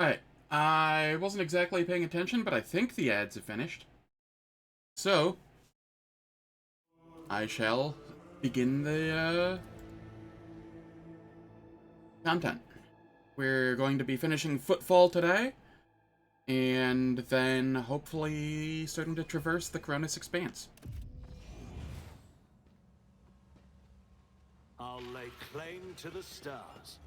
Alright, I wasn't exactly paying attention, but I think the ads have finished. So, I shall begin the content. We're going to be finishing Footfall today, and then hopefully starting to traverse the Cronus Expanse. I'll lay claim to the stars.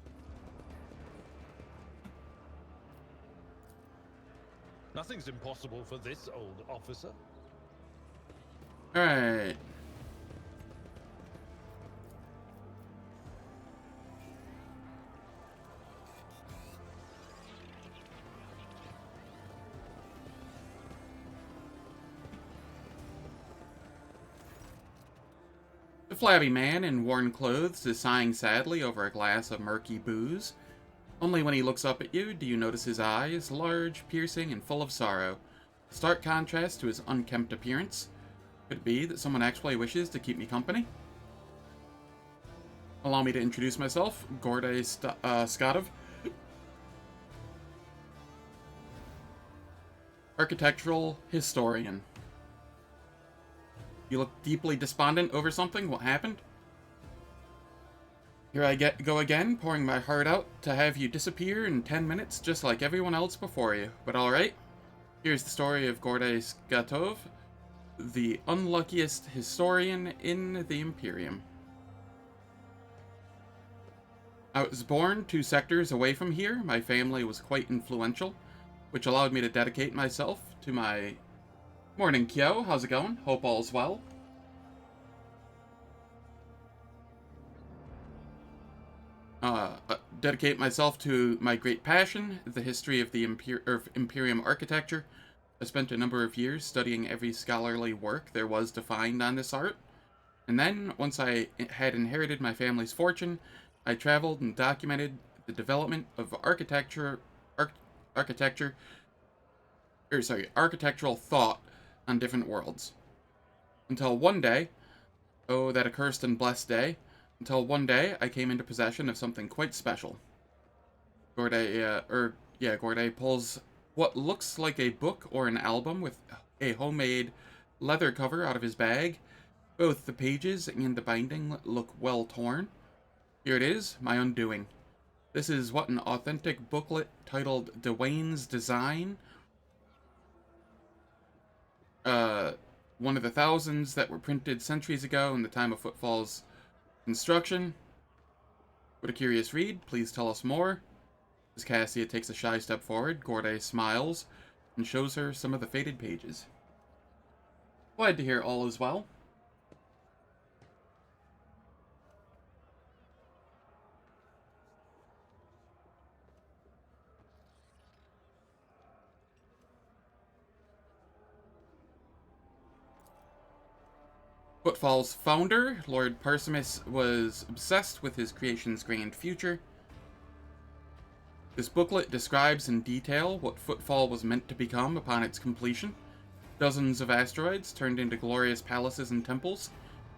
Nothing's impossible for this old officer. Alright. The flabby man in worn clothes is sighing sadly over a glass of murky booze. Only when he looks up at you do you notice his eyes, large, piercing, and full of sorrow. Stark contrast to his unkempt appearance. Could it be that someone actually wishes to keep me company? Allow me to introduce myself, Gorde Skotov. Architectural historian. You look deeply despondent over something. What happened? Here I go again, pouring my heart out to have you disappear in 10 minutes just like everyone else before you. But alright, here's the story of Gorde Skotov, the unluckiest historian in the Imperium. I was born 2 sectors away from here. My family was quite influential, which allowed me to dedicate myself to my... Morning, Kyo. How's it going? Hope all's well. Dedicate myself to my great passion, the history of the Imperium architecture. I spent a number of years studying every scholarly work there was to find on this art. And then, once I had inherited my family's fortune, I traveled and documented the development of architectural thought on different worlds. Until one day, oh, that accursed and blessed day, until one day I came into possession of something quite special. Gorde pulls what looks like a book or an album with a homemade leather cover out of his bag. Both the pages and the binding look well torn. Here it is, my undoing. This is what an authentic booklet titled Dwayne's Design, one of the thousands that were printed centuries ago in the time of Footfall's construction. What a curious read. Please tell us more. As Cassia takes a shy step forward, Gorde smiles and shows her some of the faded pages. Glad to hear all is well. Footfall's founder, Lord Parsimus, was obsessed with his creation's grand future. This booklet describes in detail what Footfall was meant to become upon its completion. Dozens of asteroids turned into glorious palaces and temples,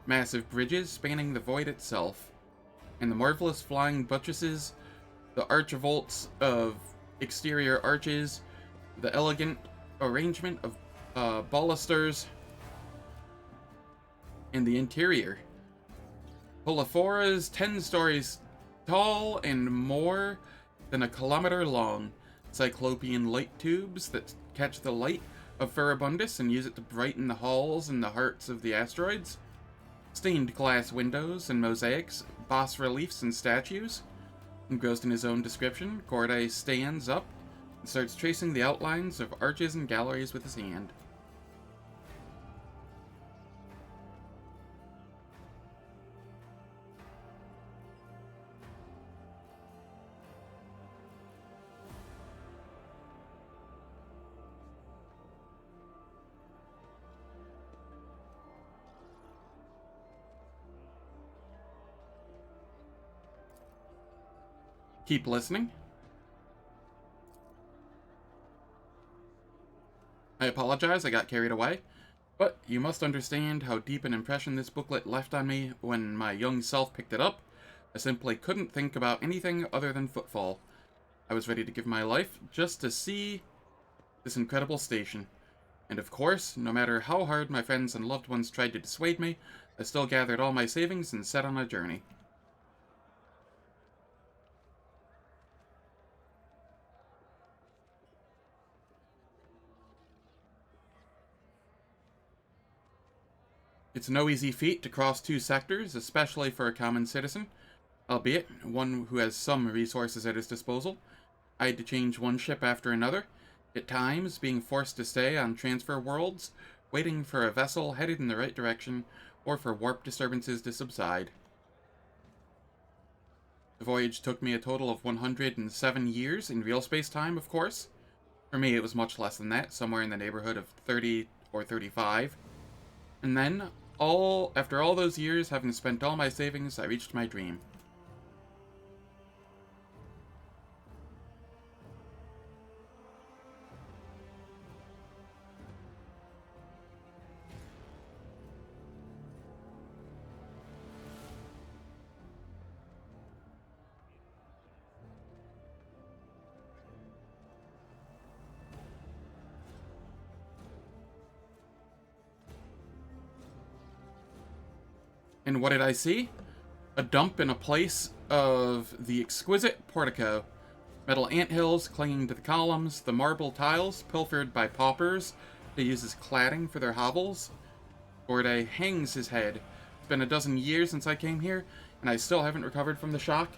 massive bridges spanning the void itself, and the marvelous flying buttresses, the archivolts of exterior arches, the elegant arrangement of balusters, and the interior. Poliphoras 10 stories tall and more than a kilometer long, cyclopean light tubes that catch the light of Farabundus and use it to brighten the halls and the hearts of the asteroids, stained glass windows and mosaics, bas reliefs and statues. Engrossed in his own description, Gorde stands up and starts tracing the outlines of arches and galleries with his hand. Keep listening. I apologize, I got carried away, but you must understand how deep an impression this booklet left on me when my young self picked it up. I simply couldn't think about anything other than Footfall. I was ready to give my life just to see this incredible station. And of course, no matter how hard my friends and loved ones tried to dissuade me, I still gathered all my savings and set on a journey. It's no easy feat to cross 2 sectors, especially for a common citizen, albeit one who has some resources at his disposal. I had to change one ship after another, at times being forced to stay on transfer worlds, waiting for a vessel headed in the right direction, or for warp disturbances to subside. The voyage took me a total of 107 years in real space-time, of course. For me, it was much less than that, somewhere in the neighborhood of 30 or 35. And then, after all those years, having spent all my savings, I reached my dream. And what did I see? A dump in a place of the exquisite portico. Metal anthills clinging to the columns, the marble tiles pilfered by paupers to use as cladding for their hovels. Gorday hangs his head. It's been a dozen years since I came here, and I still haven't recovered from the shock.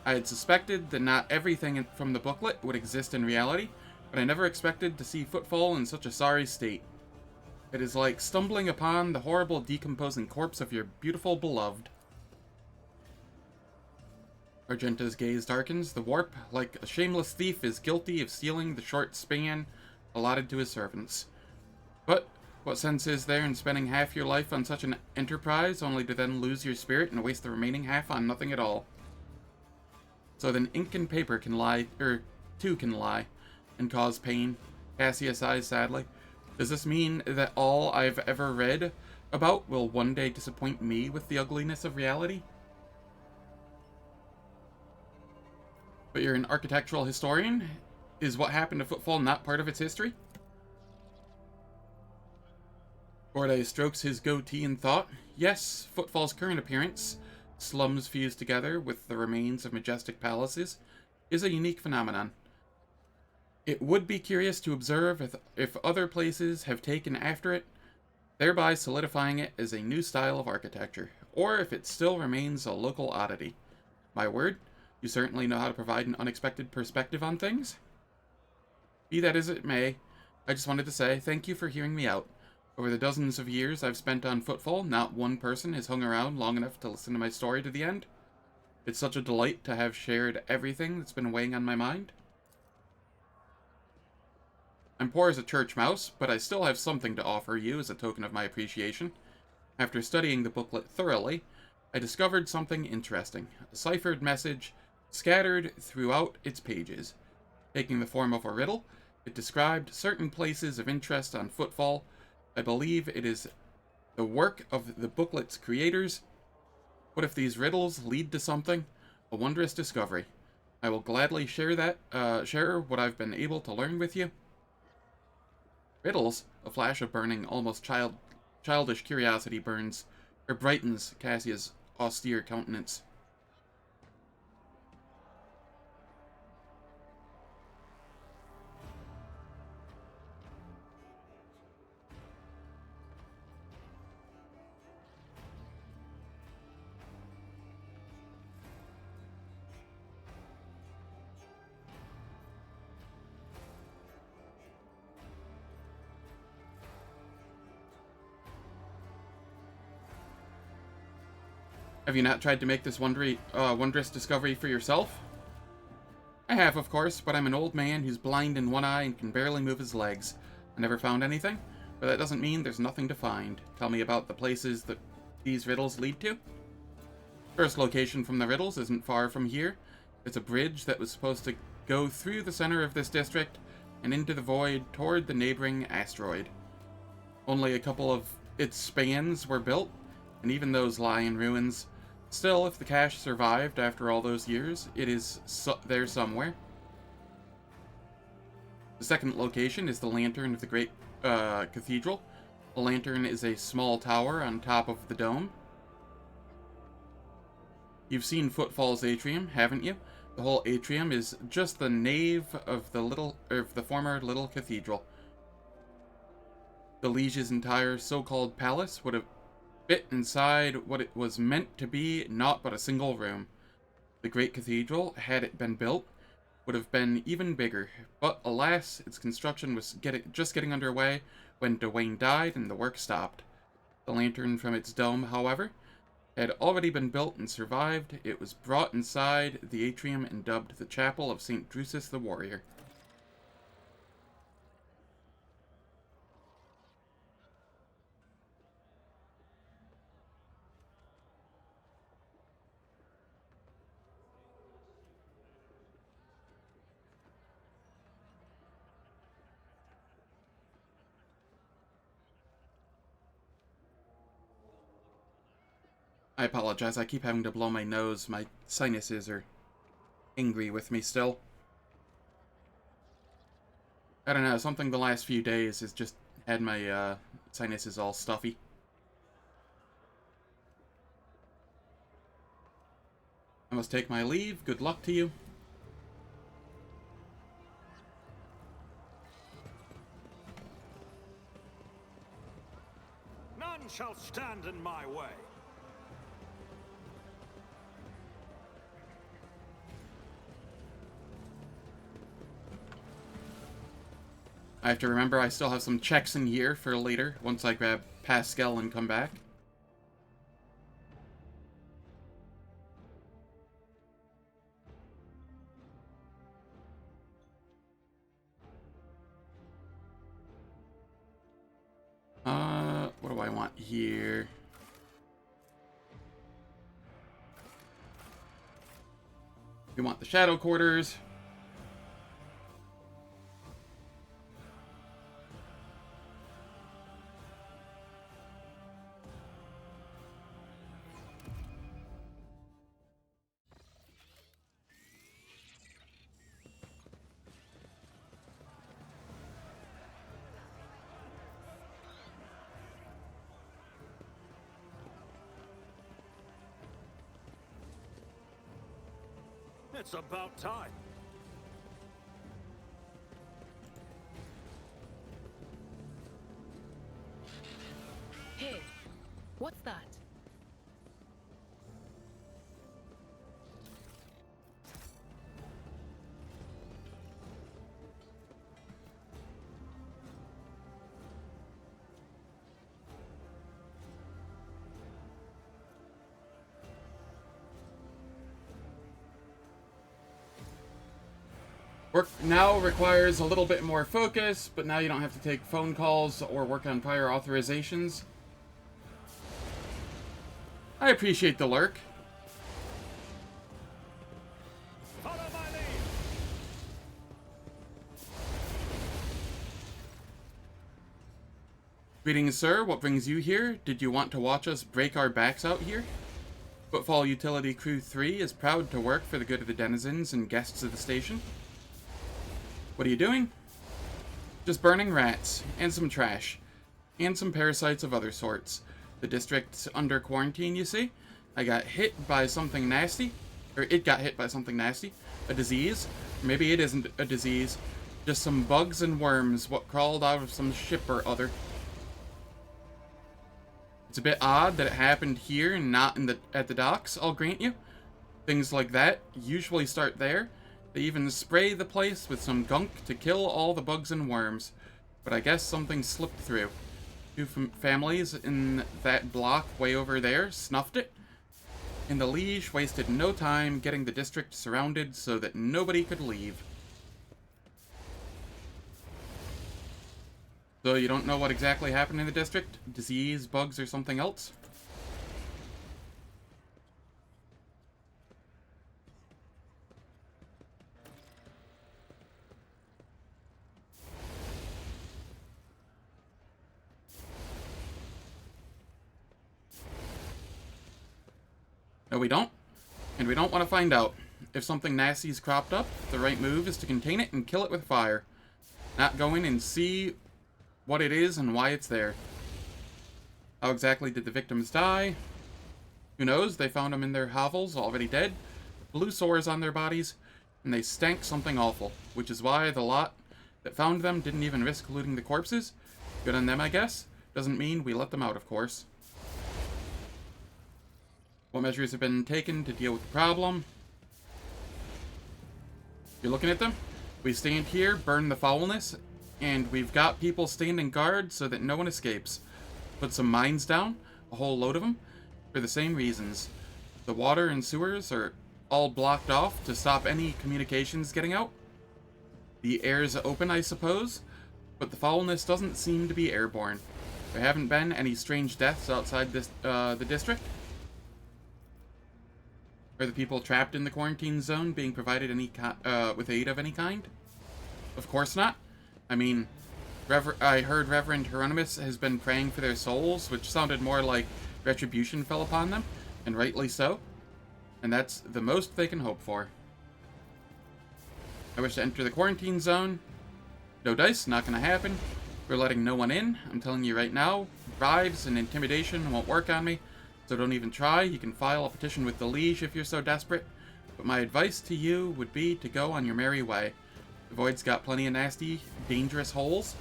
I had suspected that not everything from the booklet would exist in reality, but I never expected to see Footfall in such a sorry state. It is like stumbling upon the horrible decomposing corpse of your beautiful beloved. Argenta's gaze darkens. The warp, like a shameless thief, is guilty of stealing the short span allotted to his servants. But what sense is there in spending half your life on such an enterprise, only to then lose your spirit and waste the remaining half on nothing at all? So then ink and paper can lie, can lie, and cause pain. Cassia sighs sadly. Does this mean that all I've ever read about will one day disappoint me with the ugliness of reality? But you're an architectural historian? Is what happened to Footfall not part of its history? Gorday strokes his goatee in thought. Yes, Footfall's current appearance, slums fused together with the remains of majestic palaces, is a unique phenomenon. It would be curious to observe if other places have taken after it, thereby solidifying it as a new style of architecture, or if it still remains a local oddity. My word, you certainly know how to provide an unexpected perspective on things. Be that as it may, I just wanted to say thank you for hearing me out. Over the dozens of years I've spent on Footfall, not one person has hung around long enough to listen to my story to the end. It's such a delight to have shared everything that's been weighing on my mind. I'm poor as a church mouse, but I still have something to offer you as a token of my appreciation. After studying the booklet thoroughly, I discovered something interesting, a ciphered message scattered throughout its pages. Taking the form of a riddle, it described certain places of interest on Footfall. I believe it is the work of the booklet's creators. What if these riddles lead to something? A wondrous discovery. I will gladly share what I've been able to learn with you. Riddles? A flash of burning, almost childish curiosity brightens Cassia's austere countenance. Have you not tried to make this wondrous discovery for yourself? I have, of course, but I'm an old man who's blind in one eye and can barely move his legs. I never found anything, but that doesn't mean there's nothing to find. Tell me about the places that these riddles lead to. First location from the riddles isn't far from here. It's a bridge that was supposed to go through the center of this district and into the void toward the neighboring asteroid. Only a couple of its spans were built, and even those lie in ruins. Still, if the cache survived after all those years, it is there somewhere. The second location is the Lantern of the Great Cathedral. A lantern is a small tower on top of the dome. You've seen Footfall's atrium, haven't you? The whole atrium is just the nave of the former little cathedral. The liege's entire so-called palace would have fit inside what it was meant to be, naught but a single room. The great cathedral, had it been built, would have been even bigger, but alas, its construction was just getting underway when Dwayne died and the work stopped. The lantern from its dome, however, had already been built and survived. It was brought inside the atrium and dubbed the Chapel of St. Drusus the Warrior. I apologize, I keep having to blow my nose. My sinuses are angry with me still. I don't know, something the last few days has just had my sinuses all stuffy. I must take my leave. Good luck to you. None shall stand in my way. I have to remember I still have some checks in here for later, once I grab Pascal and come back. What do I want here? We want the Shadow Quarters. It's about time. Hey, what's that? Work now requires a little bit more focus, but now you don't have to take phone calls or work on prior authorizations. I appreciate the lurk. Follow my lead. Greetings, sir. What brings you here? Did you want to watch us break our backs out here? Footfall Utility Crew 3 is proud to work for the good of the denizens and guests of the station. What are you doing? Just burning rats, and some trash, and some parasites of other sorts. The district's under quarantine, you see? I got hit by something nasty, or it got hit by something nasty. A disease? Maybe it isn't a disease. Just some bugs and worms what crawled out of some ship or other. It's a bit odd that it happened here and not at the docks, I'll grant you. Things like that usually start there. They even spray the place with some gunk to kill all the bugs and worms. But I guess something slipped through. Two families in that block way over there snuffed it. And the Liege wasted no time getting the district surrounded so that nobody could leave. So you don't know what exactly happened in the district? Disease, bugs, or something else? No, we don't. And we don't want to find out. If something nasty's cropped up, the right move is to contain it and kill it with fire. not go in and see what it is and why it's there. How exactly did the victims die? Who knows? They found them in their hovels, already dead, blue sores on their bodies, and they stank something awful, which is why the lot that found them didn't even risk looting the corpses. Good on them, I guess. Doesn't mean we let them out, of course. What measures have been taken to deal with the problem? You're looking at them? We stand here, burn the foulness, and we've got people standing guard so that no one escapes. Put some mines down, a whole load of them, for the same reasons. The water and sewers are all blocked off to stop any communications getting out. The air's open, I suppose, but the foulness doesn't seem to be airborne. There haven't been any strange deaths outside this, the district. Are the people trapped in the quarantine zone being provided any with aid of any kind? Of course not. I mean, I heard Reverend Hieronymus has been praying for their souls, which sounded more like retribution fell upon them, and rightly so. And that's the most they can hope for. I wish to enter the quarantine zone. No dice, not gonna happen. We're letting no one in. I'm telling you right now, bribes and intimidation won't work on me. So don't even try. You can file a petition with the Liege if you're so desperate. But my advice to you would be to go on your merry way. The Void's got plenty of nasty, dangerous holes.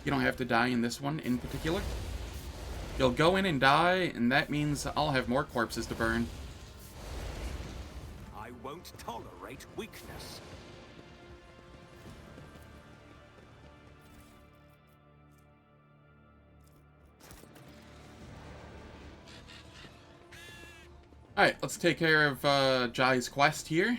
You don't have to die in this one in particular. You'll go in and die, and that means I'll have more corpses to burn. I won't tolerate weakness. Alright, let's take care of Jai's quest here.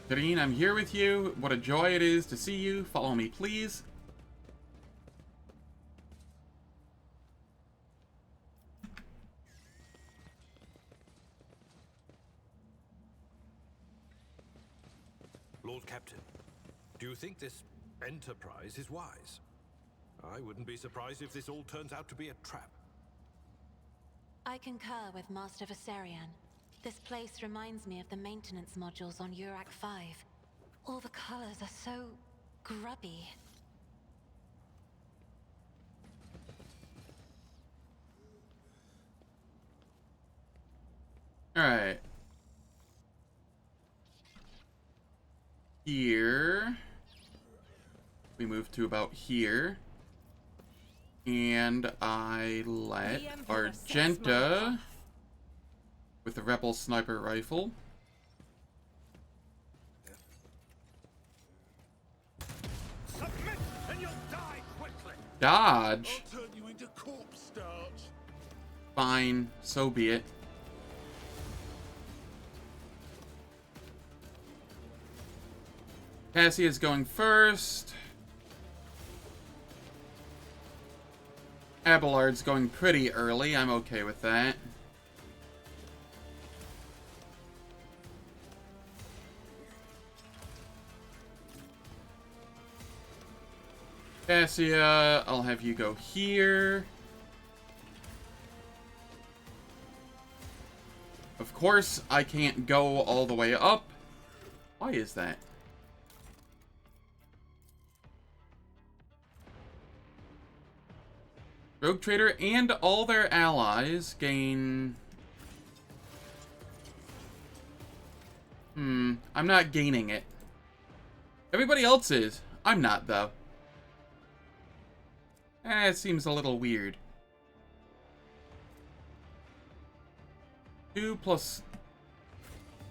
Karine, I'm here with you. What a joy it is to see you. Follow me, please. Lord Captain, do you think this enterprise is wise? I wouldn't be surprised if this all turns out to be a trap. I concur with Master Viserion. This place reminds me of the maintenance modules on Urak 5. All the colors are so grubby. Alright. Here. We move to about here. And I let Argenta with the Rebel sniper rifle. Submit and you'll die quickly. Dodge. I'll turn you into corpse starch. Fine, so be it. Cassia's going first. Abelard's going pretty early. I'm okay with that. Cassia, I'll have you go here. Of course, I can't go all the way up. Why is that? Rogue Trader and all their allies gain... I'm not gaining it. Everybody else is. I'm not, though. It seems a little weird. 2 plus...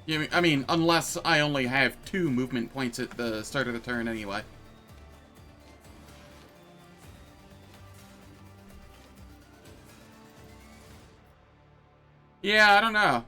Yeah, I mean, unless I only have 2 movement points at the start of the turn anyway. Yeah, I don't know.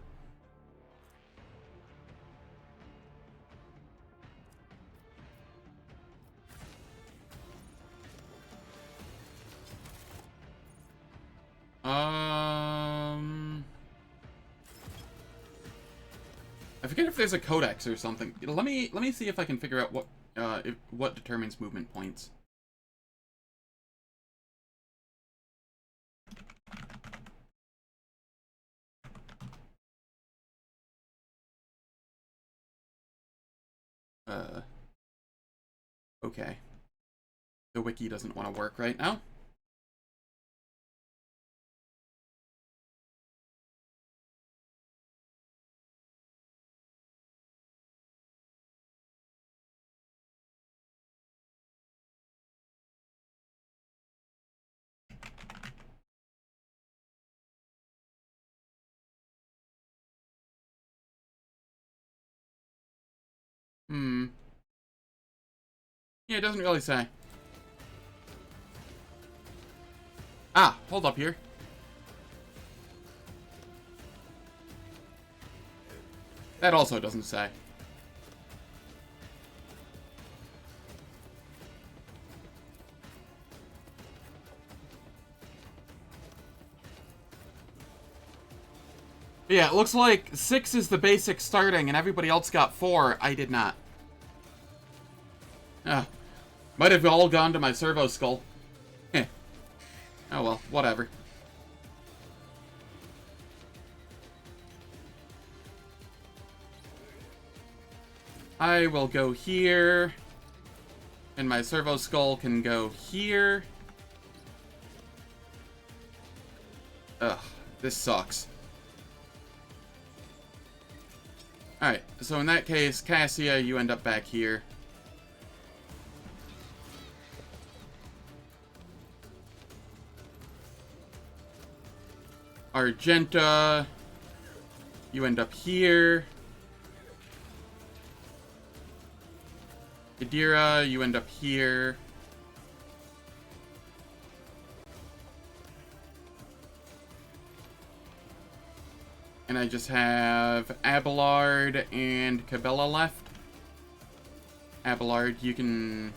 I forget if there's a codex or something. Let me see if I can figure out what determines movement points. Okay. The wiki doesn't want to work right now. Yeah, it doesn't really say. Ah, hold up here. That also doesn't say. Yeah, it looks like 6 is the basic starting, and everybody else got 4. I did not. Might have all gone to my servo skull. Heh. Oh well, whatever. I will go here. And my servo skull can go here. Ugh, this sucks. Alright, so in that case, Cassia, you end up back here. Argenta, you end up here. Idira, you end up here. And I just have Abelard and Cabela left. Abelard, you can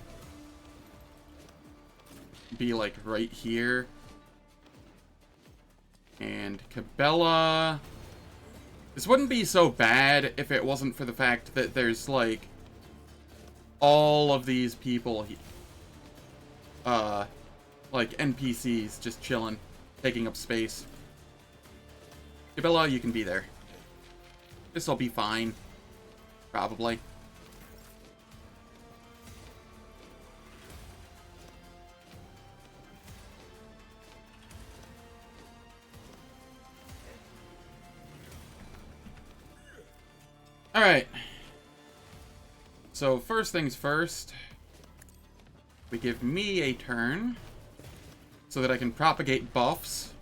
be like right here. And Cabela, this wouldn't be so bad if it wasn't for the fact that there's like all of these people, like NPCs just chilling, taking up space. Cabela, you can be there. This'll be fine. Probably. Alright. So, first things first. We give me a turn. So that I can propagate buffs.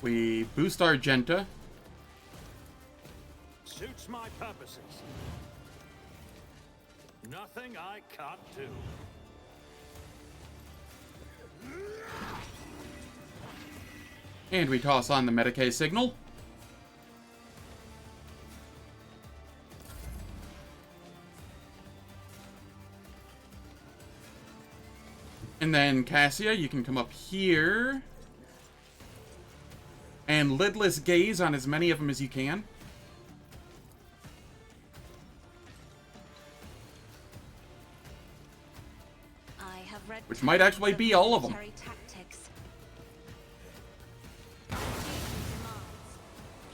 We boost Argenta. Suits my purposes. Nothing I can't do. And we toss on the Medicae signal. And then Cassia, you can come up here. And lidless gaze on as many of them as you can. I have read Which might actually be all of them. military tactics.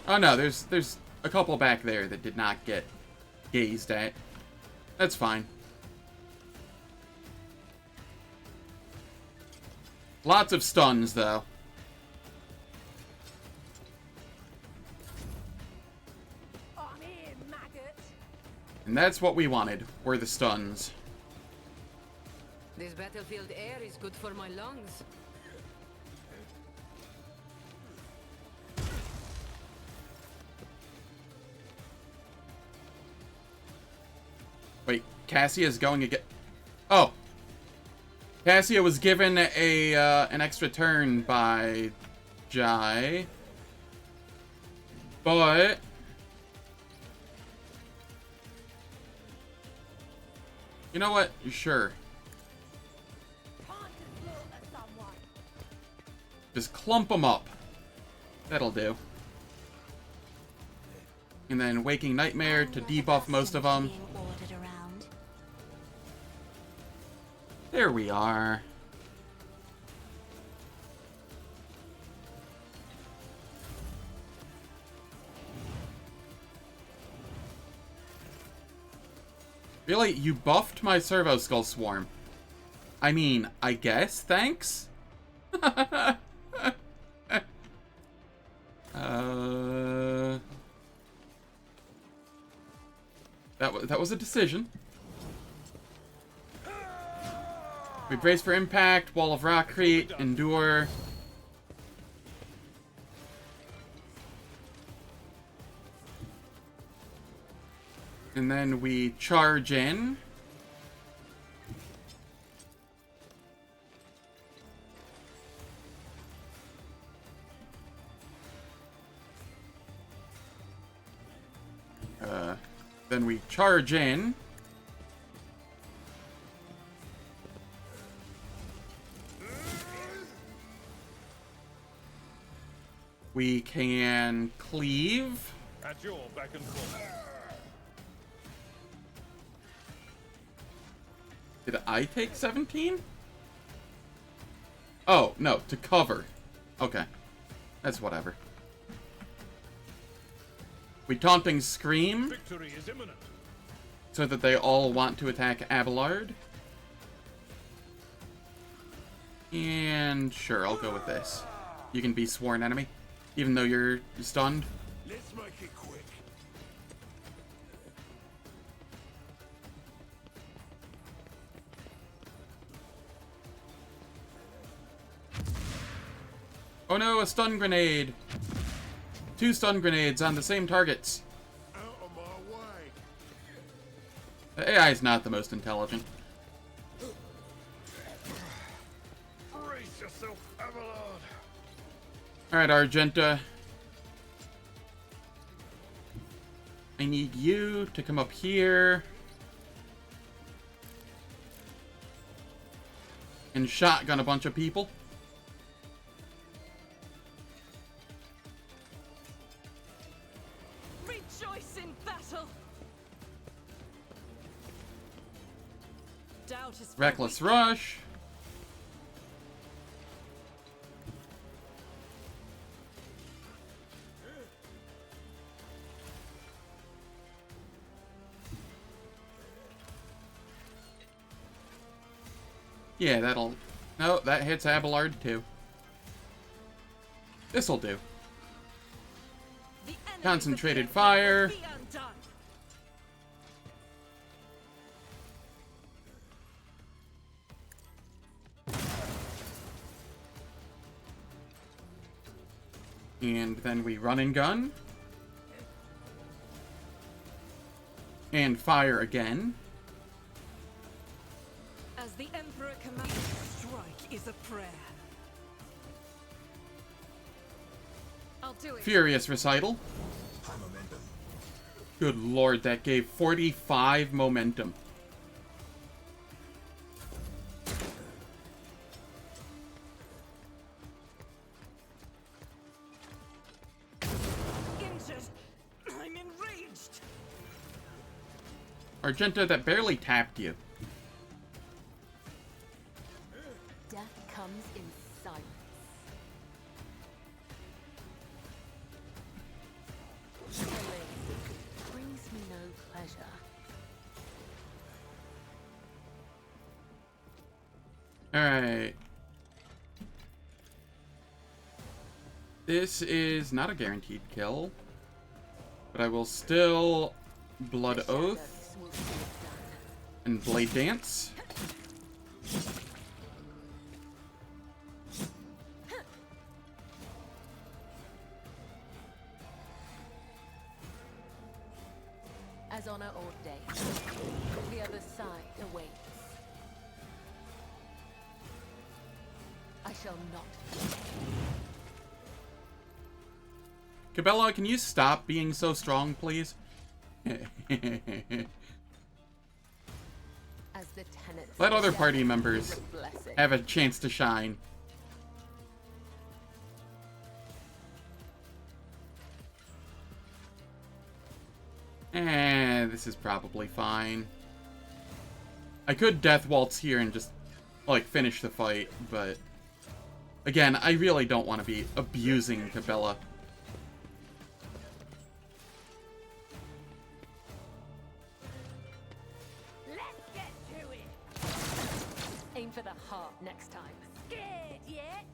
Oh no, there's a couple back there that did not get gazed at. That's fine. Lots of stuns, though. On in, maggot. And that's what we wanted, were the stuns. This battlefield air is good for my lungs. Wait, Cassia's going to get... Oh! Cassia was given an extra turn by Jai. But... You know what? Sure. Just clump them up. That'll do. And then Waking Nightmare to debuff most of them. There we are. Really? You buffed my Servo Skull Swarm. I mean, I guess, thanks? That was a decision. We brace for impact, Wall of Rockcrete, Endure. And then we charge in. Then we charge in. We can cleave. At your beck and call. Did I take 17? Oh, no, to cover. Okay. That's whatever. We Taunting Scream. Victory is imminent. So that they all want to attack Abelard. And sure, I'll go with this. You can be sworn enemy, even though you're stunned. Let's make it quick. Oh no, a stun grenade! 2 stun grenades on the same targets. Out of my way. The AI is not the most intelligent. Brace yourself, Abelard. Alright, Argenta. I need you to come up here. And shotgun a bunch of people. Rejoice in battle. Doubt is Reckless Rush. Yeah, that'll... No, that hits Abelard too. This'll do. Concentrated Fire. And then we run and gun. And fire again. As the Emperor commands, strike is a prayer. I'll do it. Furious Recital. Good lord, that gave 45 momentum. Injured. I'm enraged. Argenta, that barely tapped you. Death comes in silence. Brings me no pleasure. Alright. This is not a guaranteed kill. But I will still Blood Oath and Blade Dance. As honor ordained, the other side awaits. I shall not. Cabela, can you stop being so strong, please? As the tenets Let other of party death members blessing. have a chance to shine. This is probably fine. I could Death Waltz here and just, like, finish the fight, but... Again, I really don't want to be abusing Cabela. Let's get to it. Aim for the heart next time. Scared yet?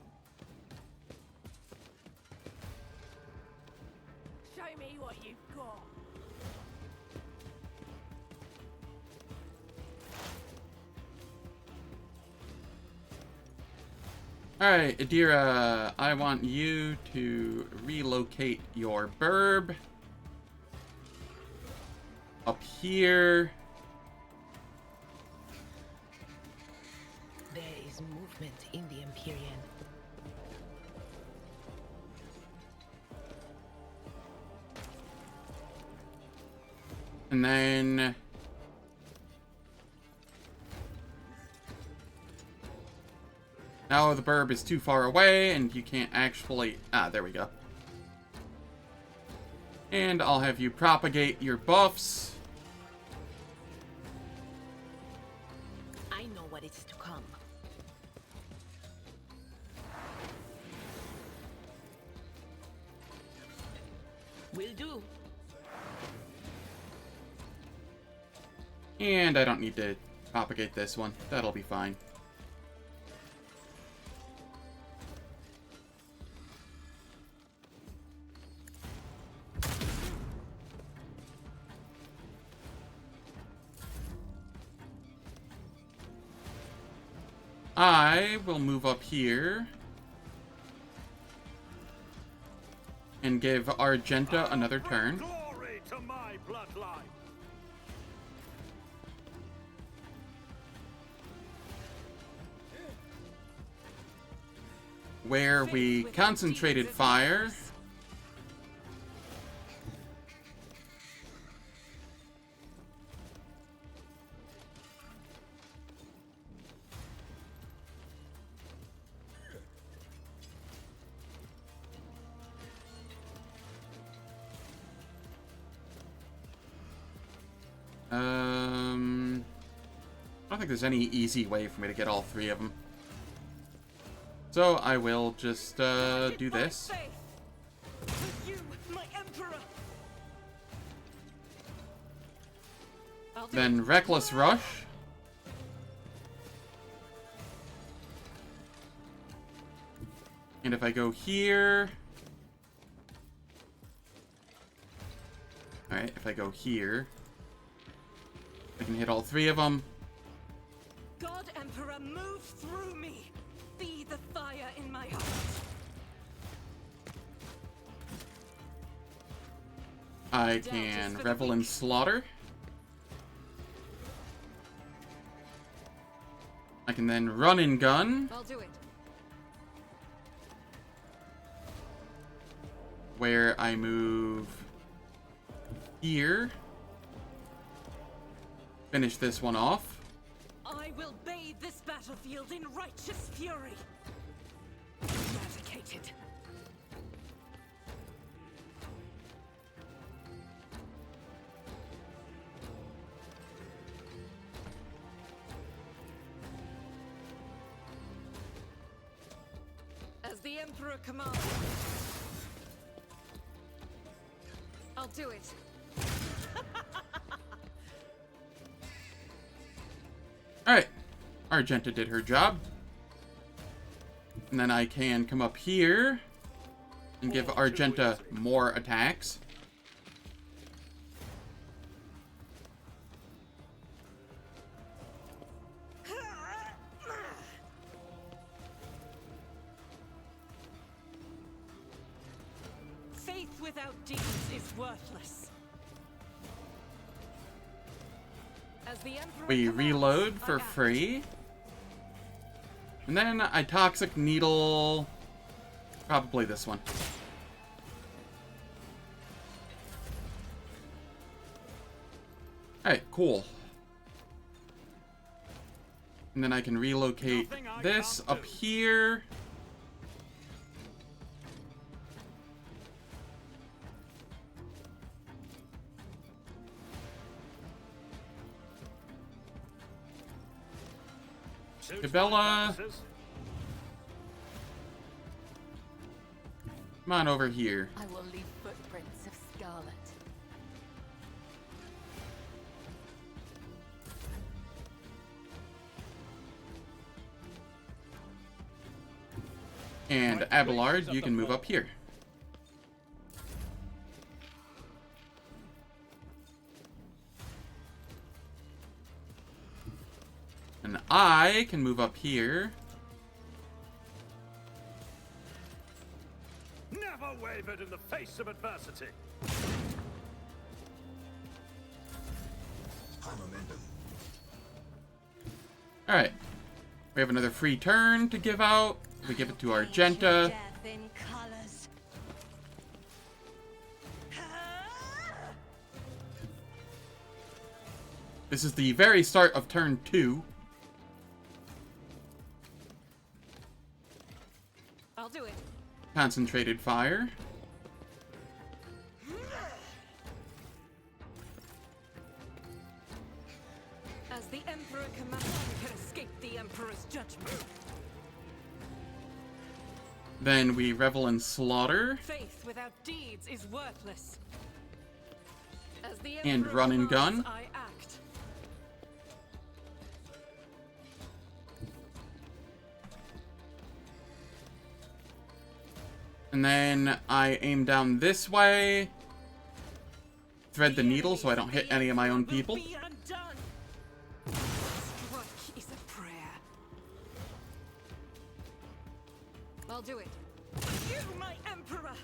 Show me what you've got. Alright, Adira, I want you to relocate your burb up here. There is movement in the Empyrean. And then... Now the burb is too far away, and you can't actually... Ah, there we go. And I'll have you propagate your buffs. I know what is to come. Will do. And I don't need to propagate this one. That'll be fine. I will move up here and give Argenta another turn. Glory to my bloodline. Where we concentrated fire. I don't think there's any easy way for me to get all three of them. So I will just do this. You, my Emperor. Then Reckless Rush. And if I go here... Alright, if I go here... I can hit all three of them. God Emperor, move through me. Be the fire in my heart. I can Revel in Slaughter. I can then Run and Gun, I'll do it. where I move here. Finish this one off. I will bathe this battlefield in righteous fury. Eradicated. As the Emperor commands. I'll do it. Alright. Argenta did her job. And then I can come up here and give Argenta more attacks. Faith without deeds is worthless. As the Emperor We commands, reload I for act. free. And then I Toxic Needle... Probably this one. Alright, cool. And then I can relocate this up here. Suits Cabela. my purposes. Come on over here. I will leave footprints of scarlet. And Abelard, you can move up here. And I can move up here. Never wavered in the face of adversity. Alright. We have another free turn to give out. We give it to Argenta. Death in colors. This is the very start of turn 2. I'll do it. Concentrated fire. As the Emperor commands, you can escape the Emperor's judgment. Then we revel in slaughter. Faith without deeds is worthless. As the And Emperor run and commands, gun. I act. And then I aim down this way. Thread the needle so I don't hit any of my own people. Be undone. Strike is a prayer. I'll do it. You, my Emperor!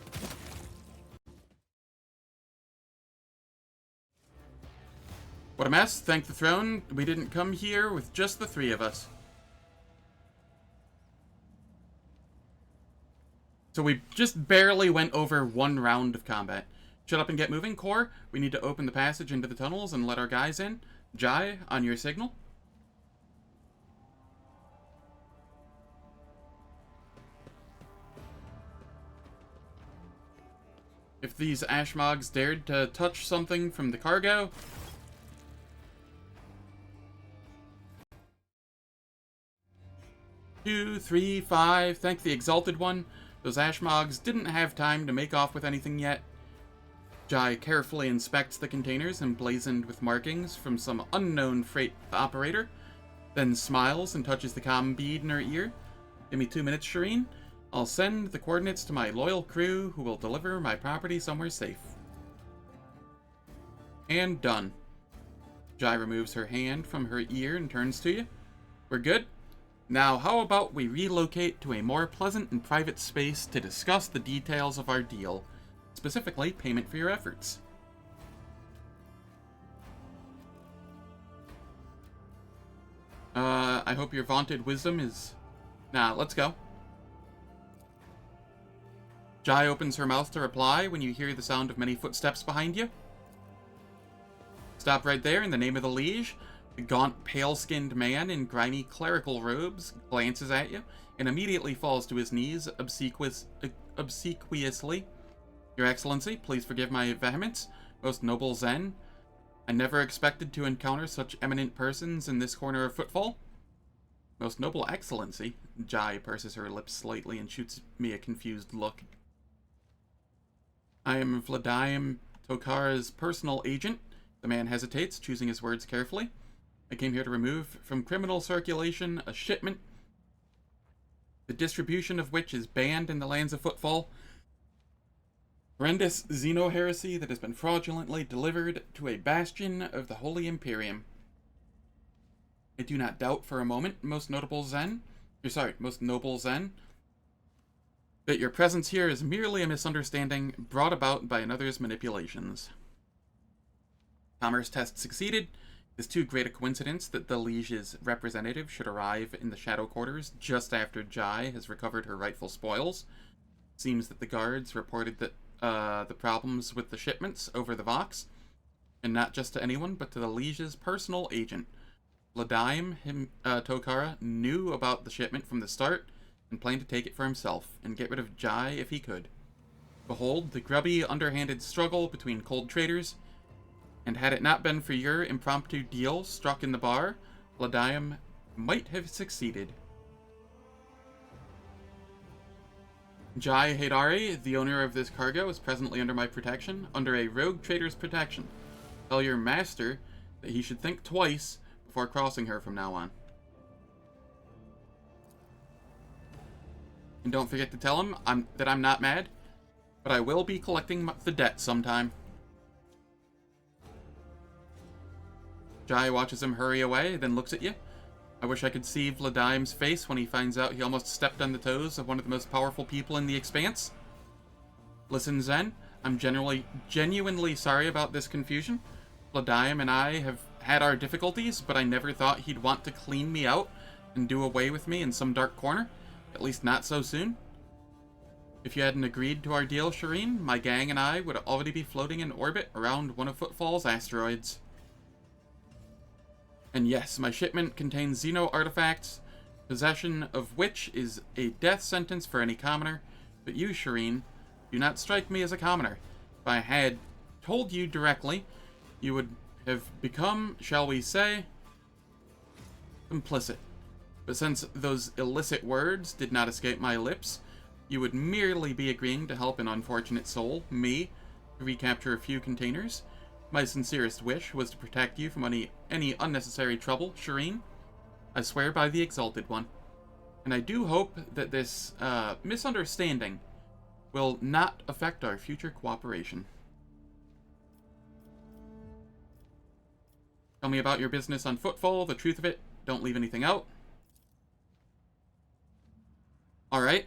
What a mess. Thank the throne. We didn't come here with just the 3 of us. So we just barely went over 1 round of combat. Shut up and get moving, Core. We need to open the passage into the tunnels and let our guys in. Jai, on your signal. If these Ashmogs dared to touch something from the cargo... 2, 3, 5. Thank the Exalted One. Those Ashmogs didn't have time to make off with anything yet. Jai carefully inspects the containers emblazoned with markings from some unknown freight operator, then smiles and touches the comm bead in her ear. Give me 2 minutes, Shireen. I'll send the coordinates to my loyal crew who will deliver my property somewhere safe. And done. Jai removes her hand from her ear and turns to you. We're good? Now, how about we relocate to a more pleasant and private space to discuss the details of our deal, specifically payment for your efforts. I hope your vaunted wisdom is... Nah, let's go. Jai opens her mouth to reply when you hear the sound of many footsteps behind you. Stop right there in the name of the liege. The gaunt, pale-skinned man in grimy clerical robes glances at you and immediately falls to his knees obsequiously. Your Excellency, please forgive my vehemence. Most noble Zen, I never expected to encounter such eminent persons in this corner of Footfall. Most noble Excellency, Jai purses her lips slightly and shoots me a confused look. I am Vladimir Tokara's personal agent. The man hesitates, choosing his words carefully. I came here to remove from criminal circulation a shipment, the distribution of which is banned in the lands of Footfall. Horrendous xeno-heresy that has been fraudulently delivered to a bastion of the Holy Imperium. I do not doubt for a moment, most noble Zen, that your presence here is merely a misunderstanding brought about by another's manipulations. Commerce test succeeded. It is too great a coincidence that the liege's representative should arrive in the shadow quarters just after Jai has recovered her rightful spoils. Seems that the guards reported that the problems with the shipments over the Vox, and not just to anyone, but to the liege's personal agent. Vladimir Tokara knew about the shipment from the start and planned to take it for himself and get rid of Jai if he could. Behold, the grubby, underhanded struggle between cold traders. And had it not been for your impromptu deal struck in the bar, Vladimir might have succeeded. Jai Haidari, the owner of this cargo, is presently under my protection, under a rogue trader's protection. Tell your master that he should think twice before crossing her from now on. And don't forget to tell him that I'm not mad, but I will be collecting the debt sometime. Jai watches him hurry away, then looks at you. I wish I could see Vladime's face when he finds out he almost stepped on the toes of one of the most powerful people in the Expanse. Listen, Zen, I'm genuinely sorry about this confusion. Vladime and I have had our difficulties, but I never thought he'd want to clean me out and do away with me in some dark corner. At least not so soon. If you hadn't agreed to our deal, Shireen, my gang and I would already be floating in orbit around one of Footfall's asteroids. And yes, my shipment contains Xeno artifacts, possession of which is a death sentence for any commoner. But you, Shireen, do not strike me as a commoner. If I had told you directly, you would have become, shall we say, complicit. But since those illicit words did not escape my lips, you would merely be agreeing to help an unfortunate soul, me, to recapture a few containers. My sincerest wish was to protect you from any unnecessary trouble, Shireen. I swear by the Exalted One. And I do hope that this misunderstanding will not affect our future cooperation. Tell me about your business on Footfall, the truth of it. Don't leave anything out. Alright.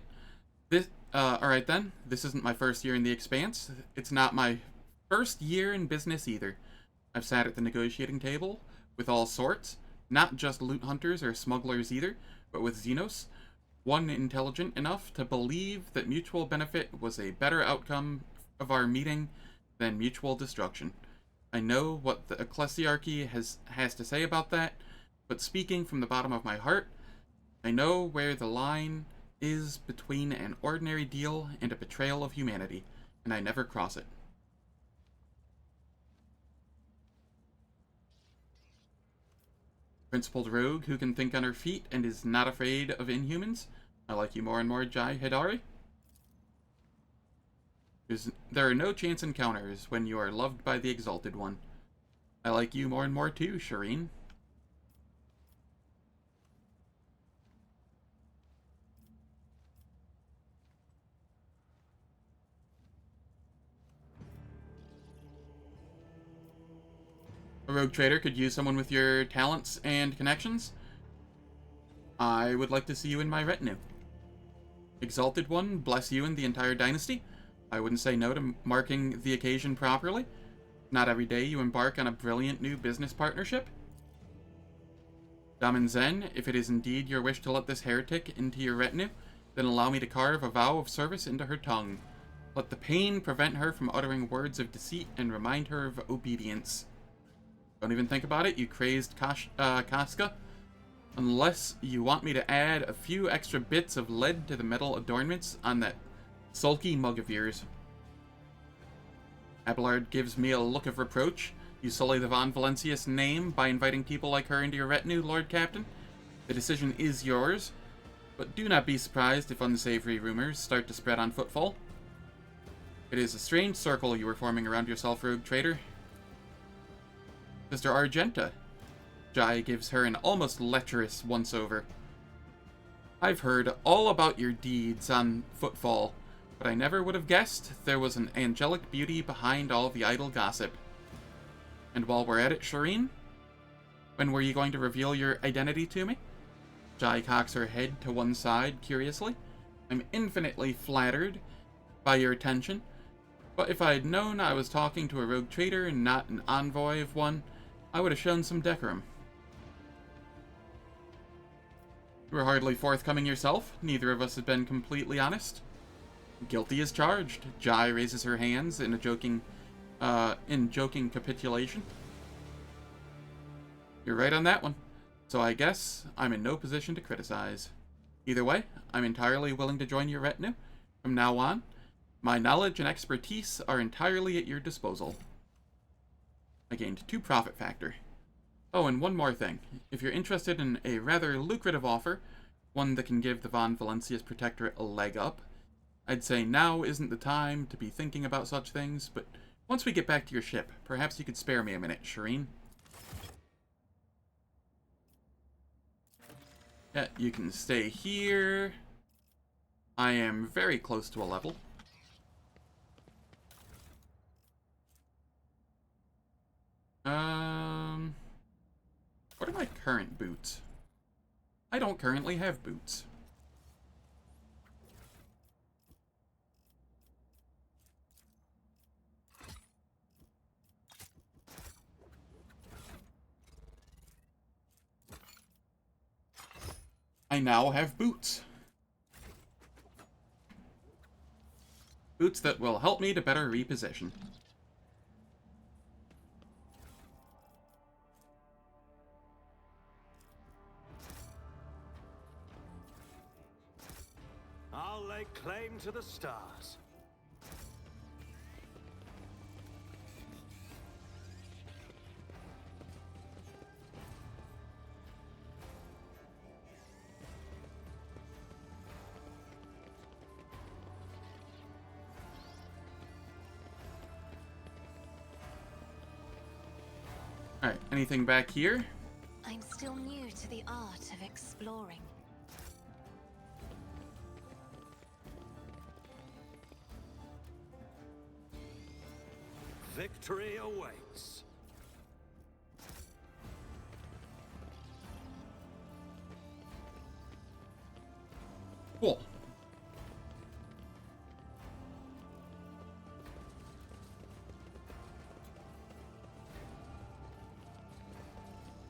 Alright then. This isn't my first year in the Expanse. It's not my first year in business either. I've sat at the negotiating table with all sorts, not just loot hunters or smugglers either, but with Xenos, one intelligent enough to believe that mutual benefit was a better outcome of our meeting than mutual destruction. I know what the Ecclesiarchy has to say about that, but speaking from the bottom of my heart, I know where the line is between an ordinary deal and a betrayal of humanity, and I never cross it. Principled rogue who can think on her feet and is not afraid of inhumans. I like you more and more, Jai Haidari. There are no chance encounters when you are loved by the Exalted One. I like you more and more too, Shireen. A rogue trader could use someone with your talents and connections. I would like to see you in my retinue. Exalted One, bless you and the entire dynasty. I wouldn't say no to marking the occasion properly. Not every day you embark on a brilliant new business partnership. Damen Zen, if it is indeed your wish to let this heretic into your retinue, then allow me to carve a vow of service into her tongue. Let the pain prevent her from uttering words of deceit and remind her of obedience. Don't even think about it, you crazed Casca. Unless you want me to add a few extra bits of lead to the metal adornments on that sulky mug of yours. Abelard gives me a look of reproach. You sully the Von Valencius name by inviting people like her into your retinue, Lord Captain. The decision is yours, but do not be surprised if unsavory rumors start to spread on Footfall. It is a strange circle you are forming around yourself, rogue traitor. Sister Argenta. Jai gives her an almost lecherous once-over. I've heard all about your deeds on Footfall, but I never would have guessed there was an angelic beauty behind all the idle gossip. And while we're at it, Shireen, when were you going to reveal your identity to me? Jai cocks her head to one side curiously. I'm infinitely flattered by your attention, but if I had known I was talking to a rogue trader and not an envoy of one, I would have shown some decorum. You were hardly forthcoming yourself. Neither of us had been completely honest. Guilty as charged. Jai raises her hands in joking capitulation. You're right on that one. So I guess I'm in no position to criticize. Either way, I'm entirely willing to join your retinue. From now on, my knowledge and expertise are entirely at your disposal. I gained 2 profit factor. Oh, and one more thing. If you're interested in a rather lucrative offer, one that can give the Von Valencia's Protectorate a leg up, I'd say now isn't the time to be thinking about such things, but once we get back to your ship, perhaps you could spare me a minute, Shireen. Yeah, you can stay here. I am very close to a level. What are my current boots? I don't currently have boots. I now have boots. Boots that will help me to better reposition. I'll lay claim to the stars. Alright, anything back here? I'm still new to the art of exploring. Victory awaits. Cool.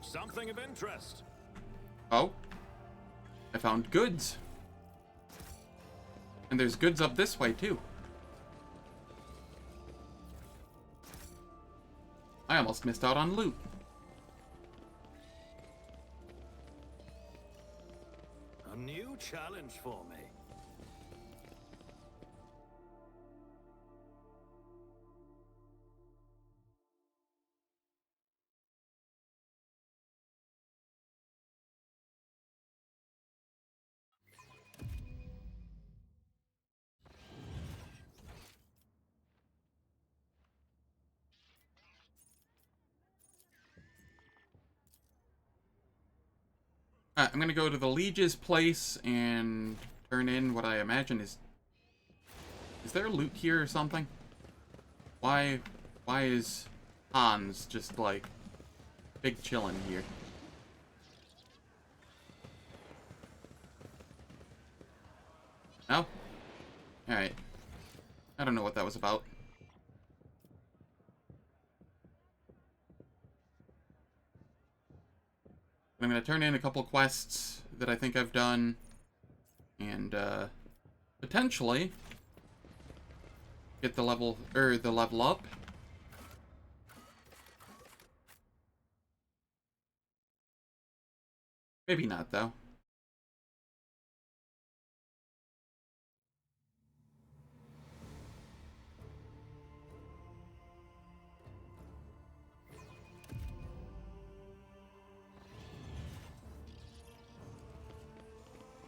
Something of interest. Oh. I found goods. And there's goods up this way, too. I almost missed out on loot. A new challenge for me. I'm gonna go to the Liege's place and turn in what I imagine is... Is there loot here or something? Why is Hans just, like, big chillin' here? No? Alright. I don't know what that was about. I'm going to turn in a couple quests that I think I've done, and potentially get the level up. Maybe not, though.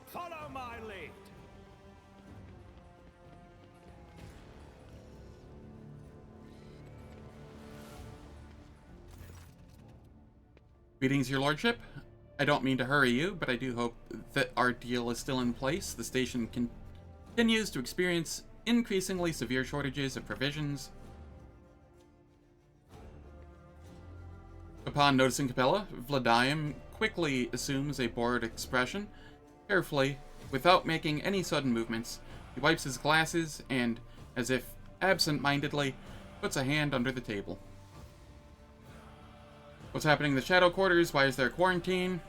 Follow my lead. Greetings, your lordship. I don't mean to hurry you, but I do hope that our deal is still in place. The station continues to experience increasingly severe shortages of provisions. Upon noticing Capella, Vladium quickly assumes a bored expression. Carefully, without making any sudden movements, he wipes his glasses and, as if absent-mindedly, puts a hand under the table. What's happening in the Shadow Quarters? Why is there quarantine?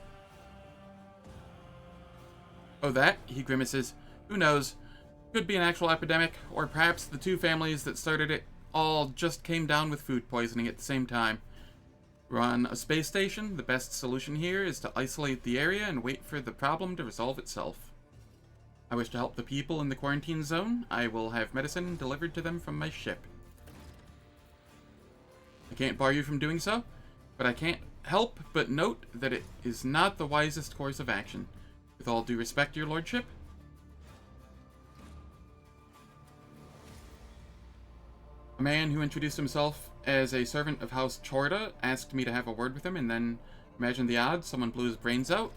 Oh, that? He grimaces. Who knows? Could be an actual epidemic, or perhaps the two families that started it all just came down with food poisoning at the same time. We're on a space station. The best solution here is to isolate the area and wait for the problem to resolve itself. I wish to help the people in the quarantine zone. I will have medicine delivered to them from my ship. I can't bar you from doing so, but I can't help but note that it is not the wisest course of action. With all due respect, your lordship. A man who introduced himself as a servant of House Chorda asked me to have a word with him, and then, imagine the odds, someone blew his brains out.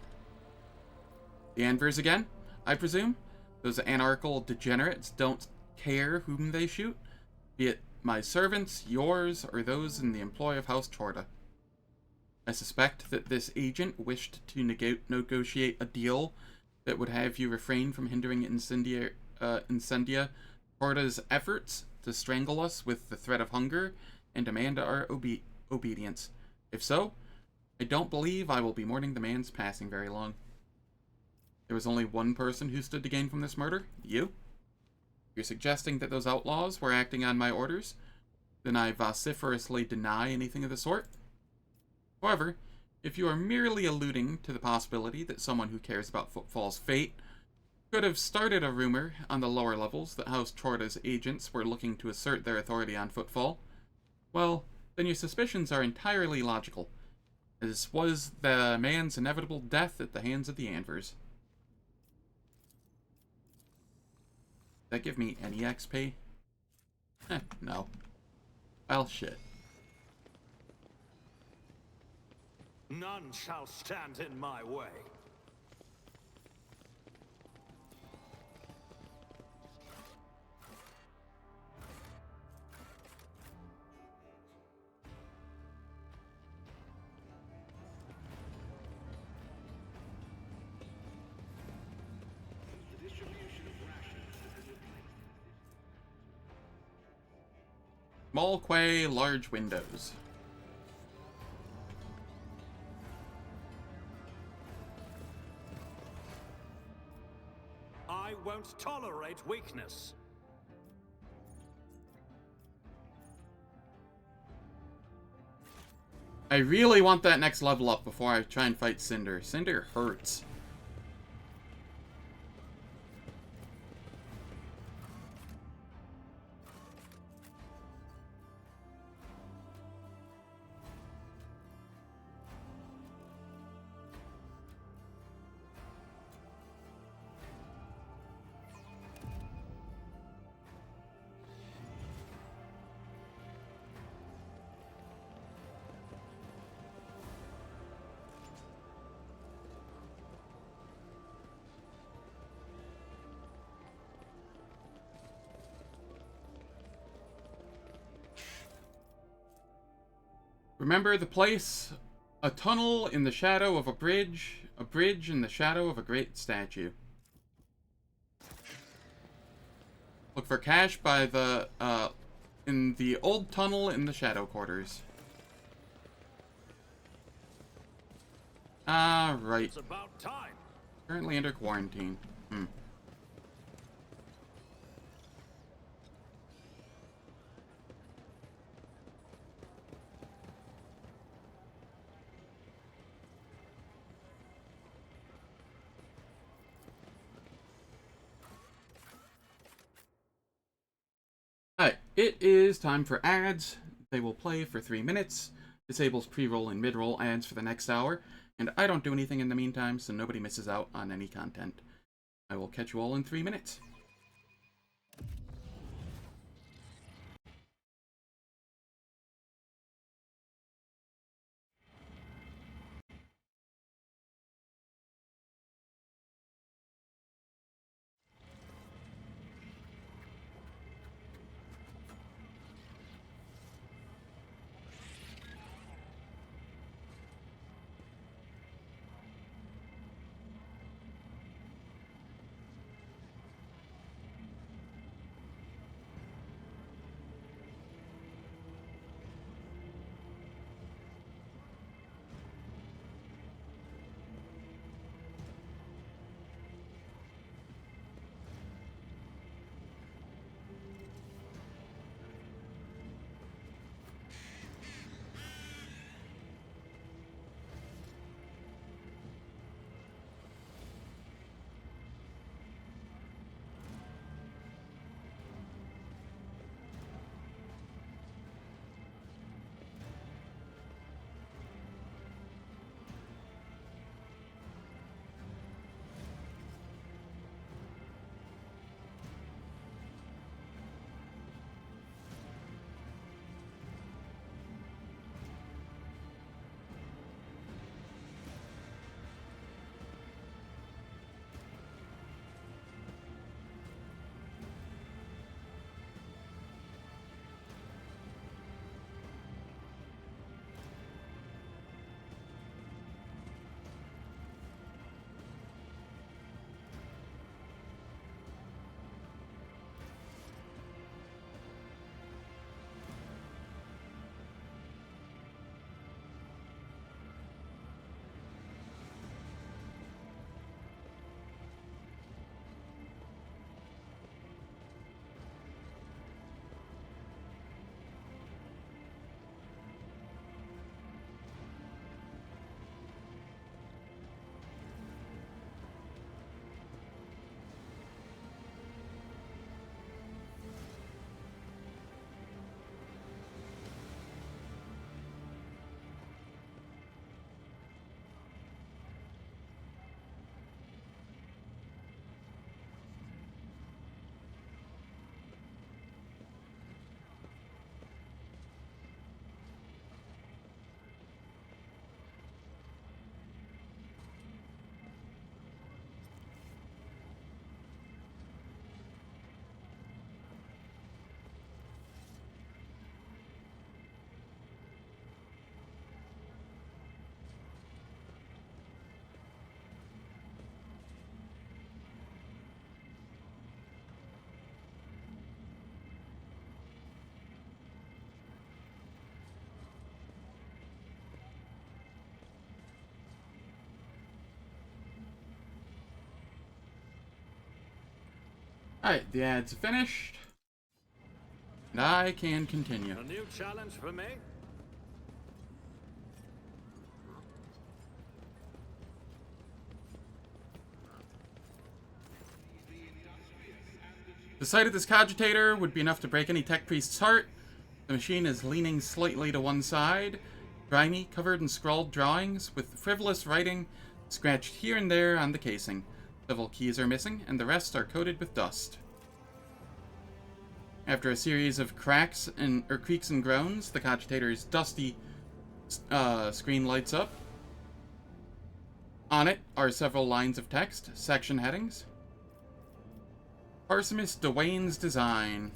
The Anvers again, I presume? Those anarchical degenerates don't care whom they shoot, be it my servants, yours, or those in the employ of House Chorda. I suspect that this agent wished to negotiate a deal that would have you refrain from hindering Incendia Chorda's efforts to strangle us with the threat of hunger and demand our obedience. If so, I don't believe I will be mourning the man's passing very long. There was only one person who stood to gain from this murder, you. You're suggesting that those outlaws were acting on my orders? Then I vociferously deny anything of the sort. However, if you are merely alluding to the possibility that someone who cares about Footfall's fate could have started a rumor on the lower levels that House Chorda's agents were looking to assert their authority on Footfall, well, then your suspicions are entirely logical, as was the man's inevitable death at the hands of the Anvers. Does that give me any XP? No. Well, shit. None shall stand in my way. Small quay, large windows. I won't tolerate weakness. I really want that next level up before I try and fight Cinder. Cinder hurts. Remember the place? A tunnel in the shadow of a bridge in the shadow of a great statue. Look for cash by the, in the old tunnel in the shadow quarters. Ah, right. It's about time. Currently under quarantine. Alright, it is time for ads. They will play for 3 minutes. Disables pre-roll and mid-roll ads for the next hour. And I don't do anything in the meantime, so nobody misses out on any content. I will catch you all in 3 minutes. Alright, the ad's finished. And I can continue. A new challenge for me? The sight of this cogitator would be enough to break any tech priest's heart. The machine is leaning slightly to one side, grimy, covered in scrawled drawings, with frivolous writing scratched here and there on the casing. Several keys are missing, and the rest are coated with dust. After a series of creaks and groans, the cogitator's dusty screen lights up. On it are several lines of text, section headings. Parsimus Dwayne's design.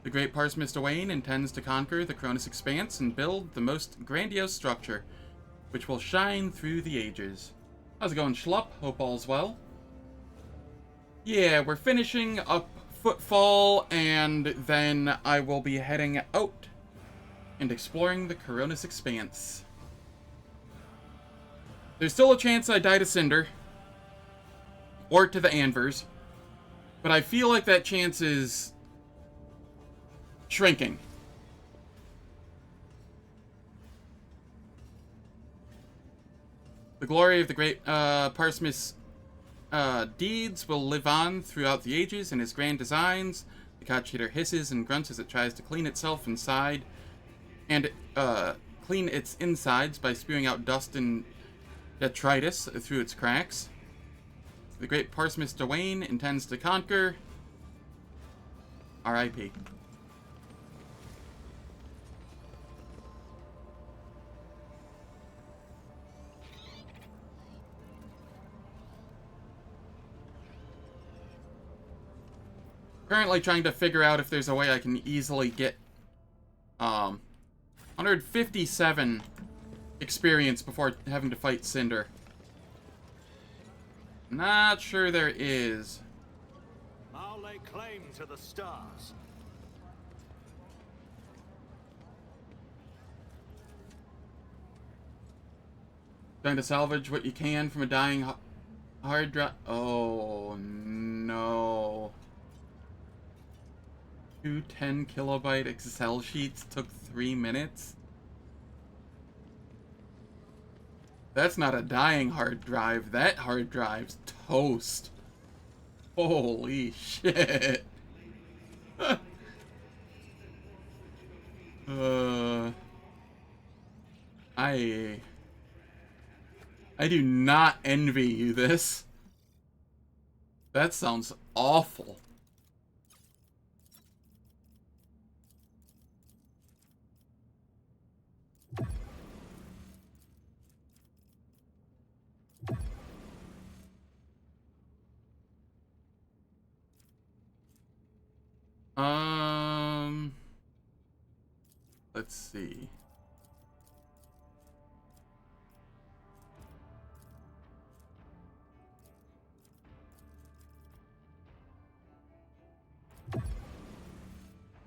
The great Parsimus Dwayne intends to conquer the Cronus Expanse and build the most grandiose structure, which will shine through the ages. How's it going, Schlupp? Hope all's well. Yeah, we're finishing up Footfall, and then I will be heading out and exploring the Cronus Expanse. There's still a chance I die to Cinder, or to the Anvers, but I feel like that chance is shrinking. The glory of the great Parsimus deeds will live on throughout the ages in his grand designs. The cogitator hisses and grunts as it tries to clean itself inside, and clean its insides by spewing out dust and detritus through its cracks. The great Parsimus Dwayne intends to conquer. R.I.P. Currently trying to figure out if there's a way I can easily get 157 experience before having to fight Cinder. Not sure there is. I'll lay claim to the stars. Trying to salvage what you can from a dying hard drive. Oh no. 2 10-kilobyte Excel sheets took 3 minutes? That's not a dying hard drive. That hard drive's toast. Holy shit. I do not envy you this. That sounds awful. Let's see.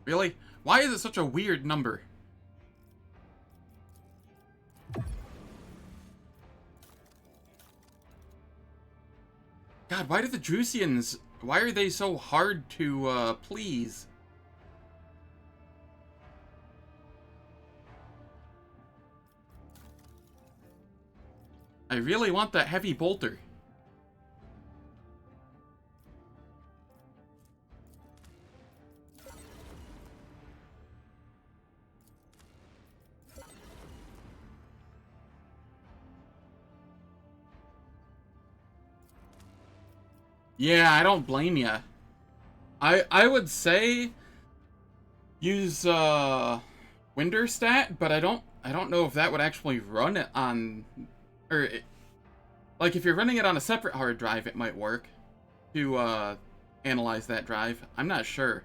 Really? Why is it such a weird number? God, why do the Drusians... Why are they so hard to, please? I really want that heavy bolter. Yeah, I don't blame ya. I would say use Winterstat, but I don't know if that would actually run it on, or like if you're running it on a separate hard drive, it might work to analyze that drive. I'm not sure.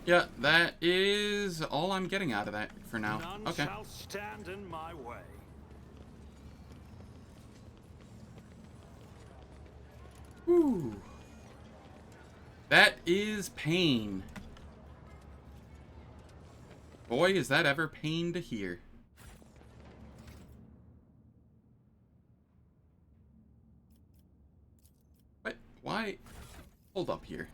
Yeah, that is all I'm getting out of that for now. None Okay. shall stand in my way. Whew. That is pain. Boy, is that ever pain to hear. What? Why? Hold up here.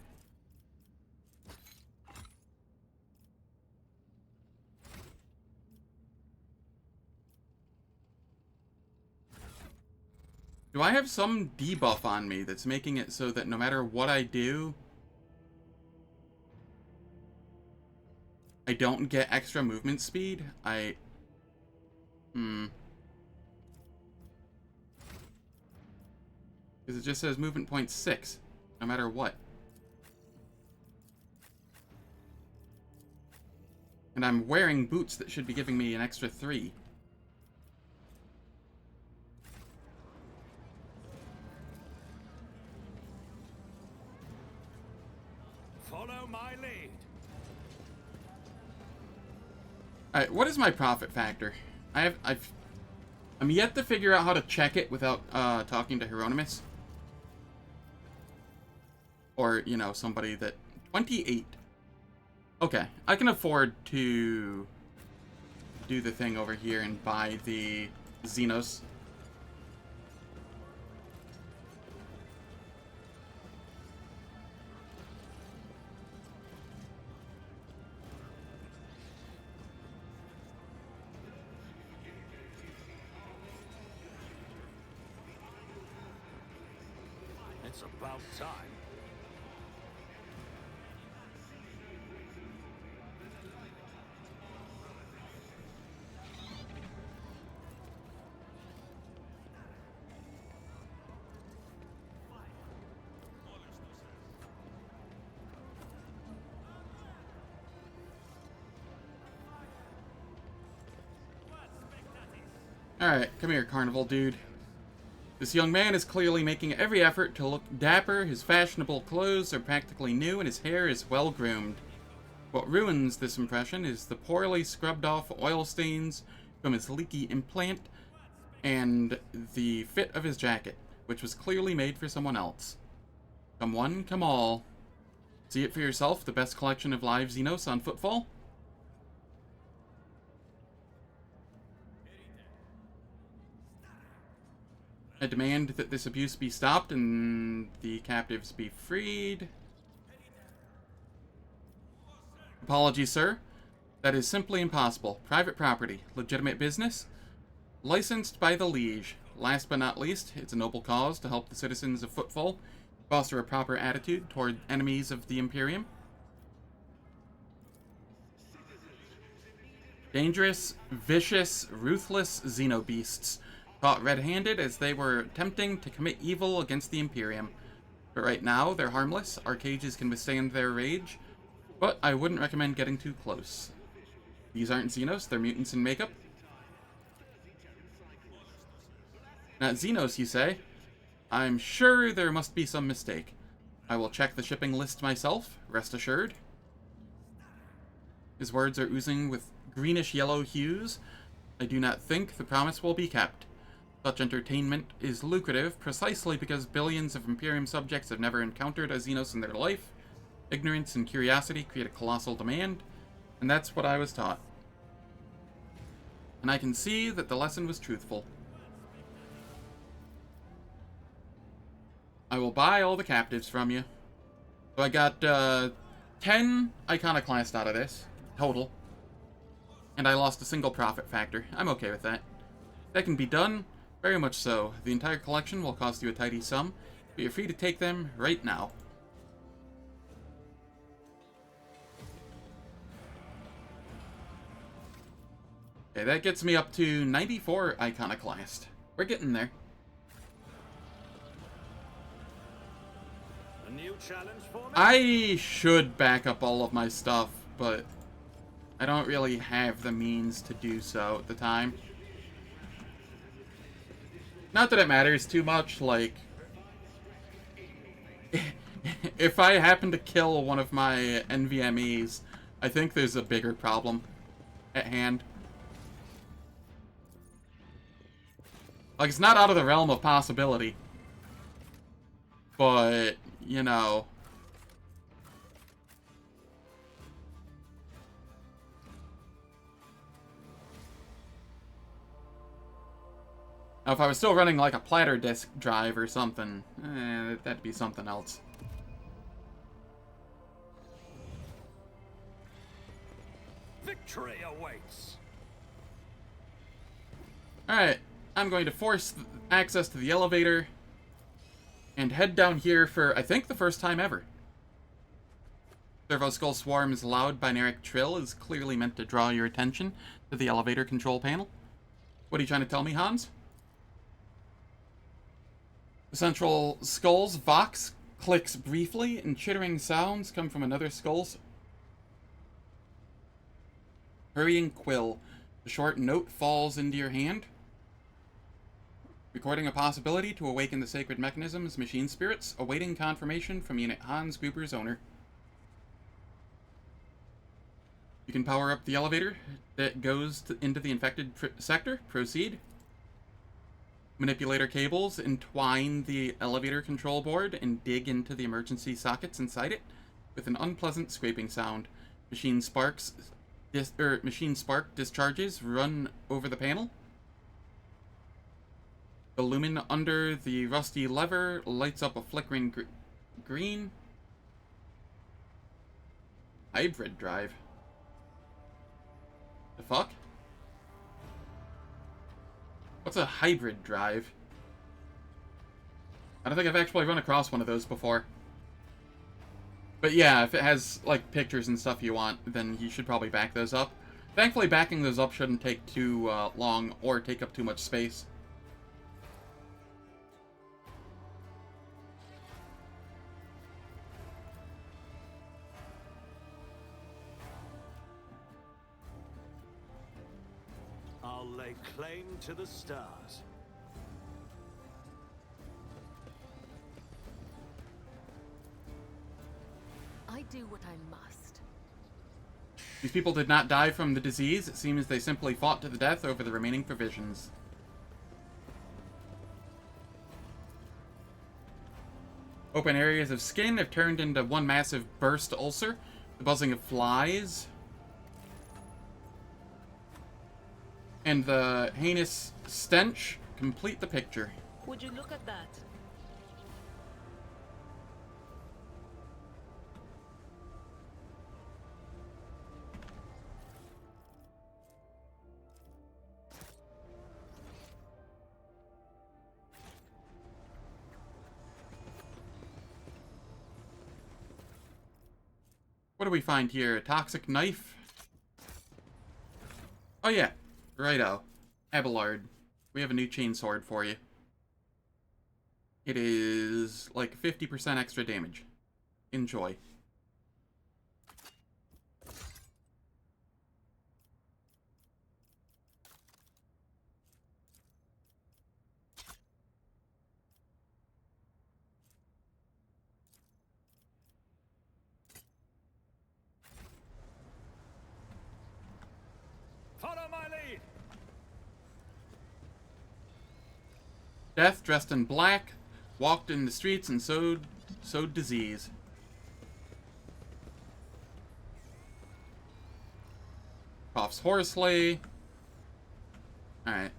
Do I have some debuff on me that's making it so that no matter what I do, I don't get extra movement speed? Because it just says movement point 6, no matter what. And I'm wearing boots that should be giving me an extra 3. Follow my lead. Alright, what is my profit factor? I'm yet to figure out how to check it without talking to Hieronymus. Or, you know, somebody that... 28. Okay, I can afford to do the thing over here and buy the Xenos. It's about time. Alright, come here, Carnival dude. This young man is clearly making every effort to look dapper, his fashionable clothes are practically new, and his hair is well groomed. What ruins this impression is the poorly scrubbed off oil stains from his leaky implant, and the fit of his jacket, which was clearly made for someone else. Come one, come all. See it for yourself, the best collection of live Xenos on Footfall? I demand that this abuse be stopped and the captives be freed. Apologies, sir. That is simply impossible. Private property. Legitimate business. Licensed by the Liege. Last but not least, it's a noble cause to help the citizens of Footfall foster a proper attitude toward enemies of the Imperium. Dangerous, vicious, ruthless xenobeasts. Caught red-handed as they were attempting to commit evil against the Imperium. But right now, they're harmless. Our cages can withstand their rage. But I wouldn't recommend getting too close. These aren't Xenos, they're mutants in makeup. Not Xenos, you say? I'm sure there must be some mistake. I will check the shipping list myself, rest assured. His words are oozing with greenish-yellow hues. I do not think the promise will be kept. Such entertainment is lucrative precisely because billions of Imperium subjects have never encountered a Xenos in their life. Ignorance and curiosity create a colossal demand, and that's what I was taught. And I can see that the lesson was truthful. I will buy all the captives from you. So I got 10 Iconoclast out of this, total. And I lost a single profit factor. I'm okay with that. That can be done. Very much so. The entire collection will cost you a tidy sum, but you're free to take them right now. Okay, that gets me up to 94 Iconoclast. We're getting there. A new challenge for me? I should back up all of my stuff, but I don't really have the means to do so at the time. Not that it matters too much, like... if I happen to kill one of my NVMEs, I think there's a bigger problem at hand. Like, it's not out of the realm of possibility. But, you know... Now, if I was still running, like, a platter disk drive or something, that'd be something else. Victory awaits. Alright, I'm going to force access to the elevator and head down here for, I think, the first time ever. Servo Skull Swarm's loud binaric trill is clearly meant to draw your attention to the elevator control panel. What are you trying to tell me, Hans? The central skull's vox clicks briefly, and chittering sounds come from another skull's hurrying quill. The short note falls into your hand, recording a possibility to awaken the sacred mechanism's machine spirits, awaiting confirmation from Unit Hans Gruber's owner. You can power up the elevator that goes into the infected sector. Proceed. Manipulator cables entwine the elevator control board and dig into the emergency sockets inside it with an unpleasant scraping sound. Machine spark discharges run over the panel. The lumen under the rusty lever lights up a flickering green. Hybrid drive. The fuck? What's a hybrid drive? I don't think I've actually run across one of those before. But yeah, if it has, like, pictures and stuff you want, then you should probably back those up. Thankfully, backing those up shouldn't take too long or take up too much space. I'll lay claim to the stars. I do what I must. These people did not die from the disease. It seems they simply fought to the death over the remaining provisions. Open areas of skin have turned into one massive burst ulcer. The buzzing of flies and the heinous stench complete the picture. Would you look at that? What do we find here? A toxic knife? Oh yeah, righto. Abelard. We have a new chainsword for you. It is like 50% extra damage. Enjoy. Follow my lead. Death, dressed in black, walked in the streets and sowed disease. Coughs hoarsely. Alright.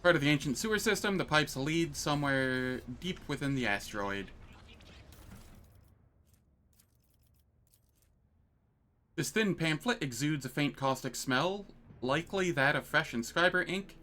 Part of the ancient sewer system, the pipes lead somewhere deep within the asteroid. This thin pamphlet exudes a faint caustic smell, likely that of fresh inscriber ink.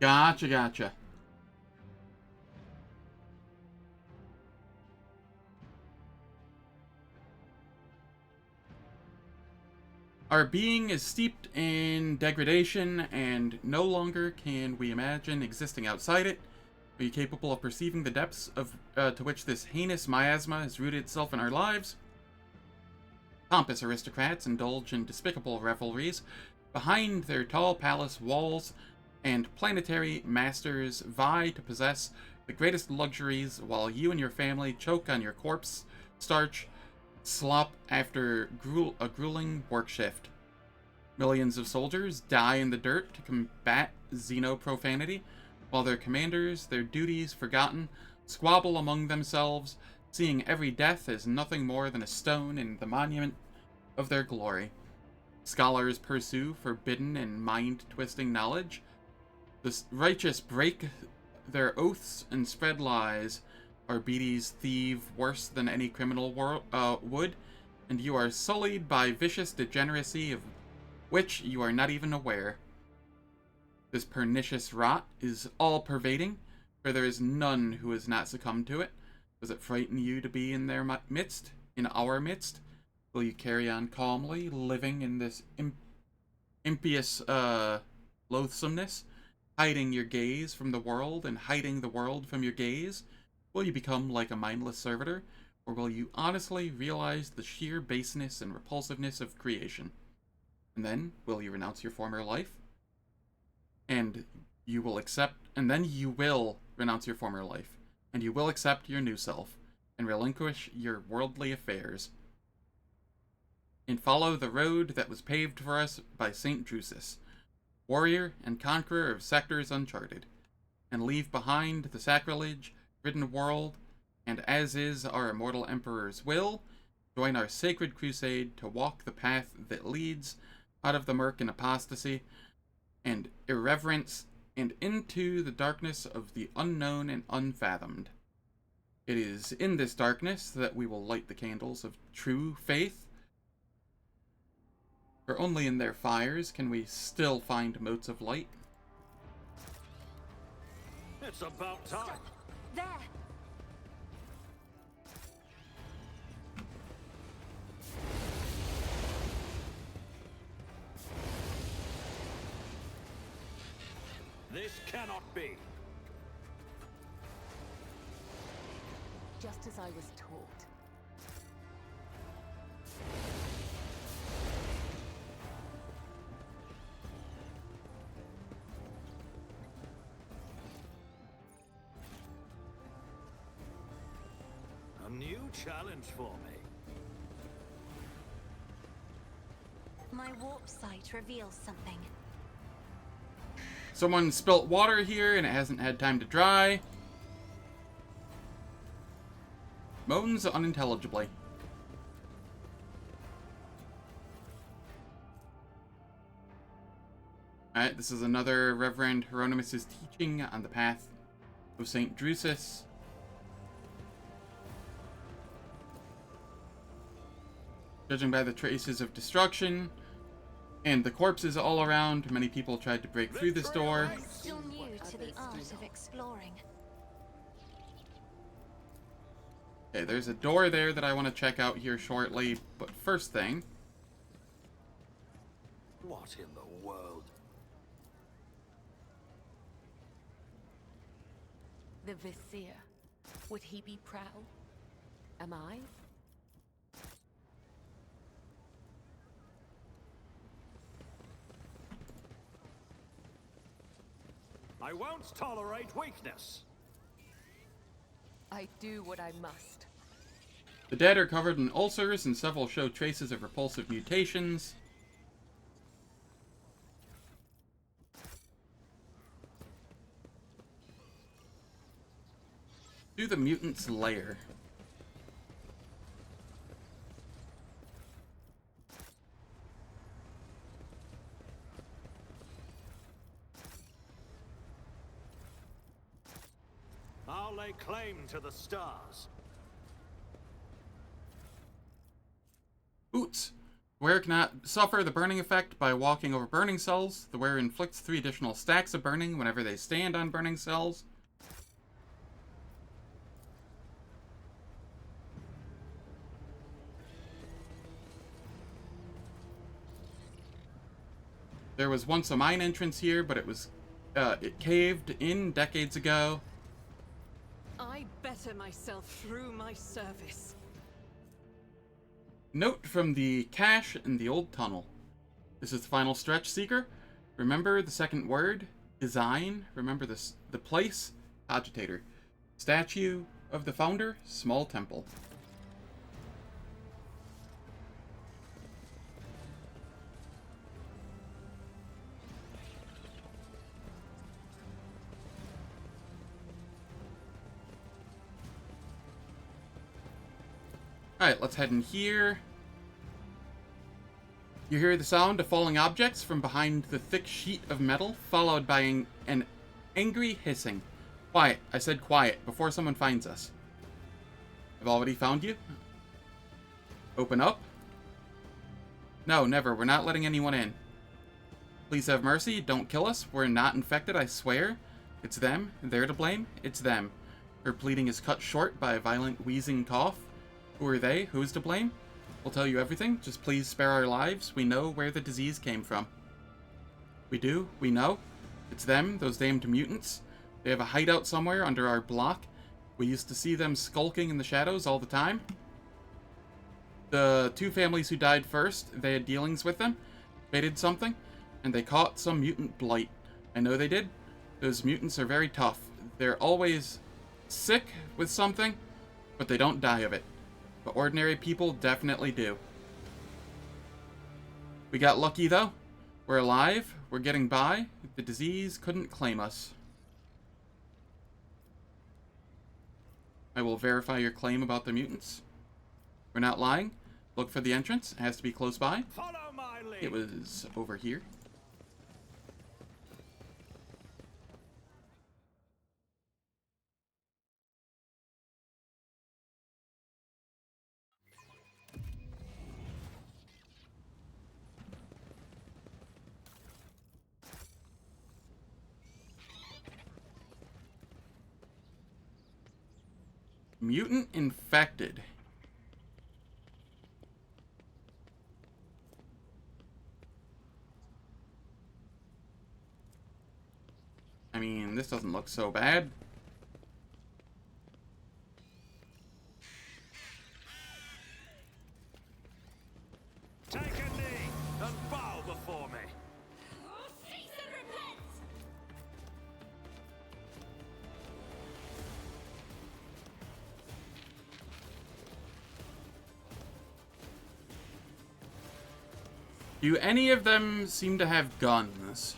Gotcha, gotcha. Our being is steeped in degradation, and no longer can we imagine existing outside it. Are you capable of perceiving the depths of to which this heinous miasma has rooted itself in our lives? Pompous aristocrats indulge in despicable revelries behind their tall palace walls, and planetary masters vie to possess the greatest luxuries while you and your family choke on your corpse starch slop after a grueling work shift. Millions of soldiers die in the dirt to combat xenoprofanity, while their commanders, their duties forgotten, squabble among themselves, seeing every death as nothing more than a stone in the monument of their glory. Scholars pursue forbidden and mind-twisting knowledge. The righteous break their oaths and spread lies. Our beaties thieve worse than any criminal would, and you are sullied by vicious degeneracy of which you are not even aware. This pernicious rot is all-pervading, for there is none who has not succumbed to it. Does it frighten you to be in their midst, in our midst? Will you carry on calmly, living in this impious loathsomeness, hiding your gaze from the world and hiding the world from your gaze? Will you become like a mindless servitor, or will you honestly realize the sheer baseness and repulsiveness of creation? And then, will you renounce your former life? And you will renounce your former life, and you will accept your new self, and relinquish your worldly affairs, and follow the road that was paved for us by St. Drusus, warrior and conqueror of sectors uncharted, and leave behind the sacrilege-ridden world, and as is our immortal emperor's will, join our sacred crusade to walk the path that leads out of the murk and apostasy and irreverence and into the darkness of the unknown and unfathomed. It is in this darkness that we will light the candles of true faith, for only in their fires can we still find motes of light. It's about time. There! This cannot be. Just as I was taught. A new challenge for me. My warp sight reveals something. Someone spilt water here and it hasn't had time to dry. Moans unintelligibly. Alright, this is another Reverend Hieronymus' teaching on the path of St. Drusus. Judging by the traces of destruction and the corpses all around, many people tried to break through this door. I'm still new to the art of exploring. Okay, there's a door there that I want to check out here shortly, but first thing... What in the world? The Vizier. Would he be proud? Am I? I won't tolerate weakness. I do what I must. The dead are covered in ulcers and several show traces of repulsive mutations. To the mutant's lair. I'll lay claim to the stars. Boots, The wearer cannot suffer the burning effect by walking over burning cells. The wearer inflicts 3 additional stacks of burning whenever they stand on burning cells. There was once a mine entrance here, but it caved in decades ago. I better myself through my service. Note from the cache in the old tunnel. This is the final stretch, Seeker. Remember the second word, design. Remember this, the place, agitator. Statue of the founder, small temple. Alright, let's head in here. You hear the sound of falling objects from behind the thick sheet of metal, followed by an angry hissing. Quiet. I said quiet, before someone finds us. I've already found you. Open up. No, never. We're not letting anyone in. Please have mercy. Don't kill us. We're not infected, I swear. It's them. They're to blame. It's them. Her pleading is cut short by a violent wheezing cough. Who are they? Who's to blame? We'll tell you everything. Just please spare our lives. We know where the disease came from. We do? We know? It's them, those damned mutants. They have a hideout somewhere under our block. We used to see them skulking in the shadows all the time. The 2 families who died first, they had dealings with them. They did something, and they caught some mutant blight. I know they did. Those mutants are very tough. They're always sick with something, but they don't die of it. But ordinary people definitely do. We got lucky, though. We're alive. We're getting by. The disease couldn't claim us. I will verify your claim about the mutants. We're not lying. Look for the entrance. It has to be close by. Follow my lead. It was over here. Mutant infected. I mean, this doesn't look so bad. Take a knee and bow before me. Do any of them seem to have guns?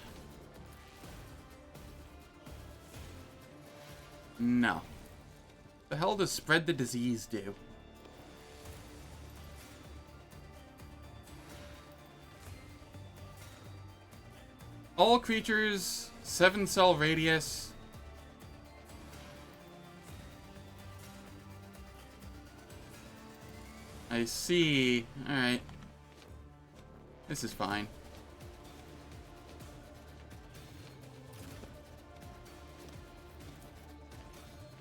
No. The hell does spread the disease do? All creatures, 7-cell radius. I see. Alright. This is fine.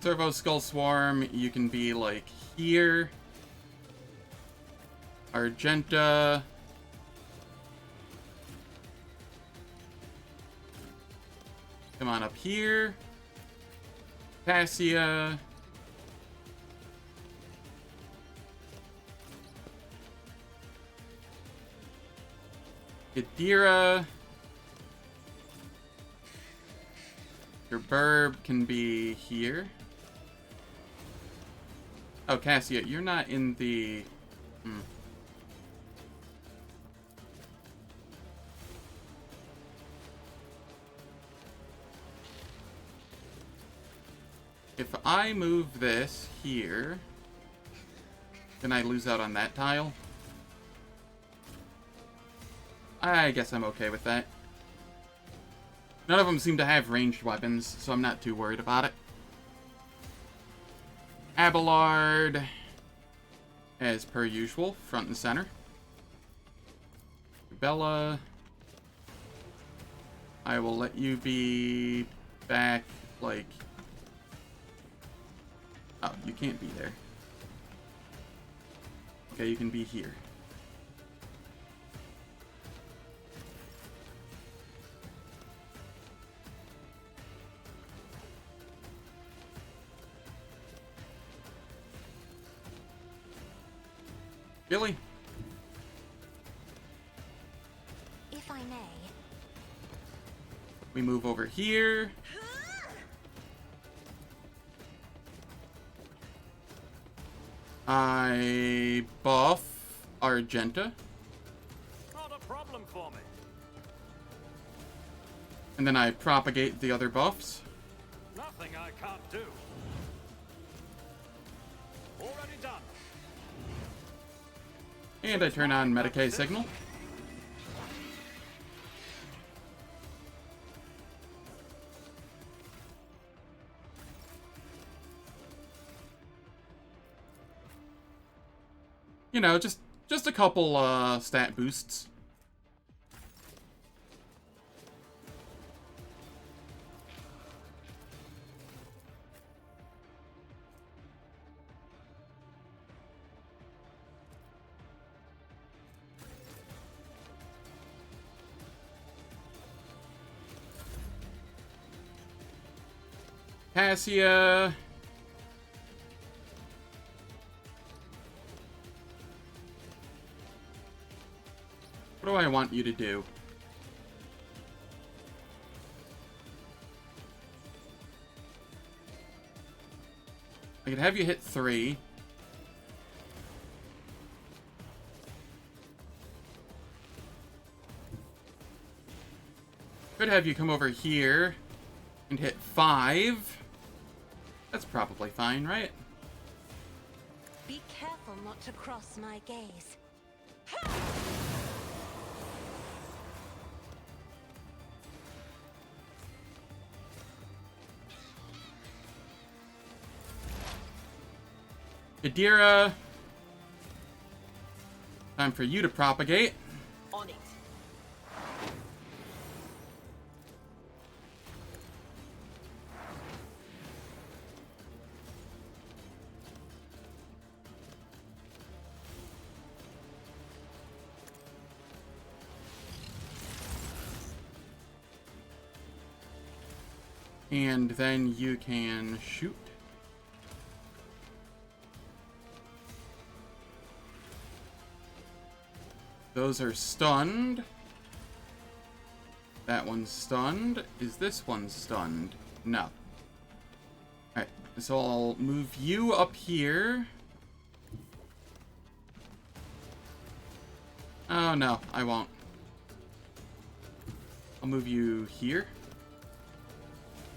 Servo Skull Swarm, you can be like here. Argenta. Come on up here. Cassia. Gadira. Your burb can be here. Oh, Cassia, you're not in the... If I move this here, then I lose out on that tile. I guess I'm okay with that. None of them seem to have ranged weapons, so I'm not too worried about it. Abelard, as per usual, front and center. Bella, I will let you be back, like... Oh, you can't be there. Okay, you can be here. Billy? If I may. We move over here. I buff Argenta. Not a problem for me. And then I propagate the other buffs. Nothing I can't do. Already done. And I turn on Medicae signal. You know, just a couple stat boosts. Cassia. What do I want you to do? I could have you hit 3. Could have you come over here and hit 5. That's probably fine, right? Be careful not to cross my gaze. Kadira. Time for you to propagate. On it. And then you can shoot. Those are stunned. That one's stunned. Is this one stunned? No. Alright, so I'll move you up here. Oh no, I won't. I'll move you here.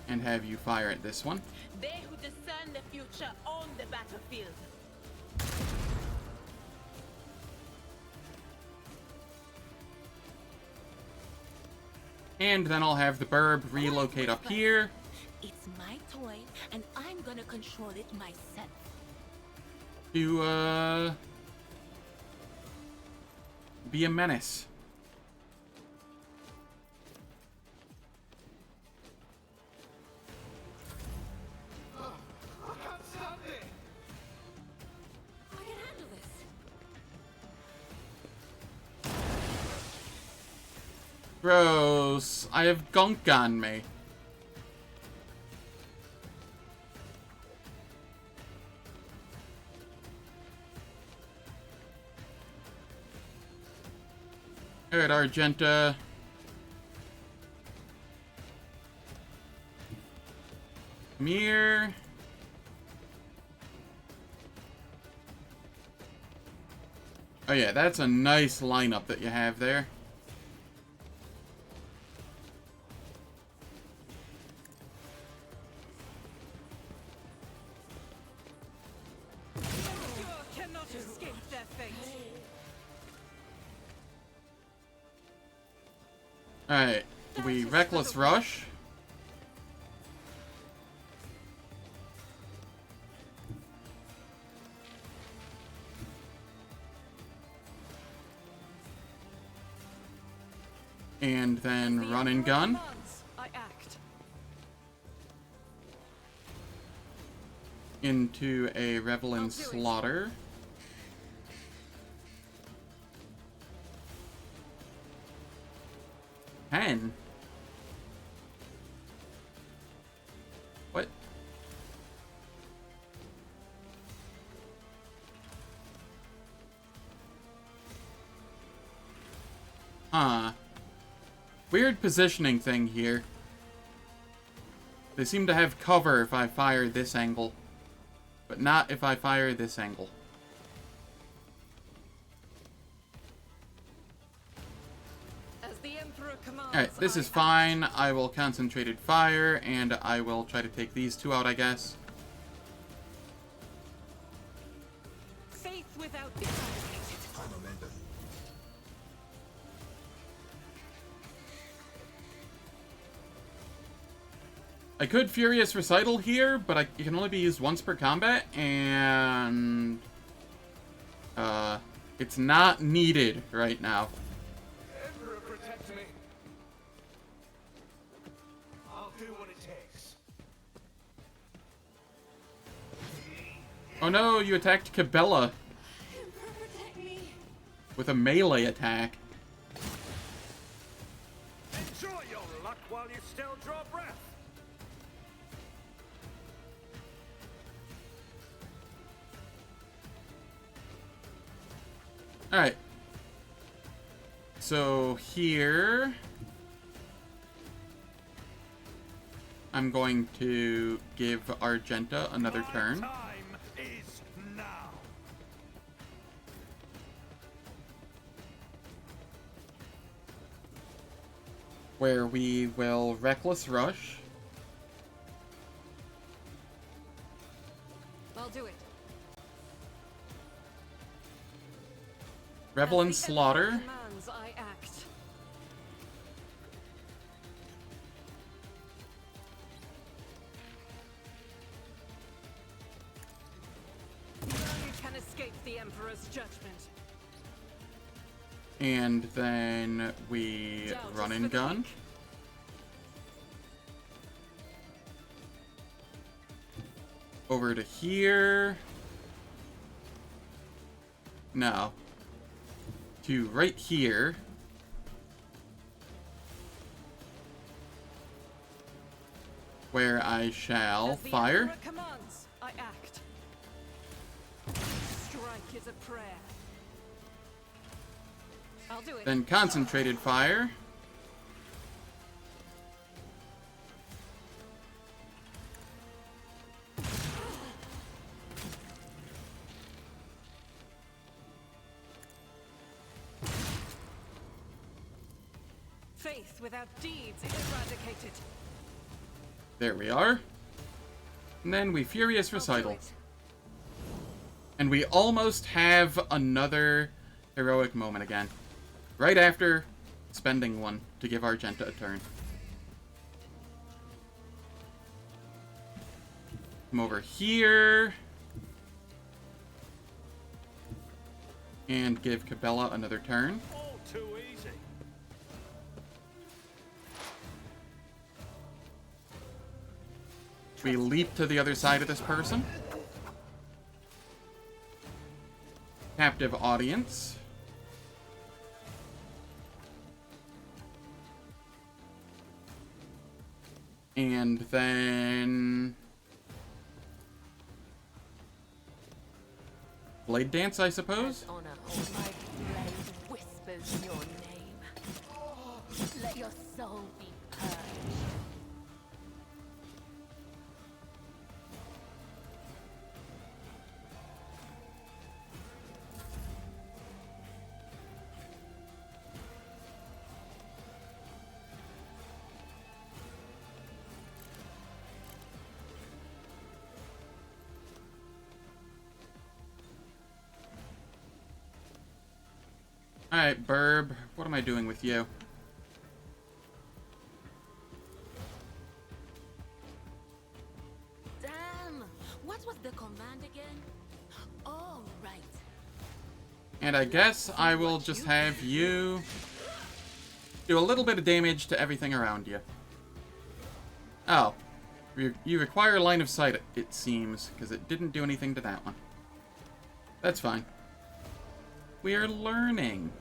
And have you fire at this one. They who discern the future own the battlefield. And then I'll have the burb relocate up here. It's my toy, and I'm gonna control it myself. To, be a menace. I can handle this. Gross. I have gunk on me. Alright, Argenta. Come here. Oh yeah, that's a nice lineup that you have there. You cannot escape their fate. Alright, we Reckless Rush. And then run and gun. I act. Into a Revel in Slaughter. What? Huh. Weird positioning thing here. They seem to have cover if I fire this angle, but not if I fire this angle. Alright, this is fine. I will concentrated fire, and I will try to take these two out, I guess. Faith without I could Furious Recital here, but it can only be used once per combat, and it's not needed right now. Emperor, protect me. I'll do what it takes. Oh no, you attacked Cabela with a melee attack. Enjoy your luck while you still draw breath. Alright. So here I'm going to give Argenta another turn. Time is now. Where we will Reckless Rush. I'll do it. Revel in As the Slaughter. Emperor commands, I act. None can escape the Emperor's judgment. And then we Doubt run is and for the gun. weak. Over to here. No. To right here. Where I shall As the fire. Emperor commands, I act. Strike is a prayer. I'll do it. Then concentrated fire. Faith without deeds is eradicated. There we are. And then we Furious I'll do Recital. it. And we almost have another heroic moment again. Right after spending one to give Argenta a turn. Come over here. And give Cabela another turn. All too easy. We leap to the other side of this person. Captive audience. And then Blade Dance, I suppose? Honor, almighty blade whispers your name. Let your soul be purged. Alright, Burb, what am I doing with you? Damn! What was the command again? Oh, right. And I guess I will just have you Do a little bit of damage to everything around you. Oh. You require line of sight, it seems, because it didn't do anything to that one. That's fine. We are learning.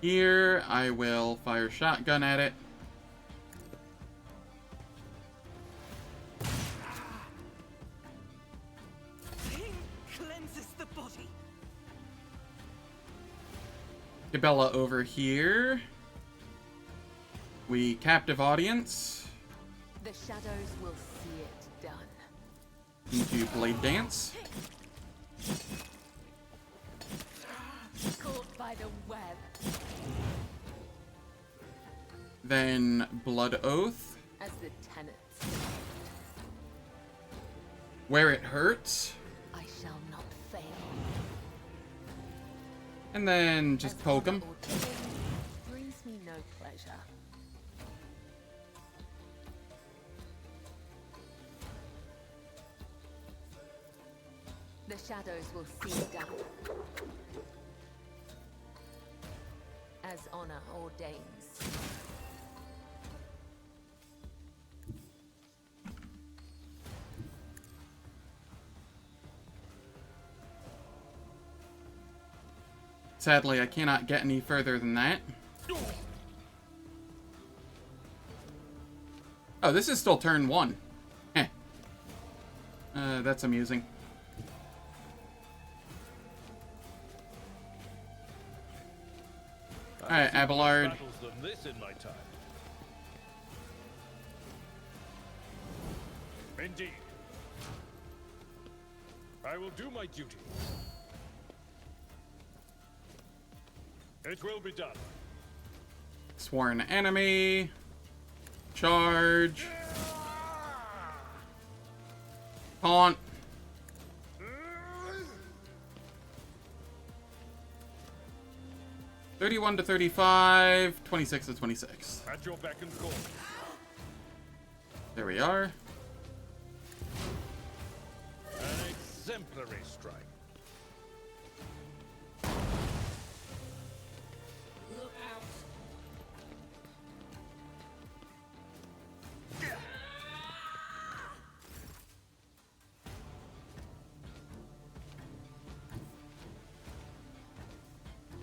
Here, I will fire shotgun at it. Cleanses the body. Gabella over here. We captive audience. The shadows will see it done. Into Blade Dance. Caught by the web. Then Blood Oath. As the tenants. Where it hurts. I shall not fail. And then just As poke him. honor ordained brings me no pleasure. The shadows will see it done. As honor ordains. Sadly, I cannot get any further than that. Oh, this is still turn 1. Heh. That's amusing. Alright, Abelard. Battles than this in my time. Indeed. I will do my duty. It will be done. Sworn enemy. Charge. Taunt. $31 to $35, $26 to $26. At your beck and call. There we are. An exemplary strike.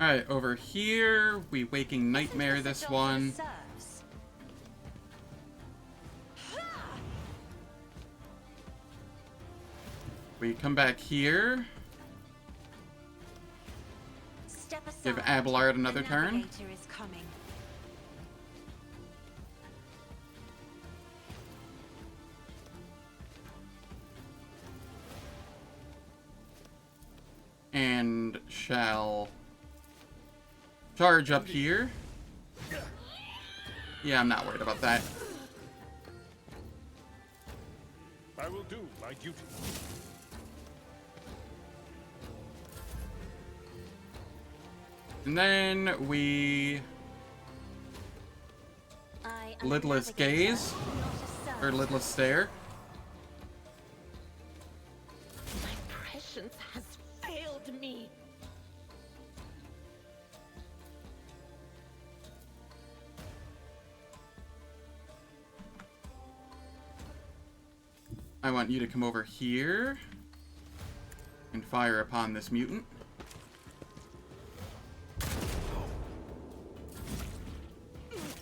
Alright, over here, we Waking Nightmare this one. We come back here. Step aside. Give Abelard another The turn. navigator is coming. And shall charge up here. Yeah, I'm not worried about that. I will do my duty. And then we I am a Lidless navigator, Gaze, not a or servant. Lidless Stare. My prescience has failed me. I want you to come over here and fire upon this mutant.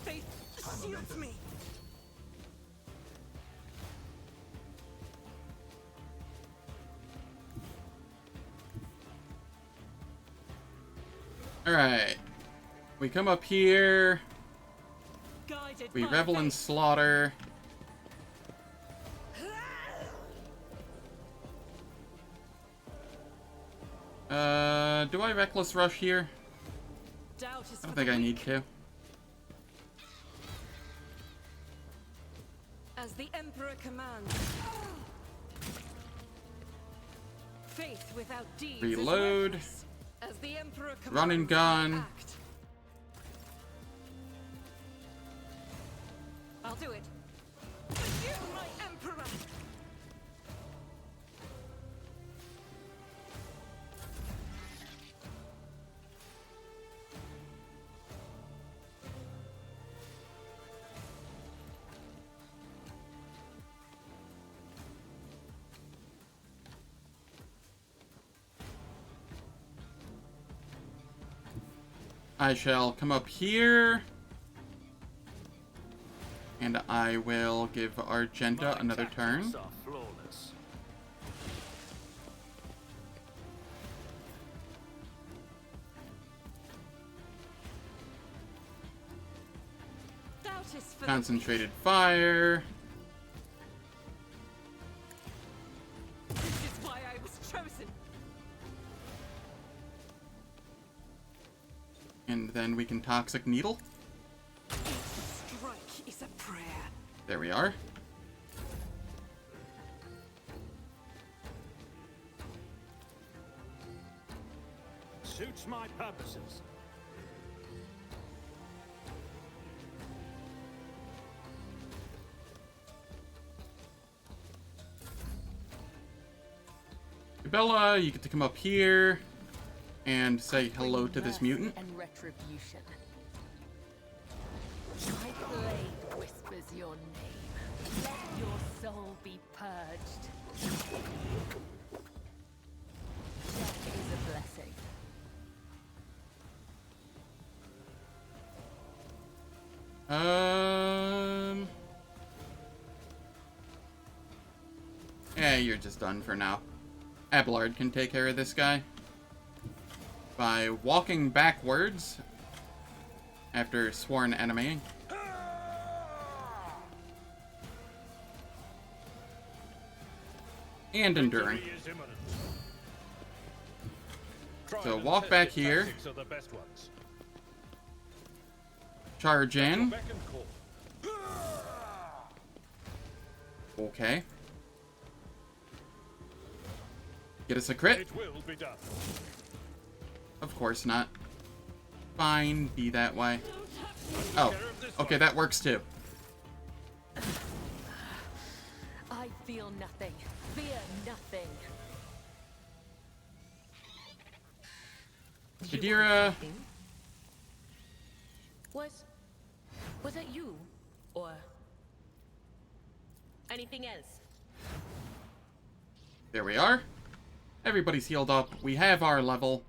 Faith shields me. Alright. We come up here. Guided We by revel in faith. slaughter. Do I Reckless Rush here? Doubt is I don't for think the I need weak. to. As the Emperor commands. Faith without deeds is Reload. worthless. A As the Emperor Run and commands, gun. act. I'll do it. For you, my Emperor! I shall come up here. And I will give Argenta another turn. Tactics are flawless. Doubt is for Concentrated fire. This is why I was chosen. And then we can Toxic Needle. Each strike is a prayer. There we are. Suits my purposes. Bella, you get to come up here and say hello to this mutant. And retribution. My blade whispers your name. Let your soul be purged. Death is a blessing. Yeah, you're just done for now. Abelard can take care of this guy by walking backwards after sworn enemy. And enduring. Victory is imminent. So Tried and walk back tested here. tactics are the best ones. Charge in. Beck and call. Okay. Get us a crit? It will be done. Of course not. Fine, be that way. Oh, okay, that works too. I feel nothing. Fear nothing. Kadira, Was it you? Or anything else? there we are. Everybody's healed up. We have our level.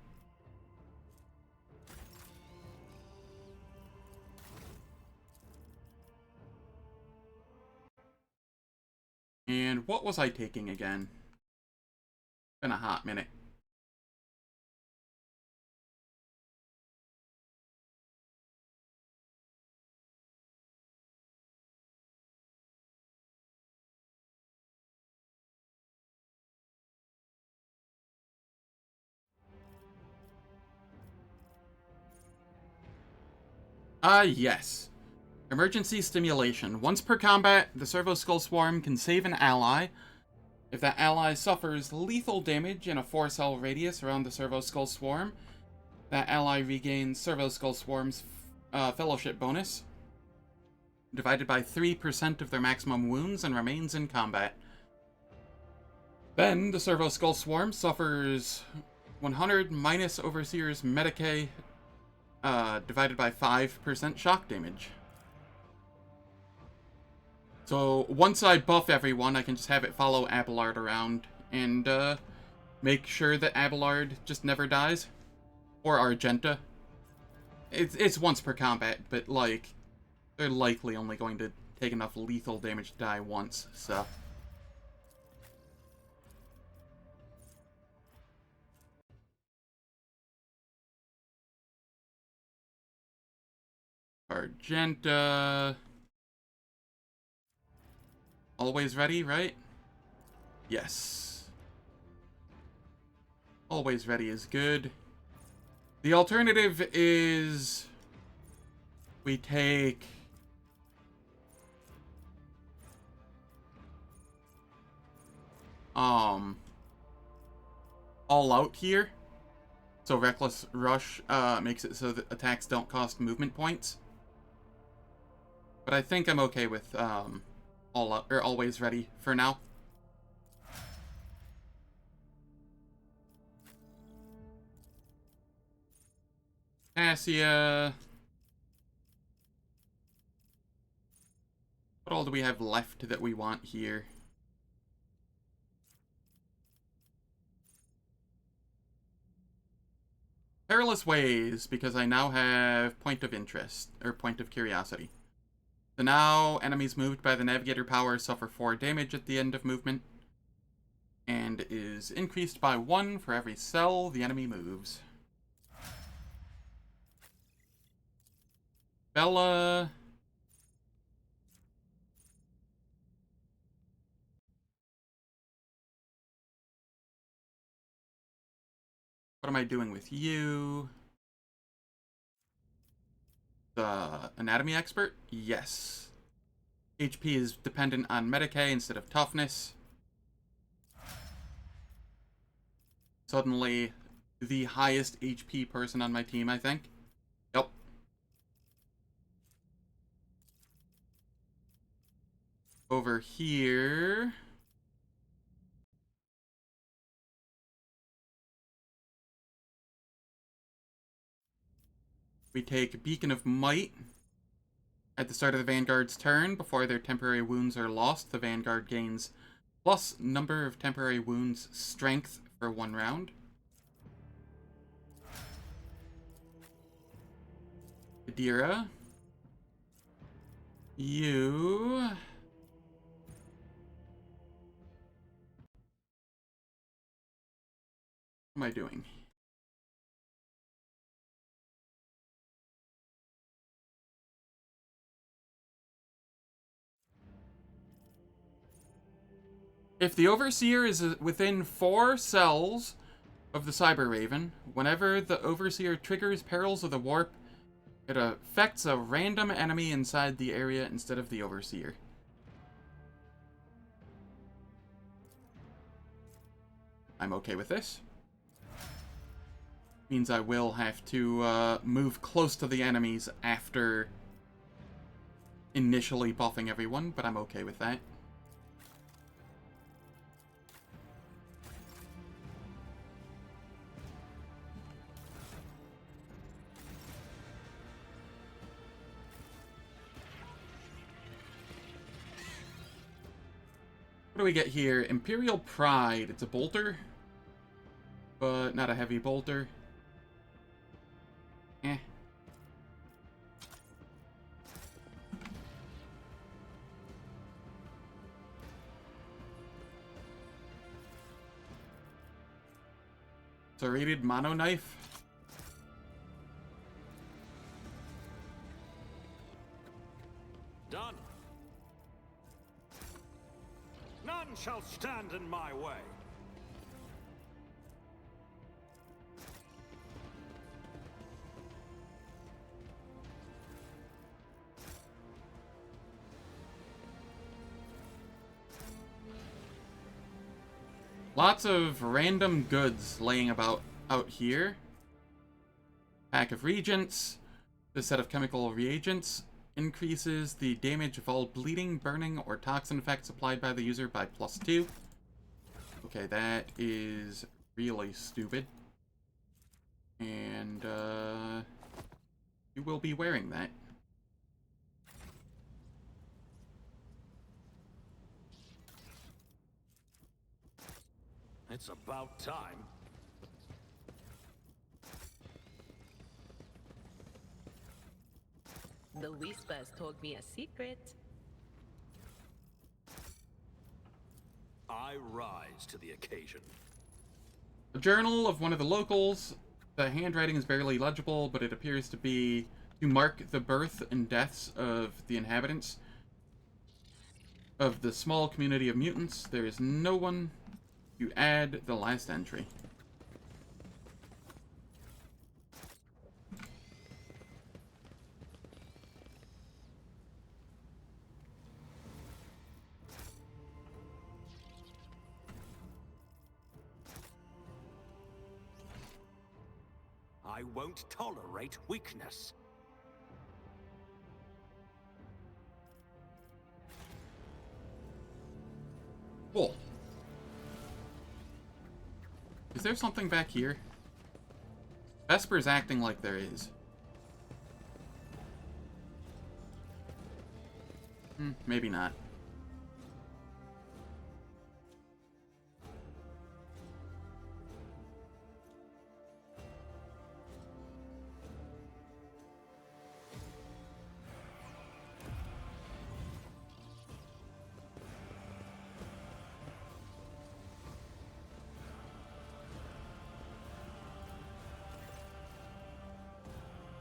And what was I taking again? Been a hot minute. Yes. Emergency stimulation. Once per combat, the Servo Skull Swarm can save an ally. If that ally suffers lethal damage in a 4-cell radius around the Servo Skull Swarm, that ally regains Servo Skull Swarm's fellowship bonus, divided by 3% of their maximum wounds, and remains in combat. Then, the Servo Skull Swarm suffers 100 minus Overseer's Medicae, divided by 5% shock damage. So, once I buff everyone, I can just have it follow Abelard around, and, make sure that Abelard just never dies. Or Argenta. It's once per combat, but, like, they're likely only going to take enough lethal damage to die once, so... Argenta... Always ready, right? Yes. Always ready is good. The alternative is... we take... all out here. So Reckless Rush makes it so that attacks don't cost movement points. But I think I'm okay with Always Ready for now. Cassia. What all do we have left that we want here? Perilous Ways, because I now have Point of Interest, or Point of Curiosity. So now, enemies moved by the Navigator power suffer 4 damage at the end of movement, and is increased by 1 for every cell the enemy moves. Bella... What am I doing with you? The Anatomy Expert? Yes. HP is dependent on Medicae instead of Toughness. Suddenly, the highest HP person on my team, I think. Yep. Over here... we take Beacon of Might. At the start of the Vanguard's turn, before their temporary wounds are lost, the Vanguard gains plus number of temporary wounds strength for 1 round. Adira. You... what am I doing? If the Overseer is within 4 cells of the Cyber Raven, whenever the Overseer triggers Perils of the Warp, it affects a random enemy inside the area instead of the Overseer. I'm okay with this. Means I will have to move close to the enemies after initially buffing everyone, but I'm okay with that. What do we get here? Imperial Pride. It's a bolter, but not a heavy bolter. Eh. Serrated Mono Knife. Done. None shall stand in my way. Lots of random goods laying about out here. Pack of Regents. This set of chemical reagents increases the damage of all bleeding, burning, or toxin effects applied by the user by +2. Okay, that is really stupid. And, you will be wearing that. It's about time. The Whispers told me a secret. I rise to the occasion. A journal of one of the locals. The handwriting is barely legible, but it appears to be to mark the birth and deaths of the inhabitants of the small community of mutants. There is no one to add the last entry. I won't tolerate weakness. Cool. Is there something back here? Vesper's acting like there is. Maybe not.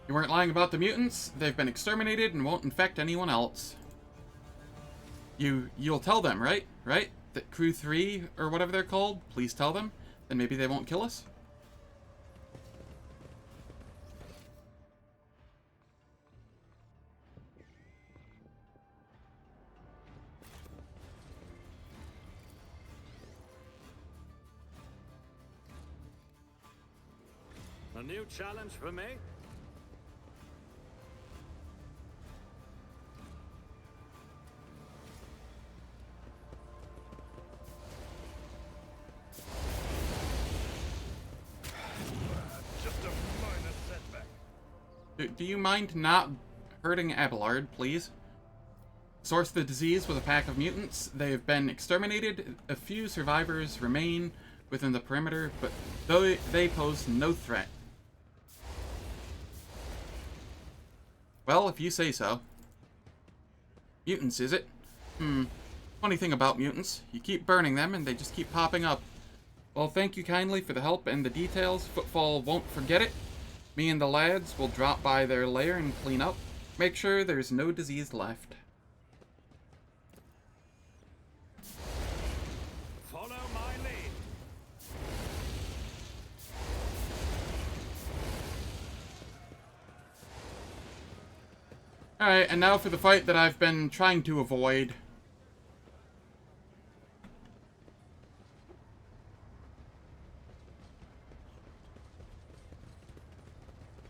You weren't lying about the mutants. They've been exterminated and won't infect anyone else. You'll tell them, right? Right? That Crew 3, or whatever they're called, please tell them. Then maybe they won't kill us. A new challenge for me? Just a minor setback. Do you mind not hurting Abelard, please? Source the disease with a pack of mutants. They have been exterminated. A few survivors remain within the perimeter, but though they pose no threat. Well, if you say so. Mutants, is it? Funny thing about mutants, you keep burning them and they just keep popping up. Well, thank you kindly for the help and the details. Footfall won't forget it. Me and the lads will drop by their lair and clean up. Make sure there's no disease left. Follow my lead. Alright, and now for the fight that I've been trying to avoid.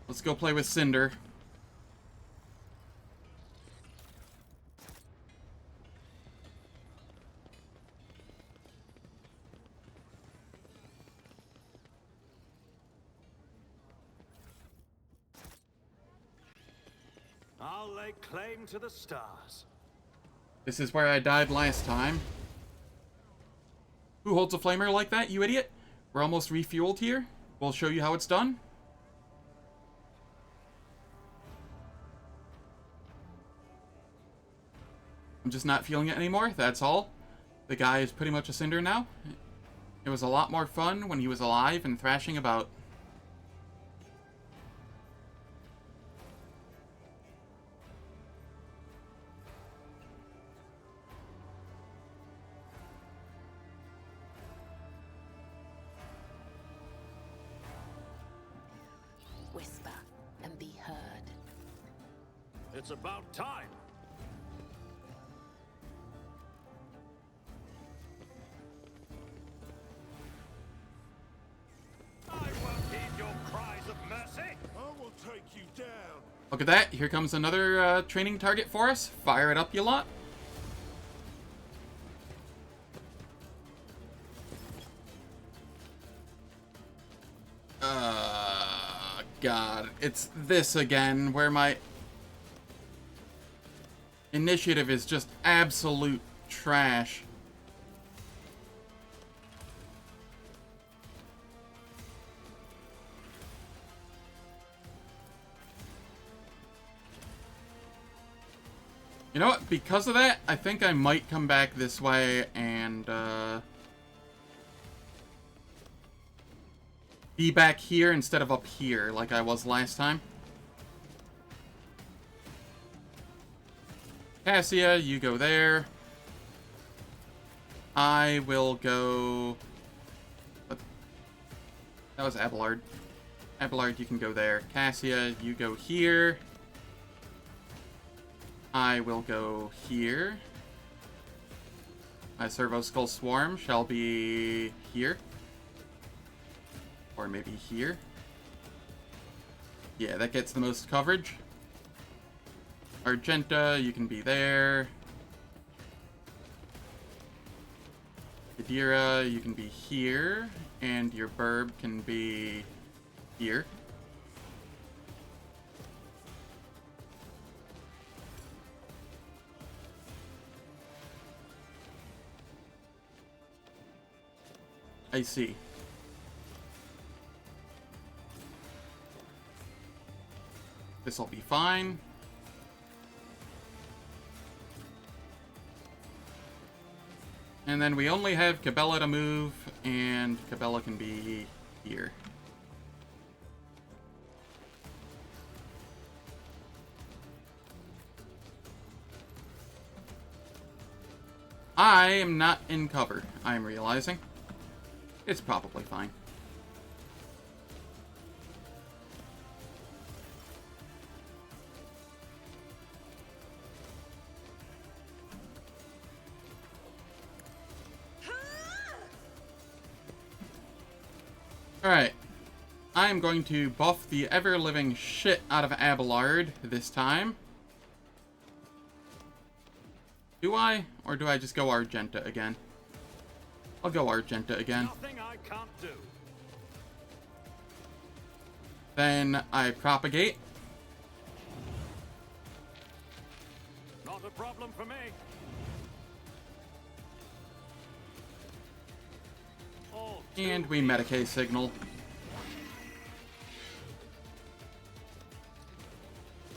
Let's go play with Cinder. I'll lay claim to the stars. This is where I died last time. Who holds a flamer like that, you idiot? We're almost refueled here. We'll show you how it's done. I'm just not feeling it anymore, that's all. The guy is pretty much a Cinder now. It was a lot more fun when he was alive and thrashing about. Whisper and be heard. It's about time. I won't heed your cries of mercy. I will take you down. Look at that, here comes another training target for us. Fire it up, you lot. God, it's this again, where my initiative is just absolute trash. You know what? Because of that, I think I might come back this way and, be back here instead of up here, like I was last time. Cassia, you go there. I will go... That was Abelard. Abelard, you can go there. Cassia, you go here. I will go here. My Servo Skull Swarm shall be here. Or maybe here. Yeah, that gets the most coverage. Argenta, you can be there. Kadira, you can be here. And your burb can be here. I see. This'll be fine. And then we only have Cabela to move, and Cabela can be here. I am not in cover, I'm realizing. It's probably fine. Alright. I am going to buff the ever-living shit out of Abelard this time. Do I? Or do I just go Argenta again? I'll go Argenta again. Nothing I can't do. Then I propagate. Not a problem for me. All And too we Medicae signal.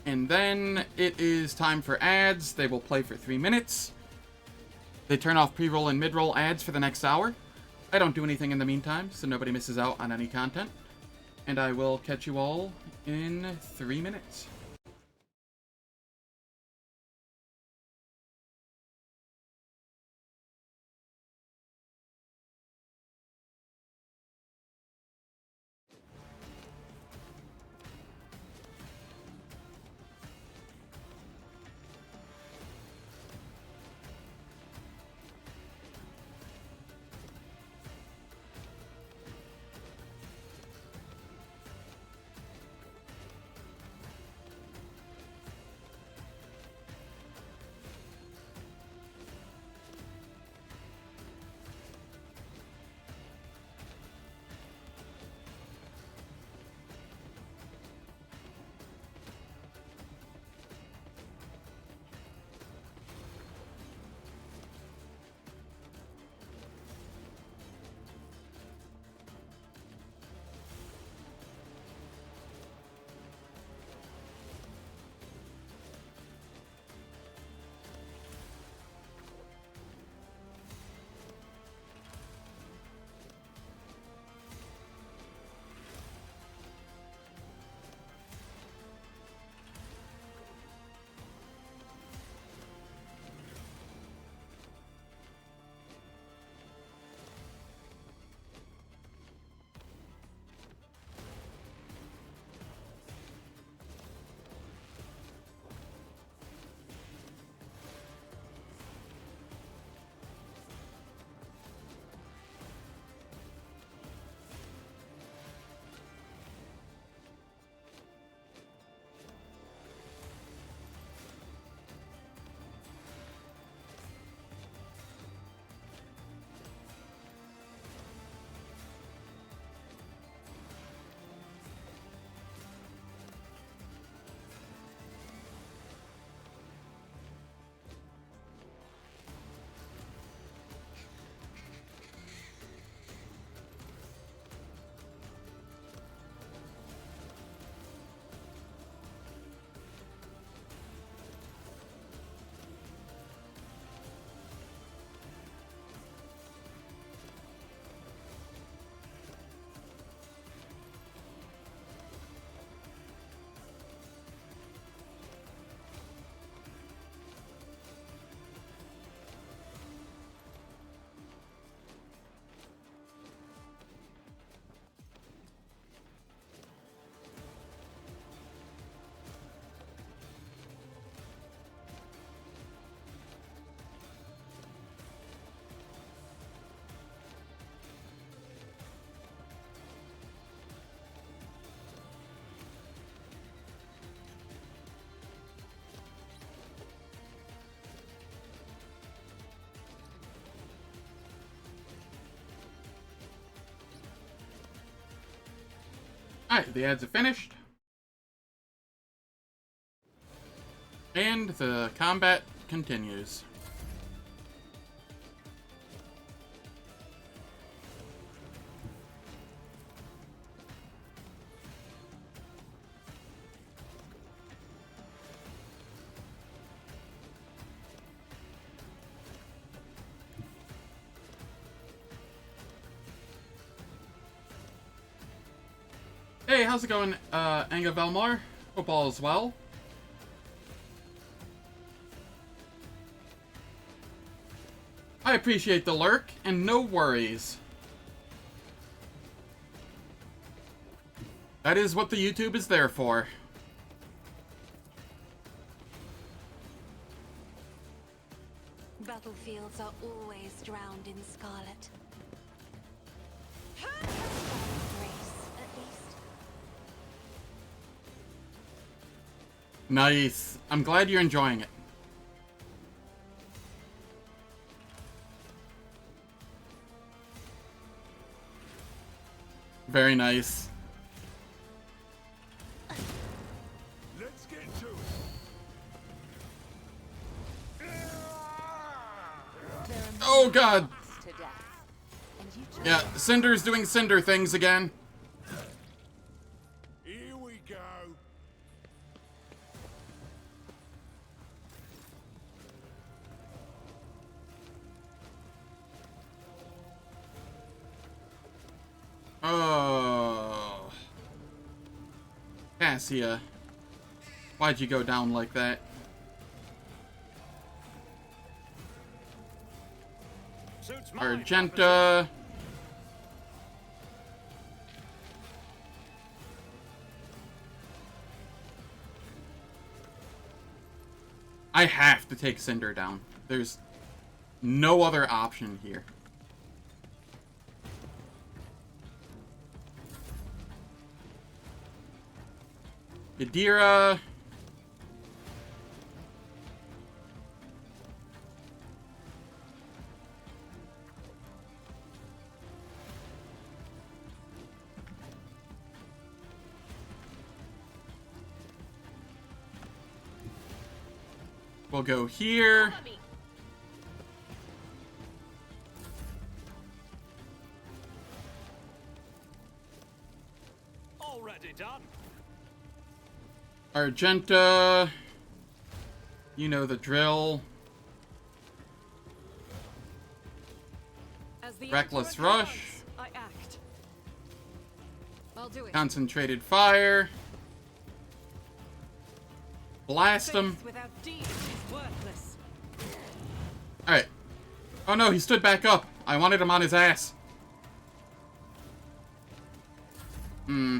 And then it is time for ads. They will play for 3 minutes. They turn off pre-roll and mid-roll ads for the next hour. I don't do anything in the meantime, so nobody misses out on any content. And I will catch you all in 3 minutes. Alright, the ads are finished. And the combat continues. Hey, how's it going, Anga Velmar? Hope all is well. I appreciate the lurk, and no worries. That is what the YouTube is there for. Battlefields are always drowned in scarlet. Nice. I'm glad you're enjoying it. Very nice. Let's get to it. Oh god. Yeah, Cinder's doing Cinder things again. Here we go. Oh. Cassia. Why'd you go down like that? Suits mine, Argenta. I have to take Cinder down. There's no other option here. Yadira. We'll go here. Already done. Argenta. You know the drill. As the Reckless Emperor Rush. commands, I act. I'll do it. Concentrated fire. Blast him. Faith without deeds is worthless. Alright. Oh no, he stood back up. I wanted him on his ass. Hmm.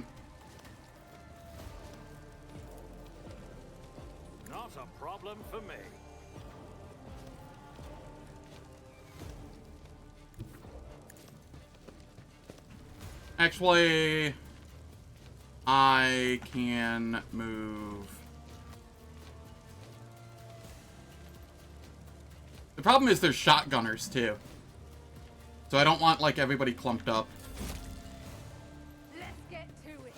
Not a problem for me. Actually, I can move. The problem is there's shotgunners too. So I don't want like everybody clumped up. Let's get to it.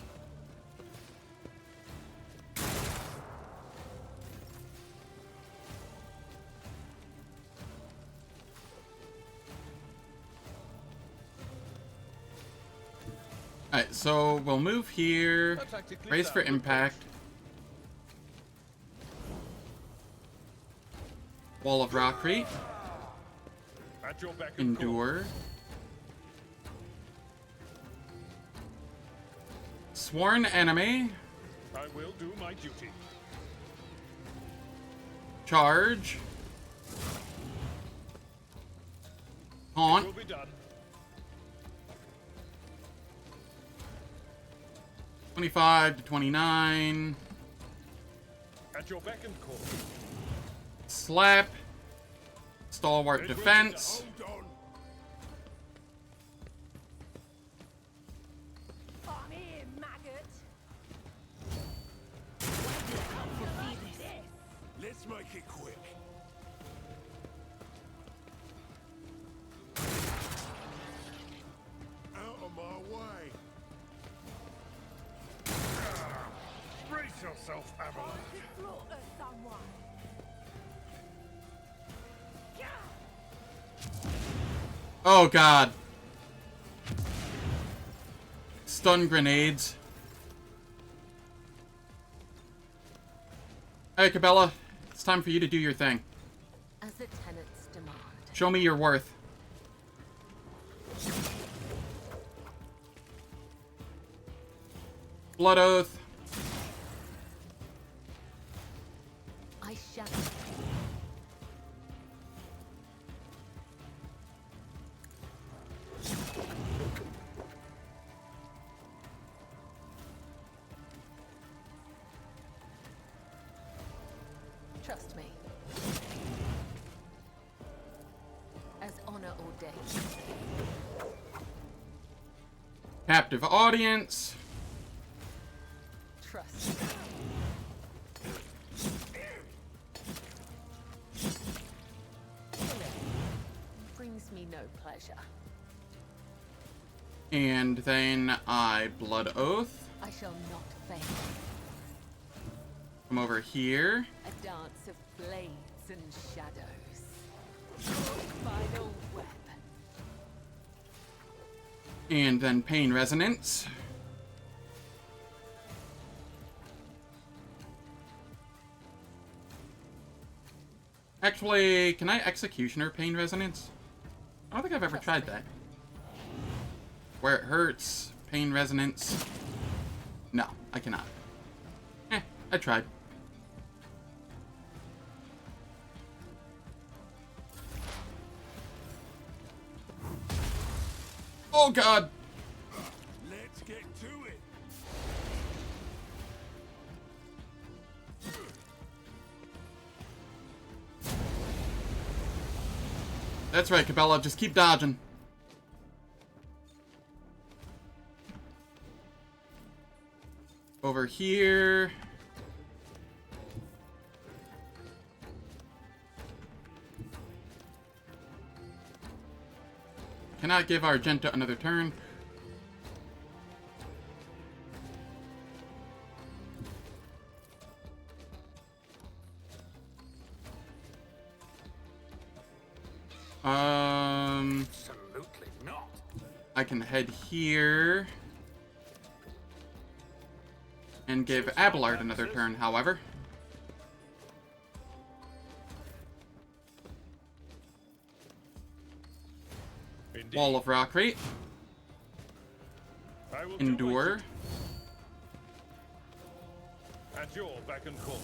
Alright, so we'll move here. Race for impact. Wall of Rockry. At your beck and call. Endure. Sworn enemy. I will do my duty. Charge. Taunt. Will be done. 25 to 29. At your beck and call. Slap. Stalwart It will be defense. Hold on. I'm here, maggot. Let's make it quick. Out of my way. yourself, Avalon. Slaughter someone. Oh god. Stun grenades. Hey, Cabela. It's time for you to do your thing. As the tenants demand. Show me your worth. Blood Oath. I shall. Trust me. As honor ordained. Captive audience. Trust. Brings me no pleasure. And then I Blood Oath. I shall not fail. Come over here. A dance of blades and shadows. Final weapon. And then Pain Resonance. Actually, can I Executioner Pain Resonance? I don't think I've ever tried that. Where it hurts, Pain Resonance. No, I cannot. I tried. Oh god! Let's get to it. That's right, Cabela, just keep dodging. Over here. Cannot give Argenta another turn. Absolutely not. I can head here. And give Abelard another turn, however. Indeed. Wall of Rockrate. I will do my Endure. duty. At your beck and call.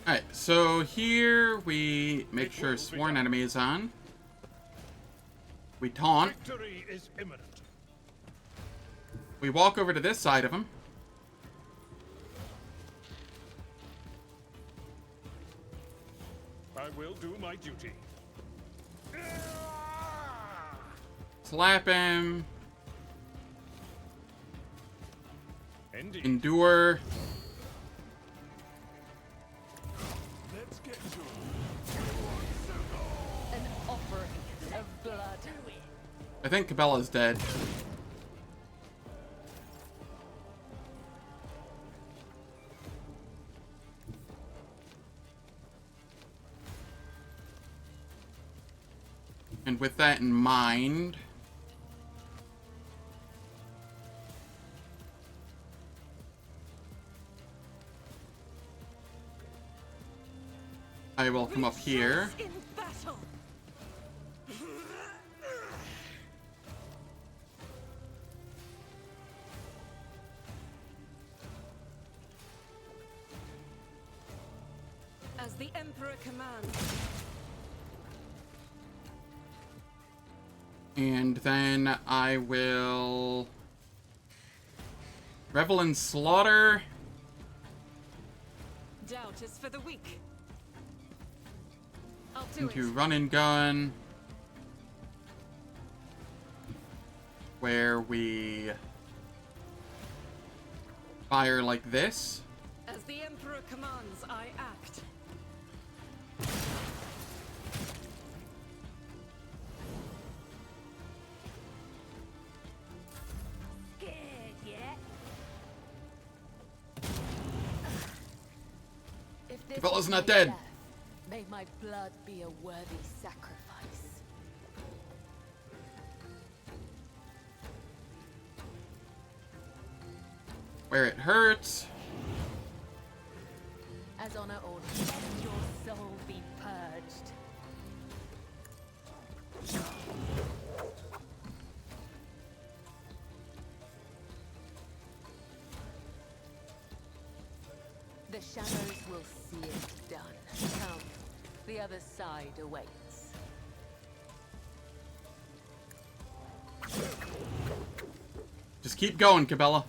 Alright, so here we make sure Sworn Enemy is on. We taunt. Victory is imminent. We walk over to this side of him. I will do my duty. Slap him. Indeed. Endure. Let's get to it. An offering of blood. I think Cabela's dead. And with that in mind, I will come up here. In battle. As the Emperor commands. And then I will revel in slaughter. Doubt is for the weak. I'll do Into it. run and gun. where we fire like this. As the Emperor commands, I act. Scared yet? If this Bella's is not my dead. death, may my blood be a worthy sacrifice. Where it hurts. As honor orders, let your soul be purged. The shadows will see it done. Come, the other side awaits. Just keep going, Cabela.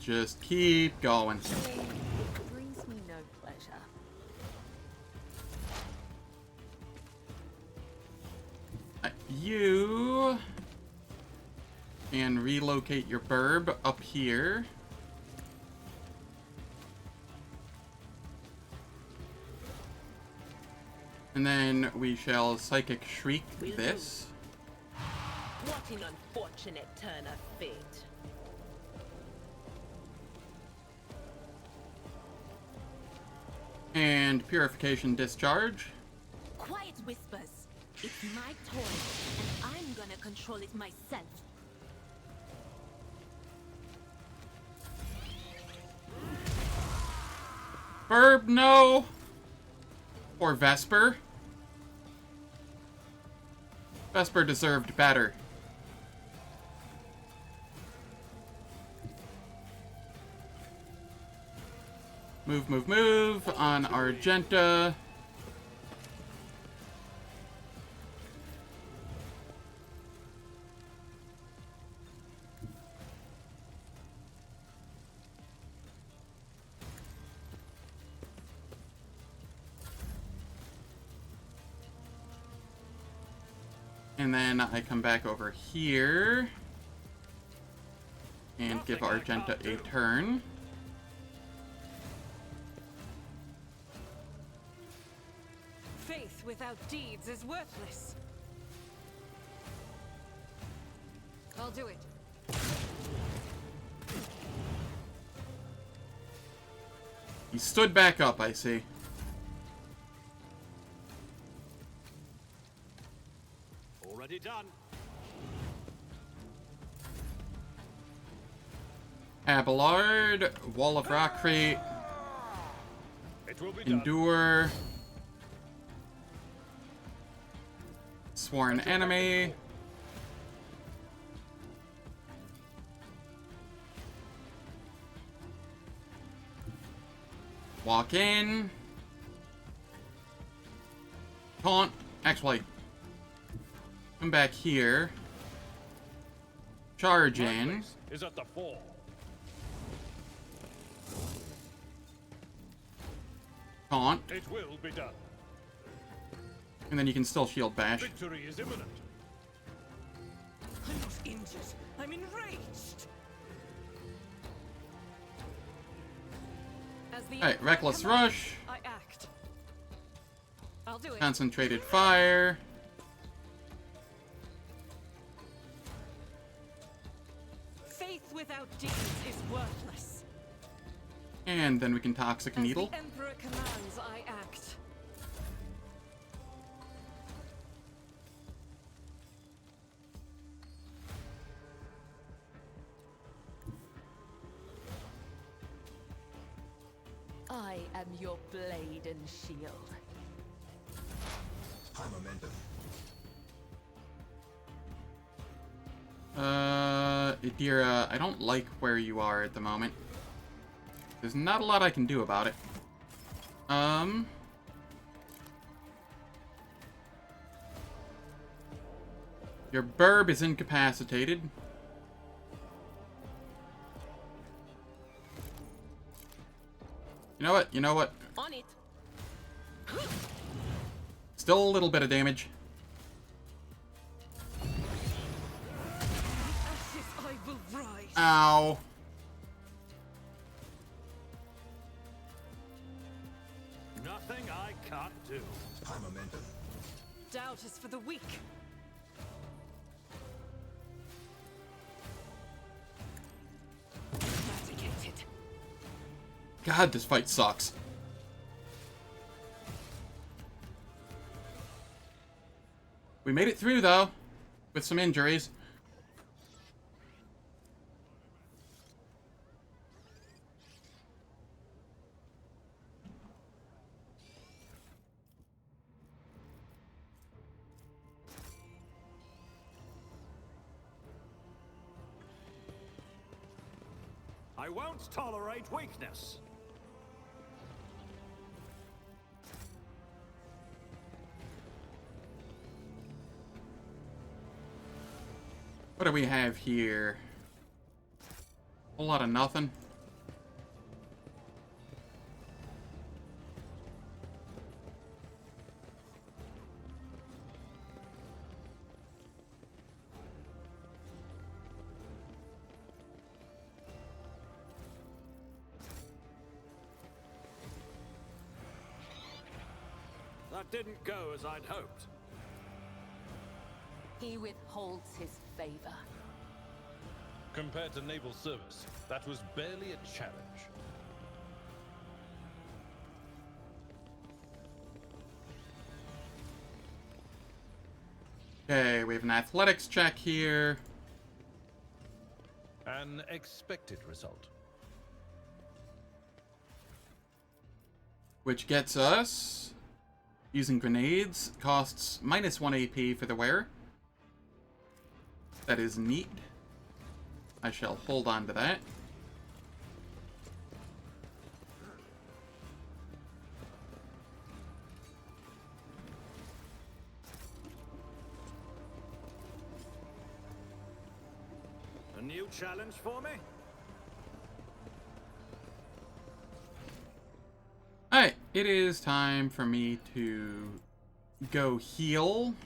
Just keep going. It brings me no pleasure. You can relocate your burb up here. And then we shall Psychic Shriek this. What an unfortunate turn of fate. And Purification Discharge. Quiet whispers. It's my toy, and I'm gonna control it myself. Burb, no! Or Vesper. Vesper deserved better. Move, move, move on Argenta. And then I come back over here and give Argenta a turn. Faith without deeds is worthless. I'll do it. He stood back up, I see. Already done. Abelard, Wall of Rockcrate, It will be done. Endure, Sworn Enemy, walk in, taunt, actually, come back here, charge My in, place is at the fore. taunt, It will be done. and then you can still shield bash. Victory is imminent. I'm not injured. I'm enraged. As the Alright, Emperor Reckless commands, Rush, I act. I'll do it. Concentrated Fire, Faith without deeds is worthless. and then we can Toxic As Needle. the Emperor commands, I act. I am your blade and shield. High momentum. Idira, I don't like where you are at the moment. There's not a lot I can do about it. Your burb is incapacitated. You know what? You know what? On it. Still a little bit of damage. Ashes are Ow. Nothing I can't do. High momentum. Doubt is for the weak. Eradicated. God, this fight sucks. We made it through, though, with some injuries. I won't tolerate weakness. What do we have here? A whole lot of nothing. That didn't go as I'd hoped. He withholds his favor. Compared to naval service, that was barely a challenge. Okay, we have an athletics check here. An expected result. Which gets us, using grenades, costs -1 AP for the wearer. That is neat. I shall hold on to that. A new challenge for me? Alright, it is time for me to go heal.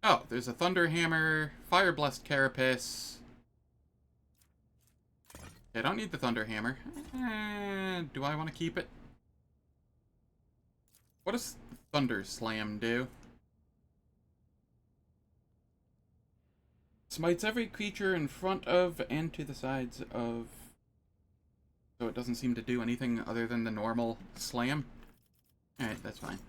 Oh, there's a Thunderhammer, Fire Blessed Carapace. I don't need the Thunderhammer. Do I want to keep it? What does Thunder Slam do? Smites every creature in front of and to the sides of... So it doesn't seem to do anything other than the normal slam. Alright, that's fine.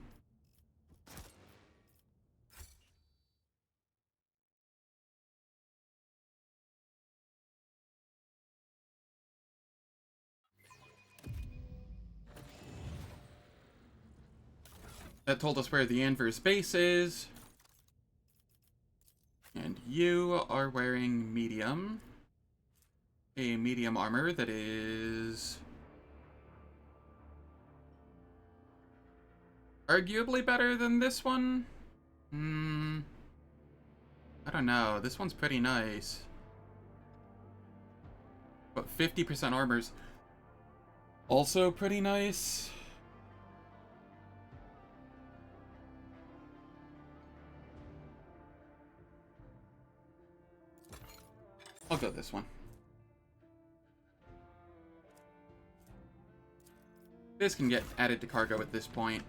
That told us where the Anver's base is. And you are wearing medium. A medium armor that is... arguably better than this one? I don't know. This one's pretty nice. But 50% armor's also pretty nice. I'll go this one. This can get added to cargo at this point.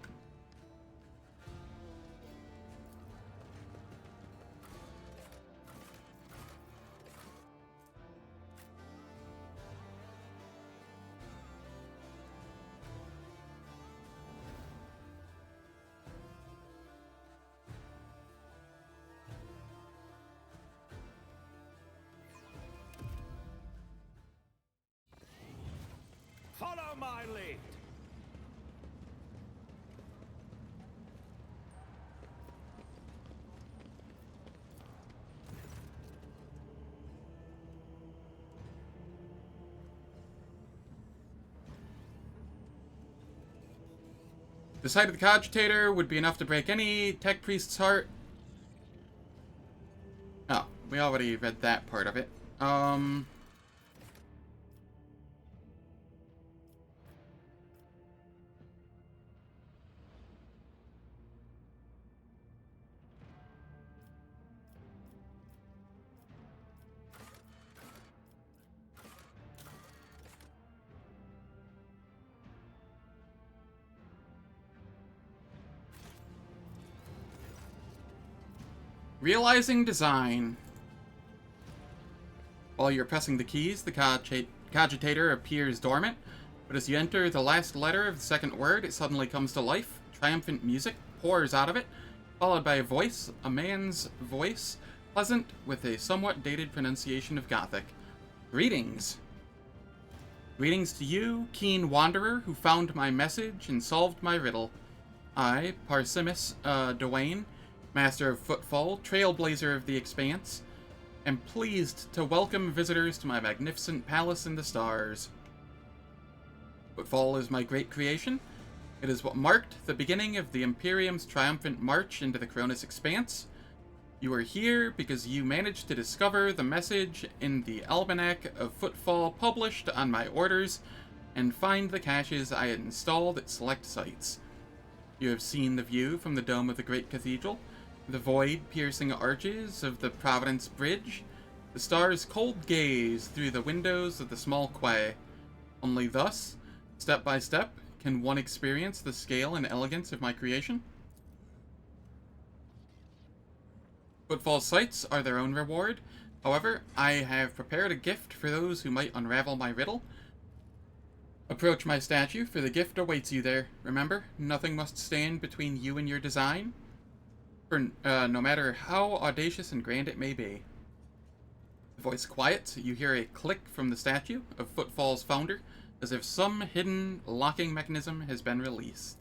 Follow my lead. The sight of the Cogitator would be enough to break any Tech Priest's heart. Oh, we already read that part of it. Realizing design. While you're pressing the keys, the cogitator appears dormant, but as you enter the last letter of the second word, it suddenly comes to life. Triumphant music pours out of it, followed by a voice, a man's voice, pleasant with a somewhat dated pronunciation of Gothic. Greetings. Greetings to you, keen wanderer, who found my message and solved my riddle. I, Parsimus Dwayne, master of Footfall, trailblazer of the Expanse, am pleased to welcome visitors to my magnificent palace in the stars. Footfall is my great creation. It is what marked the beginning of the Imperium's triumphant march into the Cronus Expanse. You are here because you managed to discover the message in the Almanac of Footfall published on my orders and find the caches I had installed at select sites. You have seen the view from the dome of the Great Cathedral, the void-piercing arches of the Providence Bridge, the stars' cold gaze through the windows of the small quay. Only thus, step by step, can one experience the scale and elegance of my creation. Footfall sites are their own reward. However, I have prepared a gift for those who might unravel my riddle. Approach my statue, for the gift awaits you there. Remember, nothing must stand between you and your design, for no matter how audacious and grand it may be. The voice quiets. You hear a click from the statue of Footfall's founder, as if some hidden locking mechanism has been released.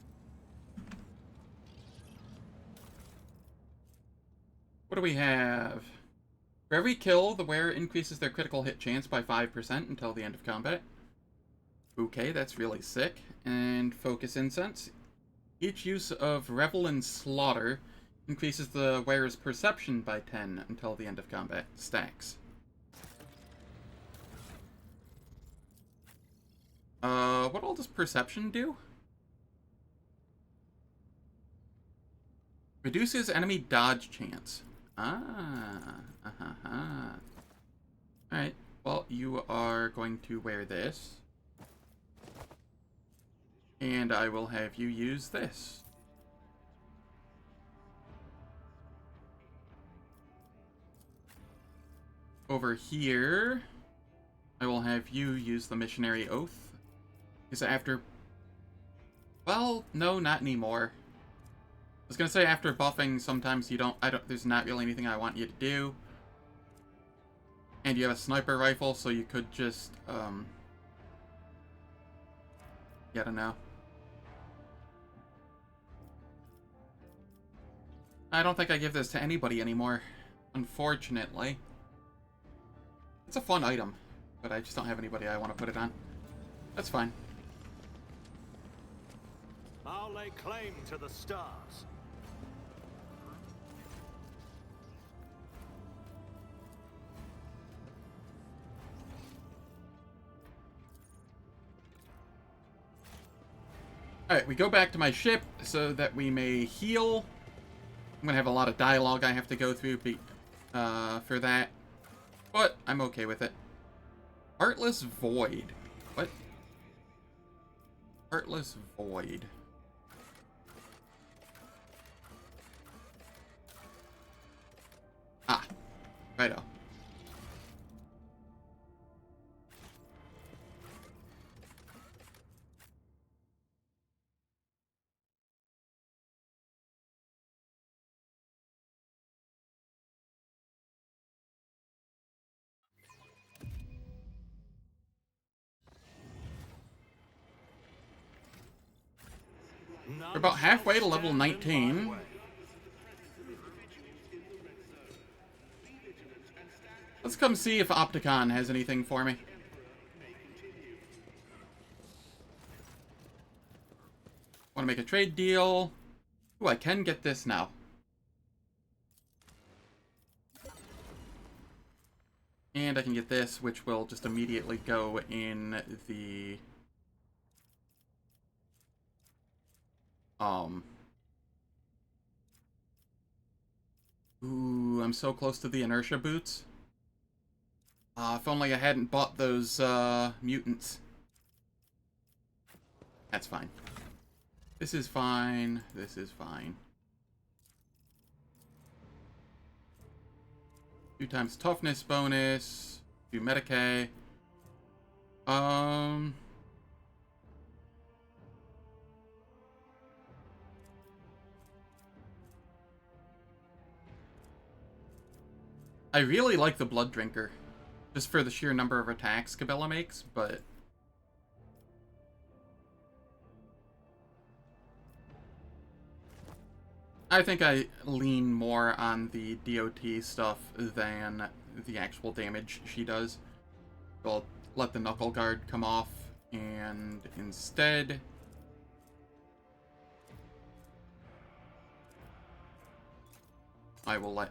What do we have? For every kill, the wearer increases their critical hit chance by 5% until the end of combat. Okay, that's really sick. And Focus Incense. Each use of Revel in Slaughter increases the wearer's perception by 10 until the end of combat. Stacks. What all does Perception do? Reduces enemy dodge chance. Alright, well, you are going to wear this. And I will have you use this. Over here, I will have you use the Missionary Oath. Is after... Well, no, not anymore. I was gonna say after buffing, sometimes you don't, there's not really anything I want you to do. And you have a sniper rifle, so you could just, yeah, I don't know. I don't think I give this to anybody anymore, unfortunately. It's a fun item, but I just don't have anybody I want to put it on. That's fine. I'll lay claim to the stars. Alright, we go back to my ship so that we may heal. I'm gonna have a lot of dialogue I have to go through for that. But I'm okay with it. Heartless Void. What? Heartless Void. Ah. Righto. We're about halfway to level 19. Let's come see if Opticon has anything for me. Want to make a trade deal. Ooh, I can get this now. And I can get this, which will just immediately go in the... Ooh, I'm so close to the inertia boots. If only I hadn't bought those, mutants. That's fine. This is fine. This is fine. 2 times toughness bonus. 2 Medicae. I really like the Blood Drinker, just for the sheer number of attacks Cabela makes, but I think I lean more on the DOT stuff than the actual damage she does. I'll let the Knuckle Guard come off, and instead I will let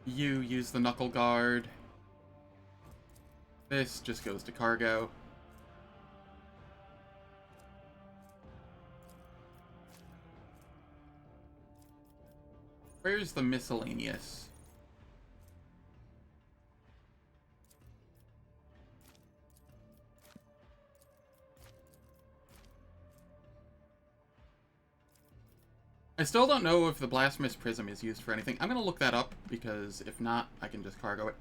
you use the Knuckle Guard. This just goes to cargo. Where's the miscellaneous? I still don't know if the Blasphemous Prism is used for anything. I'm going to look that up, because if not, I can just cargo it.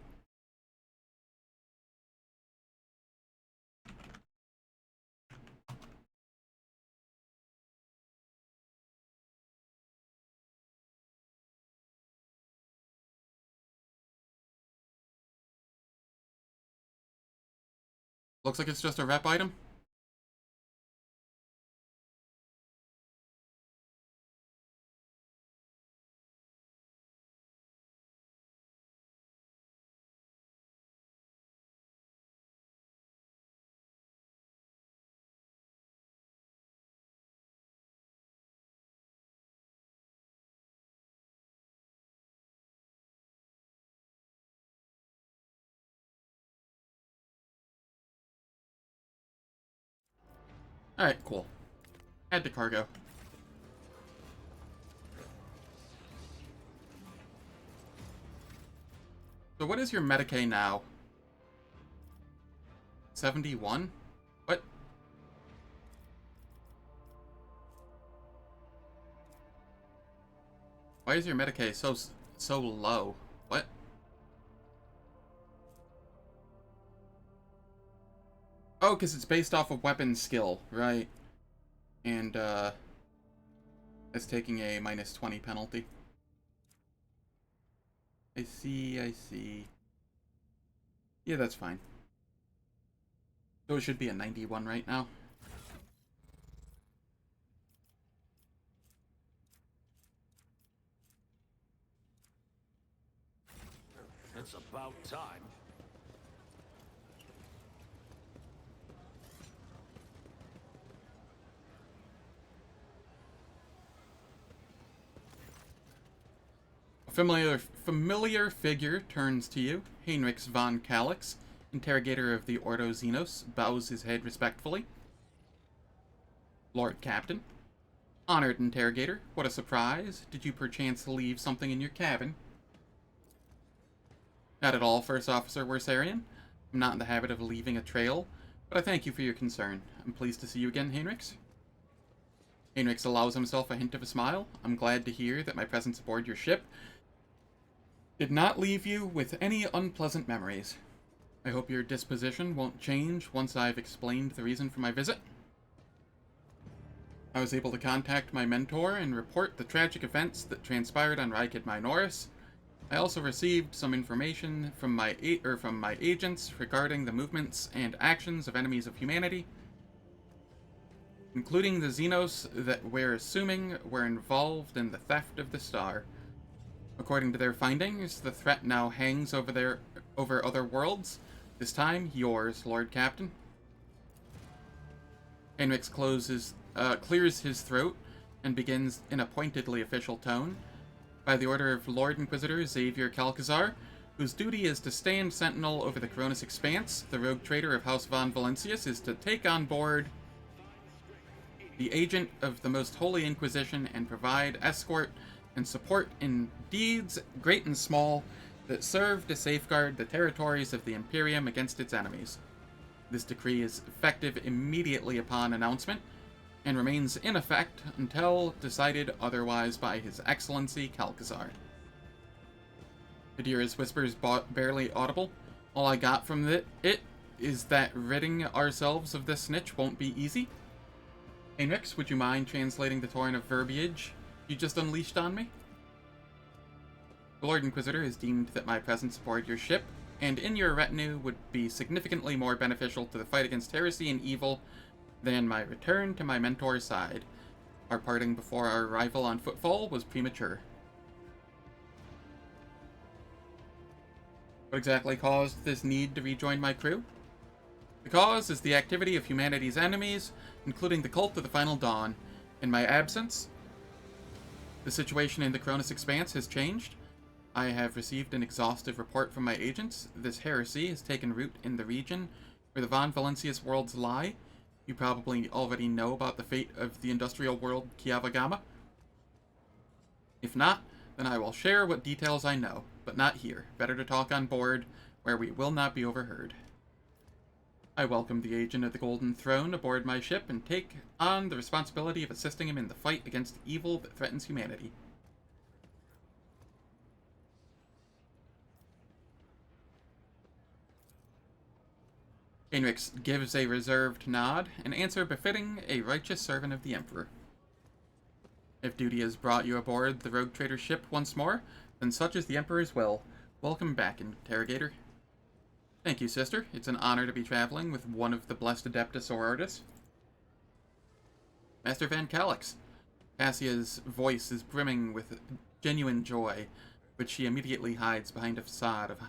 Looks like it's just a rep item. Alright, cool. Add to cargo. So what is your Medicae now? 71? What? Why is your Medicae so low? What? Oh, because it's based off of weapon skill, right? And, it's taking a -20 penalty. I see, I see. Yeah, that's fine. So it should be a 91 right now. It's about time. A familiar figure turns to you. Heinrich von Calix, interrogator of the Ordo Xenos, bows his head respectfully. Lord Captain. Honored interrogator, what a surprise. Did you perchance leave something in your cabin? Not at all, First Officer Wersarian. I'm not in the habit of leaving a trail, but I thank you for your concern. I'm pleased to see you again, Heinrich. Heinrich allows himself a hint of a smile. I'm glad to hear that my presence aboard your ship did not leave you with any unpleasant memories. I hope your disposition won't change once I've explained the reason for my visit. I was able to contact my mentor and report the tragic events that transpired on Rykid Minoris. I also received some information from my agents regarding the movements and actions of enemies of humanity, including the Xenos that we're assuming were involved in the theft of the star. According to their findings, the threat now hangs over other worlds, this time yours, Lord Captain. Heinrich clears his throat and begins in a pointedly official tone. By the order of Lord Inquisitor Xavier Calcazar, whose duty is to stand sentinel over the Coronis Expanse, the rogue trader of House von Valentius is to take on board the agent of the Most Holy Inquisition and provide escort and support in deeds, great and small, that serve to safeguard the territories of the Imperium against its enemies. This decree is effective immediately upon announcement, and remains in effect until decided otherwise by His Excellency Calcazar. Adira's whispers barely audible. All I got from it is that ridding ourselves of this snitch won't be easy. Heinrichs, would you mind translating the torrent of verbiage you just unleashed on me? The Lord Inquisitor has deemed that my presence aboard your ship and in your retinue would be significantly more beneficial to the fight against heresy and evil than my return to my mentor's side. Our parting before our arrival on Footfall was premature. What exactly caused this need to rejoin my crew? The cause is the activity of humanity's enemies, including the Cult of the Final Dawn. In my absence, the situation in the Cronus Expanse has changed. I have received an exhaustive report from my agents. This heresy has taken root in the region where the Von Valencius worlds lie. You probably already know about the fate of the industrial world Kiavagama. If not, then I will share what details I know, but not here. Better to talk on board, where we will not be overheard. I welcome the agent of the Golden Throne aboard my ship and take on the responsibility of assisting him in the fight against the evil that threatens humanity. Heinrichs gives a reserved nod, an answer befitting a righteous servant of the Emperor. If duty has brought you aboard the rogue trader ship once more, then such is the Emperor's will. Welcome back, Interrogator. Thank you, sister. It's an honor to be traveling with one of the blessed Adeptus Sororitas. Master Van Calix. Cassia's voice is brimming with genuine joy, which she immediately hides behind a facade of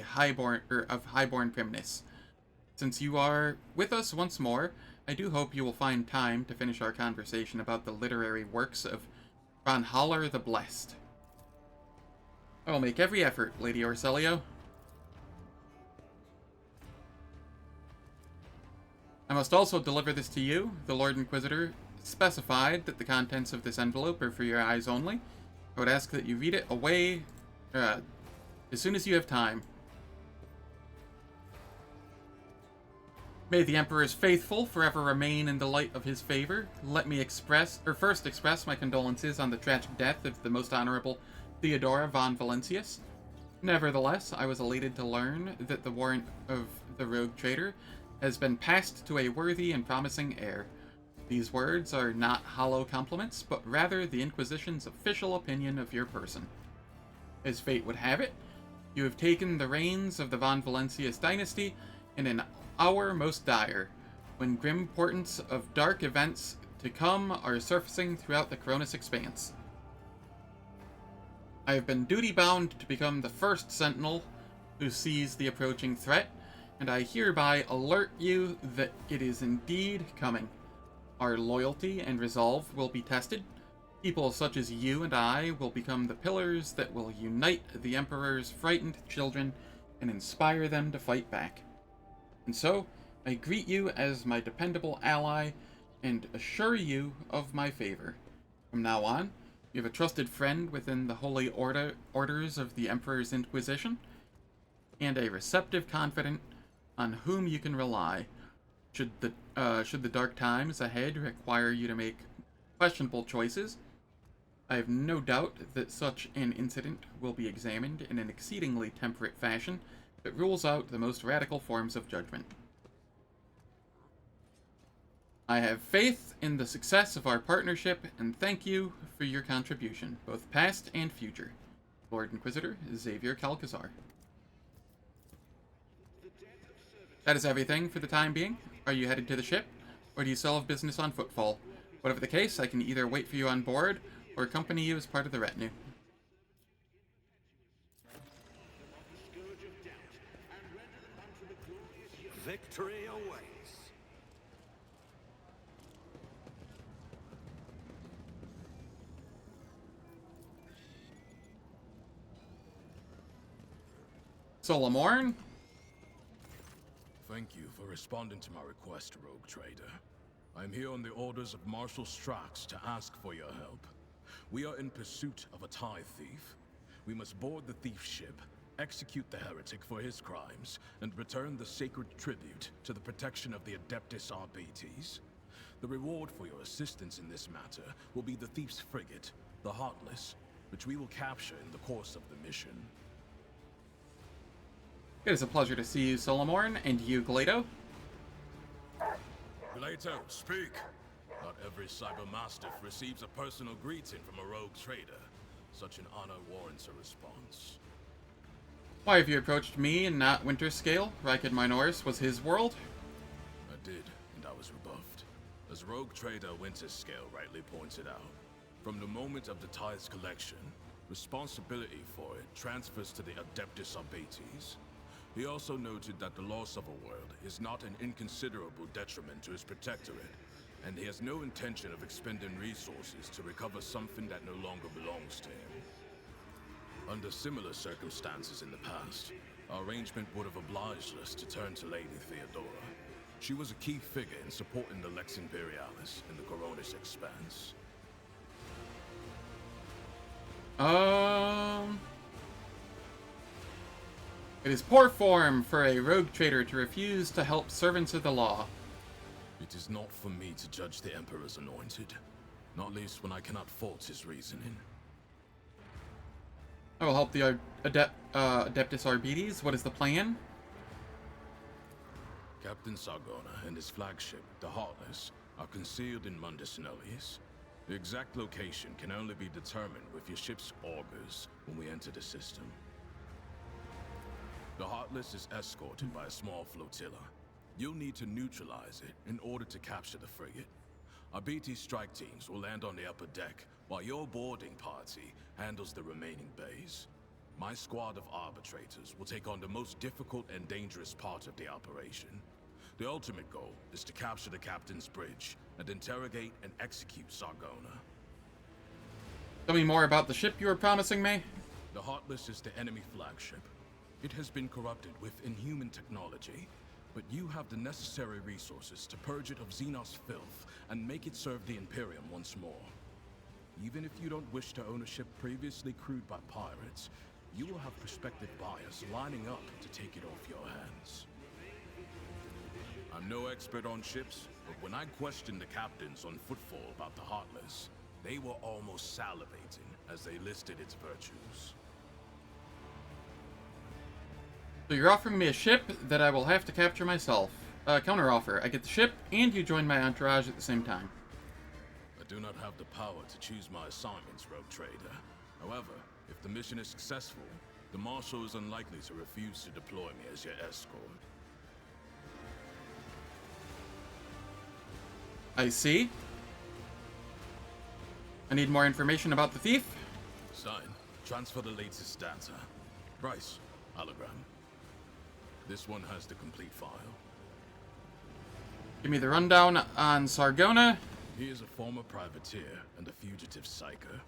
highborn primness. Since you are with us once more, I do hope you will find time to finish our conversation about the literary works of Von Haller the Blessed. I will make every effort, Lady Orselio. I must also deliver this to you. The Lord Inquisitor specified that the contents of this envelope are for your eyes only. I would ask that you read it away as soon as you have time. May the Emperor's faithful forever remain in the light of his favor. Let me first express my condolences on the tragic death of the most honorable Theodora von Valencius. Nevertheless, I was elated to learn that the warrant of the rogue trader has been passed to a worthy and promising heir. These words are not hollow compliments, but rather the Inquisition's official opinion of your person. As fate would have it, you have taken the reins of the Von Valencius dynasty in an hour most dire, when grim portents of dark events to come are surfacing throughout the Cronus Expanse. I have been duty-bound to become the first sentinel who sees the approaching threat, and I hereby alert you that it is indeed coming. Our loyalty and resolve will be tested. People such as you and I will become the pillars that will unite the Emperor's frightened children and inspire them to fight back. And so, I greet you as my dependable ally and assure you of my favor. From now on, you have a trusted friend within the holy orders of the Emperor's Inquisition, and a receptive confidant on whom you can rely. Should the dark times ahead require you to make questionable choices, I have no doubt that such an incident will be examined in an exceedingly temperate fashion that rules out the most radical forms of judgment. I have faith in the success of our partnership and thank you for your contribution, both past and future. Lord Inquisitor Xavier Calcazar. That is everything for the time being. Are you headed to the ship, or do you still have business on Footfall? Whatever the case, I can either wait for you on board, or accompany you as part of the retinue. Victory awaits. Solomorn? Thank you for responding to my request, Rogue Trader. I'm here on the orders of Marshal Strax to ask for your help. We are in pursuit of a TIE thief. We must board the thief ship, execute the heretic for his crimes, and return the sacred tribute to the protection of the Adeptus Arbites. The reward for your assistance in this matter will be the thief's frigate, the Heartless, which we will capture in the course of the mission. It is a pleasure to see you, Solomorn, and you, Glado. Glato, speak! Not every cybermastiff receives a personal greeting from a rogue trader. Such an honor warrants a response. Why have you approached me and not Winterscale? Rykid Minoris was his world? I did, and I was rebuffed. As rogue trader Winterscale rightly pointed out, from the moment of the Tide's collection, responsibility for it transfers to the Adeptus Arbites. He also noted that the loss of a world is not an inconsiderable detriment to his protectorate, and he has no intention of expending resources to recover something that no longer belongs to him. Under similar circumstances in the past, our arrangement would have obliged us to turn to Lady Theodora. She was a key figure in supporting the Lex Imperialis in the Coronis Expanse. It is poor form for a rogue trader to refuse to help servants of the law. It is not for me to judge the Emperor's anointed, not least when I cannot fault his reasoning. I will help the Adeptus Arbites. What is the plan? Captain Sargona and his flagship, the Heartless, are concealed in Mundus Nullius. The exact location can only be determined with your ship's augurs when we enter the system. The Heartless is escorted by a small flotilla. You'll need to neutralize it in order to capture the frigate. Our BT strike teams will land on the upper deck, while your boarding party handles the remaining bays. My squad of arbitrators will take on the most difficult and dangerous part of the operation. The ultimate goal is to capture the captain's bridge and interrogate and execute Sargona. Tell me more about the ship you were promising me. The Heartless is the enemy flagship. It has been corrupted with inhuman technology, but you have the necessary resources to purge it of Xenos filth and make it serve the Imperium once more. Even if you don't wish to own a ship previously crewed by pirates, you will have prospective buyers lining up to take it off your hands. I'm no expert on ships, but when I questioned the captains on Footfall about the Heartless, they were almost salivating as they listed its virtues. So you're offering me a ship that I will have to capture myself. Counteroffer. I get the ship, and you join my entourage at the same time. I do not have the power to choose my assignments, rogue trader. However, if the mission is successful, the Marshal is unlikely to refuse to deploy me as your escort. I see. I need more information about the thief. Sign. Transfer the latest data. Price. Hologram. This one has the complete file. Give me the rundown on Sargona. He is a former privateer and a fugitive psyker.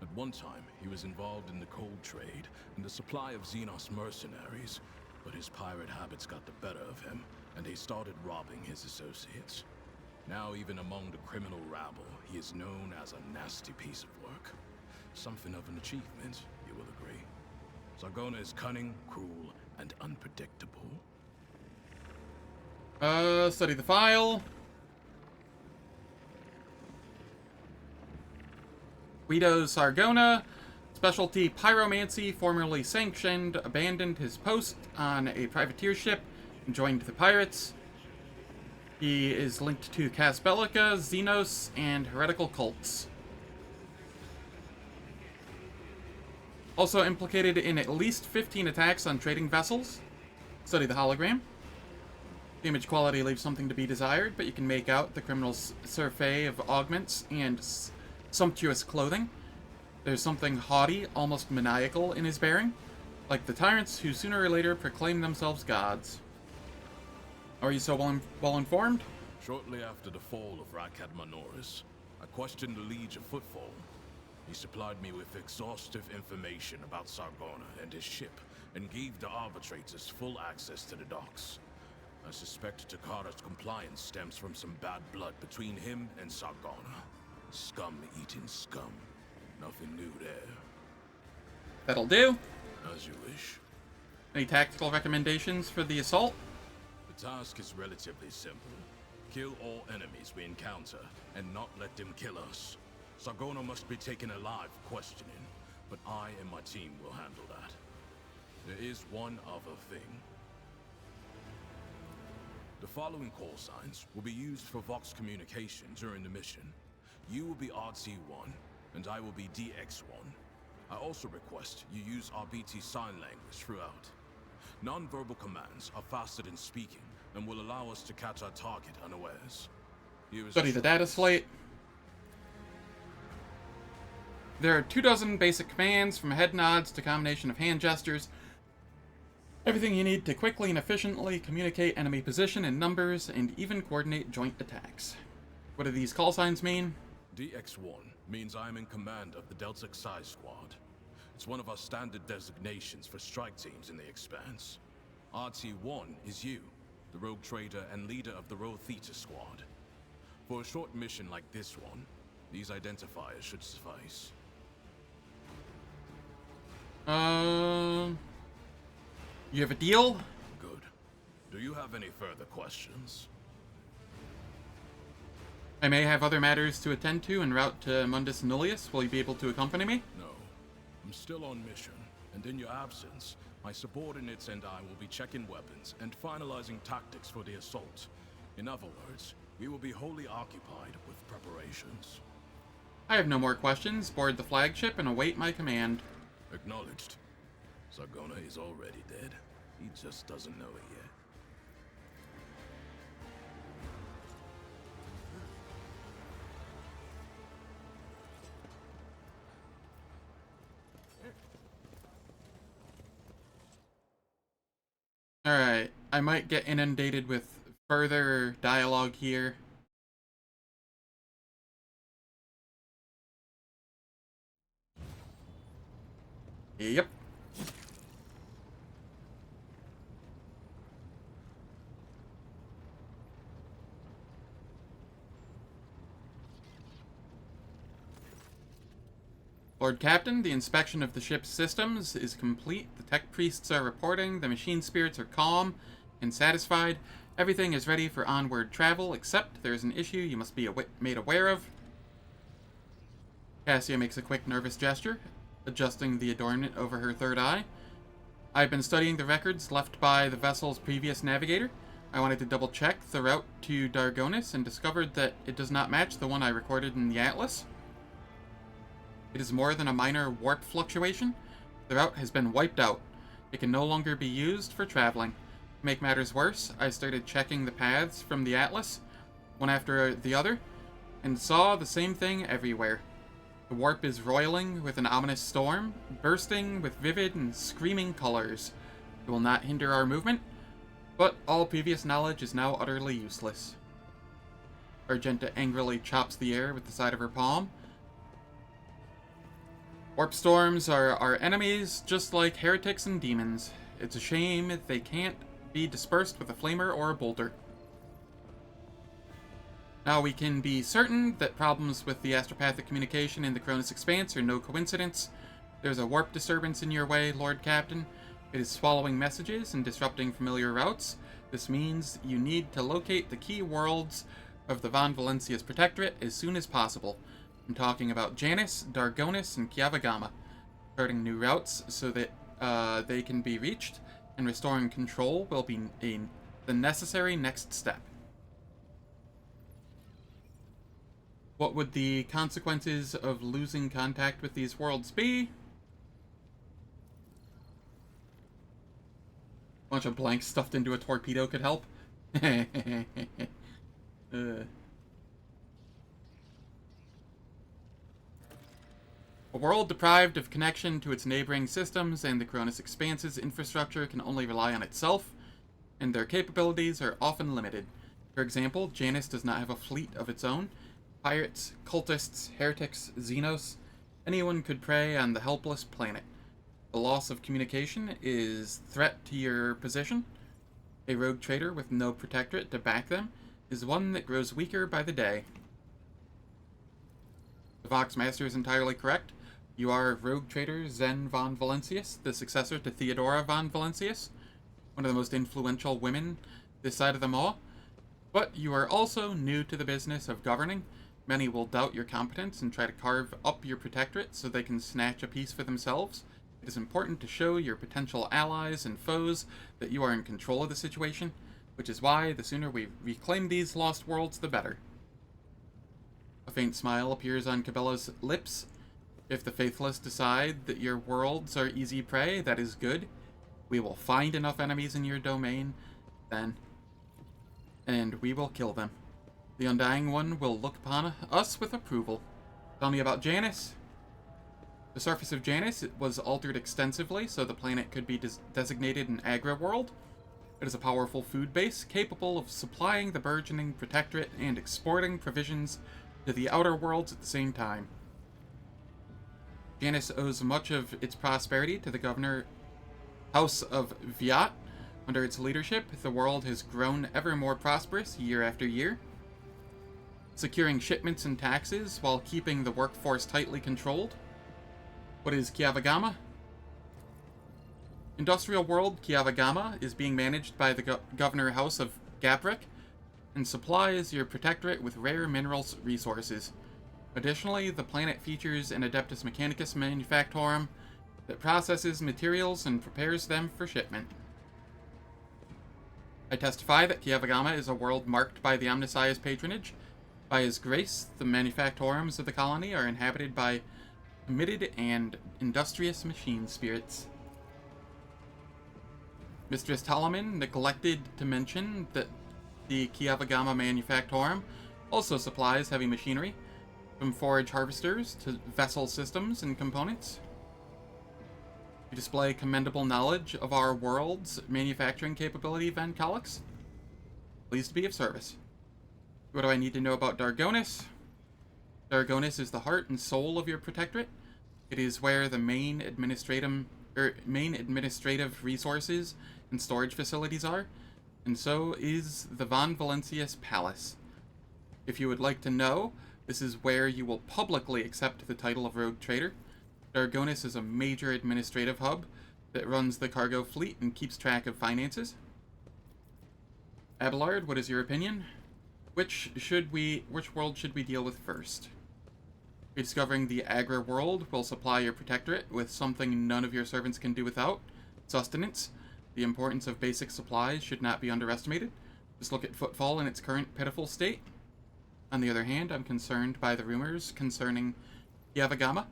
At one time, he was involved in the coal trade and the supply of Xenos mercenaries, but his pirate habits got the better of him, and he started robbing his associates. Now, even among the criminal rabble, he is known as a nasty piece of work. Something of an achievement, you will agree. Sargona is cunning, cruel, and unpredictable. Study the file. Guido Sargona, specialty pyromancy, formerly sanctioned, abandoned his post on a privateer ship and joined the pirates. He is linked to Cas Bellica, Xenos, and heretical cults. Also implicated in at least 15 attacks on trading vessels. Study the hologram. The image quality leaves something to be desired, but you can make out the criminal's surfeit of augments and sumptuous clothing. There's something haughty, almost maniacal in his bearing, like the tyrants who sooner or later proclaim themselves gods. Are you so well informed? Shortly after the fall of Rykid Minoris, I questioned the Liege of Footfall. He supplied me with exhaustive information about Sargona and his ship, and gave the arbitrators full access to the docks. I suspect Takara's compliance stems from some bad blood between him and Sargona. Scum-eating scum. Nothing new there. That'll do. As you wish. Any tactical recommendations for the assault? The task is relatively simple. Kill all enemies we encounter, and not let them kill us. Sargona must be taken alive, questioning, but I and my team will handle that. There is one other thing. The following call signs will be used for Vox communication during the mission. You will be RT1, and I will be DX1. I also request you use RBT sign language throughout. Non-verbal commands are faster than speaking and will allow us to catch our target unawares. Here is Study the data slate. There are 24 basic commands, from head nods to combination of hand gestures. Everything you need to quickly and efficiently communicate enemy position and numbers, and even coordinate joint attacks. What do these call signs mean? DX1 means I am in command of the Delta Xi Squad. It's one of our standard designations for strike teams in the Expanse. RT1 is you, the rogue trader and leader of the Rho Theta Squad. For a short mission like this one, these identifiers should suffice. You have a deal? Good. Do you have any further questions? I may have other matters to attend to en route to Mundus Nullius. Will you be able to accompany me? No. I'm still on mission, and in your absence, my subordinates and I will be checking weapons and finalizing tactics for the assault. In other words, we will be wholly occupied with preparations. I have no more questions. Board the flagship and await my command. Acknowledged. Sargona is already dead. He just doesn't know it yet. Alright, I might get inundated with further dialogue here. Yep. Lord Captain, the inspection of the ship's systems is complete. The tech priests are reporting. The machine spirits are calm and satisfied. Everything is ready for onward travel, except there is an issue you must be made aware of. Cassia makes a quick nervous gesture, adjusting the adornment over her third eye. I've been studying the records left by the vessel's previous navigator. I wanted to double check the route to Dargonis and discovered that it does not match the one I recorded in the Atlas. It is more than a minor warp fluctuation. The route has been wiped out. It can no longer be used for traveling. To make matters worse, I started checking the paths from the Atlas, one after the other, and saw the same thing everywhere. The warp is roiling with an ominous storm, bursting with vivid and screaming colors. It will not hinder our movement, but all previous knowledge is now utterly useless. Argenta angrily chops the air with the side of her palm. Warp storms are our enemies, just like heretics and demons. It's a shame they can't be dispersed with a flamer or a boulder. Now we can be certain that problems with the astropathic communication in the Cronus Expanse are no coincidence. There's a warp disturbance in your way, Lord Captain. It is swallowing messages and disrupting familiar routes. This means you need to locate the key worlds of the Von Valencia's Protectorate as soon as possible. I'm talking about Janus, Dargonis, and Kiavagama. Charting new routes so that they can be reached, and restoring control will be the necessary next step. What would the consequences of losing contact with these worlds be? A bunch of blanks stuffed into a torpedo could help. A world deprived of connection to its neighboring systems and the Cronus Expanse's infrastructure can only rely on itself, and their capabilities are often limited. For example, Janus does not have a fleet of its own. Pirates, cultists, heretics, Xenos, anyone could prey on the helpless planet. The loss of communication is a threat to your position. A rogue trader with no protectorate to back them is one that grows weaker by the day. The Vox Master is entirely correct. You are rogue trader Zen von Valencius, the successor to Theodora von Valencius, one of the most influential women this side of them all. But you are also new to the business of governing. Many will doubt your competence and try to carve up your protectorate so they can snatch a piece for themselves. It is important to show your potential allies and foes that you are in control of the situation, which is why the sooner we reclaim these lost worlds, the better. A faint smile appears on Cabela's lips. If the Faithless decide that your worlds are easy prey, that is good. We will find enough enemies in your domain, then, and we will kill them. The Undying One will look upon us with approval. Tell me about Janus. The surface of Janus was altered extensively so the planet could be designated an agri-world. It is a powerful food base capable of supplying the burgeoning protectorate and exporting provisions to the outer worlds at the same time. Janus owes much of its prosperity to the governor House of Viat. Under its leadership, the world has grown ever more prosperous year after year, securing shipments and taxes while keeping the workforce tightly controlled. What is Kiavagama? Industrial world Kiavagama is being managed by the Governor House of Gabrick and supplies your protectorate with rare minerals resources. Additionally, the planet features an Adeptus Mechanicus manufactorum that processes materials and prepares them for shipment. I testify that Kiavagama is a world marked by the Omnissiah's patronage. By his grace, the manufactorums of the colony are inhabited by committed and industrious machine spirits. Mistress Talaman neglected to mention that the Kiavagama manufactorum also supplies heavy machinery, from forage harvesters to vessel systems and components. You display commendable knowledge of our world's manufacturing capability, Van Calix. Pleased to be of service. What do I need to know about Dargonis? Dargonis is the heart and soul of your protectorate. It is where the main administrative resources and storage facilities are, and so is the Von Valencius Palace. If you would like to know, this is where you will publicly accept the title of Rogue Trader. Dargonis is a major administrative hub that runs the cargo fleet and keeps track of finances. Abelard, what is your opinion? Which world should we deal with first? Rediscovering the Agra world will supply your protectorate with something none of your servants can do without: sustenance. The importance of basic supplies should not be underestimated. Just look at Footfall in its current pitiful state. On the other hand, I'm concerned by the rumors concerning Yavagama.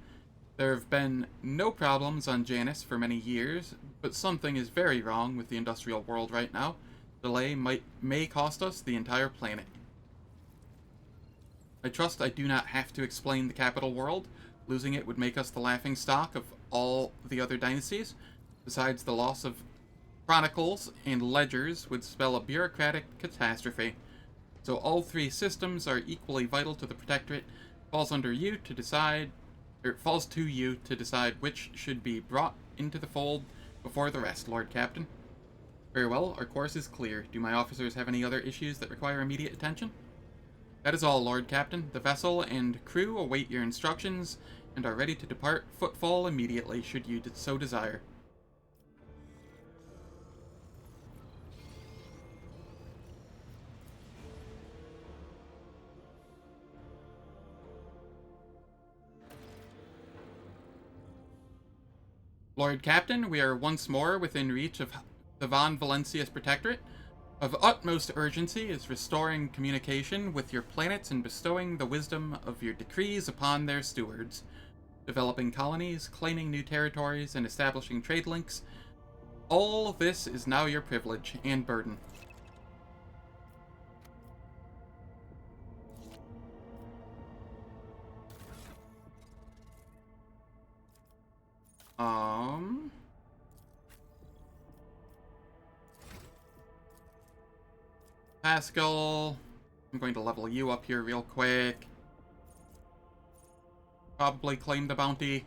There have been no problems on Janus for many years, but something is very wrong with the industrial world right now. Delay may cost us the entire planet. I trust I do not have to explain the capital world. Losing it would make us the laughing stock of all the other dynasties. Besides, the loss of chronicles and ledgers would spell a bureaucratic catastrophe. So all three systems are equally vital to the protectorate. It falls to you to decide which should be brought into the fold before the rest, Lord Captain. Very well, our course is clear. Do my officers have any other issues that require immediate attention? That is all, Lord Captain. The vessel and crew await your instructions and are ready to depart Footfall immediately, should you so desire. Lord Captain, we are once more within reach of the Von Valencius Protectorate. Of utmost urgency is restoring communication with your planets and bestowing the wisdom of your decrees upon their stewards. Developing colonies, claiming new territories, and establishing trade links. All this is now your privilege and burden. Pascal, I'm going to level you up here real quick. Probably claim the bounty.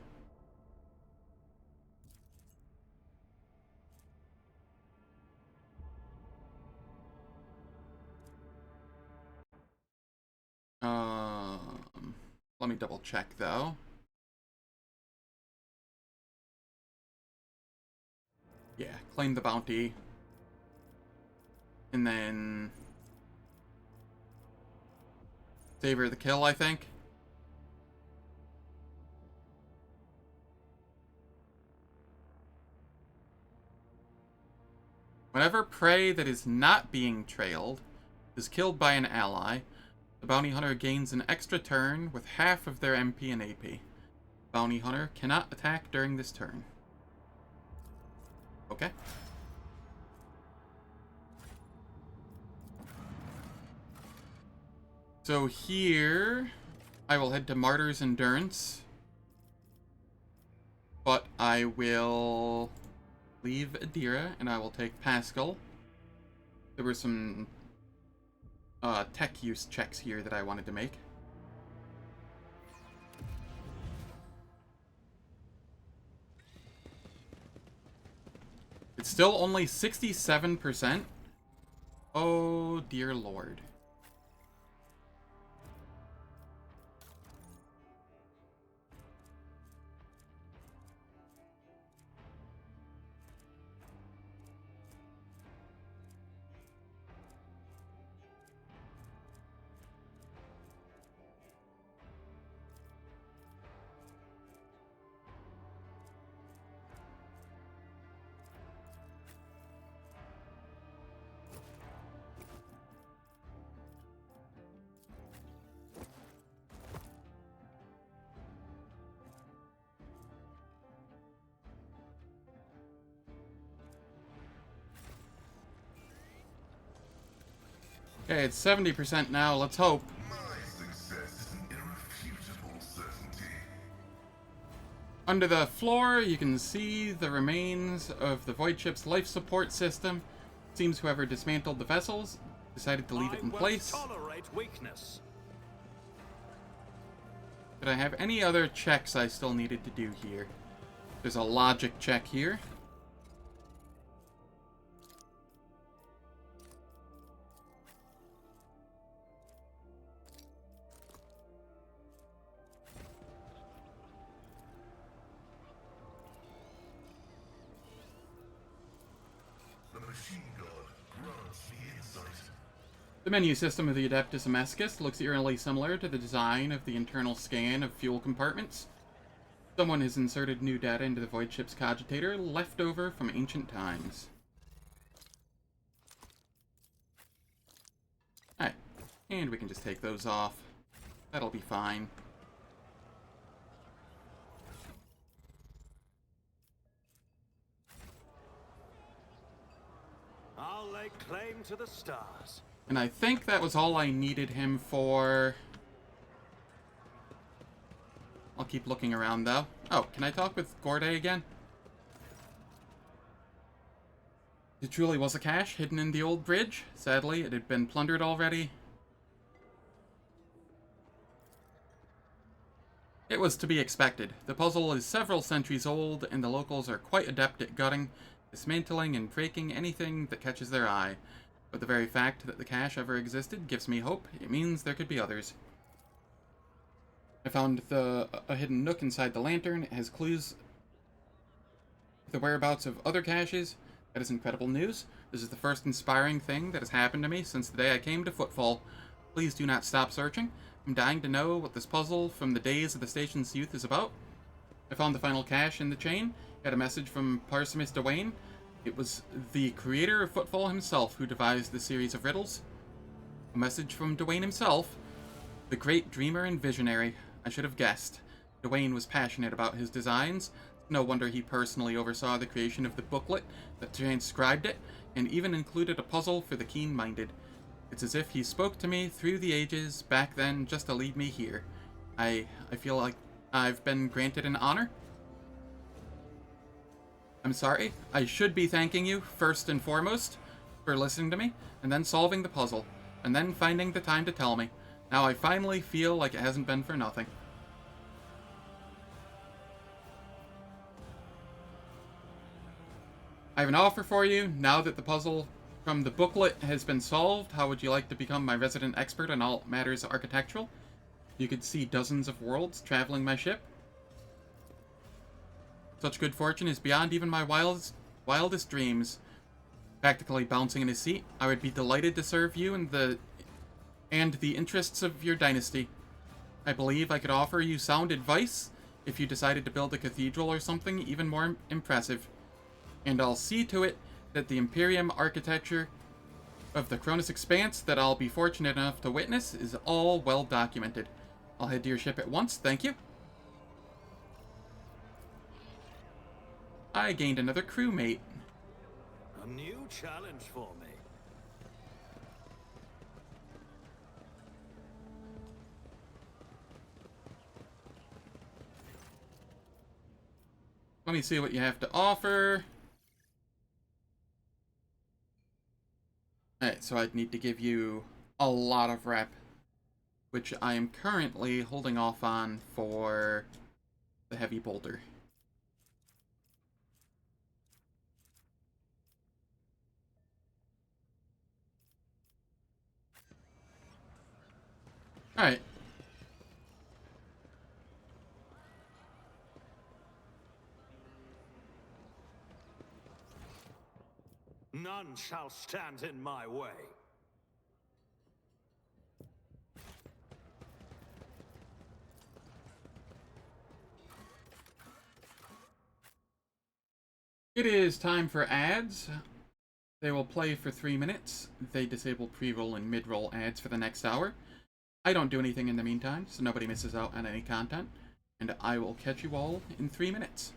Let me double check though. Yeah, claim the bounty. And then savor the kill, I think. prey that is not being trailed is killed by an ally, the bounty hunter gains an extra turn with half of their MP and AP. Bounty hunter cannot attack during this turn. Okay. So here, I will head to Martyr's Endurance. But I will leave Adira, and I will take Pascal. There were some tech use checks here that I wanted to make. It's still only 67%. Oh, dear Lord. Okay, it's 70% now. Let's hope. My success is an irrefutable certainty. Under the floor, you can see the remains of the Voidship's life support system. Seems whoever dismantled the vessels decided to leave it in place. Tolerate weakness. Did I have any other checks I still needed to do here? There's a logic check here. The menu system of the Adeptus Amescus looks eerily similar to the design of the internal scan of fuel compartments. Someone has inserted new data into the Voidship's cogitator, left over from ancient times. Alright, and we can just take those off. That'll be fine. I'll lay claim to the stars. And I think that was all I needed him for. I'll keep looking around, though. Oh, can I talk with Gorde again? It truly was a cache hidden in the old bridge. Sadly, it had been plundered already. It was to be expected. The puzzle is several centuries old, and the locals are quite adept at gutting, dismantling, and breaking anything that catches their eye. But the very fact that the cache ever existed gives me hope. It means there could be others. I found a hidden nook inside the lantern. It has clues to the whereabouts of other caches. That is incredible news. This is the first inspiring thing that has happened to me since the day I came to Footfall. Please do not stop searching. I'm dying to know what this puzzle from the days of the station's youth is about. I found the final cache in the chain. It had a message from Parsimus Dwayne. It was the creator of Footfall himself who devised the series of riddles. A message from Dwayne himself, the great dreamer and visionary. I should have guessed. Dwayne was passionate about his designs. No wonder he personally oversaw the creation of the booklet that transcribed it, and even included a puzzle for the keen-minded. It's as if he spoke to me through the ages back then just to lead me here. I feel like I've been granted an honor. I'm sorry. I should be thanking you, first and foremost, for listening to me, and then solving the puzzle, and then finding the time to tell me. Now I finally feel like it hasn't been for nothing. I have an offer for you. Now that the puzzle from the booklet has been solved, how would you like to become my resident expert on all matters architectural? You could see dozens of worlds traveling my ship. Such good fortune is beyond even my wildest dreams. Practically bouncing in his seat, I would be delighted to serve you and the interests of your dynasty. I believe I could offer you sound advice if you decided to build a cathedral or something even more impressive. And I'll see to it that the Imperium architecture of the Cronus Expanse that I'll be fortunate enough to witness is all well documented. I'll head to your ship at once, thank you. I gained another crewmate. A new challenge for me. Let me see what you have to offer. Alright, so I'd need to give you a lot of rep, which I am currently holding off on for the heavy bolter. Alright. None shall stand in my way. It is time for ads. They will play for 3 minutes. They disable pre-roll and mid-roll ads for the next hour. I don't do anything in the meantime, so nobody misses out on any content. And I will catch you all in 3 minutes.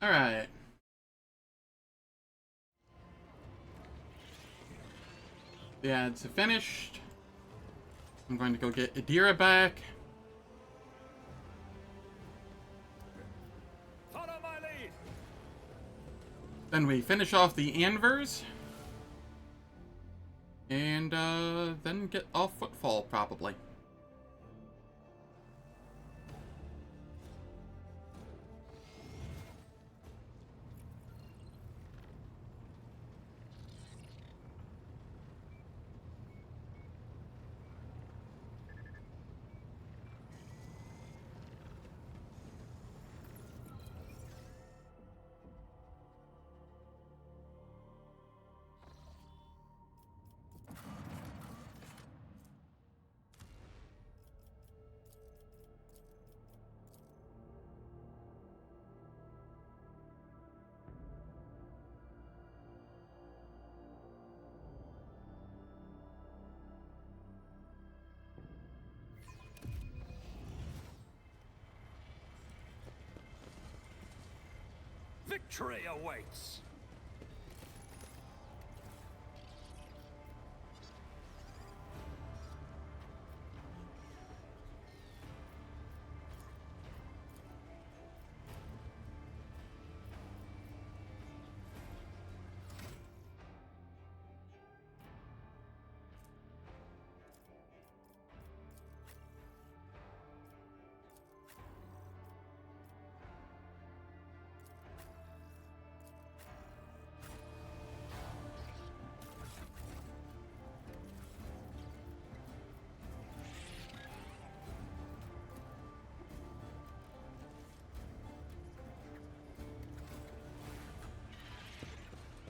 Alright. The ads are finished. I'm going to go get Adira back. Follow my lead. Then we finish off the Anvers. And then get off Footfall, probably. Victory awaits!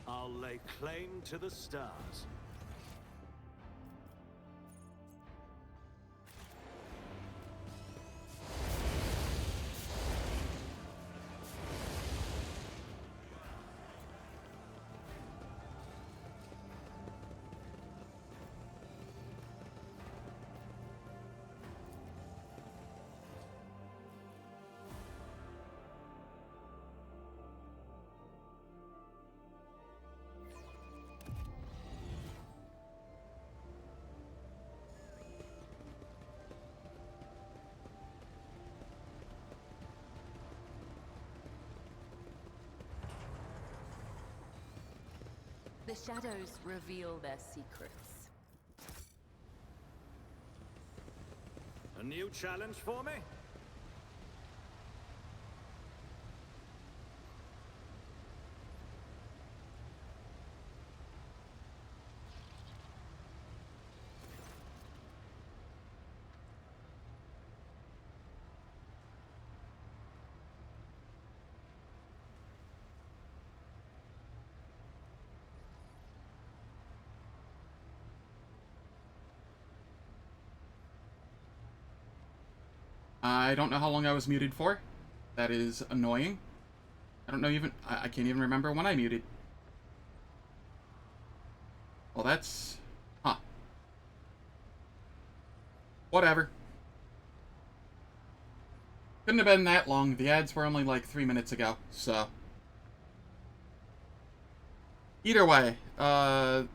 I'll lay claim to the stars. The shadows reveal their secrets. A new challenge for me? I don't know how long I was muted for. That is annoying. I don't know even... I can't even remember when I muted. Well, that's... Huh. Whatever. Couldn't have been that long. The ads were only like 3 minutes ago, so... Either way, the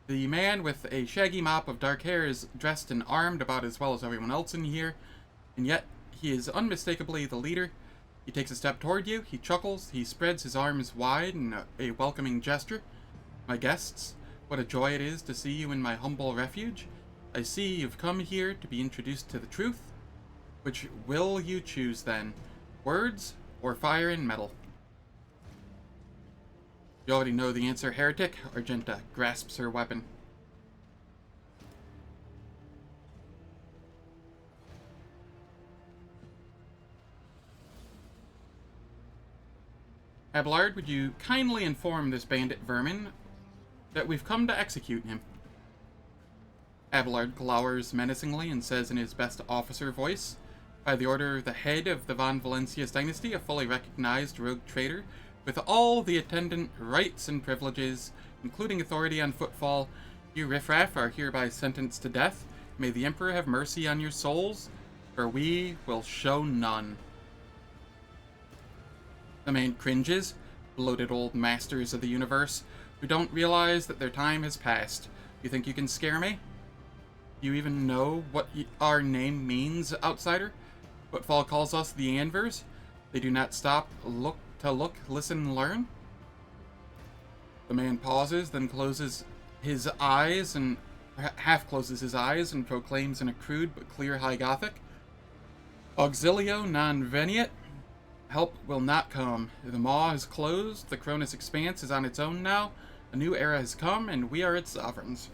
man with a shaggy mop of dark hair is dressed and armed about as well as everyone else in here, and yet he is unmistakably the leader. He takes a step toward you, he chuckles, he spreads his arms wide in a welcoming gesture. My guests, what a joy it is to see you in my humble refuge. I see you've come here to be introduced to the truth. Which will you choose then? Words or fire and metal? You already know the answer, heretic. Argenta grasps her weapon. Abelard, would you kindly inform this bandit vermin that we've come to execute him? Abelard glowers menacingly and says in his best officer voice, by the order of the head of the Von Valencius dynasty, a fully recognized rogue trader, with all the attendant rights and privileges, including authority on Footfall, you riffraff are hereby sentenced to death. May the Emperor have mercy on your souls, for we will show none. The man cringes, bloated old masters of the universe, who don't realize that their time has passed. You think you can scare me? Do you even know what our name means, outsider? Footfall calls us the Anvers. They do not stop to look, listen, learn. The man pauses, then closes his eyes and half closes his eyes and proclaims in a crude but clear High Gothic, Auxilio non veniet. Help will not come. The maw is closed, the Cronus Expanse is on its own now, a new era has come, and we are its sovereigns.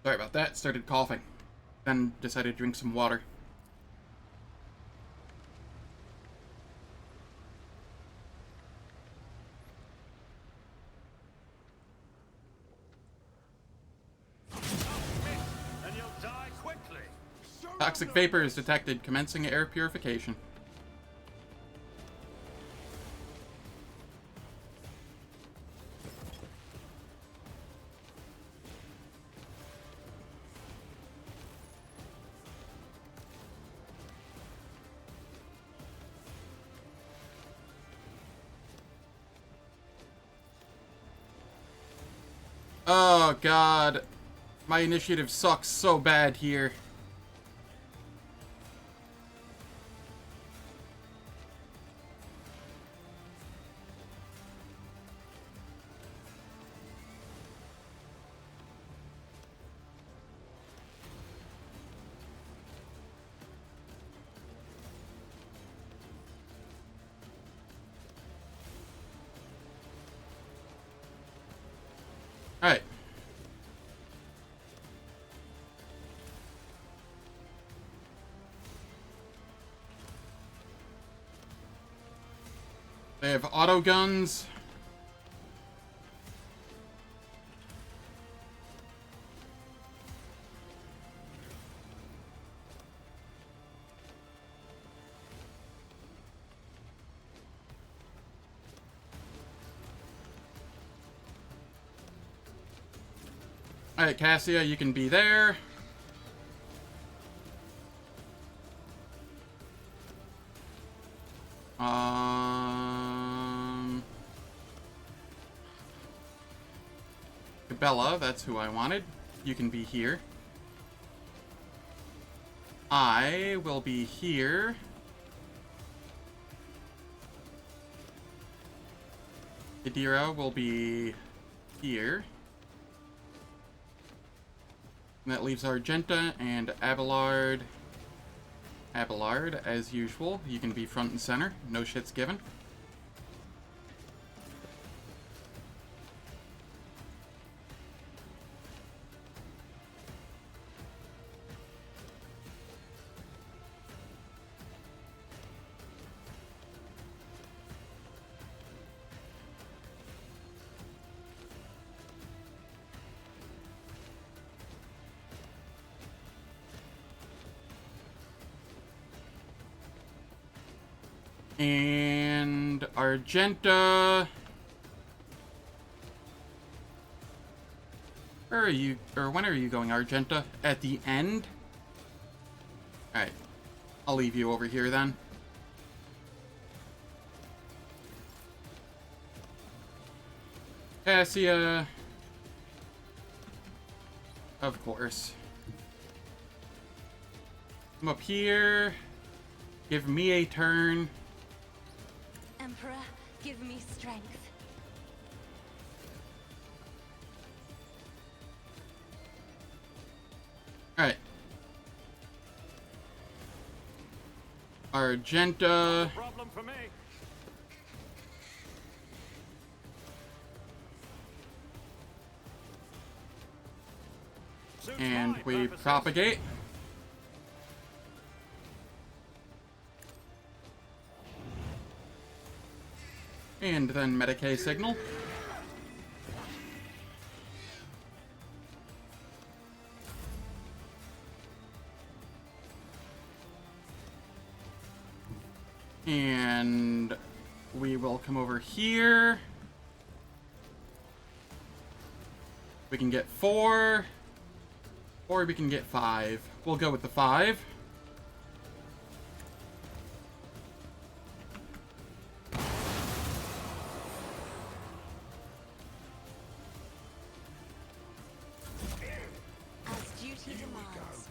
Sorry about that, started coughing. Then decided to drink some water. Toxic vapor is detected. Commencing air purification. Oh, God. My initiative sucks so bad here. Alright. They have auto guns. Alright, Cassia, you can be there. Bella, that's who I wanted. You can be here. I will be here. Idira will be here. And that leaves Argenta and Abelard. Abelard, as usual. You can be front and center. No shits given. And Argenta. Where are you, or when are you going, Argenta? At the end? Alright. I'll leave you over here then. Cassia. Of course. Come up here. Give me a turn. Emperor, give me strength. Alright. Argenta. Problem for me. And we propagate. And then Medicae signal. And we will come over here. We can get 4. Or we can get 5. We'll go with the 5. As duty demands.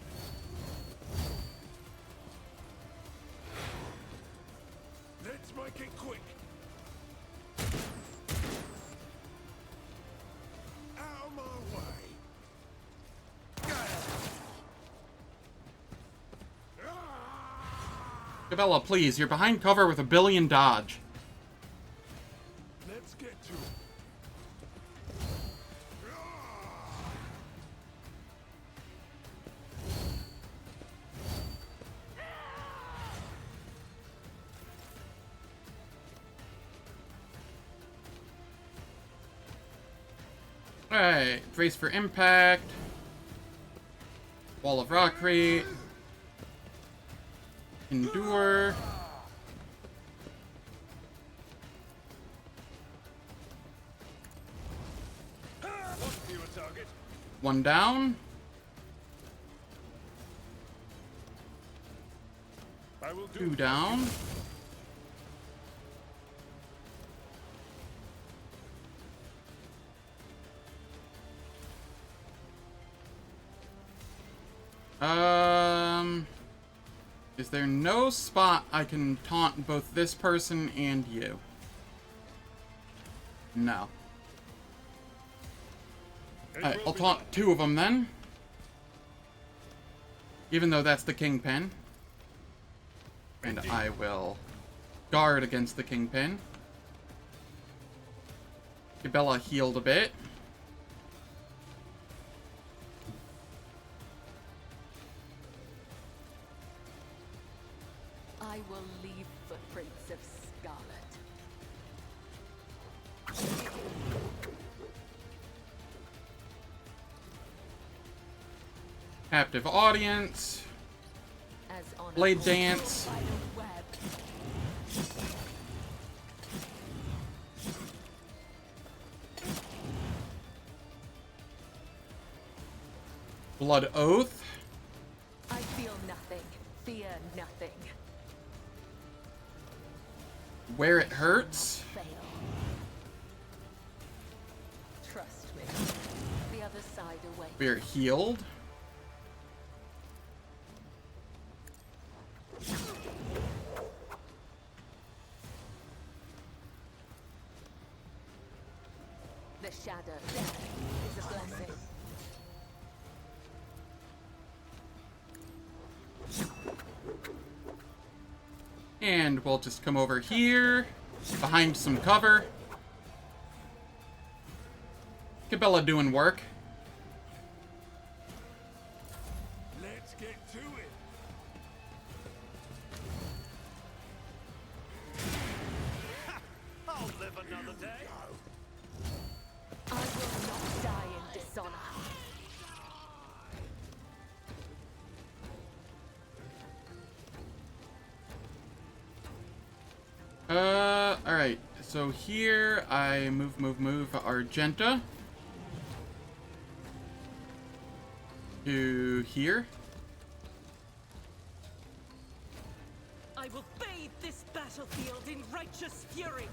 Let's make it quick. Out of my way. Gabella, please, you're behind cover with a billion dodge. Let's get to it. Alright, brace for impact. Wall of Rockry. Endure. One down. Two down. Is there no spot I can taunt both this person and you? No. Alright, I'll taunt two of them then. Even though that's the Kingpin. And I will guard against the Kingpin. Gabella healed a bit. I will leave footprints of scarlet. Captive audience. As on Blade dance. web. Blood oath. I feel nothing. Fear nothing. Where it hurts. Fail. Trust me. The other side away. We're healed. The shadow is a blessing. And we'll just come over here, behind some cover. Gabella doing work. Let's get to it. I'll live another day. I will not die in dishonor. Alright. So here I move Argenta to here. I will bathe this battlefield in righteous fury.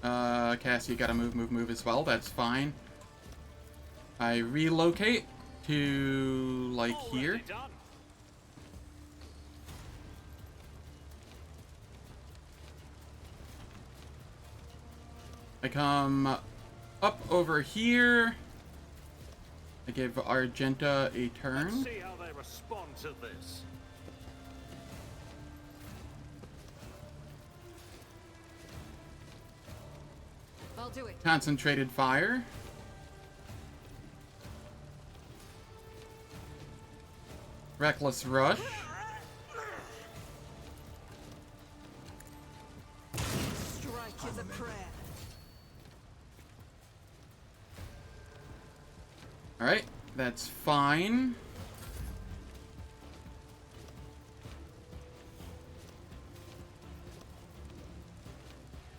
Cassie, you gotta move as well. That's fine. I relocate to, like, here. Done. I come up over here. I give Argenta a Let's turn. see how they respond to this. I'll do it. Concentrated fire. Reckless rush. Strike is a prayer. Alright, that's fine.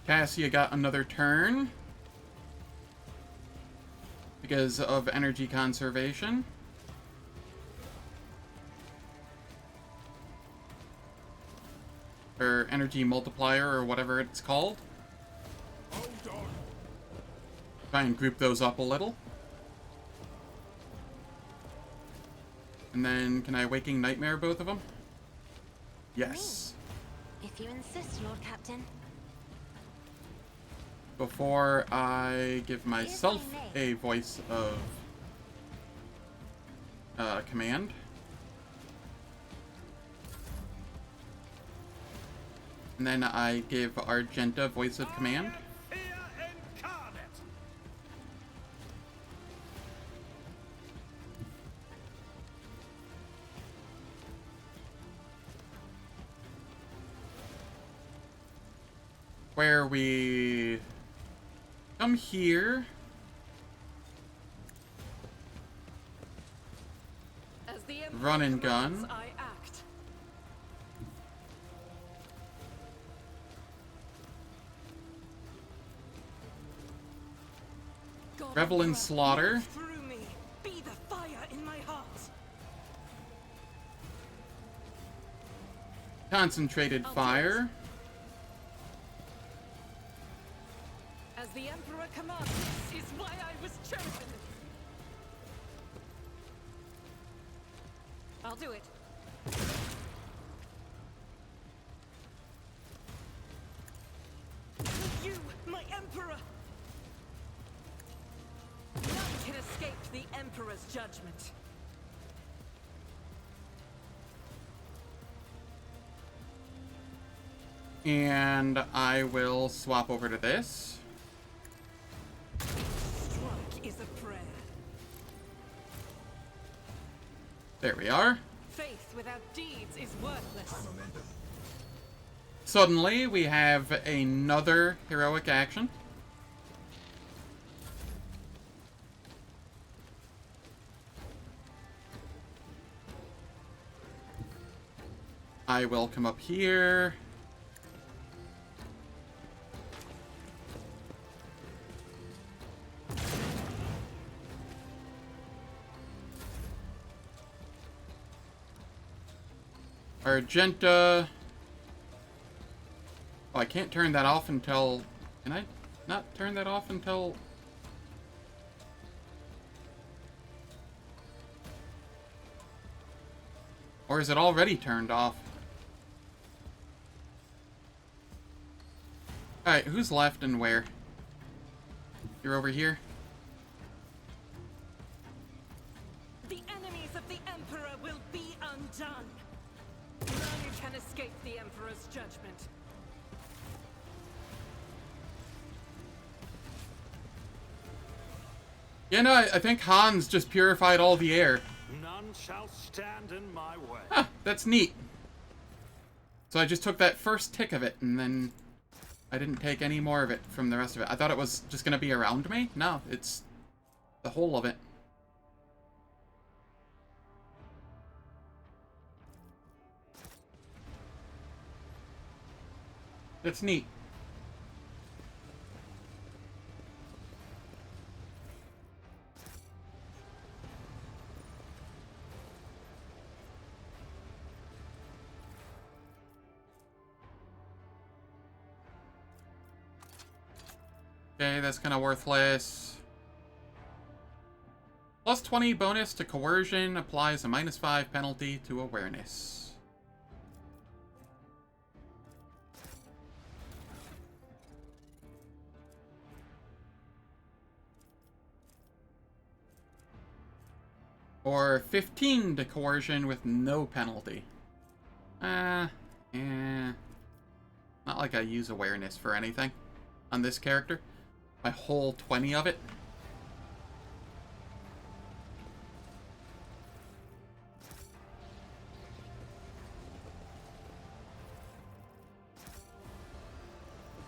Cassia got another turn because of energy conservation. Or energy multiplier, or whatever it's called. Try and group those up a little. And then, can I Waking Nightmare both of them? Yes. If you insist, Lord Captain. Before I give myself a voice of command. And then I give Argenta voice of command. Fear incarnate. Where we come here. run and gun. I act. God Revel in Emperor, slaughter. move through me. Be the fire in my heart. Concentrated fire. As the Emperor commands, this is why I was chosen. I'll do it. You, my Emperor! None can escape the Emperor's judgment. And I will swap over to this. Strike is a prayer. There we are. Faith without deeds is worthless. Suddenly, we have another heroic action. I will come up here. Argenta. Oh, I can't turn that off until... Can I not turn that off until... Or is it already turned off? Alright, who's left and where? You're over here? The enemies of the Emperor will be undone. None can escape the Emperor's judgment. Yeah, no, I think Hans just purified all the air. None shall stand in my way. Huh, that's neat. So I just took that first tick of it, and then I didn't take any more of it from the rest of it. I thought it was just gonna be around me. No, it's the whole of it. That's neat. Okay, that's kind of worthless. Plus 20 bonus to coercion applies a -5 penalty to awareness. Or 15 to coercion with no penalty. Not like I use awareness for anything on this character. My whole 20 of it.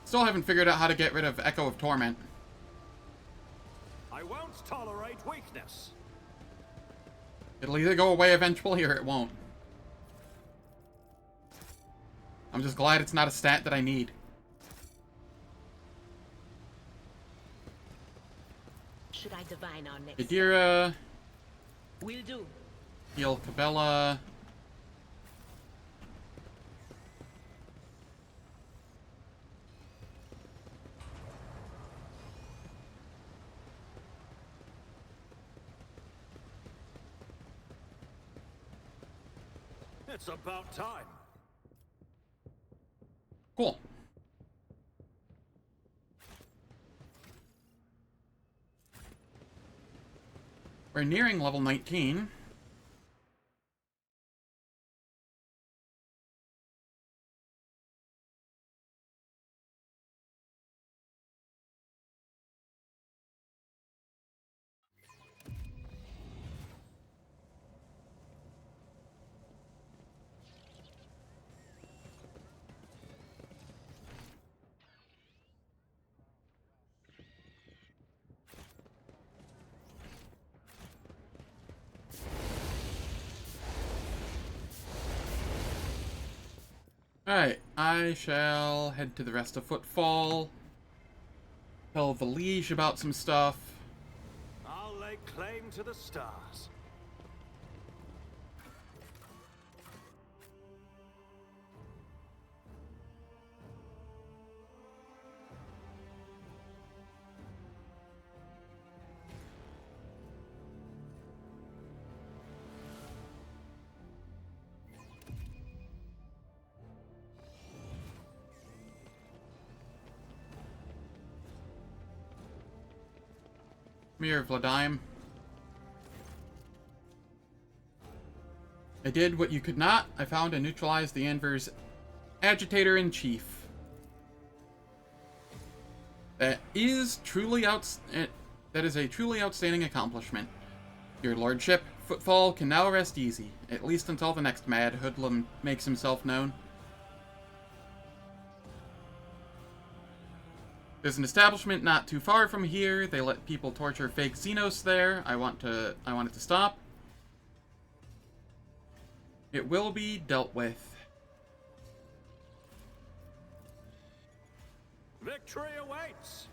Still haven't figured out how to get rid of Echo of Torment. I won't tolerate weakness. It'll either go away eventually or it won't. I'm just glad it's not a stat that I need. Should I divine our next? Gadira. Will do. Heal Cabela. It's about time. Cool. We're nearing level 19. Alright, I shall head to the rest of Footfall. Tell the Liege about some stuff. I'll lay claim to the stars. Mirror Vladime. I did what you could not. I found and neutralized the Anver's Agitator-in-Chief. That is a truly outstanding accomplishment. Your lordship, Footfall can now rest easy, at least until the next mad hoodlum makes himself known. There's an establishment not too far from here. They let people torture fake Xenos there. I want it to stop. It will be dealt with. Victory awaits!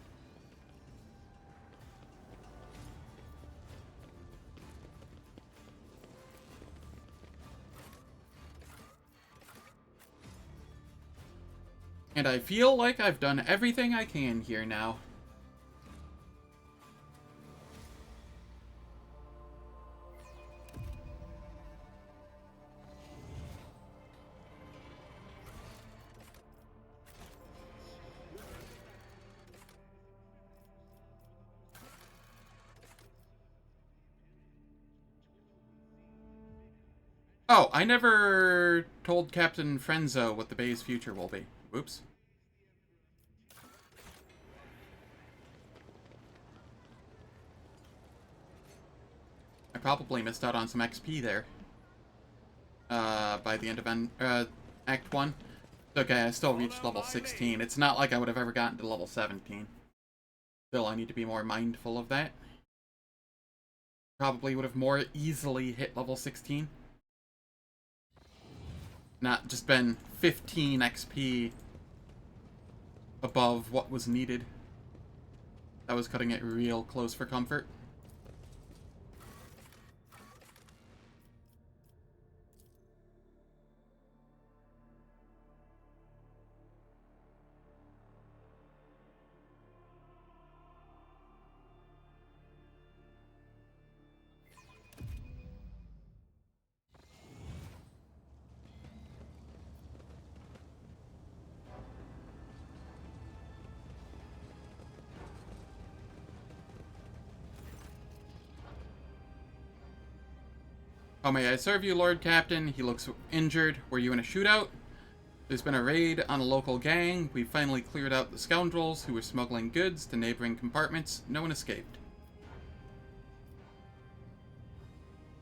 And I feel like I've done everything I can here now. Oh, I never told Captain Frenzo what the Bay's future will be. Whoops. I probably missed out on some XP there. By the end of Act 1. Okay, I still reached level 16. It's not like I would have ever gotten to level 17. Still, I need to be more mindful of that. Probably would have more easily hit level 16. Not just been 15 XP above what was needed. That was cutting it real close for comfort. How may I serve you, Lord Captain? He looks injured. Were you in a shootout? There's been a raid on a local gang. We finally cleared out the scoundrels who were smuggling goods to neighboring compartments. No one escaped.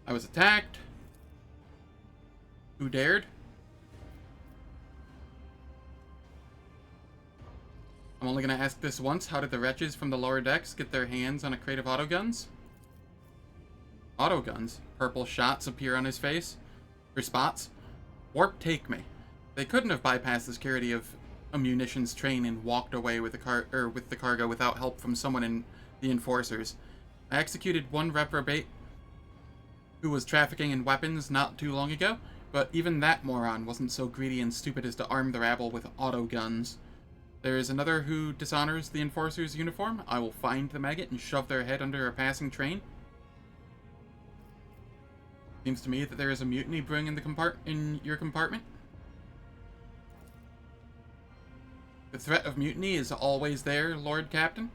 I was attacked. Who dared? I'm only going to ask this once. How did the wretches from the lower decks get their hands on a crate of autoguns? Autoguns. Purple shots appear on his face. Response. Warp take me. They couldn't have bypassed the security of a munitions train and walked away with the cargo without help from someone in the enforcers. I executed one reprobate who was trafficking in weapons not too long ago, but even that moron wasn't so greedy and stupid as to arm the rabble with autoguns. There is another who dishonors the enforcer's uniform. I will find the maggot and shove their head under a passing train. Seems to me that there is a mutiny brewing in your compartment. The threat of mutiny is always there, Lord Captain.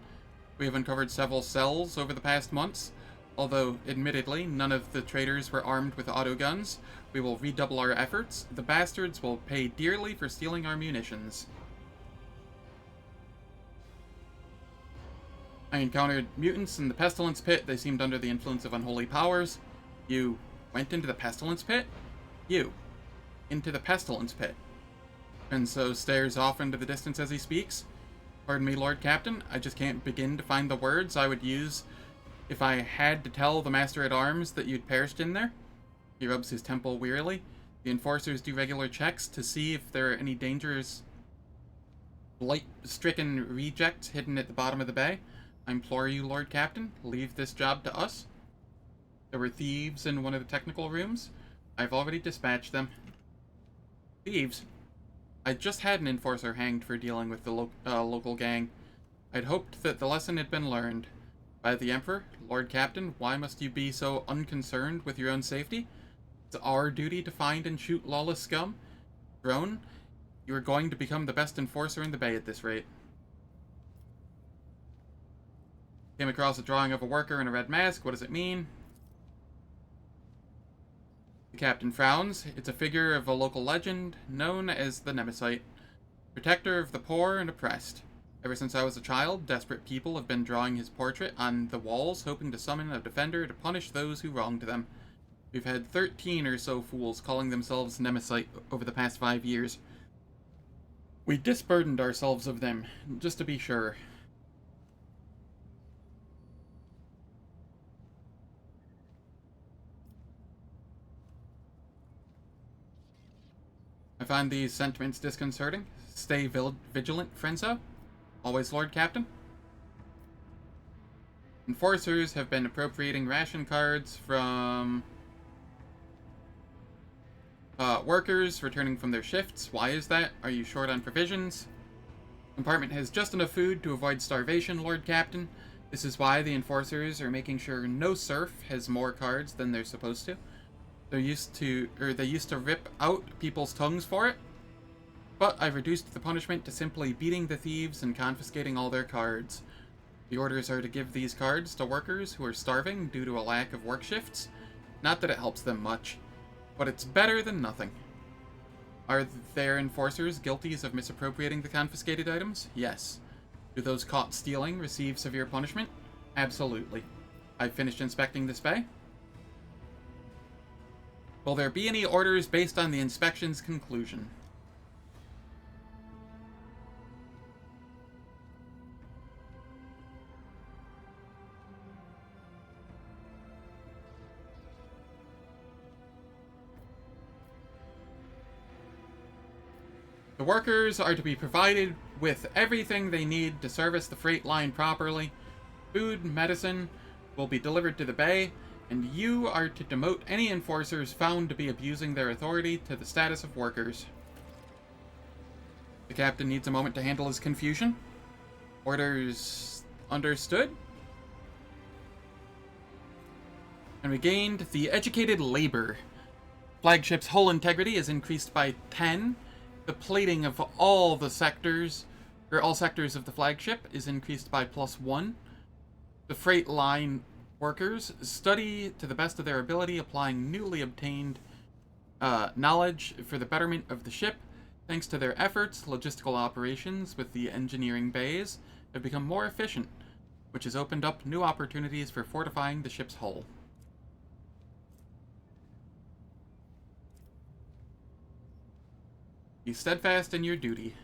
We have uncovered several cells over the past months. Although, admittedly, none of the traitors were armed with autoguns. We will redouble our efforts. The bastards will pay dearly for stealing our munitions. I encountered mutants in the Pestilence Pit. They seemed under the influence of unholy powers. You went into the Pestilence Pit? You. Into the Pestilence Pit. And so stares off into the distance as he speaks. Pardon me, Lord Captain. I just can't begin to find the words I would use if I had to tell the Master-at-Arms that you'd perished in there. He rubs his temple wearily. The enforcers do regular checks to see if there are any dangerous, blight-stricken rejects hidden at the bottom of the bay. I implore you, Lord Captain, leave this job to us. There were thieves in one of the technical rooms. I've already dispatched them. Thieves? I just had an enforcer hanged for dealing with the local gang. I'd hoped that the lesson had been learned. By the Emperor, Lord Captain, why must you be so unconcerned with your own safety? It's our duty to find and shoot lawless scum. Drone, you are going to become the best enforcer in the bay at this rate. Came across a drawing of a worker in a red mask. What does it mean? The captain frowns. It's a figure of a local legend known as the Nemesite, protector of the poor and oppressed. Ever since I was a child, desperate people have been drawing his portrait on the walls, hoping to summon a defender to punish those who wronged them. We've had 13 or so fools calling themselves Nemesite over the past 5 years. We disburdened ourselves of them, just to be sure. I find these sentiments disconcerting. Stay vigilant, Frenzo. Always, Lord Captain. Enforcers have been appropriating ration cards from workers returning from their shifts. Why is that? Are you short on provisions? Compartment has just enough food to avoid starvation, Lord Captain. This is why the enforcers are making sure no serf has more cards than they're supposed to. They used to rip out people's tongues for it, but I've reduced the punishment to simply beating the thieves and confiscating all their cards. The orders are to give these cards to workers who are starving due to a lack of work shifts. Not that it helps them much, but it's better than nothing. Are there enforcers guilty of misappropriating the confiscated items? Yes. Do those caught stealing receive severe punishment? Absolutely. I've finished inspecting this bay. Will there be any orders based on the inspection's conclusion? The workers are to be provided with everything they need to service the freight line properly. Food, medicine will be delivered to the bay, and you are to demote any enforcers found to be abusing their authority to the status of workers. The captain needs a moment to handle his confusion. Orders understood? And we gained the educated labor. Flagship's hull integrity is increased by 10. The plating of all sectors of the flagship is increased by +1. The freight line workers study to the best of their ability, applying newly obtained knowledge for the betterment of the ship. Thanks to their efforts, logistical operations with the engineering bays have become more efficient, which has opened up new opportunities for fortifying the ship's hull. Be steadfast in your duty.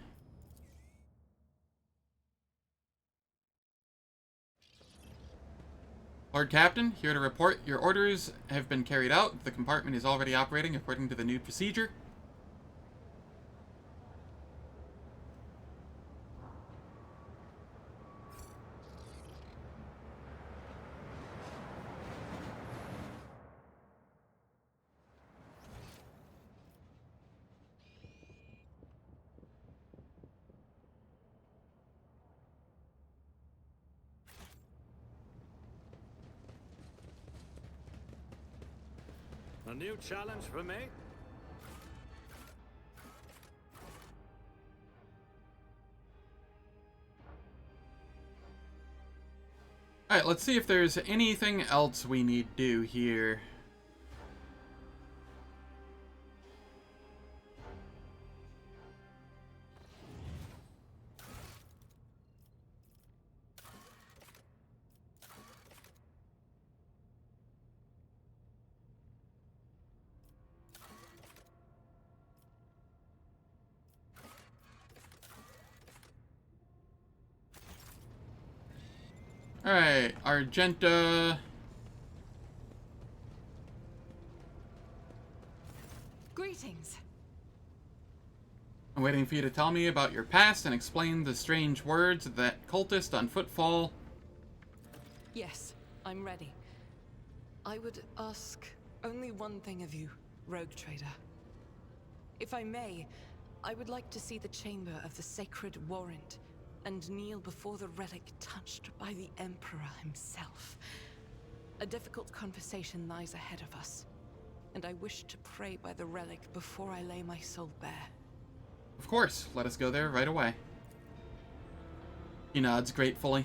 Lord Captain, here to report your orders have been carried out. The compartment is already operating according to the new procedure. A new challenge for me? Alright, let's see if there's anything else we need to do here. Alright, Argenta. Greetings. waiting for you to tell me about your past and explain the strange words of that cultist on Footfall. Yes, I'm ready. I would ask only one thing of you, Rogue Trader. If I may, I would like to see the chamber of the Sacred Warrant and kneel before the relic touched by the Emperor himself. A difficult conversation lies ahead of us, and I wish to pray by the relic before I lay my soul bare. Of course, let us go there right away. He nods gratefully.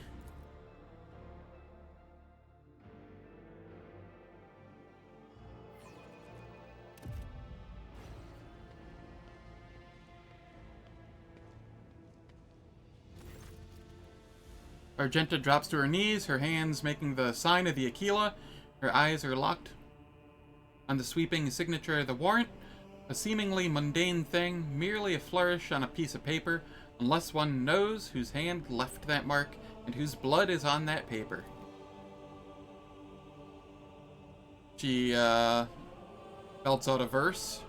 Argenta drops to her knees, her hands making the sign of the Aquila. Her eyes are locked on the sweeping signature of the warrant. A seemingly mundane thing, merely a flourish on a piece of paper, unless one knows whose hand left that mark and whose blood is on that paper. She, belts out a verse.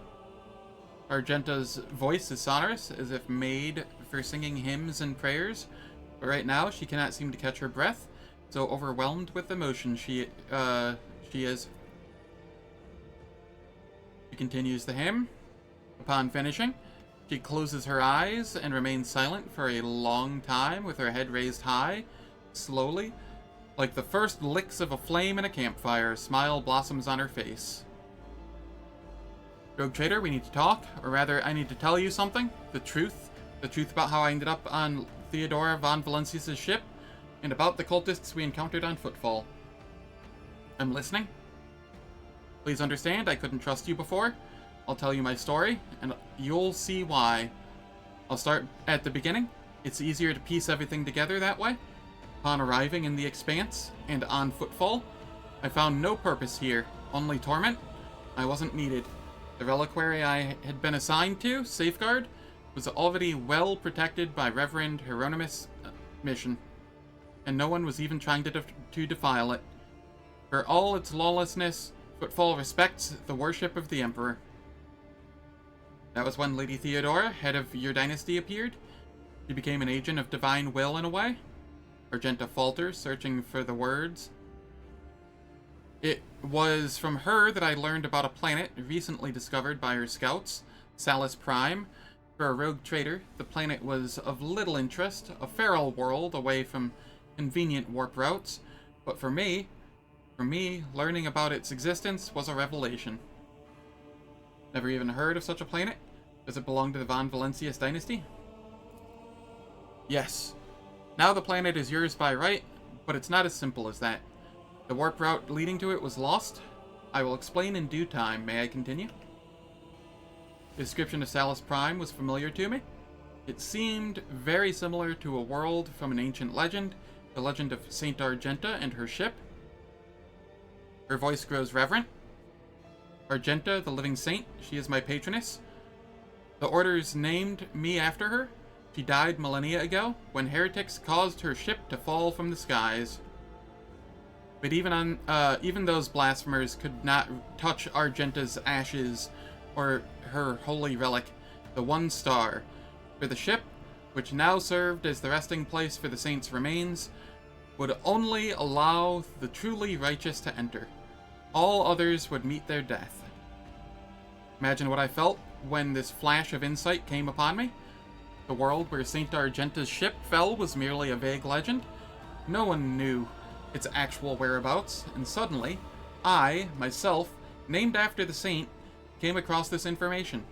Argenta's voice is sonorous, as if made for singing hymns and prayers. But right now, she cannot seem to catch her breath, so overwhelmed with emotion she is. She continues the hymn. Upon finishing, she closes her eyes and remains silent for a long time with her head raised high. Slowly, like the first licks of a flame in a campfire, a smile blossoms on her face. Rogue Trader, we need to talk, or rather, I need to tell you something. The truth about how I ended up on Theodora von Valencius' ship, and about the cultists we encountered on Footfall. I'm listening. Please understand, I couldn't trust you before. I'll tell you my story, and you'll see why. I'll start at the beginning. It's easier to piece everything together that way. Upon arriving in the Expanse, and on Footfall, I found no purpose here, only torment. I wasn't needed. The reliquary I had been assigned to, Safeguard, was already well protected by Reverend Hieronymus' mission, and no one was even trying to defile it. For all its lawlessness, Footfall respects the worship of the Emperor. That was when Lady Theodora, head of your dynasty, appeared. She became an agent of divine will in a way. Argenta falters, searching for the words. It was from her that I learned about a planet recently discovered by her scouts, Salus Prime. For a rogue trader, the planet was of little interest, a feral world away from convenient warp routes, but for me, learning about its existence was a revelation. Never even heard of such a planet? Does it belong to the Von Valencius dynasty? Yes. Now the planet is yours by right, but it's not as simple as that. The warp route leading to it was lost. I will explain in due time. May I continue? The description of Salus Prime was familiar to me. It seemed very similar to a world from an ancient legend, the legend of Saint Argenta and her ship. Her voice grows reverent. Argenta, the living saint, she is my patroness. The Orders named me after her. She died millennia ago, when heretics caused her ship to fall from the skies. But even those blasphemers could not touch Argenta's ashes, or her holy relic, the One Star. For the ship, which now served as the resting place for the saint's remains, would only allow the truly righteous to enter. All others would meet their death. Imagine what I felt when this flash of insight came upon me. The world where Saint Argenta's ship fell was merely a vague legend. No one knew its actual whereabouts, and suddenly, I, myself, named after the saint, came across this information.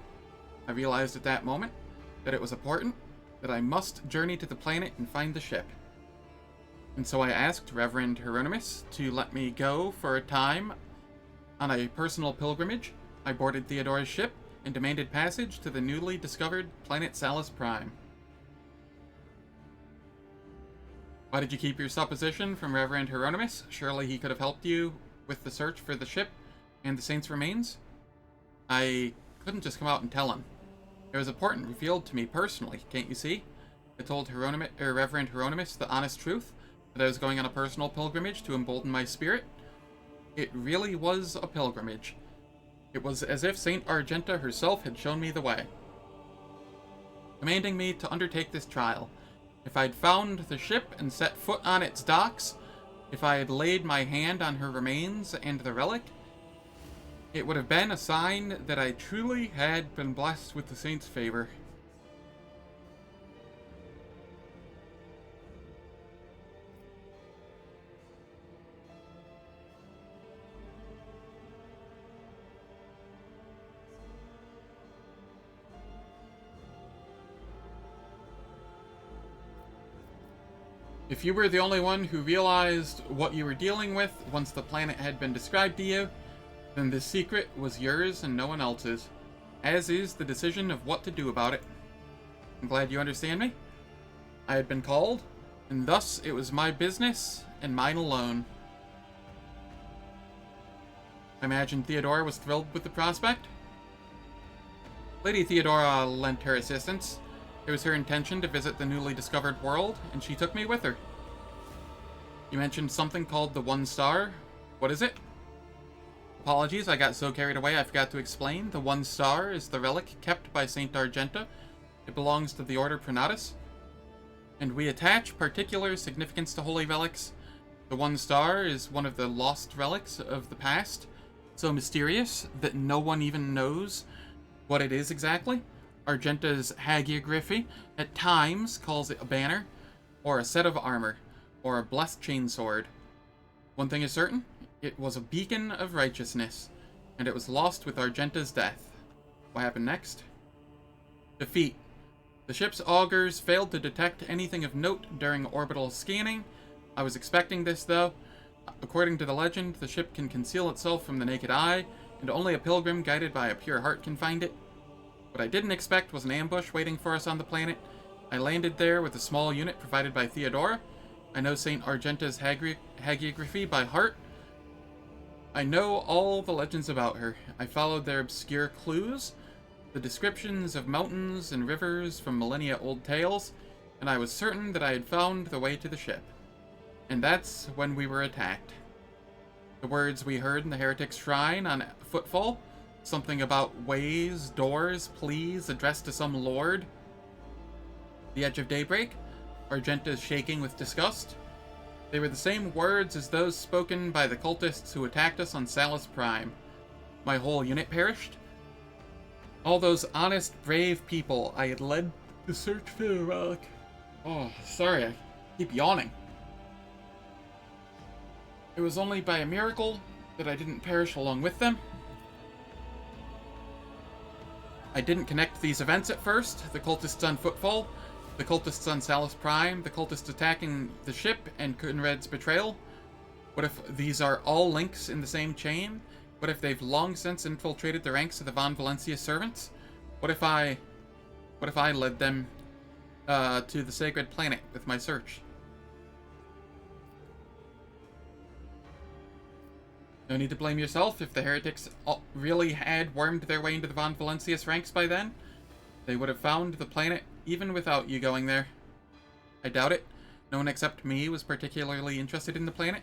I realized at that moment that it was important, that I must journey to the planet and find the ship. And so I asked Reverend Hieronymus to let me go for a time on a personal pilgrimage. I boarded Theodora's ship and demanded passage to the newly discovered planet Salus Prime. Why did you keep your supposition from Reverend Hieronymus? Surely he could have helped you with the search for the ship and the saint's remains? I couldn't just come out and tell him. It was important revealed to me personally, can't you see? I told Reverend Hieronymus the honest truth, that I was going on a personal pilgrimage to embolden my spirit. It really was a pilgrimage. It was as if Saint Argenta herself had shown me the way. commanding me to undertake this trial. If I'd found the ship and set foot on its docks, if I had laid my hand on her remains and the relic, it would have been a sign that I truly had been blessed with the Saint's favor. If you were the only one who realized what you were dealing with once the planet had been described to you, then this secret was yours and no one else's, as is the decision of what to do about it. I'm glad you understand me. I had been called, and thus it was my business and mine alone. I imagine Theodora was thrilled with the prospect. Lady Theodora lent her assistance. It was her intention to visit the newly discovered world, and she took me with her. You mentioned something called the One Star. What is it? Apologies, I got so carried away I forgot to explain. The One Star is the relic kept by Saint Argenta. It belongs to the Order Pronatus, and we attach particular significance to holy relics. The One Star is one of the lost relics of the past, so mysterious that no one even knows what it is exactly. Argenta's hagiography at times calls it a banner, or a set of armor, or a blessed chainsword. One thing is certain, it was a beacon of righteousness, and it was lost with Argenta's death. What happened next? Defeat. The ship's augurs failed to detect anything of note during orbital scanning. I was expecting this, though. According to the legend, the ship can conceal itself from the naked eye, and only a pilgrim guided by a pure heart can find it. What I didn't expect was an ambush waiting for us on the planet. I landed there with a small unit provided by Theodora. I know Saint Argenta's hagiography by heart. I know all the legends about her. I followed their obscure clues, the descriptions of mountains and rivers from millennia-old tales, and I was certain that I had found the way to the ship. And that's when we were attacked. The words we heard in the Heretic's Shrine on Footfall, something about ways, doors, please, addressed to some lord. The edge of daybreak, Argenta shaking with disgust. They were the same words as those spoken by the cultists who attacked us on Salus Prime. My whole unit perished. All those honest, brave people I had led to search for the relic. Oh, sorry, I keep yawning. It was only by a miracle that I didn't perish along with them. I didn't connect these events at first. The cultists on Footfall, the cultists on Salus Prime, the cultists attacking the ship, and Kunrad's betrayal. What if these are all links in the same chain? What if they've long since infiltrated the ranks of the Von Valencia servants? What if I led them to the sacred planet with my search? No need to blame yourself. If the heretics really had wormed their way into the Von Valencia's ranks by then, they would have found the planet even without you going there. I doubt it. No one except me was particularly interested in the planet.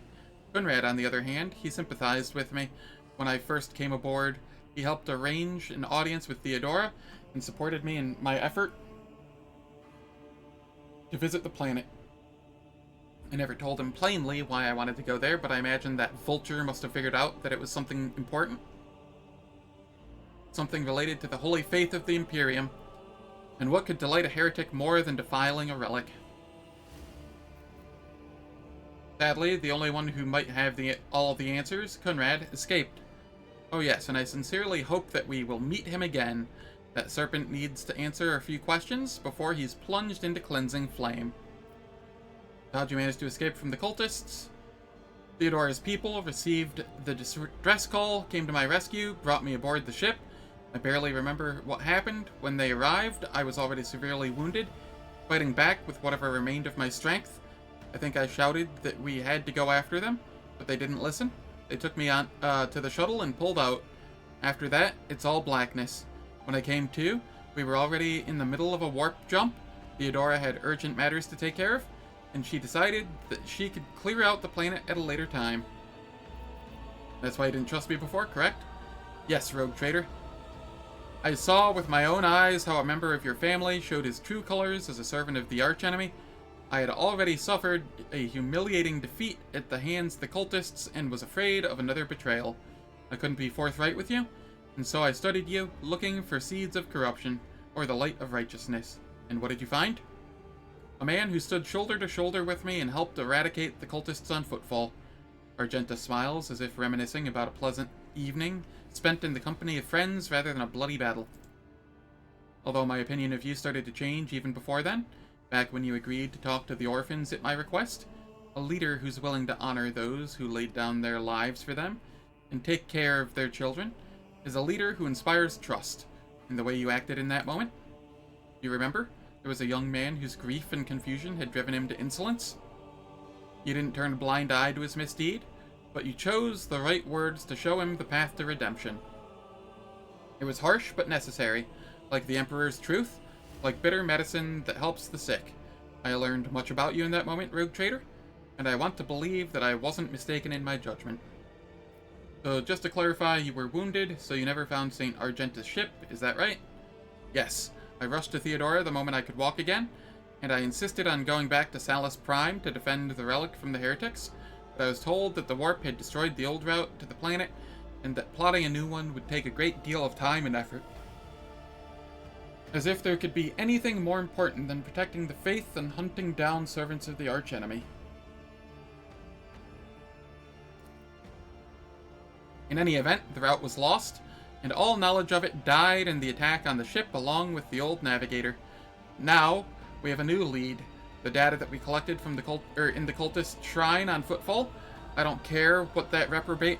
Kunrad, on the other hand, he sympathized with me. When I first came aboard, he helped arrange an audience with Theodora and supported me in my effort to visit the planet. I never told him plainly why I wanted to go there, but I imagine that vulture must have figured out that it was something important. Something related to the holy faith of the Imperium. And what could delight a heretic more than defiling a relic? Sadly, the only one who might have all the answers, Kunrad, escaped. Oh yes, and I sincerely hope that we will meet him again. That serpent needs to answer a few questions before he's plunged into cleansing flame. How'd you manage to escape from the cultists? Theodora's people received the distress call, came to my rescue, brought me aboard the ship. I barely remember what happened. When they arrived, I was already severely wounded, fighting back with whatever remained of my strength. I think I shouted that we had to go after them, but they didn't listen. They took me on to the shuttle and pulled out. After that, it's all blackness. When I came to, we were already in the middle of a warp jump. Theodora had urgent matters to take care of, and she decided that she could clear out the planet at a later time. That's why you didn't trust me before, correct? Yes, rogue trader. I saw with my own eyes how a member of your family showed his true colors as a servant of the archenemy. I had already suffered a humiliating defeat at the hands of the cultists and was afraid of another betrayal. I couldn't be forthright with you, and so I studied you, looking for seeds of corruption, or the light of righteousness. And what did you find? A man who stood shoulder to shoulder with me and helped eradicate the cultists on Footfall. Argenta smiles, as if reminiscing about a pleasant evening spent in the company of friends rather than a bloody battle. Although my opinion of you started to change even before then, back when you agreed to talk to the orphans at my request, a leader who's willing to honor those who laid down their lives for them and take care of their children is a leader who inspires trust. In the way you acted in that moment? You remember? There was a young man whose grief and confusion had driven him to insolence. You didn't turn a blind eye to his misdeed, but you chose the right words to show him the path to redemption. It was harsh but necessary, like the Emperor's truth, like bitter medicine that helps the sick. I learned much about you in that moment, Rogue Trader, and I want to believe that I wasn't mistaken in my judgment. So just to clarify, you were wounded, so you never found St. Argenta's ship, is that right? Yes. I rushed to Theodora the moment I could walk again, and I insisted on going back to Salus Prime to defend the relic from the heretics, but I was told that the warp had destroyed the old route to the planet, and that plotting a new one would take a great deal of time and effort. As if there could be anything more important than protecting the faith and hunting down servants of the archenemy. In any event, the route was lost, and all knowledge of it died in the attack on the ship along with the old navigator. Now, we have a new lead. The data that we collected from the in the cultist shrine on Footfall. I don't care what that reprobate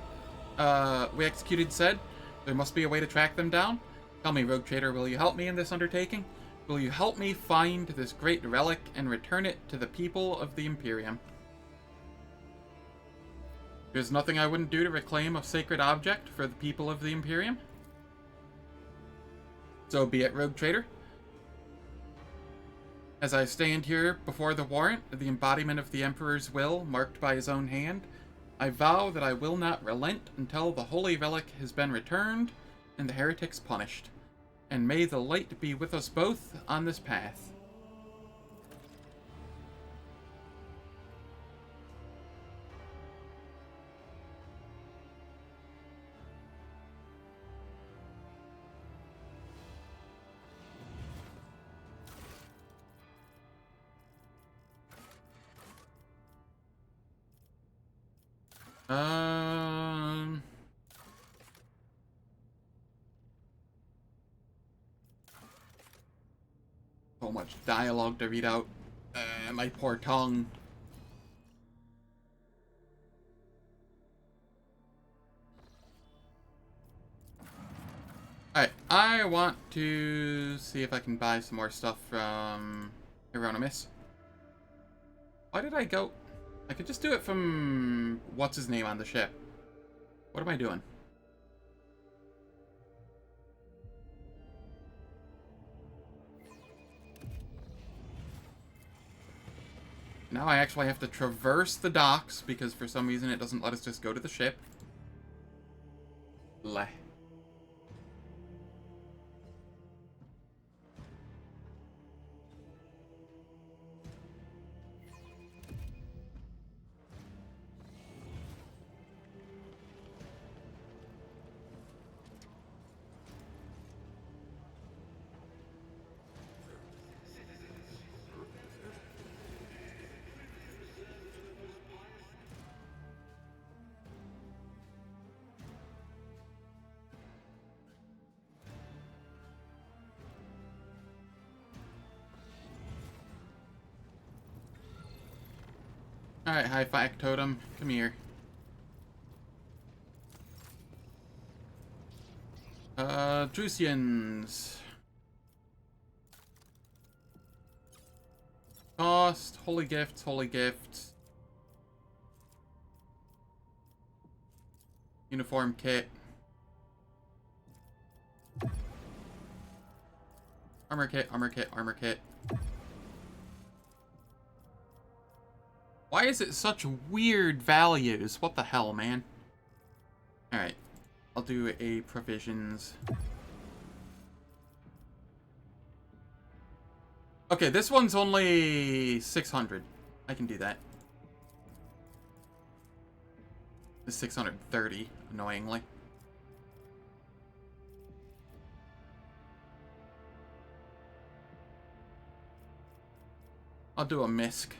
we executed said. There must be a way to track them down. Tell me, Rogue Trader, will you help me in this undertaking? Will you help me find this great relic and return it to the people of the Imperium? There's nothing I wouldn't do to reclaim a sacred object for the people of the Imperium. So be it, Rogue Trader. As I stand here before the warrant, the embodiment of the Emperor's will, marked by his own hand, I vow that I will not relent until the holy relic has been returned and the heretics punished. And may the light be with us both on this path. So much dialogue to read out. My poor tongue. Alright, I want to see if I can buy some more stuff from Hieronymus. Why did I go? I could just do it from what's his name on the ship. What am I doing? Now I actually have to traverse the docks because for some reason it doesn't let us just go to the ship. Bleh. Alright, high factotum, come here. Drusians. Cost, holy gifts, holy gifts. Uniform kit. Armor kit, armor kit, armor kit. Why is it such weird values? What the hell, man? Alright. I'll do a provisions. Okay, this one's only 600. I can do that. It's 630, annoyingly. I'll do a misc.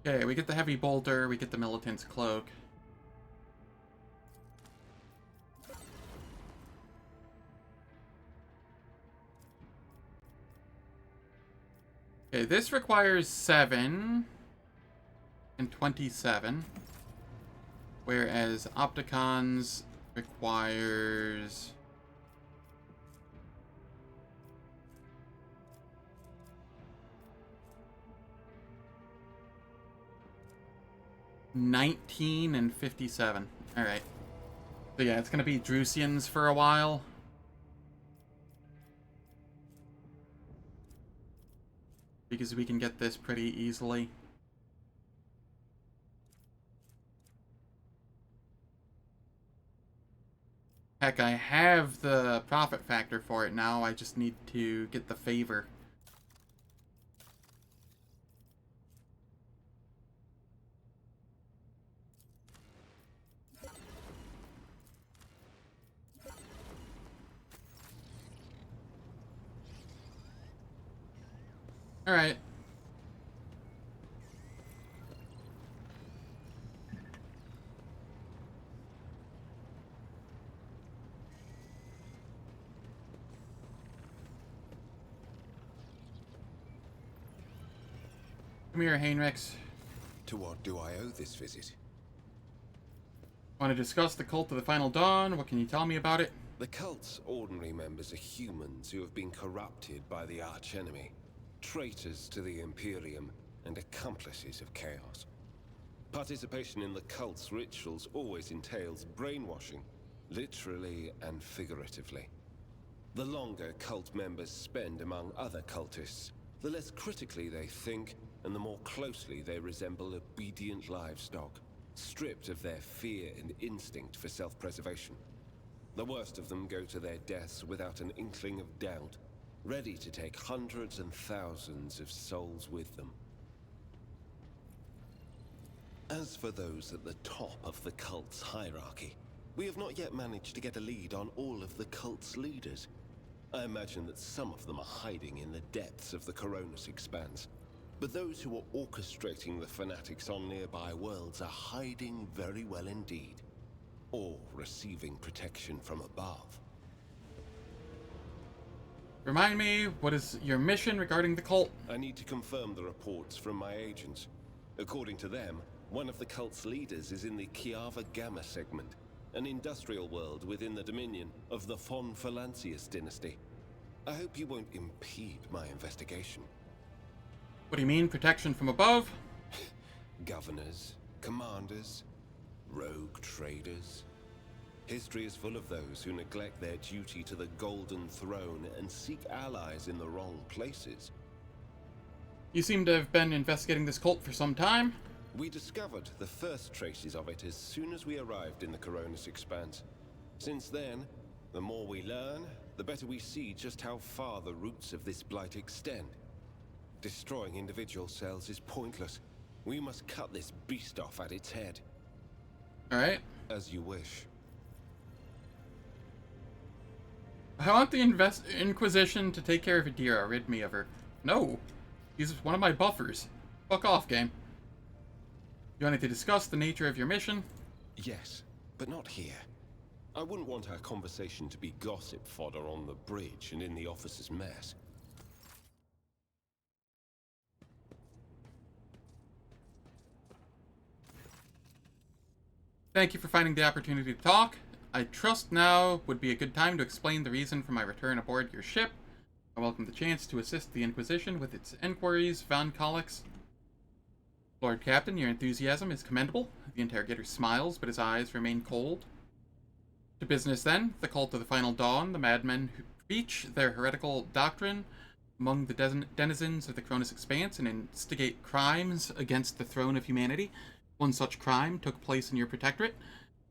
Okay, we get the heavy bolter, we get the militant's cloak. Okay, this requires 7 and 27, whereas Opticon's requires 19 and 57. Alright. So yeah, it's gonna be Drusians for a while. Because we can get this pretty easily. Heck, I have the profit factor for it now. I just need to get the favor. Alright. Come here, Heinrichs. To what do I owe this visit? Want to discuss the Cult of the Final Dawn? What can you tell me about it? The cult's ordinary members are humans who have been corrupted by the archenemy, traitors to the Imperium, and accomplices of chaos. Participation in the cult's rituals always entails brainwashing, literally and figuratively. The longer cult members spend among other cultists, the less critically they think, and the more closely they resemble obedient livestock, stripped of their fear and instinct for self-preservation. The worst of them go to their deaths without an inkling of doubt, ready to take hundreds and thousands of souls with them. As for those at the top of the cult's hierarchy, we have not yet managed to get a lead on all of the cult's leaders. I imagine that some of them are hiding in the depths of the Coronis Expanse, but those who are orchestrating the fanatics on nearby worlds are hiding very well indeed, or receiving protection from above. Remind me, what is your mission regarding the cult? I need to confirm the reports from my agents. According to them, one of the cult's leaders is in the Kiava Gamma segment, an industrial world within the dominion of the Von Valancius dynasty. I hope you won't impede my investigation. What do you mean, protection from above? Governors, commanders, rogue traders. History is full of those who neglect their duty to the Golden Throne and seek allies in the wrong places. You seem to have been investigating this cult for some time. We discovered the first traces of it as soon as we arrived in the Coronis Expanse. Since then, the more we learn, the better we see just how far the roots of this blight extend. Destroying individual cells is pointless. We must cut this beast off at its head. Alright. As you wish. I want the Inquisition to take care of Adira, rid me of her. No. He's one of my buffers. Fuck off, game. You wanted to discuss the nature of your mission? Yes, but not here. I wouldn't want our conversation to be gossip fodder on the bridge and in the officers' mess. Thank you for finding the opportunity to talk. I trust now would be a good time to explain the reason for my return aboard your ship. I welcome the chance to assist the Inquisition with its inquiries, Von Collix. Lord Captain, your enthusiasm is commendable. The interrogator smiles, but his eyes remain cold. To business then, the Cult of the Final Dawn, the madmen who preach their heretical doctrine among the denizens of the Cronus Expanse and instigate crimes against the throne of humanity. One such crime took place in your protectorate.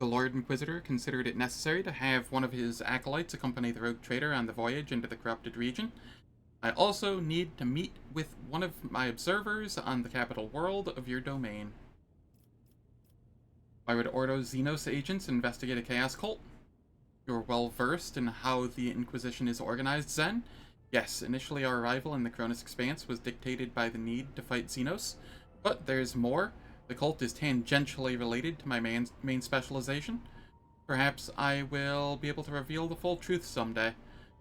The Lord Inquisitor considered it necessary to have one of his acolytes accompany the rogue trader on the voyage into the corrupted region. I also need to meet with one of my observers on the capital world of your domain. Why would Ordo Xenos agents investigate a Chaos cult? You're well versed in how the Inquisition is organized, Zen. Yes, initially our arrival in the Cronus Expanse was dictated by the need to fight Xenos, but there's more. The cult is tangentially related to my main specialization. Perhaps I will be able to reveal the full truth someday,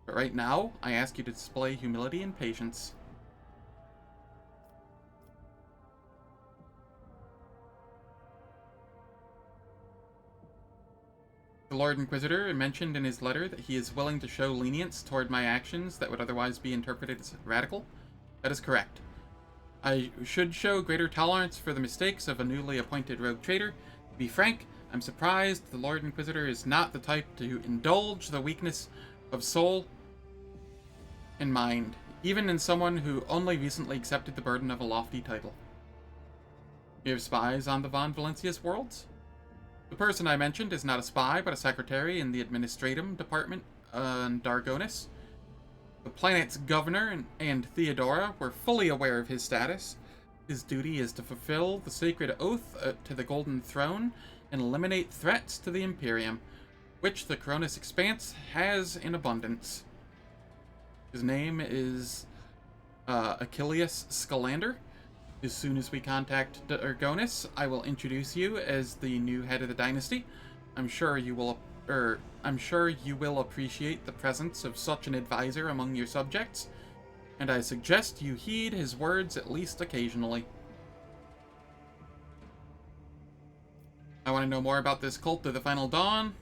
but right now, I ask you to display humility and patience. The Lord Inquisitor mentioned in his letter that he is willing to show lenience toward my actions that would otherwise be interpreted as radical. That is correct. I should show greater tolerance for the mistakes of a newly appointed rogue trader. To be frank, I'm surprised the Lord Inquisitor is not the type to indulge the weakness of soul and mind, even in someone who only recently accepted the burden of a lofty title. You have spies on the Von Valencius worlds? The person I mentioned is not a spy, but a secretary in the Administratum Department on Dargonis. The planet's governor and Theodora were fully aware of his status. His duty is to fulfill the sacred oath to the Golden Throne and eliminate threats to the Imperium, which the Cronus Expanse has in abundance. His name is Achilles Scalander. As soon as we contact Dargonis, I will introduce you as the new head of the dynasty. I'm sure you will appreciate the presence of such an advisor among your subjects, and I suggest you heed his words at least occasionally. I want to know more about this cult of the Final Dawn.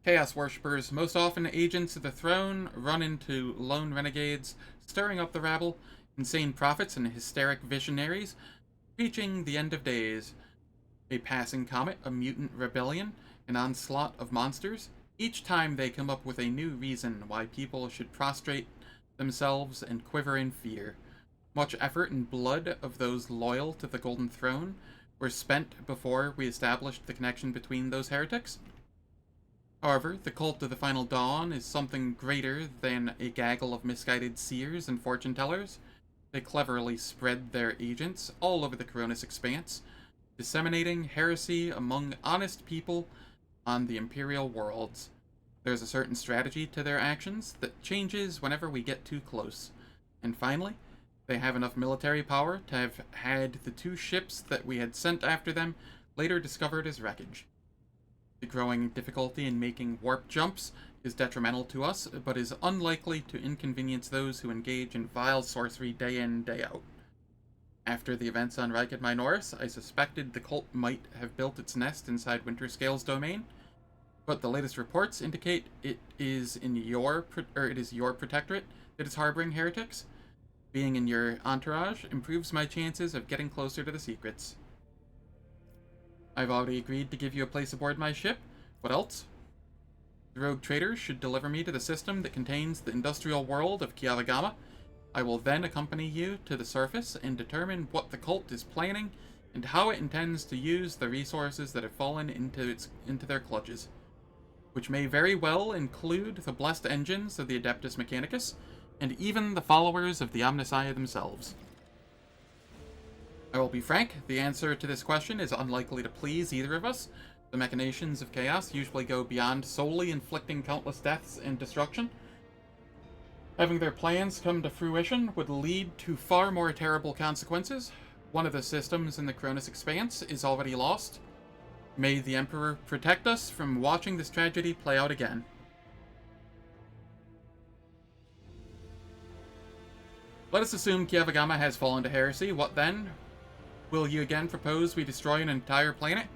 Chaos worshippers, most often agents of the throne, run into lone renegades, stirring up the rabble, insane prophets and hysteric visionaries, preaching the end of days. A passing comet, a mutant rebellion, an onslaught of monsters. Each time they come up with a new reason why people should prostrate themselves and quiver in fear. Much effort and blood of those loyal to the Golden Throne were spent before we established the connection between those heretics. However, the cult of the Final Dawn is something greater than a gaggle of misguided seers and fortune-tellers. They cleverly spread their agents all over the Cronus Expanse, disseminating heresy among honest people on the Imperial worlds. There's a certain strategy to their actions that changes whenever we get too close. And finally, they have enough military power to have had the 2 ships that we had sent after them later discovered as wreckage. The growing difficulty in making warp jumps is detrimental to us, but is unlikely to inconvenience those who engage in vile sorcery day in, day out. After the events on Riked Minoris, I suspected the cult might have built its nest inside Winterscale's domain, but the latest reports indicate it is your protectorate that is harboring heretics. Being in your entourage improves my chances of getting closer to the secrets. I've already agreed to give you a place aboard my ship. What else? The rogue traders should deliver me to the system that contains the industrial world of Kiavagama. I will then accompany you to the surface and determine what the cult is planning and how it intends to use the resources that have fallen into their clutches, which may very well include the blessed engines of the Adeptus Mechanicus and even the followers of the Omnissiah themselves. I will be frank, the answer to this question is unlikely to please either of us. The machinations of chaos usually go beyond solely inflicting countless deaths and destruction. Having their plans come to fruition would lead to far more terrible consequences. One of the systems in the Cronus Expanse is already lost. May the Emperor protect us from watching this tragedy play out again. Let us assume Kiavagama has fallen to heresy. What then? Will you again propose we destroy an entire planet?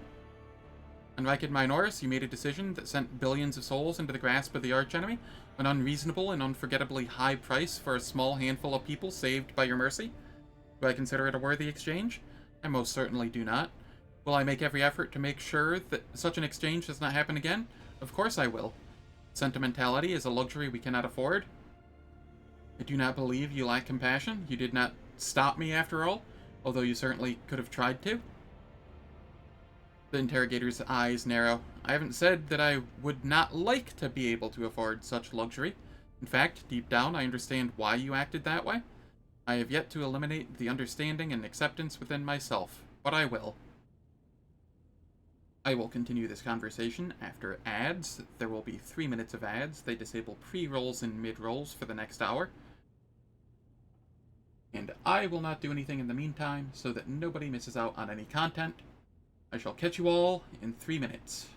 On Riked Minoris, you made a decision that sent billions of souls into the grasp of the archenemy, an unreasonable and unforgettably high price for a small handful of people saved by your mercy. Do I consider it a worthy exchange? I most certainly do not. Will I make every effort to make sure that such an exchange does not happen again? Of course I will. Sentimentality is a luxury we cannot afford. I do not believe you lack compassion. You did not stop me after all, although you certainly could have tried to. The interrogator's eyes narrow. I haven't said that I would not like to be able to afford such luxury. In fact, deep down, I understand why you acted that way. I have yet to eliminate the understanding and acceptance within myself, but I will. I will continue this conversation after ads. There will be 3 minutes of ads. They disable pre-rolls and mid-rolls for the next hour. And I will not do anything in the meantime so that nobody misses out on any content. I shall catch you all in 3 minutes.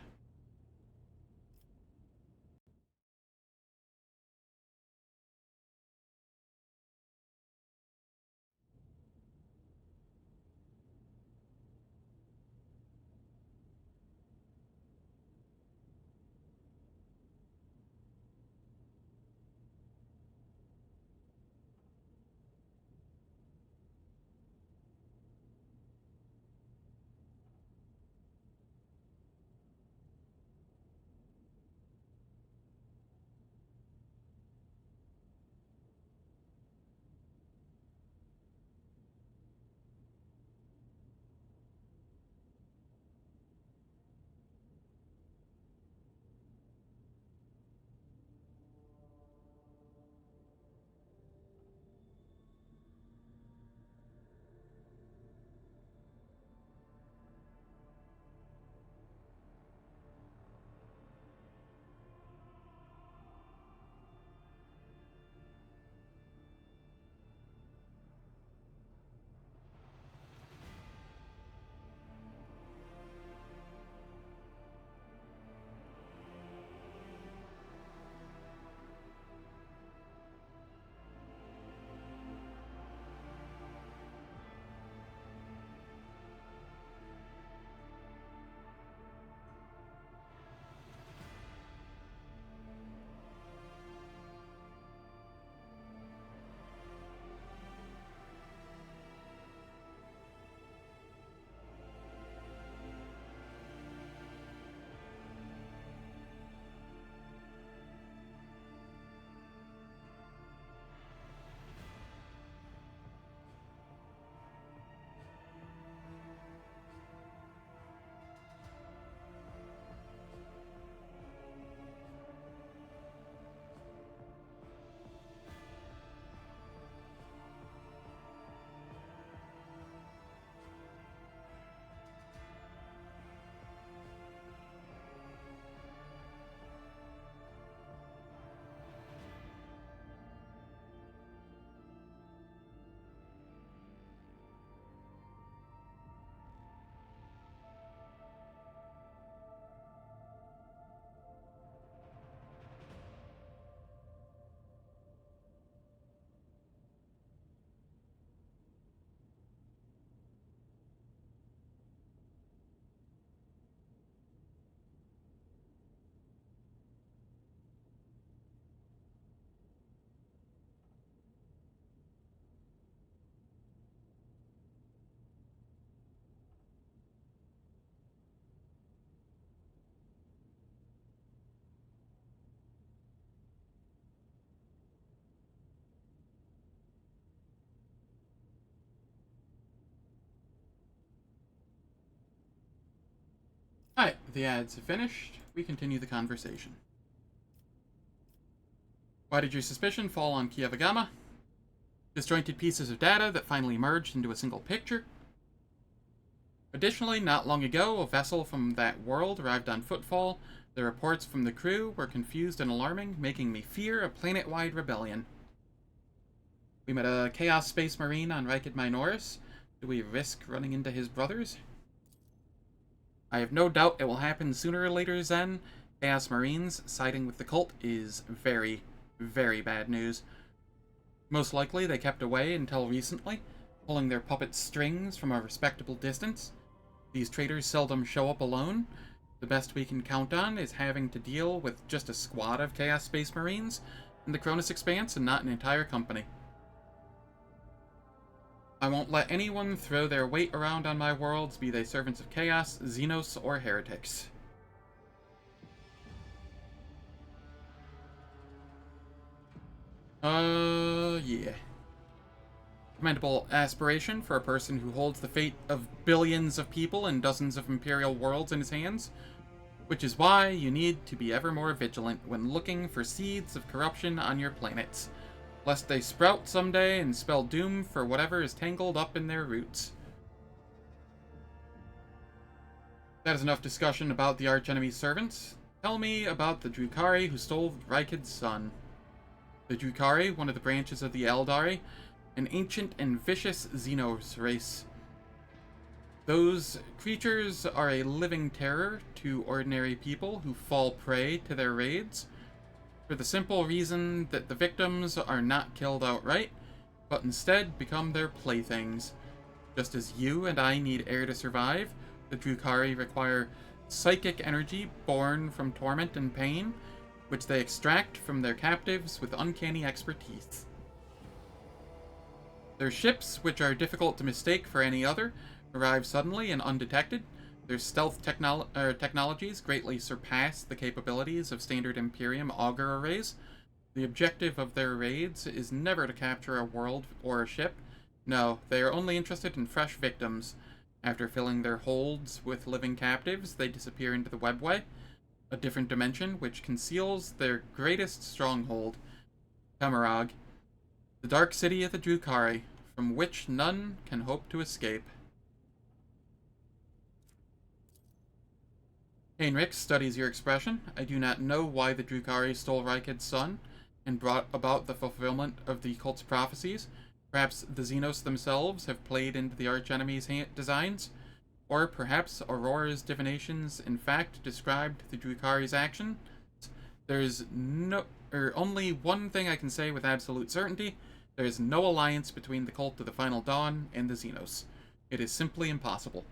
Alright, the ads have finished. We continue the conversation. Why did your suspicion fall on Kievagama? Disjointed pieces of data that finally merged into a single picture. Additionally, not long ago, a vessel from that world arrived on Footfall. The reports from the crew were confused and alarming, making me fear a planet-wide rebellion. We met a Chaos Space Marine on Rikid Minoris. Do we risk running into his brothers? I have no doubt it will happen sooner or later, Zen. Chaos Marines siding with the cult is very, very bad news. Most likely they kept away until recently, pulling their puppet strings from a respectable distance. These traitors seldom show up alone. The best we can count on is having to deal with just a squad of Chaos Space Marines in the Cronus Expanse and not an entire company. I won't let anyone throw their weight around on my worlds, be they servants of Chaos, Xenos, or heretics. Yeah. Commendable aspiration for a person who holds the fate of billions of people and dozens of Imperial worlds in his hands, which is why you need to be ever more vigilant when looking for seeds of corruption on your planets, lest they sprout someday and spell doom for whatever is tangled up in their roots. That is enough discussion about the archenemy's servants. Tell me about the Drukhari who stole Rykid's son. The Drukhari, one of the branches of the Eldari, an ancient and vicious Xenos race. Those creatures are a living terror to ordinary people who fall prey to their raids, for the simple reason that the victims are not killed outright, but instead become their playthings. Just as you and I need air to survive, the Drukhari require psychic energy born from torment and pain, which they extract from their captives with uncanny expertise. Their ships, which are difficult to mistake for any other, arrive suddenly and undetected. Their stealth technologies greatly surpass the capabilities of standard Imperium auger arrays. The objective of their raids is never to capture a world or a ship. No, they are only interested in fresh victims. After filling their holds with living captives, they disappear into the webway, a different dimension which conceals their greatest stronghold, Camarag, the dark city of the Drukhari, from which none can hope to escape. Heinrich studies your expression. I do not know why the Drukhari stole Rykid's son and brought about the fulfillment of the cult's prophecies. Perhaps the Xenos themselves have played into the archenemy's designs, or perhaps Aurora's divinations in fact described the Drukhari's action. There's only one thing I can say with absolute certainty. There is no alliance between the Cult of the Final Dawn and the Xenos. It is simply impossible.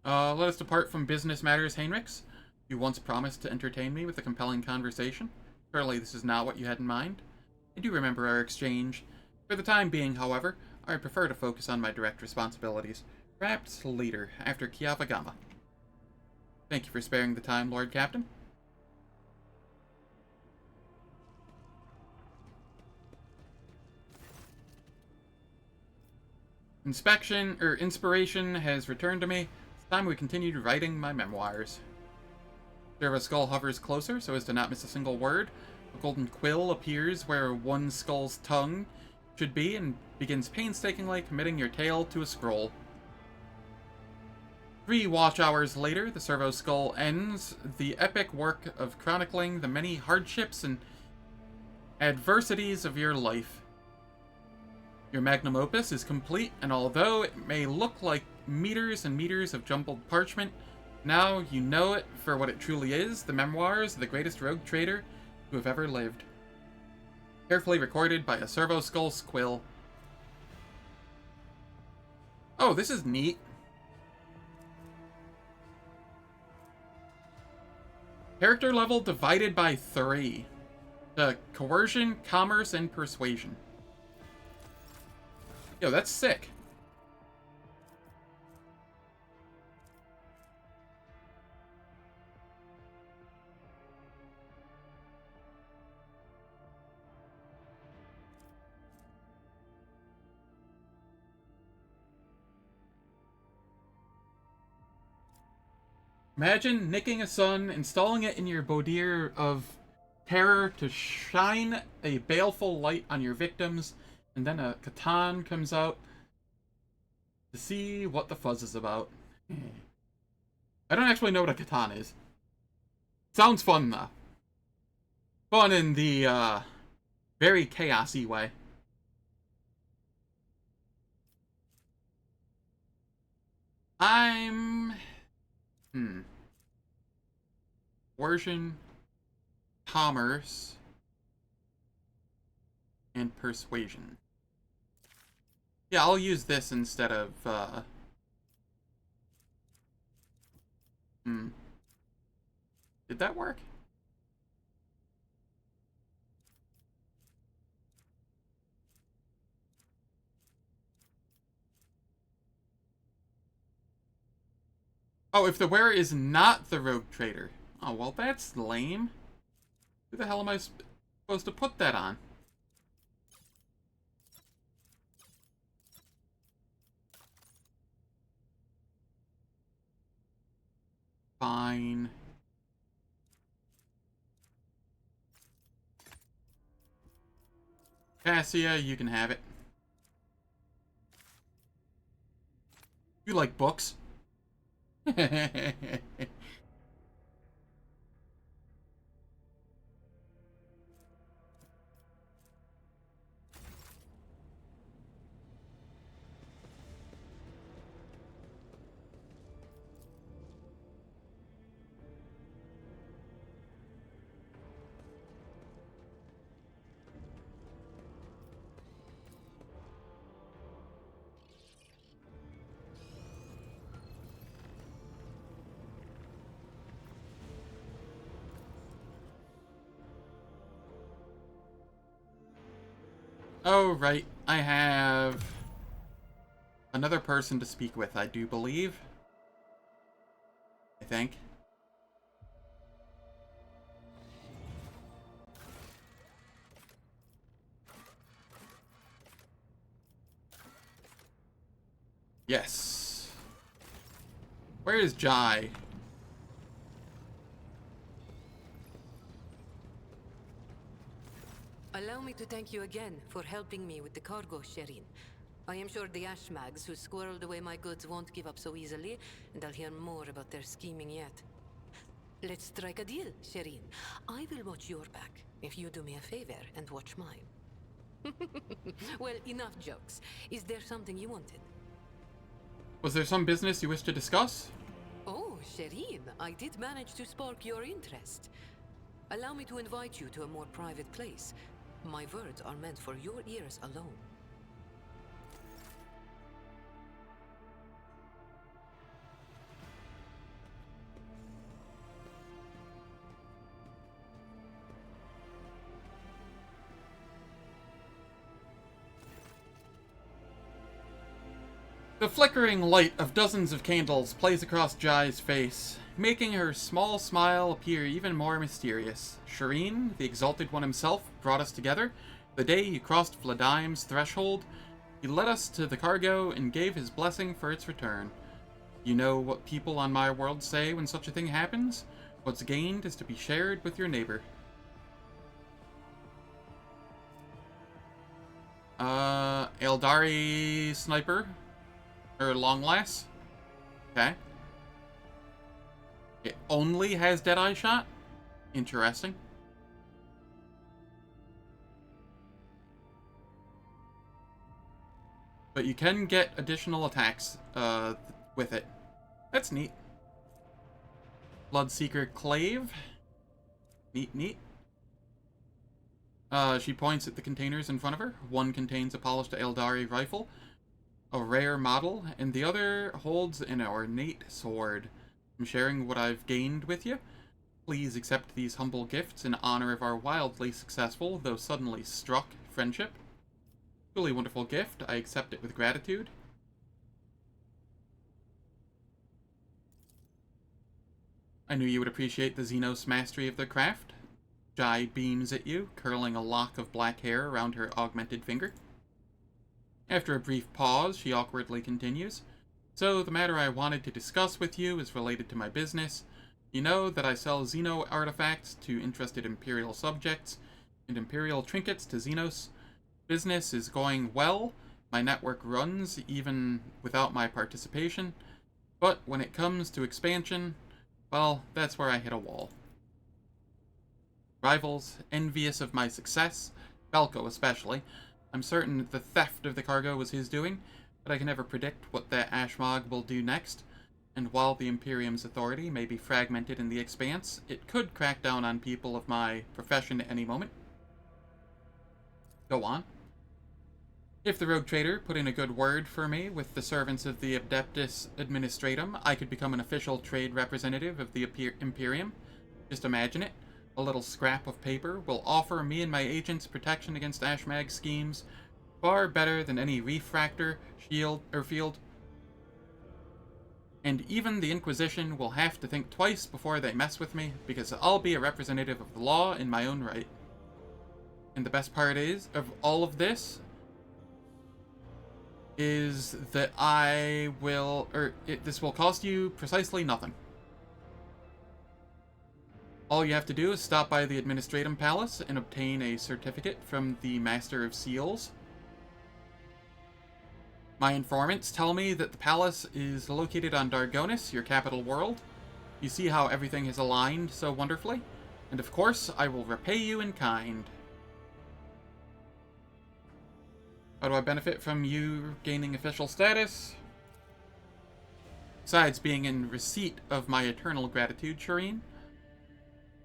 Let us depart from business matters, Heinrichs. You once promised to entertain me with a compelling conversation. Surely this is not what you had in mind. I do remember our exchange. For the time being, however, I prefer to focus on my direct responsibilities. Perhaps later, after Kiava Gama. Thank you for sparing the time, Lord Captain. Inspiration has returned to me. It's time we continued writing my memoirs. Servo Skull hovers closer so as to not miss a single word. A golden quill appears where one skull's tongue should be and begins painstakingly committing your tale to a scroll. 3 watch hours later, the Servo Skull ends the epic work of chronicling the many hardships and adversities of your life. Your magnum opus is complete, and although it may look like meters and meters of jumbled parchment, now you know it for what it truly is, the memoirs of the greatest rogue trader who have ever lived. Carefully recorded by a Servo Skull's quill. Oh, this is neat. Character level divided by 3. Coercion, commerce, and persuasion. Yo, that's sick. Imagine nicking a sun, installing it in your Bodir of terror to shine a baleful light on your victims, and then a Catan comes out to see what the fuzz is about. I don't actually know what a Catan is. Sounds fun, though. Fun in the, very chaosy way. Coercion, commerce, and persuasion. Yeah, I'll use this instead of, Did that work? Oh, if the wearer is not the rogue trader. Oh, well, that's lame. Who the hell am I supposed to put that on? Fine. Cassia, you can have it. You like books? Oh, right. I have another person to speak with, I do believe. I think. Yes. Where is Jai? Allow me to thank you again for helping me with the cargo, Sherin. I am sure the Ashmags who squirreled away my goods won't give up so easily, and I'll hear more about their scheming yet. Let's strike a deal, Sherin. I will watch your back, if you do me a favor and watch mine. Well, enough jokes. Is there something you wanted? Was there some business you wish to discuss? Oh, Sherin, I did manage to spark your interest. Allow me to invite you to a more private place. My words are meant for your ears alone. The flickering light of dozens of candles plays across Jai's face, making her small smile appear even more mysterious. Shireen, the Exalted One himself, brought us together. The day you crossed Vladime's threshold, he led us to the cargo and gave his blessing for its return. You know what people on my world say when such a thing happens? What's gained is to be shared with your neighbor. Eldari sniper? Or long last? Okay. It only has Deadeye shot? Interesting. But you can get additional attacks with it. That's neat. Bloodseeker Clave. Neat, neat. She points at the containers in front of her. One contains a polished Eldari rifle, a rare model, and the other holds an ornate sword. I'm sharing what I've gained with you. Please accept these humble gifts in honor of our wildly successful, though suddenly struck, friendship. Truly wonderful gift. I accept it with gratitude. I knew you would appreciate the Xenos mastery of their craft. Jai beams at you, curling a lock of black hair around her augmented finger. After a brief pause, she awkwardly continues. So, the matter I wanted to discuss with you is related to my business. You know that I sell Xeno artifacts to interested Imperial subjects, and Imperial trinkets to Xenos. Business is going well. My network runs even without my participation. But when it comes to expansion, well, that's where I hit a wall. Rivals, envious of my success, Falco especially. I'm certain the theft of the cargo was his doing, but I can never predict what that Ashmog will do next. And while the Imperium's authority may be fragmented in the Expanse, it could crack down on people of my profession at any moment. Go on. If the Rogue Trader put in a good word for me with the servants of the Adeptus Administratum, I could become an official trade representative of the Imperium. Just imagine it. A little scrap of paper will offer me and my agents protection against Ashmag schemes far better than any refractor, shield, or field. And even the Inquisition will have to think twice before they mess with me, because I'll be a representative of the law in my own right. And the best part is, of all of this, is that this will cost you precisely nothing. All you have to do is stop by the Administratum Palace and obtain a certificate from the Master of Seals. My informants tell me that the palace is located on Dargonis, your capital world. You see how everything is aligned so wonderfully? And of course, I will repay you in kind. How do I benefit from you gaining official status? Besides being in receipt of my eternal gratitude, Shireen.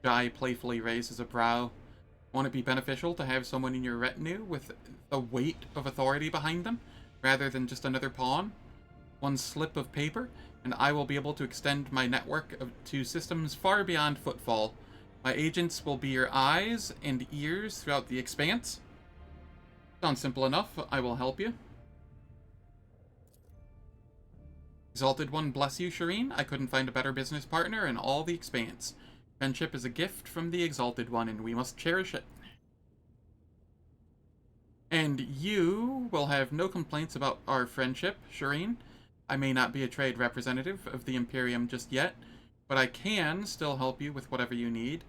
Jai playfully raises a brow. Won't it be beneficial to have someone in your retinue with the weight of authority behind them, rather than just another pawn? One slip of paper, and I will be able to extend my network to systems far beyond Footfall. My agents will be your eyes and ears throughout the Expanse. Sounds simple enough. I will help you. Exalted One bless you, Shireen. I couldn't find a better business partner in all the Expanse. Friendship is a gift from the Exalted One, and we must cherish it. And you will have no complaints about our friendship, Shireen. I may not be a trade representative of the Imperium just yet, but I can still help you with whatever you need.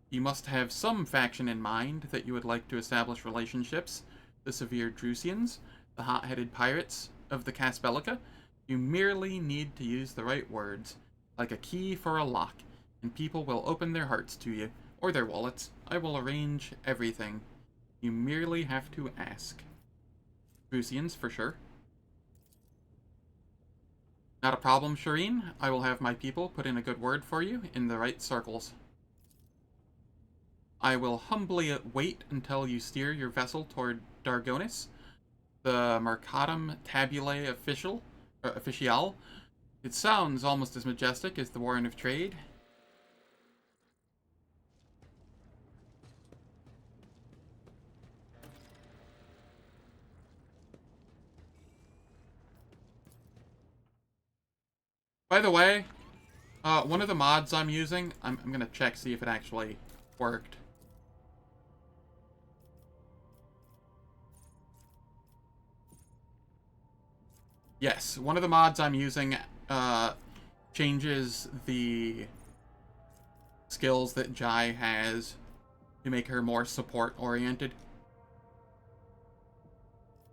You must have some faction in mind that you would like to establish relationships. The severe Drusians, the hot-headed pirates of the Caspelica. You merely need to use the right words, like a key for a lock, and people will open their hearts to you, or their wallets. I will arrange everything. You merely have to ask. Drusians, for sure. Not a problem, Shireen. I will have my people put in a good word for you in the right circles. I will humbly wait until you steer your vessel toward Dargonis, the Mercatum Tabulae Official. It sounds almost as majestic as the Warren of Trade. By the way, one of the mods I'm using, I'm gonna check, see if it actually worked. Yes, one of the mods I'm using changes the skills that Jai has to make her more support-oriented.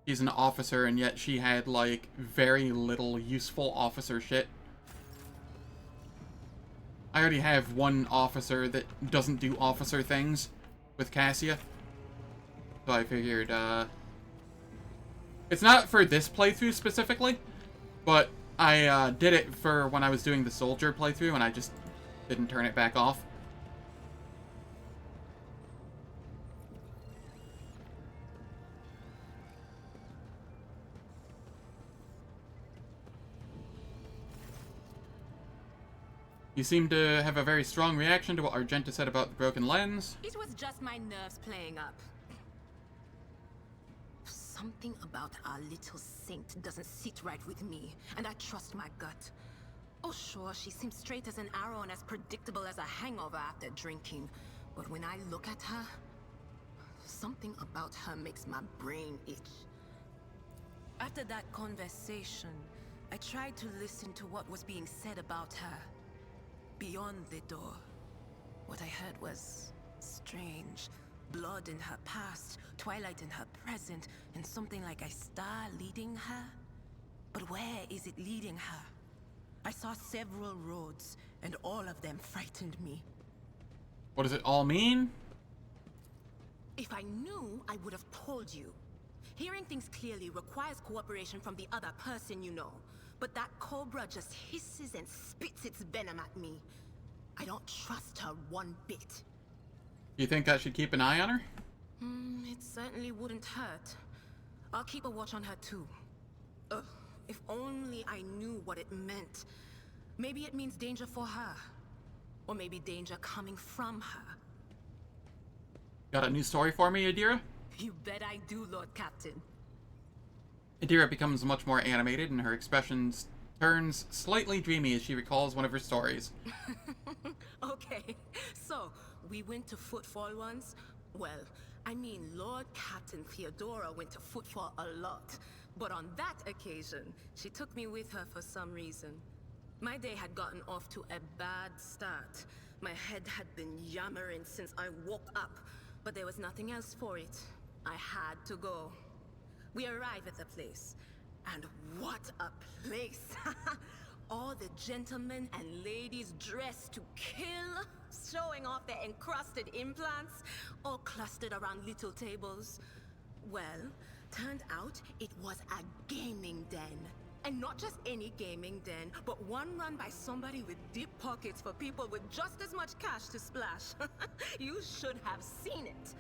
She's an officer, and yet she had, like, very little useful officer shit. I already have one officer that doesn't do officer things with Cassia. So I figured, it's not for this playthrough specifically, but I did it for when I was doing the soldier playthrough, and I just didn't turn it back off. You seem to have a very strong reaction to what Argenta said about the broken lens. It was just my nerves playing up. Something about our little saint doesn't sit right with me, and I trust my gut. Oh sure, she seems straight as an arrow and as predictable as a hangover after drinking. But when I look at her, something about her makes my brain itch. After that conversation, I tried to listen to what was being said about her. Beyond the door, what I heard was strange. Blood in her past, twilight in her present, and something like a star leading her. But where is it leading her? I saw several roads, and all of them frightened me. What does it all mean? If I knew, I would have told you. Hearing things clearly requires cooperation from the other person, you know. But that cobra just hisses and spits its venom at me. I don't trust her one bit. You think I should keep an eye on her? It certainly wouldn't hurt. I'll keep a watch on her too. If only I knew what it meant. Maybe it means danger for her. Or maybe danger coming from her. Got a new story for me, Adira? You bet I do, Lord Captain. Adira becomes much more animated, and her expressions turns slightly dreamy as she recalls one of her stories. Okay, so we went to Footfall once. Well, I mean, Lord Captain Theodora went to Footfall a lot. But on that occasion, she took me with her for some reason. My day had gotten off to a bad start. My head had been yammering since I woke up, but there was nothing else for it. I had to go. We arrive at the place, and what a place! All the gentlemen and ladies dressed to kill, showing off their encrusted implants, all clustered around little tables. Well, turned out it was a gaming den. And not just any gaming den, but one run by somebody with deep pockets for people with just as much cash to splash. You should have seen it.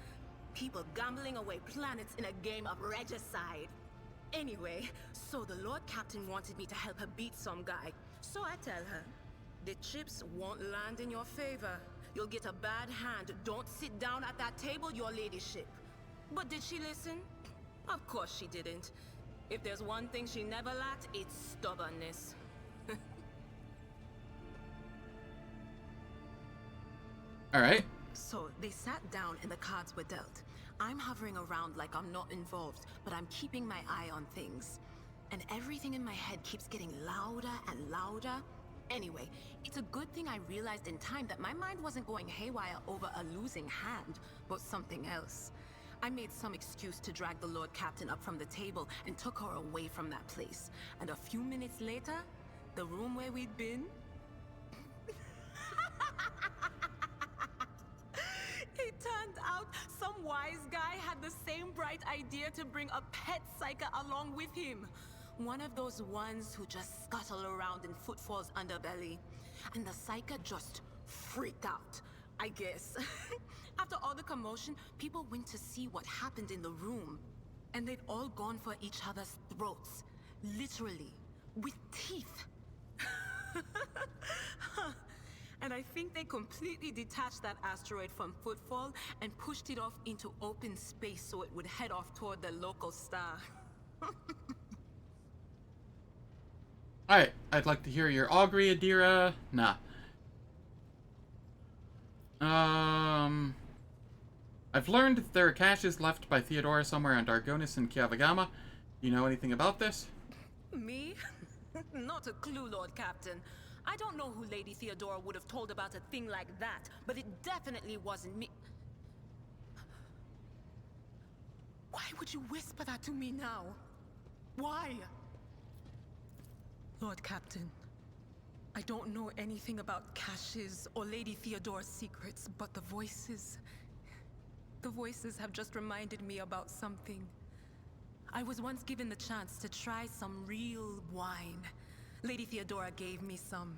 People gambling away planets in a game of regicide. Anyway, so the Lord Captain wanted me to help her beat some guy. So I tell her, the chips won't land in your favor. You'll get a bad hand. Don't sit down at that table, your ladyship. But did she listen? Of course she didn't. If there's one thing she never lacked, it's stubbornness. Alright. So they sat down and the cards were dealt. I'm hovering around like I'm not involved, but I'm keeping my eye on things. And everything in my head keeps getting louder and louder. Anyway, it's a good thing I realized in time that my mind wasn't going haywire over a losing hand, but something else. I made some excuse to drag the Lord Captain up from the table and took her away from that place. And a few minutes later, the room where we'd been... It turned out some wise guy had the same bright idea to bring a pet psyker along with him. One of those ones who just scuttle around in Footfall's underbelly. And the psyker just freaked out, I guess. After all the commotion, people went to see what happened in the room. And they'd all gone for each other's throats. Literally. With teeth. And I think they completely detached that asteroid from Footfall and pushed it off into open space so it would head off toward the local star. Alright, I'd like to hear your augury, Adira. Nah. I've learned that there are caches left by Theodora somewhere on Dargonis and Kiavagama. Do you know anything about this? Me? Not a clue, Lord Captain. I don't know who Lady Theodora would have told about a thing like that, but it definitely wasn't me. Why would you whisper that to me now? Why? Lord Captain, I don't know anything about caches or Lady Theodora's secrets, but the voices have just reminded me about something. I was once given the chance to try some real wine. Lady Theodora gave me some.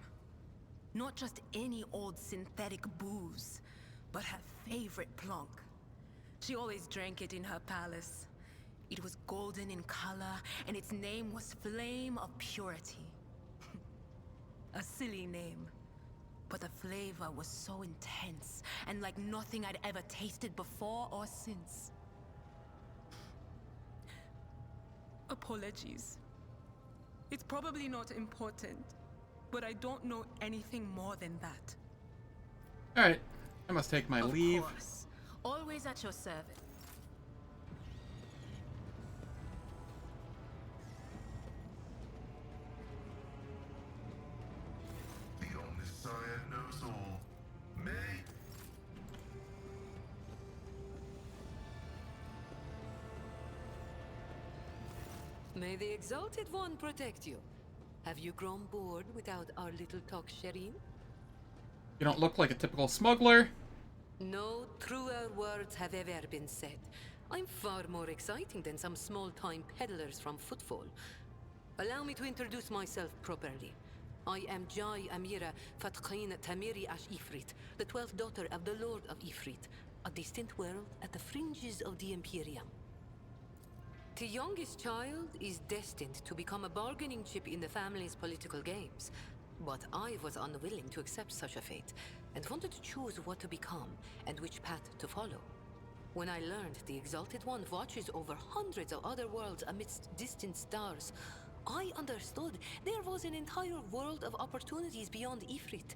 Not just any old synthetic booze, but her favorite plonk. She always drank it in her palace. It was golden in color, and its name was Flame of Purity. A silly name, but the flavor was so intense, and like nothing I'd ever tasted before or since. Apologies. It's probably not important, but I don't know anything more than that. Alright, I must take my leave. Of course. Always at your service. The Omniscient knows all. May. May the Exalted One protect you. Have you grown bored without our little talk, Shireen? You don't look like a typical smuggler. No truer words have ever been said. I'm far more exciting than some small-time peddlers from Footfall. Allow me to introduce myself properly. I am Jai Amira Fatqin Tamiri Ash Ifrit, the 12th daughter of the Lord of Ifrit, a distant world at the fringes of the Imperium. The youngest child is destined to become a bargaining chip in the family's political games. But I was unwilling to accept such a fate, and wanted to choose what to become and which path to follow. When I learned the Exalted One watches over hundreds of other worlds amidst distant stars, I understood there was an entire world of opportunities beyond Ifrit.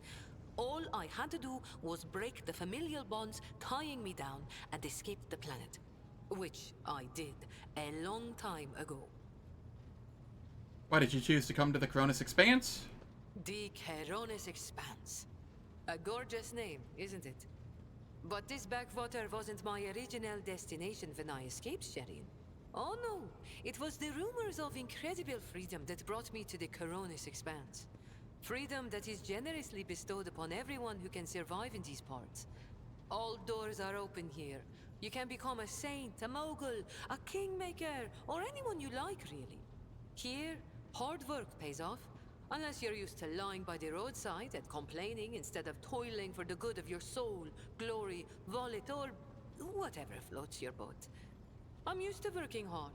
All I had to do was break the familial bonds tying me down and escape the planet. Which I did a long time ago. Why did you choose to come to the Cronus Expanse? The Cronus Expanse. A gorgeous name, isn't it? But this backwater wasn't my original destination when I escaped Sherin. Oh no, it was the rumors of incredible freedom that brought me to the Cronus Expanse. Freedom that is generously bestowed upon everyone who can survive in these parts. All doors are open here. You can become a saint, a mogul, a kingmaker, or anyone you like, really. Here, hard work pays off. Unless you're used to lying by the roadside and complaining instead of toiling for the good of your soul, glory, wallet, or whatever floats your boat. I'm used to working hard,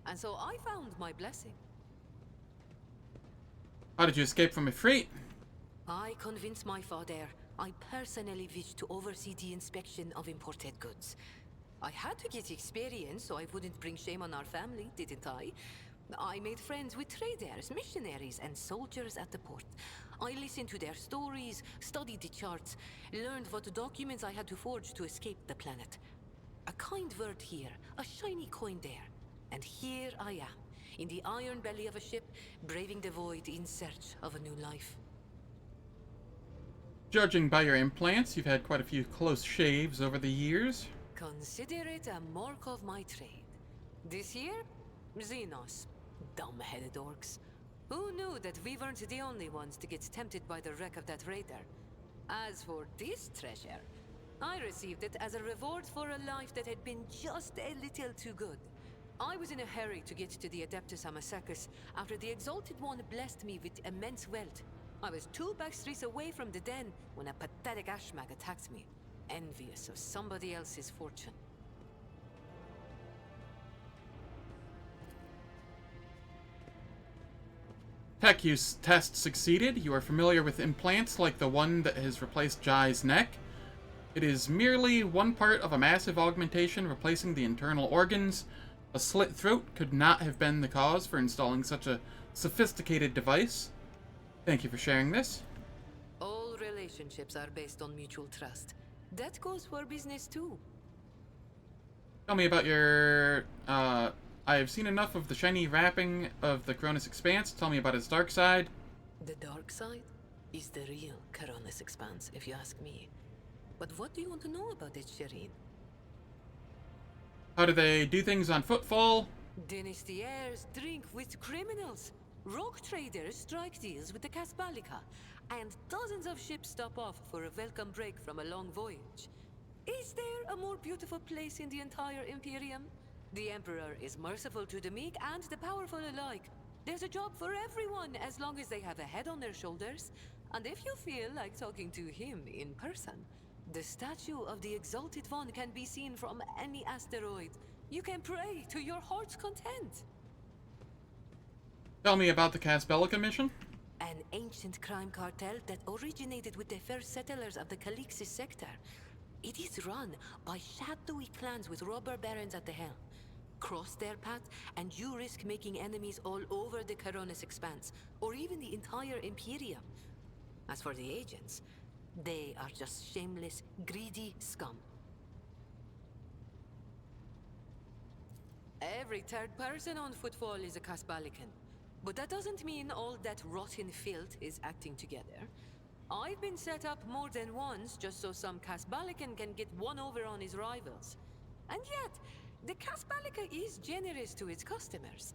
and so I found my blessing. How did you escape from Ifrit? I convinced my father I personally wished to oversee the inspection of imported goods. I had to get experience so I wouldn't bring shame on our family, didn't I? I made friends with traders, missionaries, and soldiers at the port. I listened to their stories, studied the charts, learned what documents I had to forge to escape the planet. A kind word here, a shiny coin there. And here I am, in the iron belly of a ship, braving the void in search of a new life. Judging by your implants, you've had quite a few close shaves over the years. Consider it a mark of my trade. This year, Xenos. Dumb-headed orcs. Who knew that we weren't the only ones to get tempted by the wreck of that raider? As for this treasure, I received it as a reward for a life that had been just a little too good. I was in a hurry to get to the Adeptus Amasacus after the Exalted One blessed me with immense wealth. I was 2 backstreets away from the den when a pathetic ashmag attacked me, envious of somebody else's fortune. Tech use test succeeded. You are familiar with implants like the one that has replaced Jai's neck. It is merely one part of a massive augmentation replacing the internal organs. A slit throat could not have been the cause for installing such a sophisticated device. Thank you for sharing this. All relationships are based on mutual trust. That goes for business too. Tell me about your, I have seen enough of the shiny wrapping of the Cronus Expanse. Tell me about its dark side. The dark side is the real Cronus Expanse, if you ask me. But what do you want to know about it, Sherin? How do they do things on Footfall? Dynasties drink with criminals. Rogue traders strike deals with the Casbalica. And dozens of ships stop off for a welcome break from a long voyage. Is there a more beautiful place in the entire Imperium? The Emperor is merciful to the meek and the powerful alike. There's a job for everyone as long as they have a head on their shoulders. And if you feel like talking to him in person, the statue of the Exalted One can be seen from any asteroid. You can pray to your heart's content. Tell me about the Casbelica mission. An ancient crime cartel that originated with the first settlers of the Calixis sector. It is run by shadowy clans with robber barons at the helm. Cross their path, and you risk making enemies all over the Cronus Expanse, or even the entire Imperium. As for the agents, they are just shameless, greedy scum. Every third person on Footfall is a Casbalican. But that doesn't mean all that rotten filth is acting together. I've been set up more than once just so some Casbalican can get one over on his rivals. And yet, the Casbalica is generous to its customers,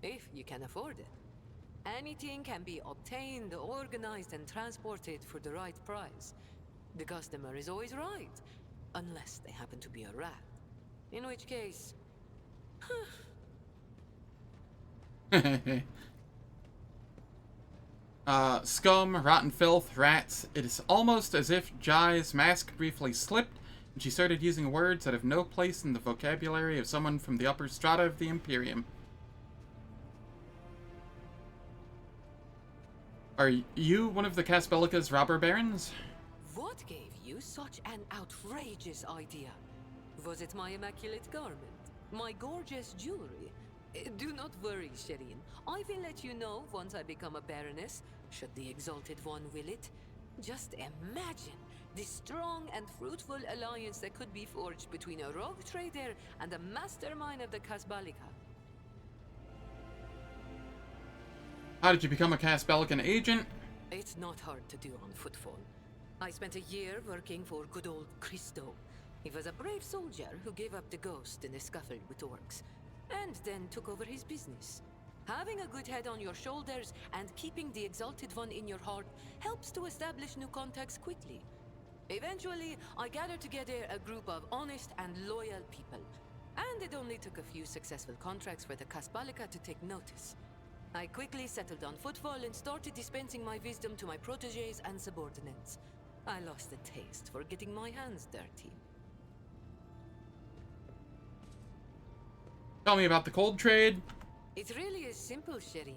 if you can afford it. Anything can be obtained, organized, and transported for the right price. The customer is always right, unless they happen to be a rat. In which case... Scum, rotten filth, rats. It is almost as if Jai's mask briefly slipped, and she started using words that have no place in the vocabulary of someone from the upper strata of the Imperium. Are you one of the Casbelica's robber barons? What gave you such an outrageous idea? Was it my immaculate garment? My gorgeous jewelry? Do not worry, Shireen. I will let you know once I become a Baroness, should the Exalted One will it. Just imagine the strong and fruitful alliance that could be forged between a rogue trader and a mastermind of the Casbalica. How did you become a Casbalican agent? It's not hard to do on Footfall. I spent a year working for good old Christo. He was a brave soldier who gave up the ghost in a scuffle with orcs, and then took over his business. Having a good head on your shoulders and keeping the Exalted One in your heart helps to establish new contacts quickly. Eventually, I gathered together a group of honest and loyal people, and it only took a few successful contracts for the Casbalica to take notice. I quickly settled on Footfall and started dispensing my wisdom to my protégés and subordinates. I lost the taste for getting my hands dirty. Tell me about the cold trade. It really is simple, Shireen.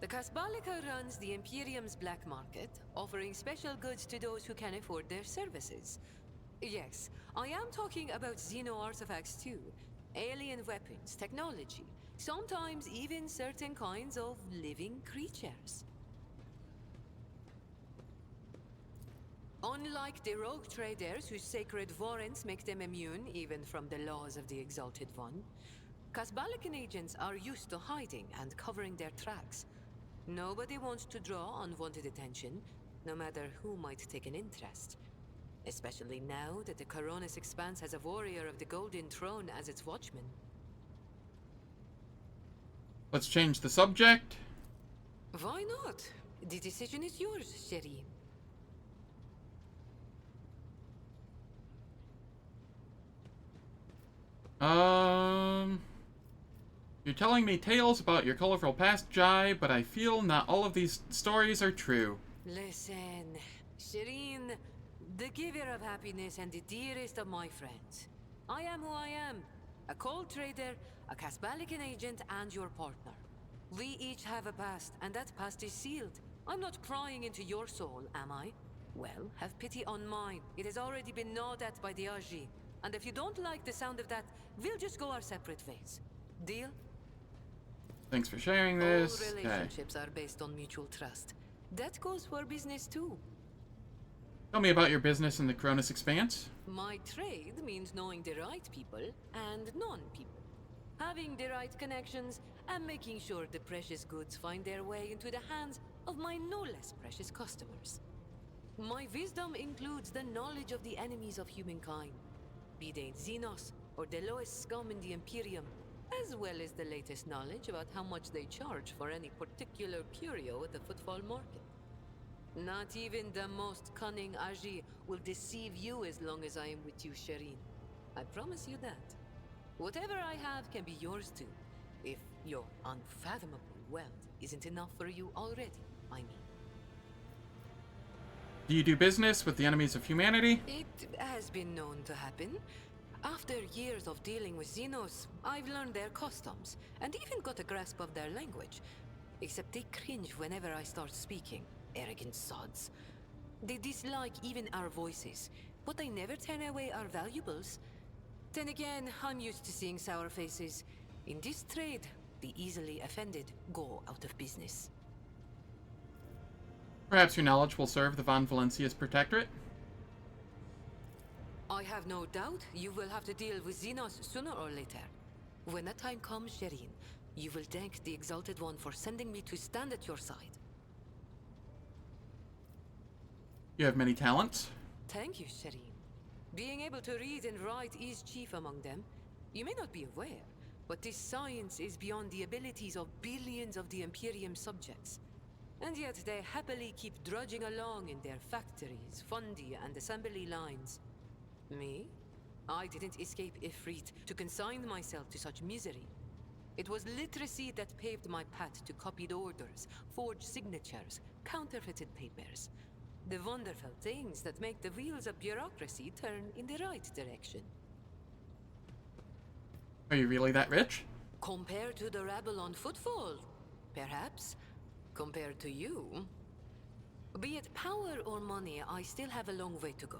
The Casbalica runs the Imperium's black market, offering special goods to those who can afford their services. Yes, I am talking about Xeno artifacts too. Alien weapons, technology, sometimes even certain kinds of living creatures. Unlike the rogue traders whose sacred warrants make them immune even from the laws of the Exalted One, Casbalican agents are used to hiding and covering their tracks. Nobody wants to draw unwanted attention, no matter who might take an interest. Especially now that the Coronis Expanse has a warrior of the Golden Throne as its watchman. Let's change the subject. Why not? The decision is yours, Shireen. You're telling me tales about your colorful past, Jai, but I feel not all of these stories are true. Listen, Shireen, the giver of happiness and the dearest of my friends. I am who I am. A cold trader, a Casbalican agent, and your partner. We each have a past, and that past is sealed. I'm not prying into your soul, am I? Well, have pity on mine. It has already been gnawed at by the Aji. And if you don't like the sound of that, we'll just go our separate ways. Deal? Thanks for sharing this. All relationships are based on mutual trust. That goes for business too. Tell me about your business in the Cronus Expanse. My trade means knowing the right people and non-people. Having the right connections and making sure the precious goods find their way into the hands of my no less precious customers. My wisdom includes the knowledge of the enemies of humankind, be they Xenos or the lowest scum in the Imperium, as well as the latest knowledge about how much they charge for any particular curio at the Footfall market. Not even the most cunning Aji will deceive you as long as I am with you, Shireen. I promise you that. Whatever I have can be yours too, if your unfathomable wealth isn't enough for you already, I mean. Do you do business with the enemies of humanity? It has been known to happen. After years of dealing with Xenos, I've learned their customs, and even got a grasp of their language. Except they cringe whenever I start speaking. Arrogant sods. They dislike even our voices, but they never turn away our valuables. Then again, I'm used to seeing sour faces. In this trade, the easily offended go out of business. Perhaps your knowledge will serve the Von Valencia's protectorate? I have no doubt you will have to deal with Xenos sooner or later. When that time comes, Shireen, you will thank the Exalted One for sending me to stand at your side. You have many talents? Thank you, Shireen. Being able to read and write is chief among them. You may not be aware, but this science is beyond the abilities of billions of the Imperium subjects. And yet they happily keep drudging along in their factories, fundi, and assembly lines. Me? I didn't escape Ifrit to consign myself to such misery. It was literacy that paved my path to copied orders, forged signatures, counterfeited papers. The wonderful things that make the wheels of bureaucracy turn in the right direction. Are you really that rich? Compared to the rabble on Footfall, perhaps. Compared to you. Be it power or money, I still have a long way to go.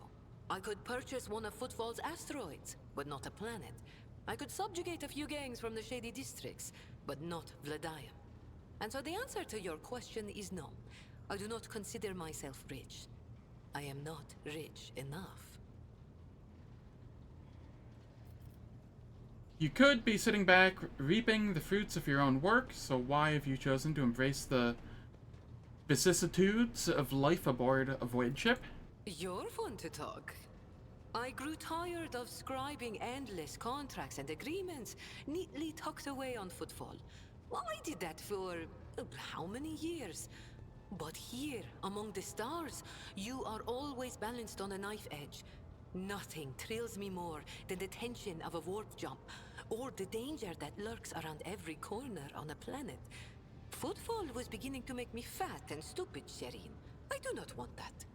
I could purchase one of Footfall's asteroids, but not a planet. I could subjugate a few gangs from the shady districts, but not Vladium. And so the answer to your question is no. I do not consider myself rich. I am not rich enough. You could be sitting back, reaping the fruits of your own work, so why have you chosen to embrace the vicissitudes of life aboard a Voidship? You're fun to talk. I grew tired of scribing endless contracts and agreements neatly tucked away on Footfall. Well, I did that for how many years? But here, among the stars, you are always balanced on a knife edge. Nothing thrills me more than the tension of a warp jump, or the danger that lurks around every corner on a planet. Footfall was beginning to make me fat and stupid, Shireen. I do not want that.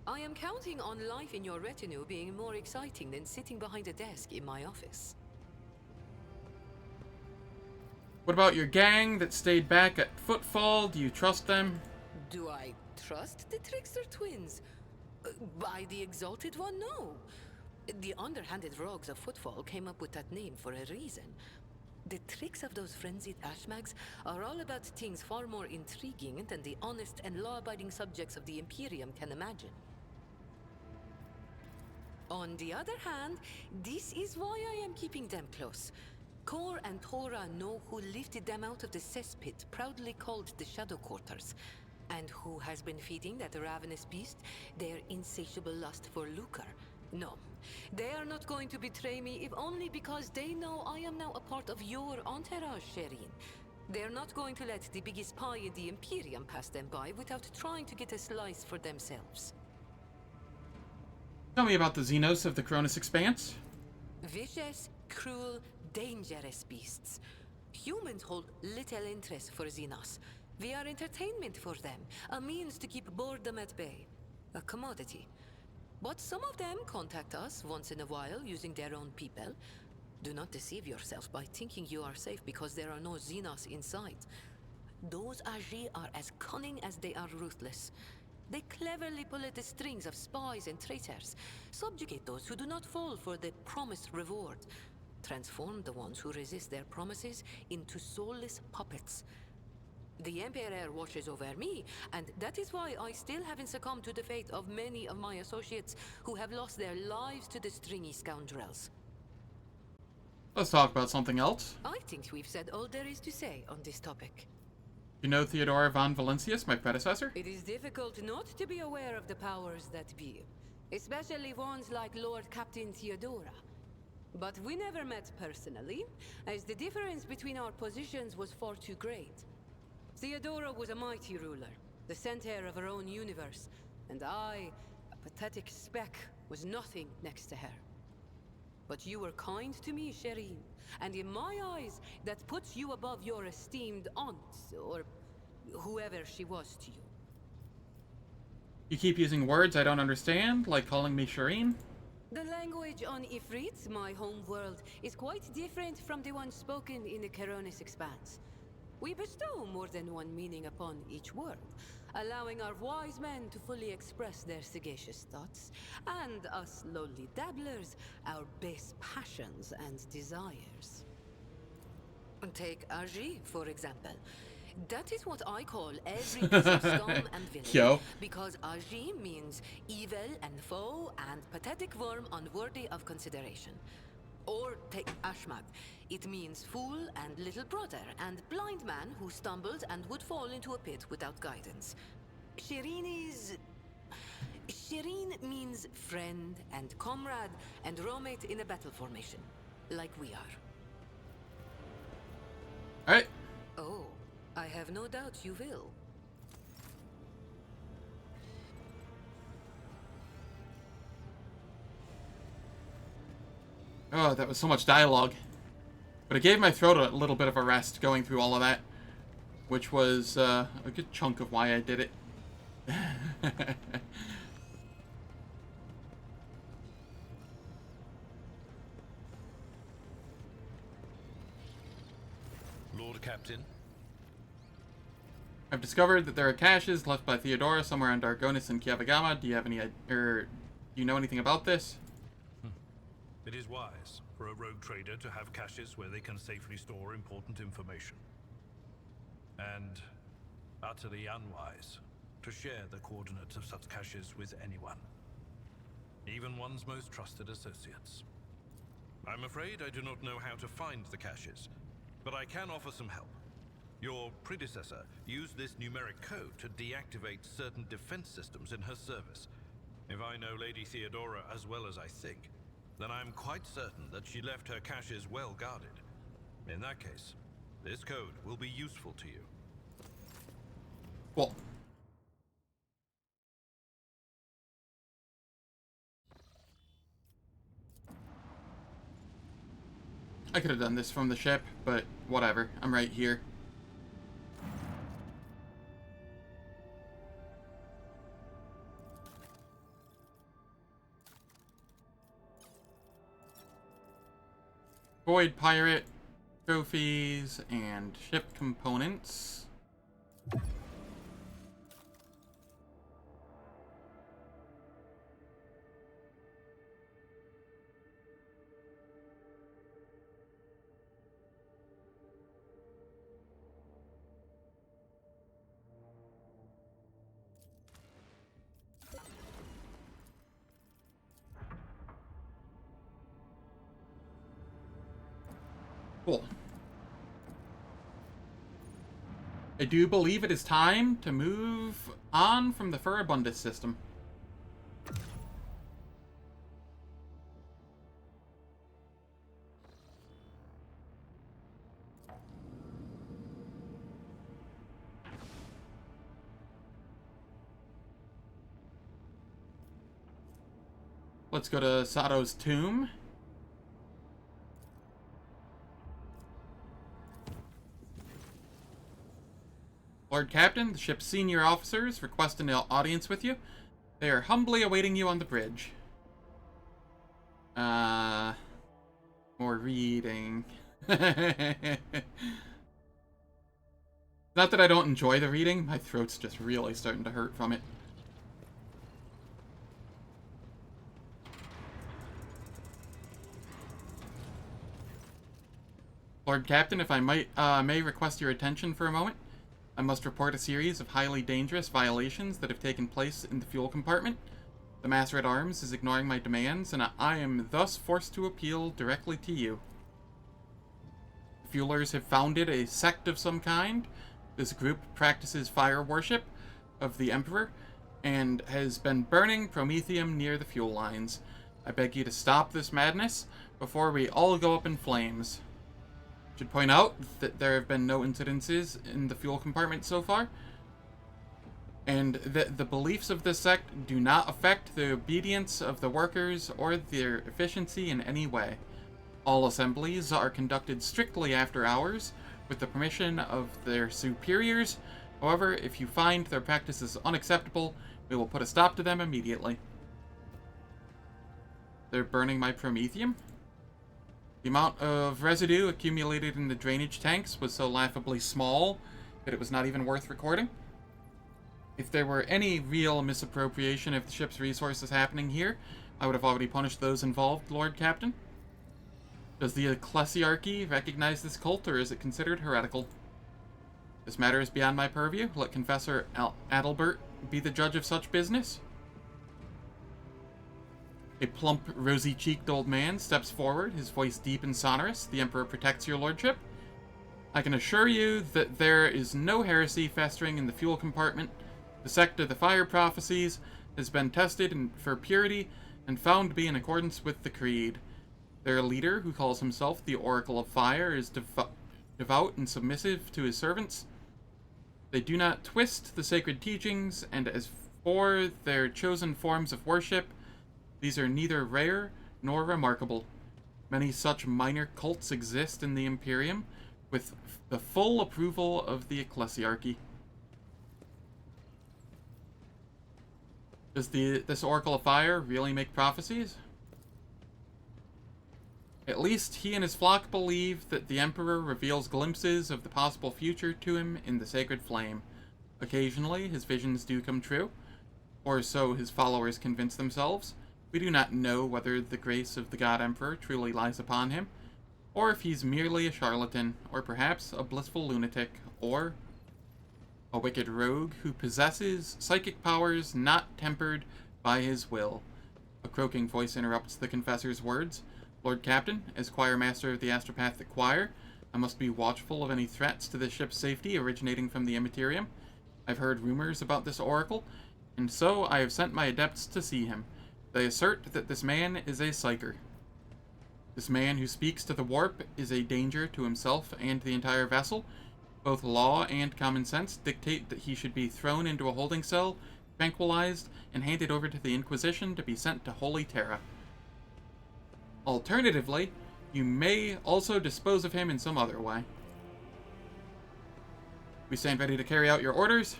I am counting on life in your retinue being more exciting than sitting behind a desk in my office. What about your gang that stayed back at Footfall? Do you trust them? Do I trust the Trickster twins? By the Exalted One, no. The underhanded rogues of Footfall came up with that name for a reason. The tricks of those frenzied ashmags are all about things far more intriguing than the honest and law-abiding subjects of the Imperium can imagine. On the other hand, this is why I am keeping them close. Kor and Tora know who lifted them out of the cesspit proudly called the Shadow Quarters, and who has been feeding that ravenous beast their insatiable lust for lucre. No, they are not going to betray me if only because they know I am now a part of your entourage, Shireen. They're not going to let the biggest pie in the Imperium pass them by without trying to get a slice for themselves. Tell me about the Xenos of the Cronus Expanse. Vicious, cruel, dangerous beasts. Humans hold little interest for Xenos. We are entertainment for them, a means to keep boredom at bay. A commodity. But some of them contact us once in a while using their own people. Do not deceive yourself by thinking you are safe because there are no Xenos in sight. Those Agi are as cunning as they are ruthless. They cleverly pull at the strings of spies and traitors, subjugate those who do not fall for the promised reward, transform the ones who resist their promises into soulless puppets. The Emperor watches over me, and that is why I still haven't succumbed to the fate of many of my associates who have lost their lives to the stringy scoundrels. Let's talk about something else. I think we've said all there is to say on this topic. You know Theodora von Valencius, my predecessor? It is difficult not to be aware of the powers that be, especially ones like Lord Captain Theodora. But we never met personally, as the difference between our positions was far too great. Theodora was a mighty ruler, the center of her own universe, and I, a pathetic speck, was nothing next to her. But you were kind to me, Shireen, and in my eyes, that puts you above your esteemed aunt, or whoever she was to you. You keep using words I don't understand, like calling me Shireen? The language on Ifrit, my home world, is quite different from the one spoken in the Coronis Expanse. We bestow more than one meaning upon each word, allowing our wise men to fully express their sagacious thoughts, and us lowly dabblers, our base passions and desires. Take Agi, for example. That is what I call every piece of scum and villainy. Yo. Because Agi means evil and foe and pathetic worm unworthy of consideration. Or take Ashmag. It means fool and little brother and blind man who stumbled and would fall into a pit without guidance. Shireen means friend and comrade and roommate in a battle formation, like we are. Alright. Oh, I have no doubt you will. Oh, that was so much dialogue. But it gave my throat a little bit of a rest going through all of that, which was a good chunk of why I did it. Lord Captain. I've discovered that there are caches left by Theodora somewhere on Dargonis and Kiavagama. Do you have any, do you know anything about this? It is wise for a rogue trader to have caches where they can safely store important information. And utterly unwise to share the coordinates of such caches with anyone, even one's most trusted associates. I'm afraid I do not know how to find the caches, but I can offer some help. Your predecessor used this numeric code to deactivate certain defense systems in her service. If I know Lady Theodora as well as I think, then I'm quite certain that she left her caches well guarded. In that case, this code will be useful to you. Well, I could have done this from the ship, but whatever. I'm right here. Void Pirate, trophies, and ship components. Cool. I do believe it is time to move on from the Furibundus system. Let's go to Sato's tomb. Lord Captain, the ship's senior officers request an audience with you. They are humbly awaiting you on the bridge. More reading. Not that I don't enjoy the reading, my throat's just really starting to hurt from it. Lord Captain, if I may request your attention for a moment. I must report a series of highly dangerous violations that have taken place in the fuel compartment. The Master-at-Arms is ignoring my demands, and I am thus forced to appeal directly to you. The Fuelers have founded a sect of some kind. This group practices fire worship of the Emperor, and has been burning promethium near the fuel lines. I beg you to stop this madness before we all go up in flames. Should point out that there have been no incidences in the fuel compartment so far, and that the beliefs of this sect do not affect the obedience of the workers or their efficiency in any way. All assemblies are conducted strictly after hours, with the permission of their superiors. However, if you find their practices unacceptable, we will put a stop to them immediately. They're burning my promethium? The amount of residue accumulated in the drainage tanks was so laughably small that it was not even worth recording. If there were any real misappropriation of the ship's resources happening here, I would have already punished those involved, Lord Captain. Does the Ecclesiarchy recognize this cult, or is it considered heretical? This matter is beyond my purview. Let Confessor Adalbert be the judge of such business. A plump, rosy-cheeked old man steps forward, his voice deep and sonorous. The Emperor protects your lordship. I can assure you that there is no heresy festering in the fuel compartment. The sect of the Fire Prophecies has been tested for purity and found to be in accordance with the Creed. Their leader, who calls himself the Oracle of Fire, is devout and submissive to his servants. They do not twist the sacred teachings, and as for their chosen forms of worship, these are neither rare nor remarkable. Many such minor cults exist in the Imperium, with the full approval of the Ecclesiarchy. Does this Oracle of Fire really make prophecies? At least he and his flock believe that the Emperor reveals glimpses of the possible future to him in the sacred flame. Occasionally, his visions do come true, or so his followers convince themselves. We do not know whether the grace of the God Emperor truly lies upon him, or if he's merely a charlatan, or perhaps a blissful lunatic, or a wicked rogue who possesses psychic powers not tempered by his will. A croaking voice interrupts the confessor's words. Lord Captain, as choir master of the Astropathic Choir, I must be watchful of any threats to the ship's safety originating from the Immaterium. I've heard rumors about this oracle, and so I have sent my adepts to see him. They assert that this man is a psyker. This man who speaks to the warp is a danger to himself and the entire vessel. Both law and common sense dictate that he should be thrown into a holding cell, tranquilized, and handed over to the Inquisition to be sent to Holy Terra. Alternatively, you may also dispose of him in some other way. We stand ready to carry out your orders.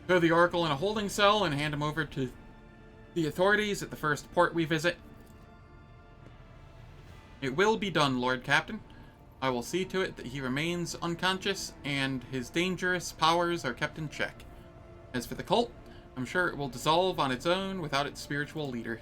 Throw the Oracle in a holding cell and hand him over to the authorities at the first port we visit. It will be done, Lord Captain. I will see to it that he remains unconscious and his dangerous powers are kept in check. As for the cult, I'm sure it will dissolve on its own without its spiritual leader.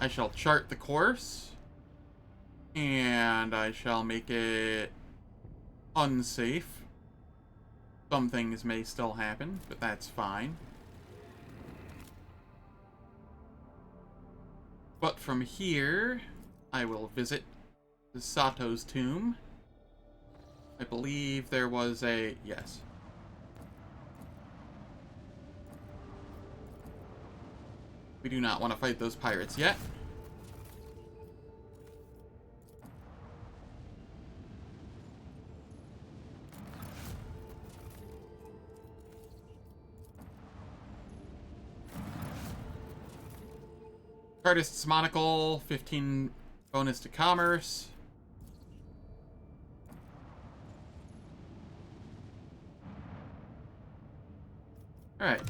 I shall chart the course, and I shall make it unsafe. Some things may still happen, but that's fine. But from here, I will visit the Sato's tomb. I believe there was a... yes. We do not want to fight those pirates yet. Artist's Monocle, 15 bonus to commerce. Alright.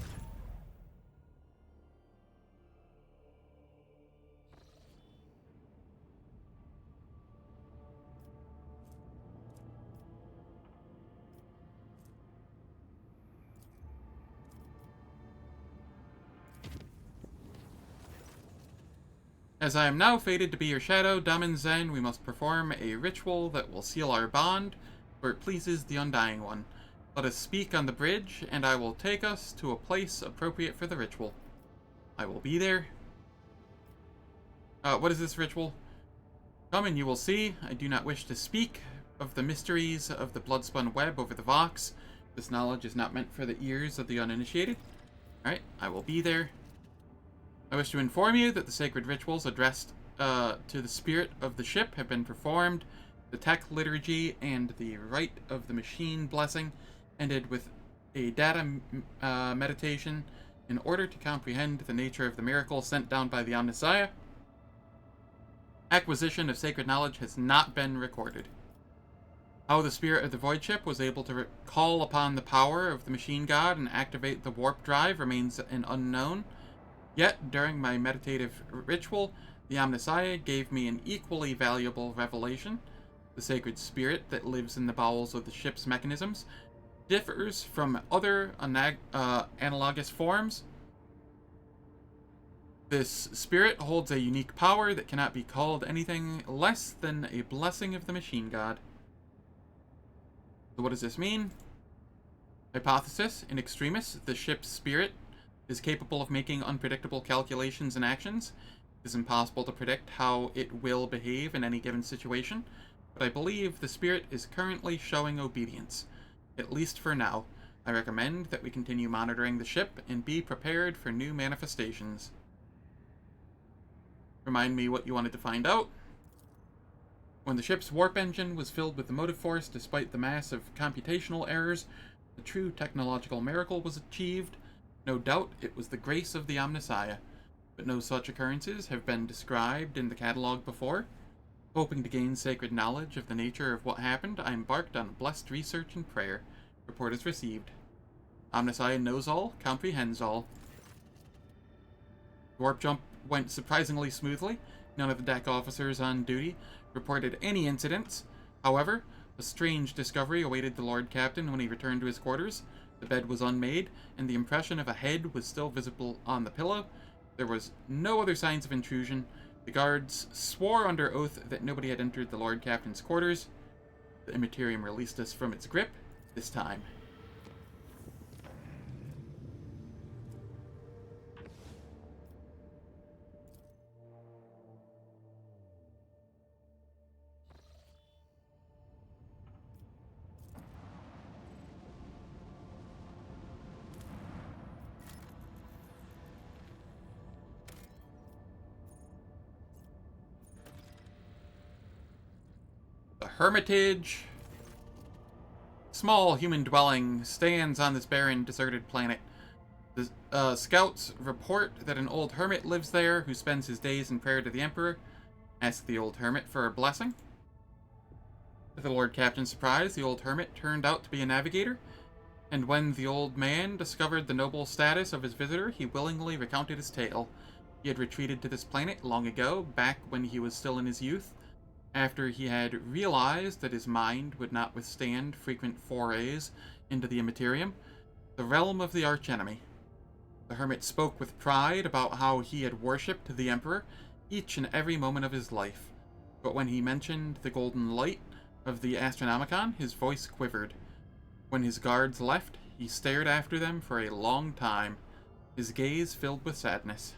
As I am now fated to be your shadow, Damin Zen, we must perform a ritual that will seal our bond, for it pleases the Undying One. Let us speak on the bridge, and I will take us to a place appropriate for the ritual. I will be there. What is this ritual? Come and you will see. I do not wish to speak of the mysteries of the blood-spun web over the Vox. This knowledge is not meant for the ears of the uninitiated. Alright, I will be there. I wish to inform you that the sacred rituals addressed to the spirit of the ship have been performed. The tech liturgy and the rite of the machine blessing ended with a data meditation in order to comprehend the nature of the miracle sent down by the Omnissiah. Acquisition of sacred knowledge has not been recorded. How the spirit of the Voidship was able to call upon the power of the machine god and activate the warp drive remains an unknown. Yet, during my meditative ritual, the Omnissiah gave me an equally valuable revelation. The sacred spirit that lives in the bowels of the ship's mechanisms differs from other analogous forms. This spirit holds a unique power that cannot be called anything less than a blessing of the machine god. So what does this mean? Hypothesis: in extremis, the ship's spirit is capable of making unpredictable calculations and actions. It is impossible to predict how it will behave in any given situation, but I believe the spirit is currently showing obedience. At least for now. I recommend that we continue monitoring the ship and be prepared for new manifestations. Remind me what you wanted to find out. When the ship's warp engine was filled with the motive force despite the massive computational errors, a true technological miracle was achieved. No doubt it was the grace of the Omnissiah, but no such occurrences have been described in the catalog before. Hoping to gain sacred knowledge of the nature of what happened, I embarked on blessed research and prayer. Report is received. Omnissiah knows all, comprehends all. The warp jump went surprisingly smoothly. None of the deck officers on duty reported any incidents. However, a strange discovery awaited the Lord Captain when he returned to his quarters. The bed was unmade, and the impression of a head was still visible on the pillow. There was no other signs of intrusion. The guards swore under oath that nobody had entered the Lord Captain's quarters. The Immaterium released us from its grip, this time. The Hermitage. Small human dwelling stands on this barren, deserted planet. The scouts report that an old hermit lives there who spends his days in prayer to the Emperor. Ask the old hermit for a blessing. To the Lord Captain's surprise, the old hermit turned out to be a navigator, and when the old man discovered the noble status of his visitor, he willingly recounted his tale. He had retreated to this planet long ago, back when he was still in his youth, after he had realized that his mind would not withstand frequent forays into the Immaterium, the realm of the archenemy. The hermit spoke with pride about how he had worshipped the Emperor each and every moment of his life, but when he mentioned the golden light of the Astronomicon, his voice quivered. When his guards left, he stared after them for a long time, his gaze filled with sadness.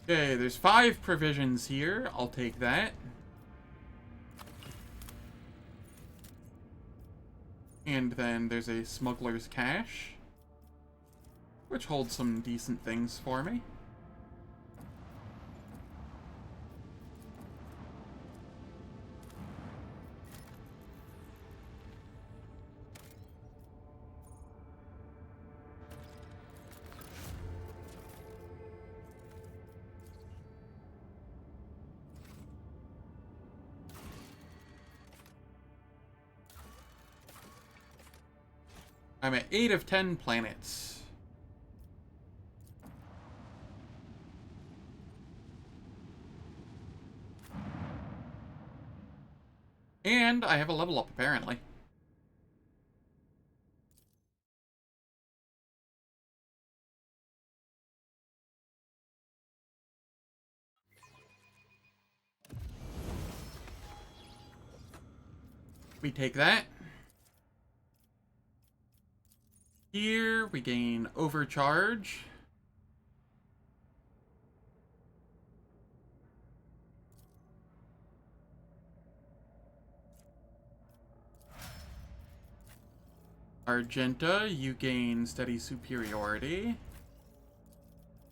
Okay, there's 5 provisions here. I'll take that. And then there's a smuggler's cache, which holds some decent things for me. I'm at 8 of 10 planets. And I have a level up, apparently. We take that. Here we gain overcharge. Argenta, you gain steady superiority.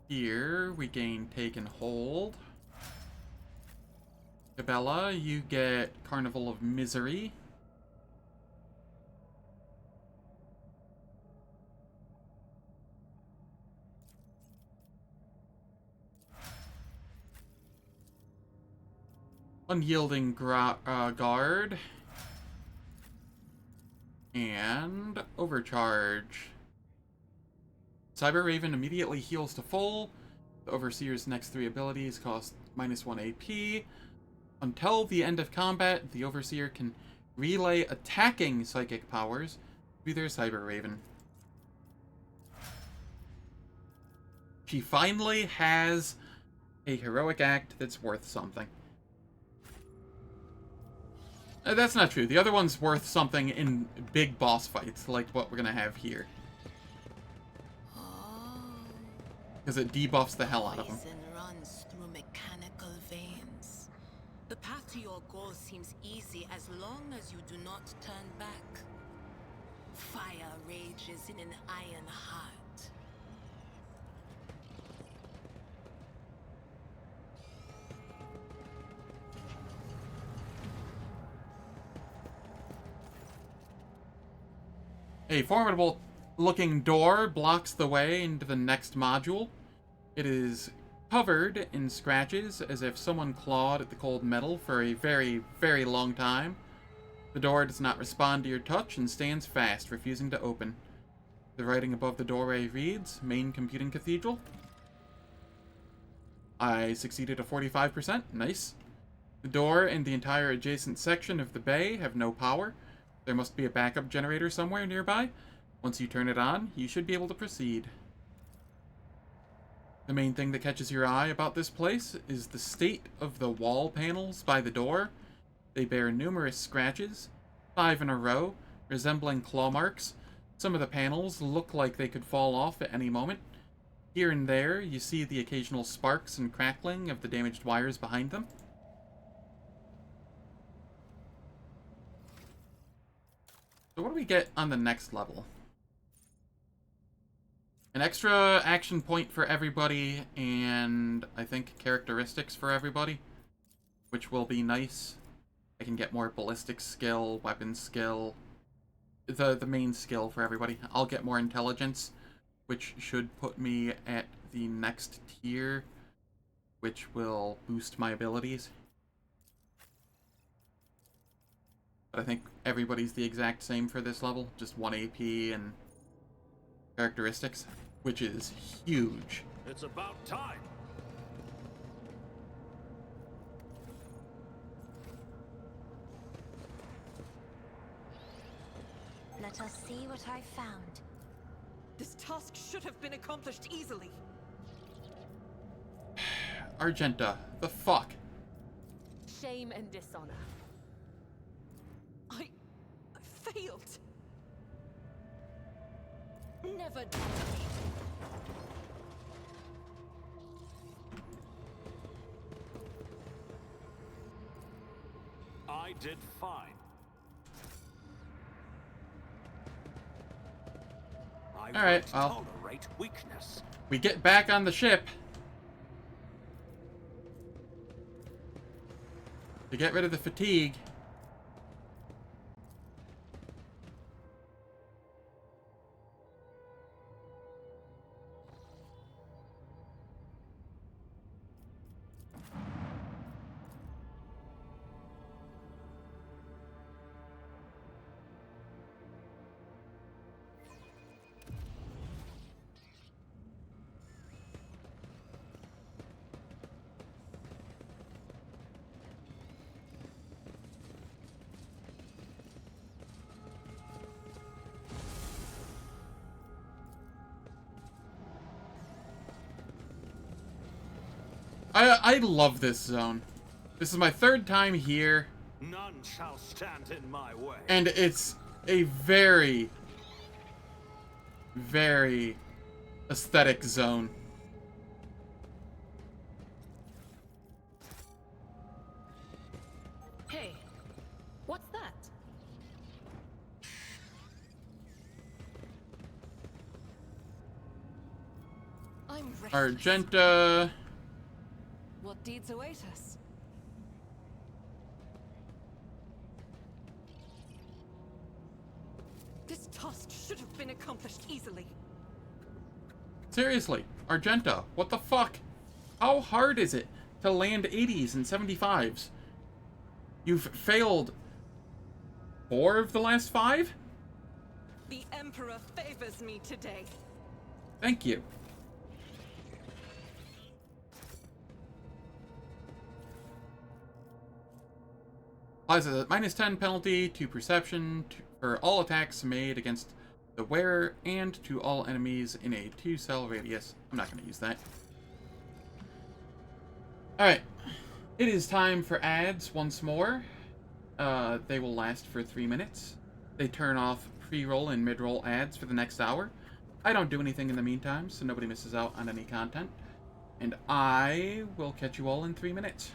Here we gain take and hold. Cabela, you get Carnival of Misery. Unyielding Guard. And Overcharge. Cyber Raven immediately heals to full. The Overseer's next 3 abilities cost -1 AP. Until the end of combat, the Overseer can relay attacking psychic powers to their Cyber Raven. She finally has a heroic act that's worth something. That's not true. The other one's worth something in big boss fights, like what we're gonna have here. Because it debuffs the hell out of them. Poison runs through mechanical veins. The path to your goal seems easy as long as you do not turn back. Fire rages in an iron heart. A formidable-looking door blocks the way into the next module. It is covered in scratches, as if someone clawed at the cold metal for a very, very long time. The door does not respond to your touch and stands fast, refusing to open. The writing above the doorway reads, Main Computing Cathedral. I succeeded at 45%. Nice. The door and the entire adjacent section of the bay have no power. There must be a backup generator somewhere nearby. Once you turn it on, you should be able to proceed. The main thing that catches your eye about this place is the state of the wall panels by the door. They bear numerous scratches, 5 in a row, resembling claw marks. Some of the panels look like they could fall off at any moment. Here and there, you see the occasional sparks and crackling of the damaged wires behind them. So what do we get on the next level? An extra action point for everybody, and I think characteristics for everybody, which will be nice. I can get more ballistic skill, weapon skill, the main skill for everybody. I'll get more intelligence, which should put me at the next tier, which will boost my abilities. But I think everybody's the exact same for this level, just 1 AP and characteristics, which is huge. It's about time. Let us see what I found. This task should have been accomplished easily. Argenta, the fuck? Shame and dishonor. I failed. Never did. I did fine. All right, well, tolerate weakness. We get back on the ship to get rid of the fatigue. I love this zone. This is my 3rd time here. None shall stand in my way. And it's a very, very aesthetic zone. Hey, what's that? I'm restless. Argenta. What deeds await us? This task should have been accomplished easily. Seriously, Argenta, what the fuck? How hard is it to land 80s and 75s? You've failed 4 of the last 5? The Emperor favors me today. Thank you. Applies a -10 penalty to perception for all attacks made against the wearer and to all enemies in a 2-cell radius. I'm not going to use that. Alright. It is time for ads once more. They will last for 3 minutes. They turn off pre-roll and mid-roll ads for the next hour. I don't do anything in the meantime, so nobody misses out on any content. And I will catch you all in 3 minutes.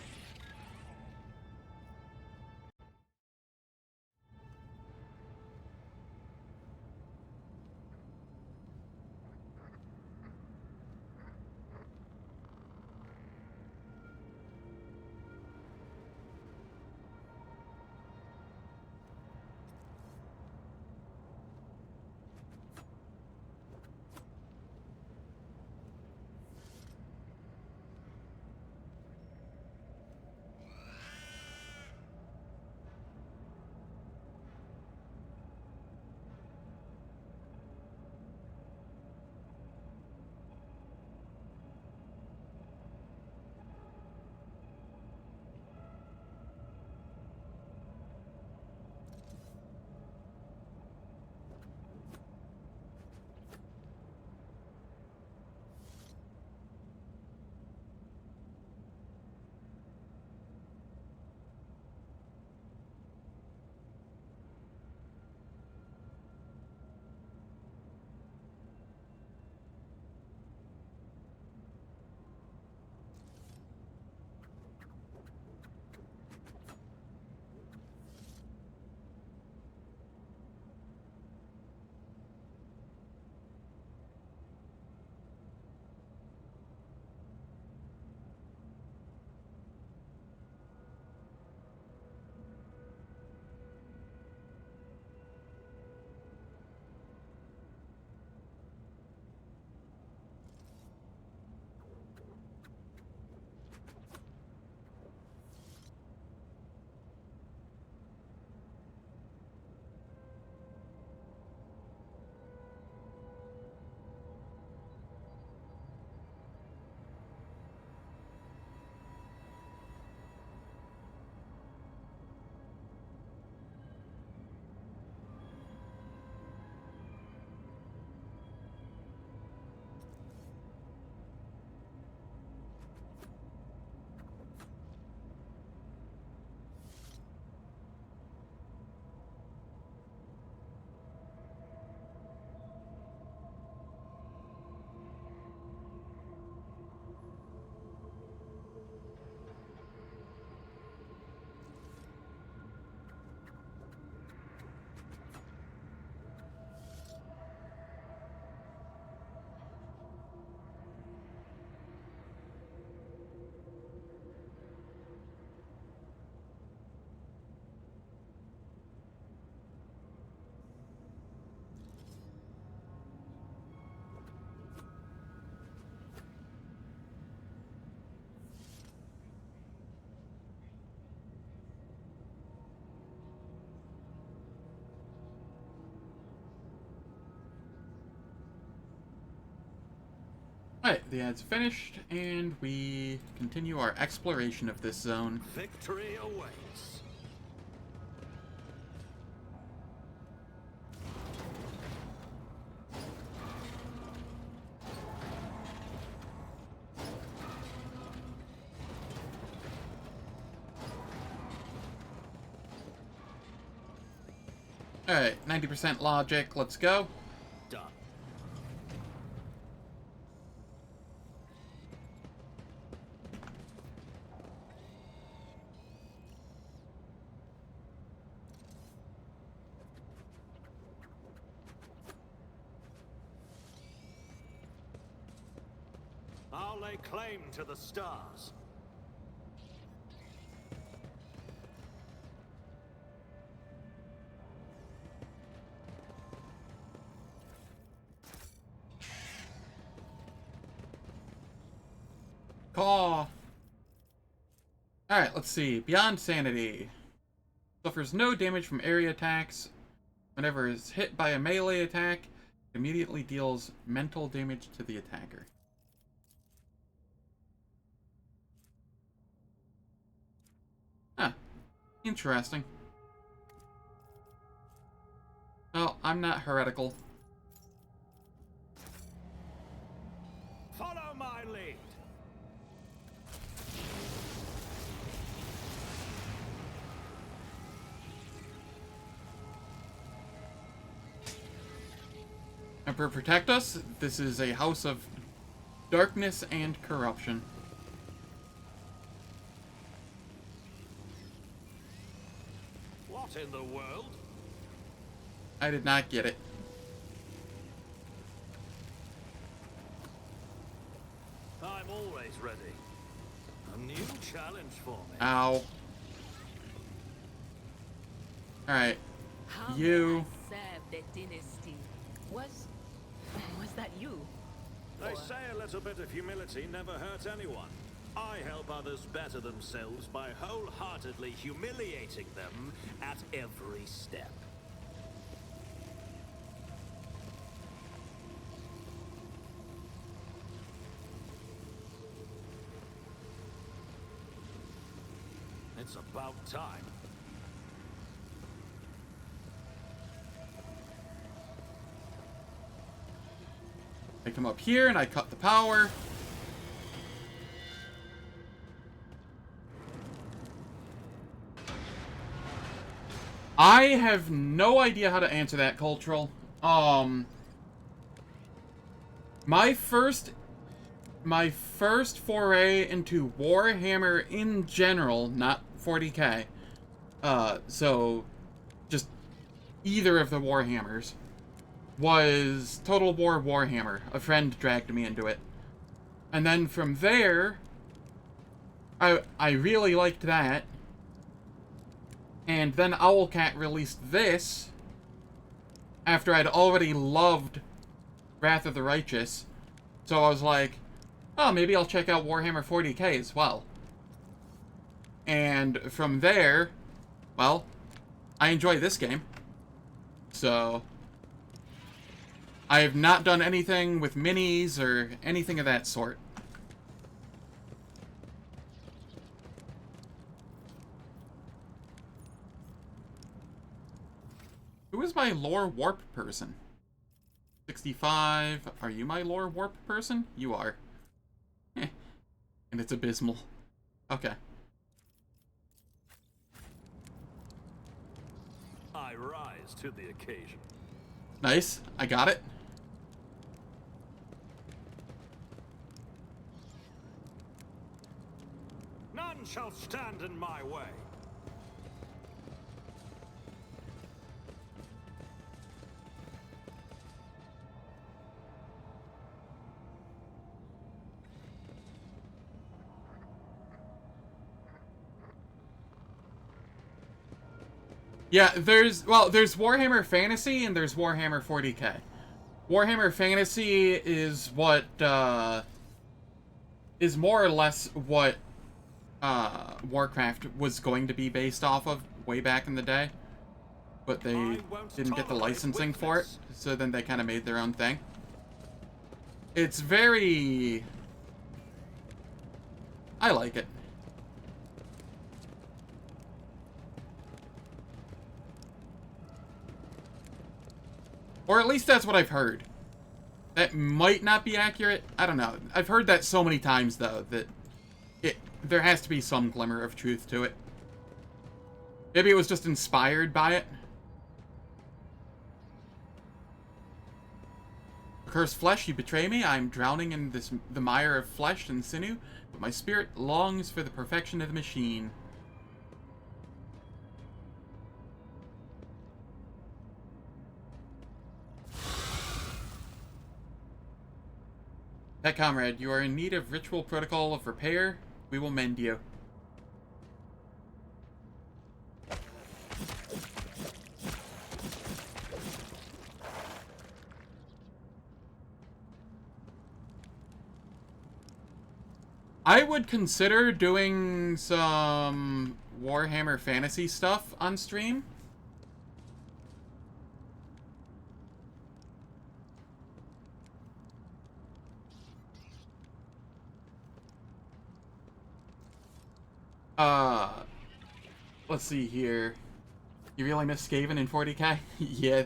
Alright, the ad's finished, and we continue our exploration of this zone. Victory awaits. Alright, 90% logic, let's go. Done. I'll lay claim to the stars. Caw. Alright, let's see. Beyond Sanity. Suffers no damage from area attacks. Whenever it's hit by a melee attack, Immediately deals mental damage to the attacker. Huh. Interesting. Well, I'm not heretical. Follow my lead. Emperor, protect us. This is a house of darkness and corruption. What in the world? I did not get it. I'm always ready. A new challenge for me. Ow. Alright. You. Serve the dynasty. Was that you? They say a little bit of humility never hurts anyone. I help others better themselves by wholeheartedly humiliating them at every step. It's about time. I come up here and I cut the power. I have no idea how to answer that, Cultural. My first foray into Warhammer in general, not 40k, so just either of the Warhammers, was Total War Warhammer. A friend dragged me into it. And then from there, I really liked that. And then Owlcat released this after I'd already loved Wrath of the Righteous. So I was like, oh, maybe I'll check out Warhammer 40k as well. And from there, well, I enjoy this game. So I have not done anything with minis or anything of that sort. Who is my lore warp person? 65. Are you my lore warp person? You are. And it's abysmal. Okay. I rise to the occasion. Nice. I got it. None shall stand in my way. Yeah, there's Warhammer Fantasy and there's Warhammer 40k. Warhammer Fantasy is what, is more or less what, Warcraft was going to be based off of way back in the day. But they didn't get the licensing for it, so then they kind of made their own thing. It's very... I like it. Or at least that's what I've heard. That might not be accurate. I don't know. I've heard that so many times, though, that there has to be some glimmer of truth to it. Maybe it was just inspired by it. Accursed flesh, you betray me. I am drowning in the mire of flesh and sinew, but my spirit longs for the perfection of the machine. Pet comrade, you are in need of ritual protocol of repair. We will mend you. I would consider doing some Warhammer Fantasy stuff on stream. Let's see here. You really miss Skaven in 40k? Yeah,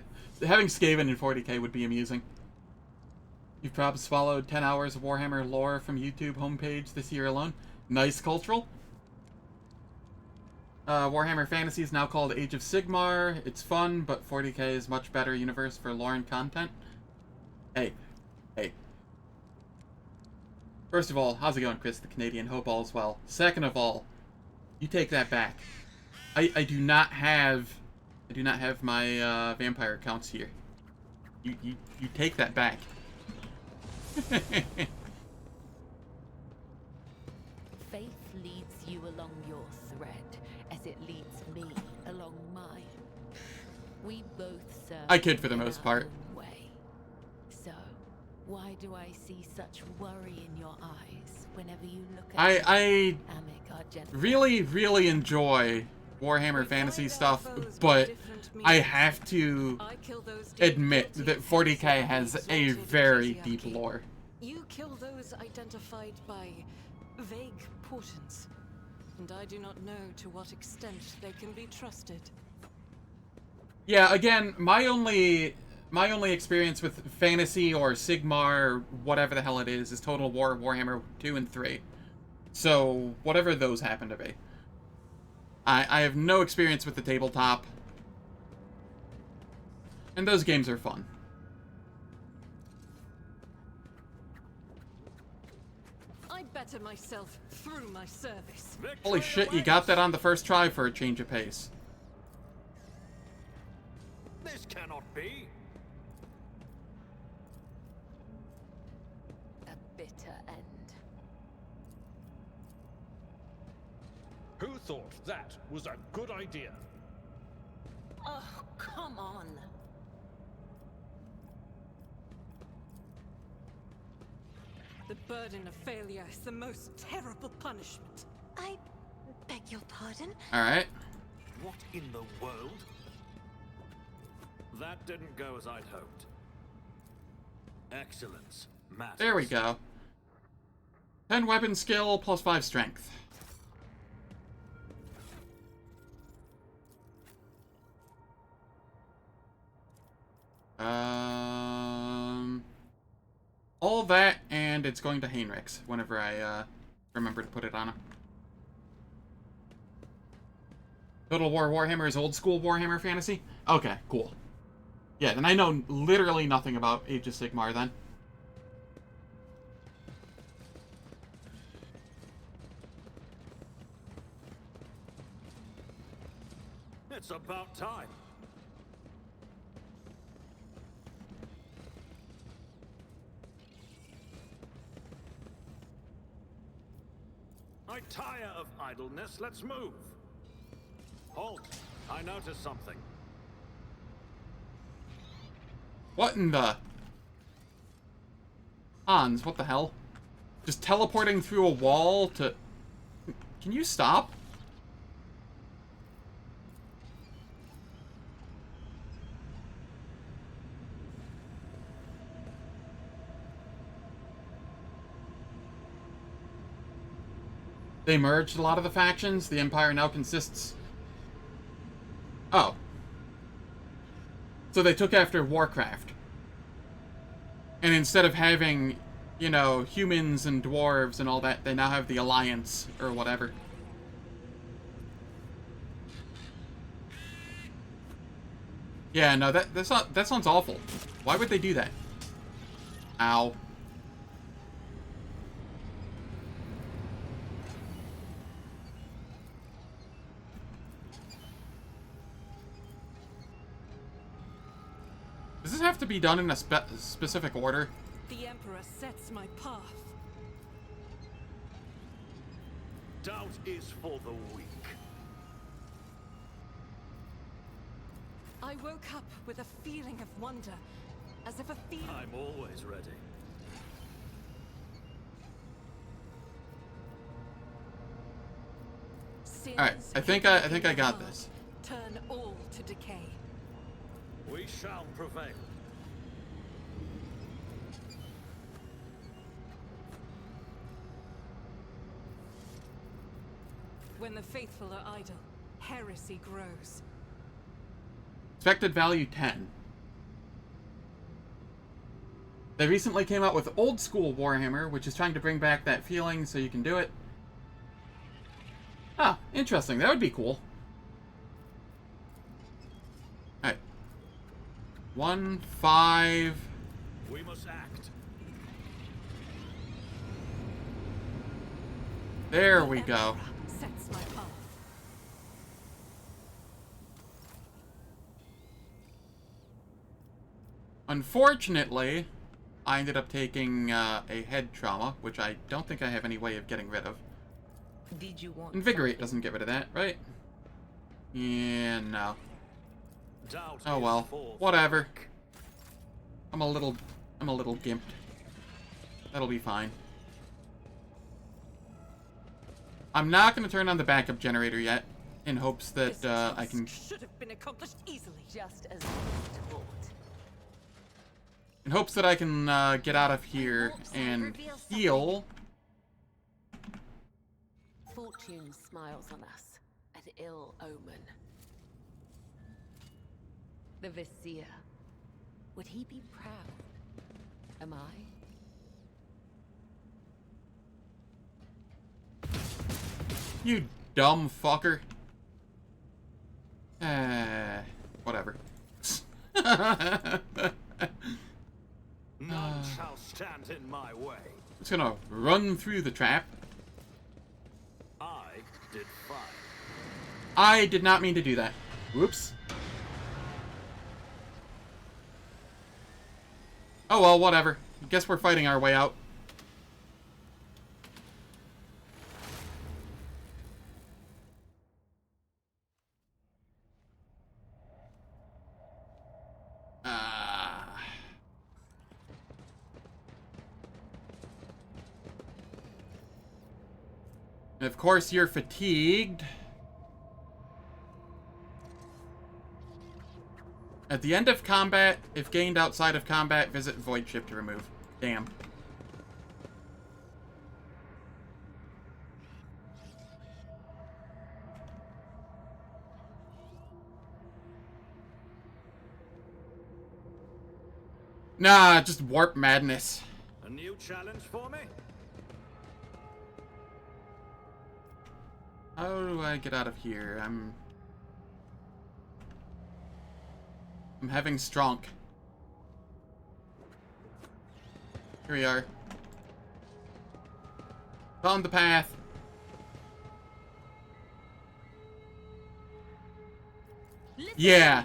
having Skaven in 40k would be amusing. You've perhaps followed 10 hours of Warhammer lore from YouTube homepage this year alone. Nice cultural. Warhammer Fantasy is now called Age of Sigmar. It's fun, but 40k is much better universe for lore and content. Hey. First of all, how's it going, Chris the Canadian? Hope all's well. Second of all, you take that back. I do not have my vampire accounts here. You take that back. Faith leads you along your thread, as it leads me along mine. We both serve I kid for the in most our part. own way. So, why do I see such worry in your eyes whenever you look at I Amic, our gentleman? really enjoy Warhammer Fantasy stuff, but I have to admit that 40k has a very deep lore. You kill those identified by vague portents, and I do not know to what extent they can be trusted. Yeah, again, my only experience with Fantasy or Sigmar or whatever the hell it is Total War, Warhammer 2 and 3. So, whatever those happen to be. I have no experience with the tabletop. And those games are fun. I better myself through my service. Holy shit, you got that on the first try for a change of pace. This cannot be. A bitter end. Who thought that was a good idea? Oh, come on. The burden of failure is the most terrible punishment. I beg your pardon? Alright. What in the world? That didn't go as I'd hoped. Excellence matters. There we go. 10 weapon skill plus 5 strength. All that, and it's going to Heinrichs whenever I remember to put it on him. Total War Warhammer is old school Warhammer Fantasy? Okay, cool. Yeah, then I know literally nothing about Age of Sigmar then. It's about time. I tire of idleness. Let's move. Halt. I noticed something. What in the... Hans, what the hell? Just teleporting through a wall to... Can you stop? They merged a lot of the factions. The Empire now consists... Oh. So they took after Warcraft. And instead of having, you know, humans and dwarves and all that, they now have the Alliance, or whatever. Yeah, no, that sounds awful. Why would they do that? Ow. Does this have to be done in a specific order? The Emperor sets my path. Doubt is for the weak. I woke up with a feeling of wonder, as if a feeling... I'm always ready. Alright, I think I got this. Turn all to decay. We shall prevail. When the faithful are idle, heresy grows. Expected value 10. They recently came out with old school Warhammer, which is trying to bring back that feeling so you can do it. Ah, interesting. That would be cool. Alright. 1, 5. We must act. There we go. Sets my path. Unfortunately, I ended up taking a head trauma, which I don't think I have any way of getting rid of. Did you want Invigorate something? doesn't get rid of that, right? Yeah, no. Doubt Oh is well. for Whatever. I'm a little gimped. That'll be fine. I'm not going to turn on the backup generator yet, in hopes that I can... Should have been accomplished easily. Just as was taught. In hopes that I can get out of here and heal. Fortune smiles on us, an ill omen. The Vizier. Would he be proud? Am I? You dumb fucker. Whatever. None shall stand in my way. Just gonna run through the trap. I did fine. I did not mean to do that. Whoops. Oh well, whatever. Guess we're fighting our way out. And of course, you're fatigued. At the end of combat, if gained outside of combat, visit Voidship to remove. Damn. Nah, just warp madness. A new challenge for me? How do I get out of here? I'm having stronk. Here we are. Found the path. Yeah.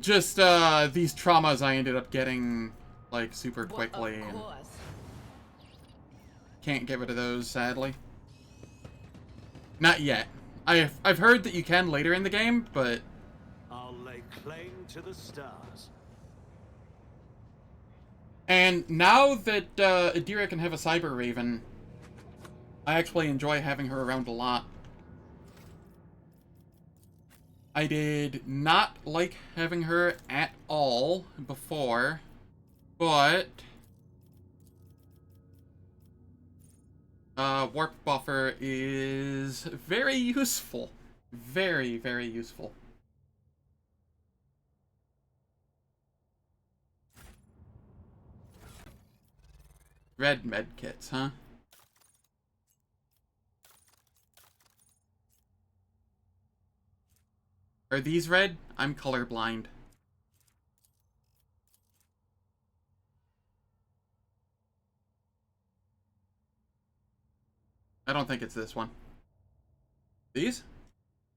Just these traumas I ended up getting like super quickly and can't get rid of those, sadly. Not yet. I've heard that you can later in the game, but I'll lay claim to the stars. and now that Adira can have a Cyber Raven, I actually enjoy having her around a lot. I did not like having her at all before, but warp buffer is very useful. Very, very useful. Red med kits, huh? Are these red? I'm colorblind. I don't think it's this one. These?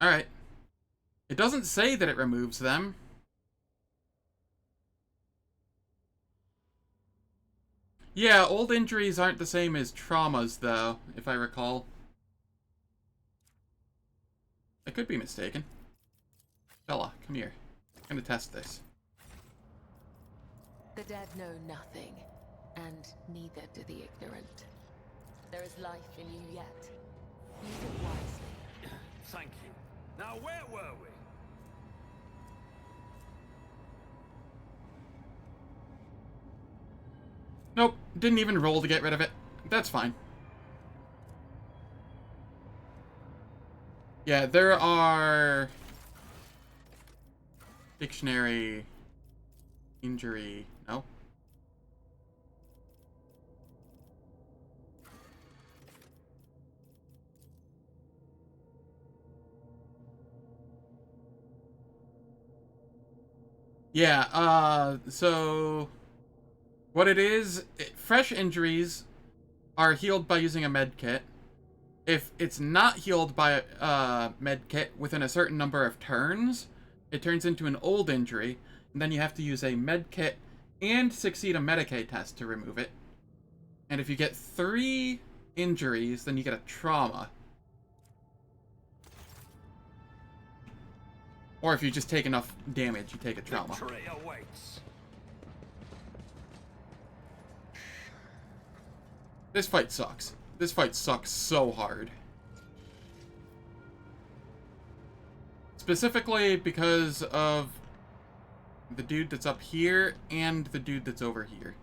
Alright. It doesn't say that it removes them. Yeah, old injuries aren't the same as traumas, though, if I recall. I could be mistaken. Bella, come here. I'm gonna test this. The dead know nothing, and neither do the ignorant. There is life in you yet. Use it wisely. Thank you. Now where were we? Nope, didn't even roll to get rid of it. That's fine. Yeah, there are... Dictionary... Injury... No? Yeah, so... What it is, fresh injuries are healed by using a med kit. If it's not healed by a med kit within a certain number of turns, it turns into an old injury, and then you have to use a med kit and succeed a Medicaid test to remove it. And if you get 3 injuries, then you get a trauma. Or if you just take enough damage, you take a trauma. Victory awaits. This fight sucks. This fight sucks so hard. Specifically because of the dude that's up here and the dude that's over here.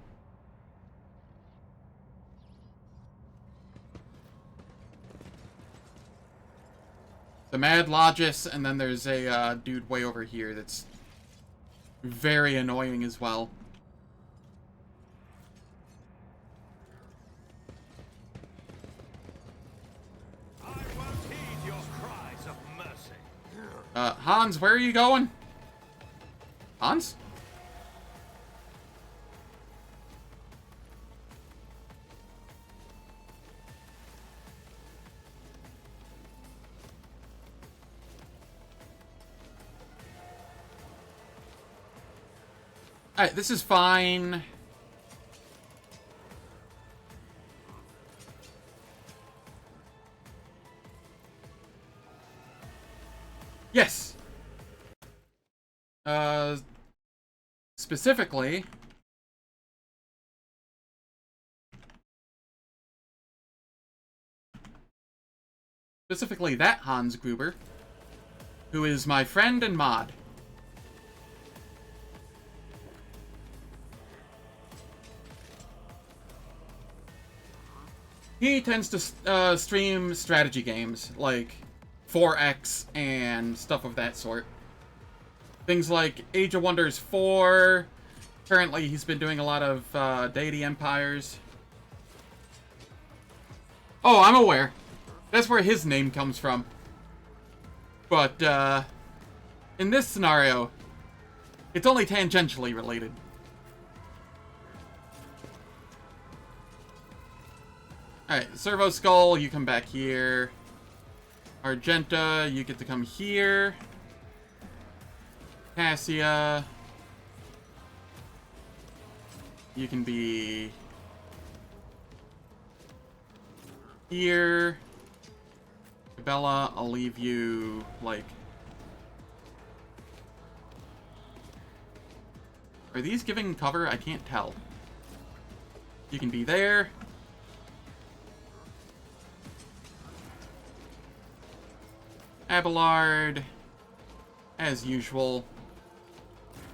The Mad Logis, and then there's a dude way over here that's very annoying as well. I won't heed your cries of mercy. Hans, where are you going? Hans? Alright, this is fine. Yes! Specifically... Specifically that Hans Gruber, who is my friend and mod. He tends to stream strategy games, like 4X and stuff of that sort. Things like Age of Wonders 4. Currently, he's been doing a lot of Deity Empires. Oh, I'm aware. That's where his name comes from. But, in this scenario, it's only tangentially related. Alright, Servo Skull, you come back here. Argenta, you get to come here. Cassia, you can be here. Bella, I'll leave you, like... Are these giving cover? I can't tell. You can be there. Abelard, as usual.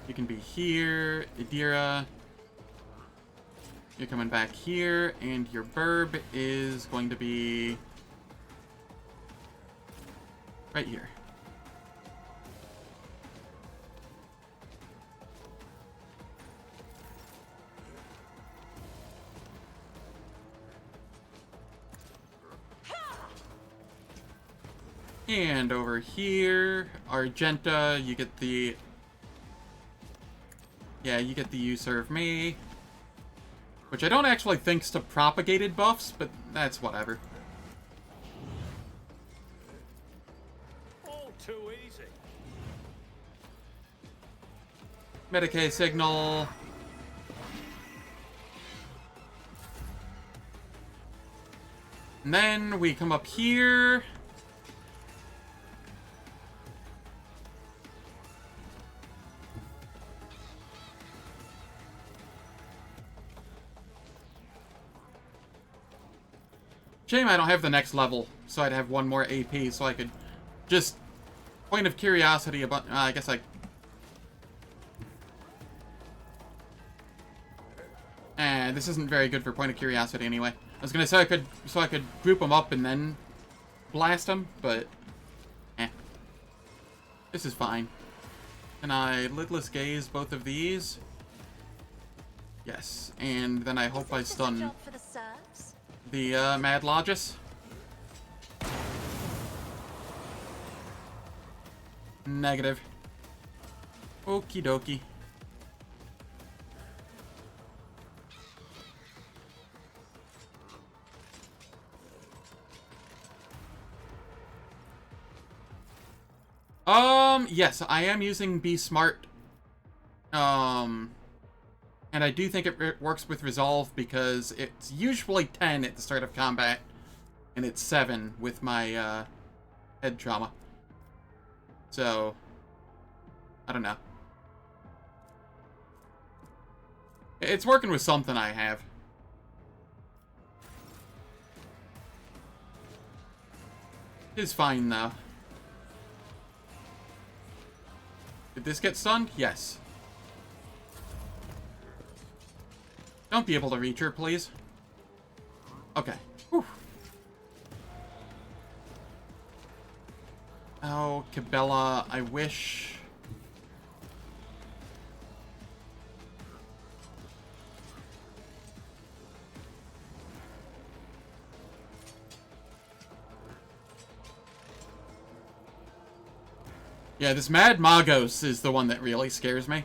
You can be here. Idira, you're coming back here, and your burb is going to be right here. And over here, Argenta, you get the... Yeah, you get the You Serve Me. Which I don't actually think's to propagated buffs, but that's whatever. All too easy. Medicaid signal. And then we come up here. Shame I don't have the next level, so I'd have one more AP, so I could just... Point of curiosity about... I guess I... this isn't very good for point of curiosity anyway. I was gonna say I could group them up and then blast them, but This is fine. Can I lidless gaze both of these? Yes, and then I hope I stun the Mad Logis. Negative. Okie dokie. Yes, I am using Be Smart. And I do think it works with Resolve because it's usually 10 at the start of combat, and it's 7 with my, head trauma. So, I don't know. It's working with something I have. It's fine, though. Did this get stunned? Yes. Don't be able to reach her, please. Okay. Whew. Oh, Cabela, I wish... Yeah, this Mad Magos is the one that really scares me.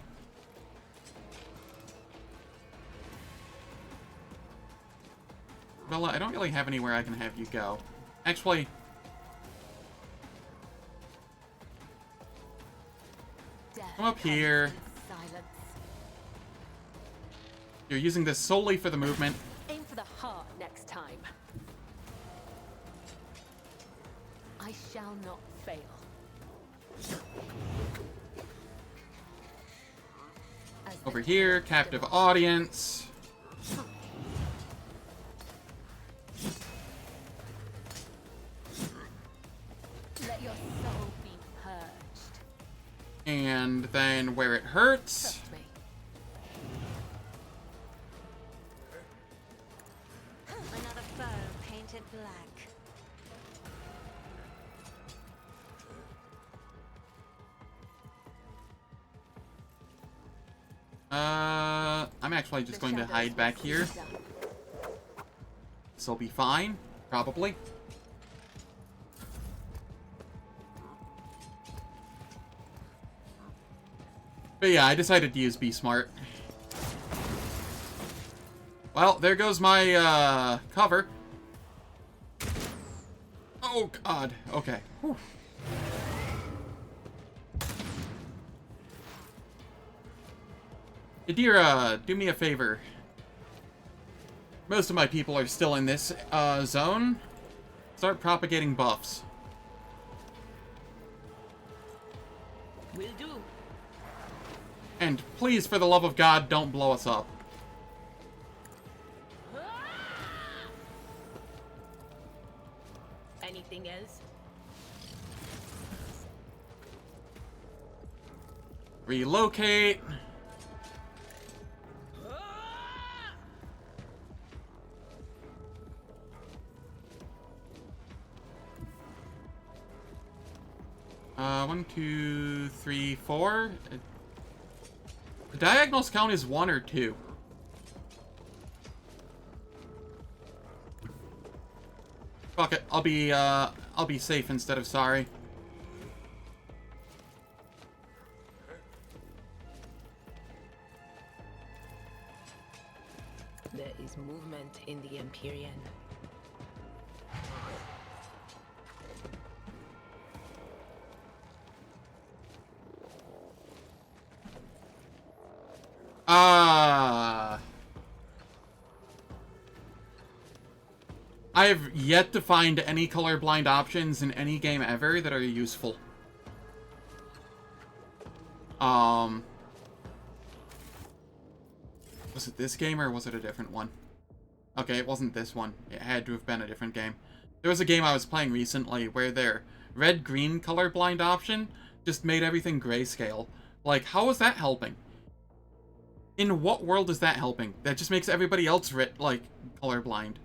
Bella, I don't really have anywhere I can have you go. Actually... Come up here. You're using this solely for the movement. Aim for the heart next time. I shall not fail. Over here, captive audience. Let your soul be purged. And then where it hurts. Another foe painted black. I'm actually just going to hide back here. This'll be fine, probably. But yeah, I decided to use Be Smart. Well, there goes my, cover. Oh, God. Okay. Whew. Adira, do me a favor. Most of my people are still in this, zone. Start propagating buffs. Will do. And please, for the love of God, don't blow us up. Anything else? Relocate. One, two, three, four. The diagonals count as 1 or 2. Fuck it. I'll be safe instead of sorry. There is movement in the Empyrean. I have yet to find any colorblind options in any game ever that are useful. Was it this game or was it a different one? Okay, it wasn't this one. It had to have been a different game. There was a game I was playing recently where their red-green colorblind option just made everything grayscale. Like, how is that helping? In what world is that helping? That just makes everybody else, like, colorblind.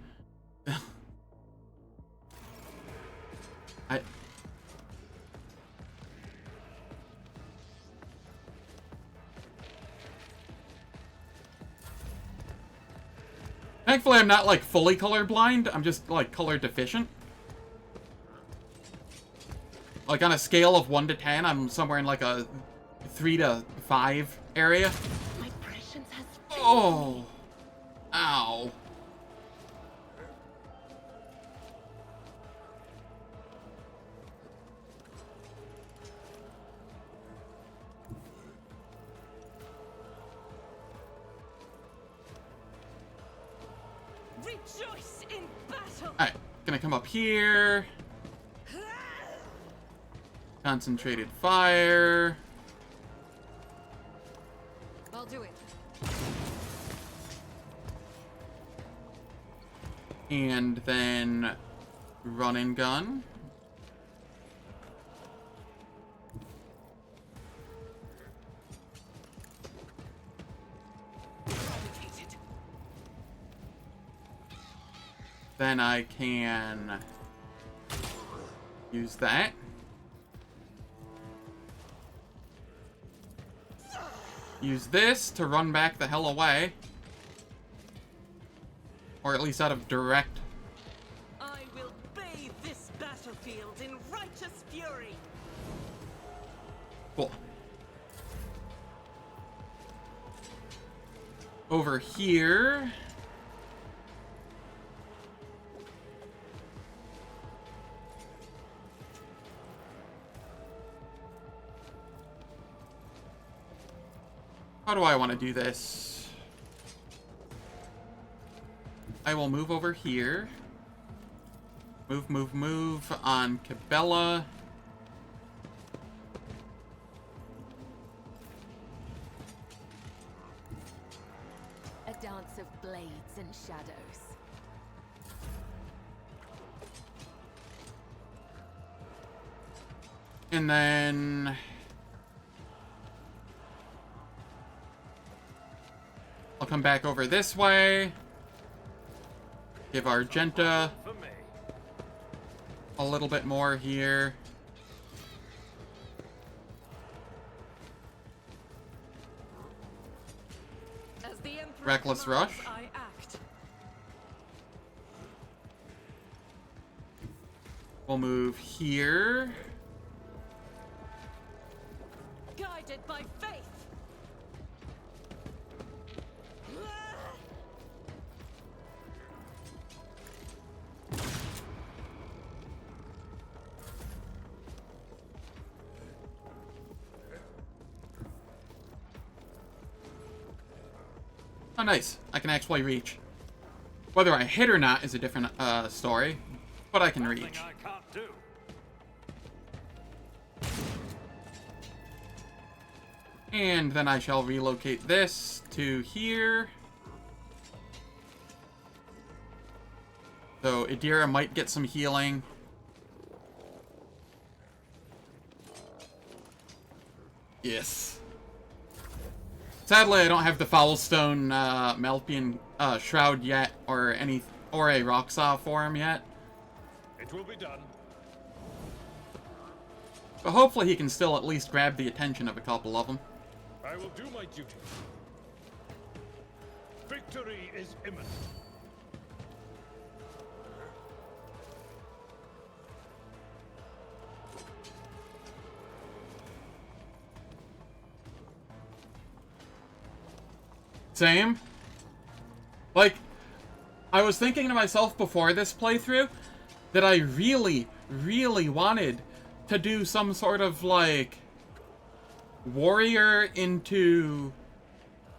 Thankfully, I'm not, like, fully colorblind. I'm just, like, color deficient. Like, on a scale of 1 to 10, I'm somewhere in, like, a 3 to 5 area. My prescience has Oh! Ow. Rejoice in battle. Alright, gonna come up here. Concentrated fire. I'll do it. And then run and gun. Then I can use that. Use this to run back the hell away. Or at least out of direct. I will bathe this battlefield in righteous fury. Cool. Over here. How do I want to do this? I will move over here. Move on Cabela. A dance of blades and shadows. And then I'll come back over this way. Give Argenta a little bit more here. As the Emperor Reckless commands, Rush. I act. We'll move here. Guided by faith. Oh, nice. I can actually reach. Whether I hit or not is a different story, but I can reach. I can't do. And then I shall relocate this to here. So Idira might get some healing. Yes. Sadly, I don't have the Foulstone Malpian Shroud yet, or a Roxaw for him yet. It will be done. But hopefully he can still at least grab the attention of a couple of them. I will do my duty. Victory is imminent. Same. Like, I was thinking to myself before this playthrough that I really, really wanted to do some sort of, like, warrior into,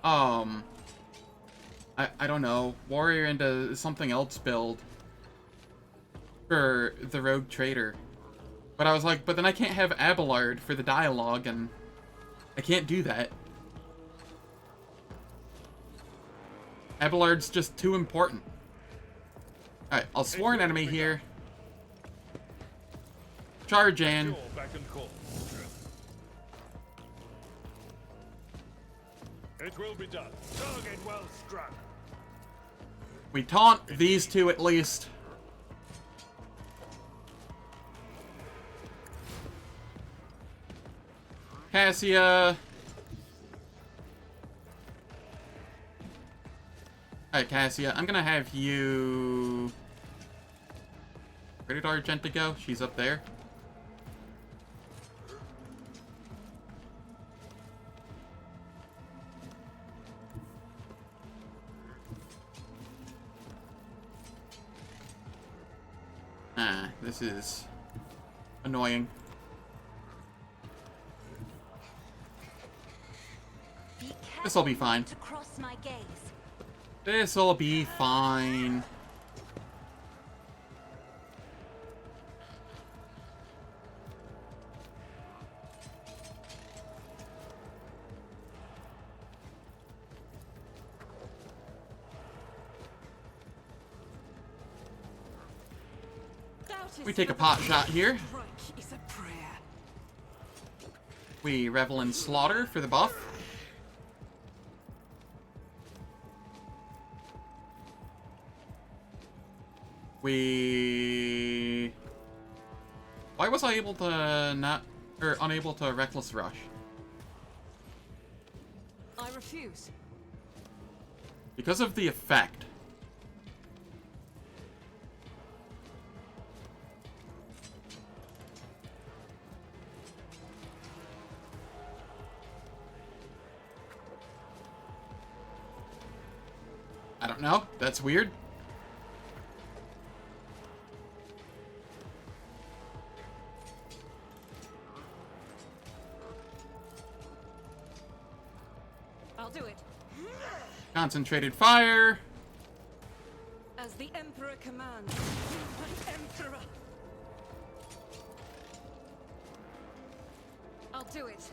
I don't know, warrior into something else build for the Rogue Trader. But I was like, but then I can't have Abelard for the dialogue, and I can't do that. Abelard's just too important. Alright, I'll sworn enemy here. Charge in. It will be done. Target well struck. We taunt these two at least. Cassia. Alright, Cassia, I'm gonna have you... Where did Argenta go? She's up there. Ah, this is annoying. This'll be fine. To cross my gaze. This'll be fine. We take a pot shot here. We revel in slaughter for the buff. Why was I able to not... or unable to Reckless Rush? I refuse. Because of the effect. I don't know. That's weird. I'll do it. Concentrated fire. As the Emperor commands. My Emperor. I'll do it.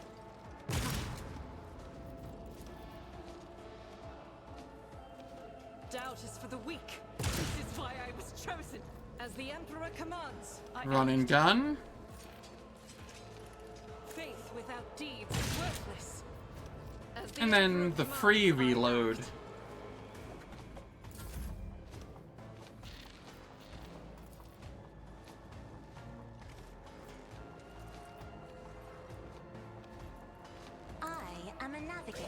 Doubt is for the weak. This is why I was chosen. As the Emperor commands. Run and gun. Faith without deeds is worthless. And then the free reload. I am a navigator,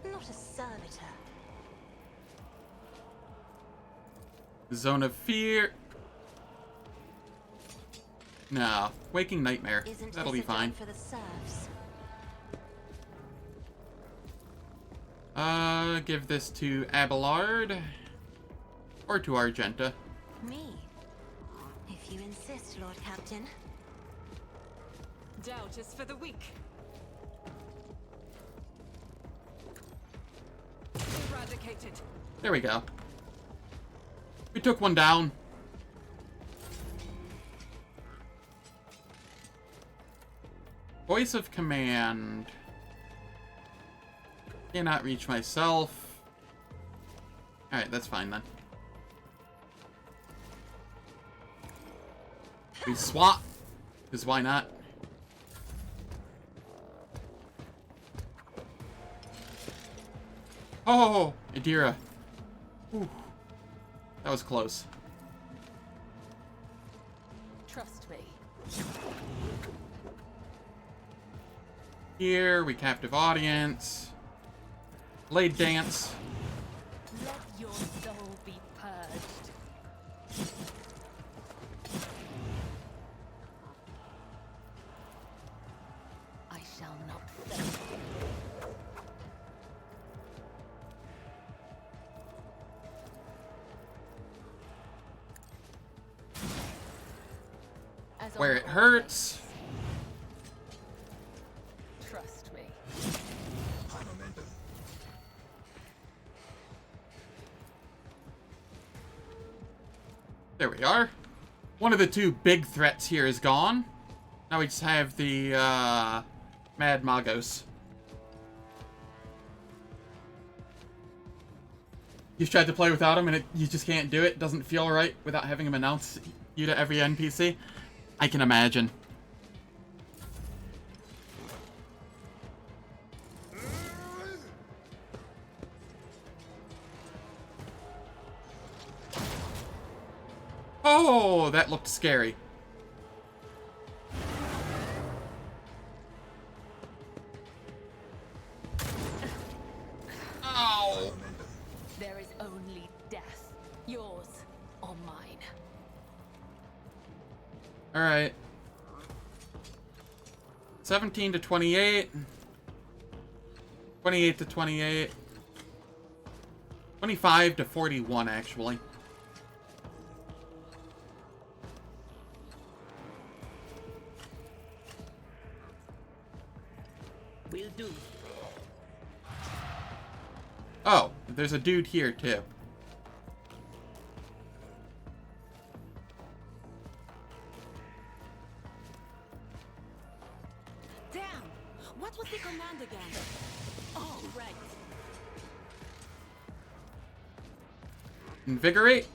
not a servitor. Zone of fear. No, waking nightmare. That'll be fine. For the serfs? Give this to Abelard. Or to Argenta. Me? If you insist, Lord Captain. Doubt is for the weak. Eradicated. There we go. We took one down. Voice of command. Cannot reach myself. Alright, that's fine then. We swap. Because why not? Oh, Adira. Ooh. That was close. Trust me. Here, we captive audience. Blade dance. Let your soul be purged. I shall not fail. Where it hurts. Trust me. There we are. One of the two big threats here is gone. Now we just have the Mad Magos. You've tried to play without him and you just can't do it. Doesn't feel right without having him announce you to every NPC. I can imagine. Oh, that looked scary. There is only Alright. 17 to 28. 28 to 28. 25 to 41, actually. Will do. Oh, there's a dude here, too. Damn! What was the command again? Oh, right. Invigorate?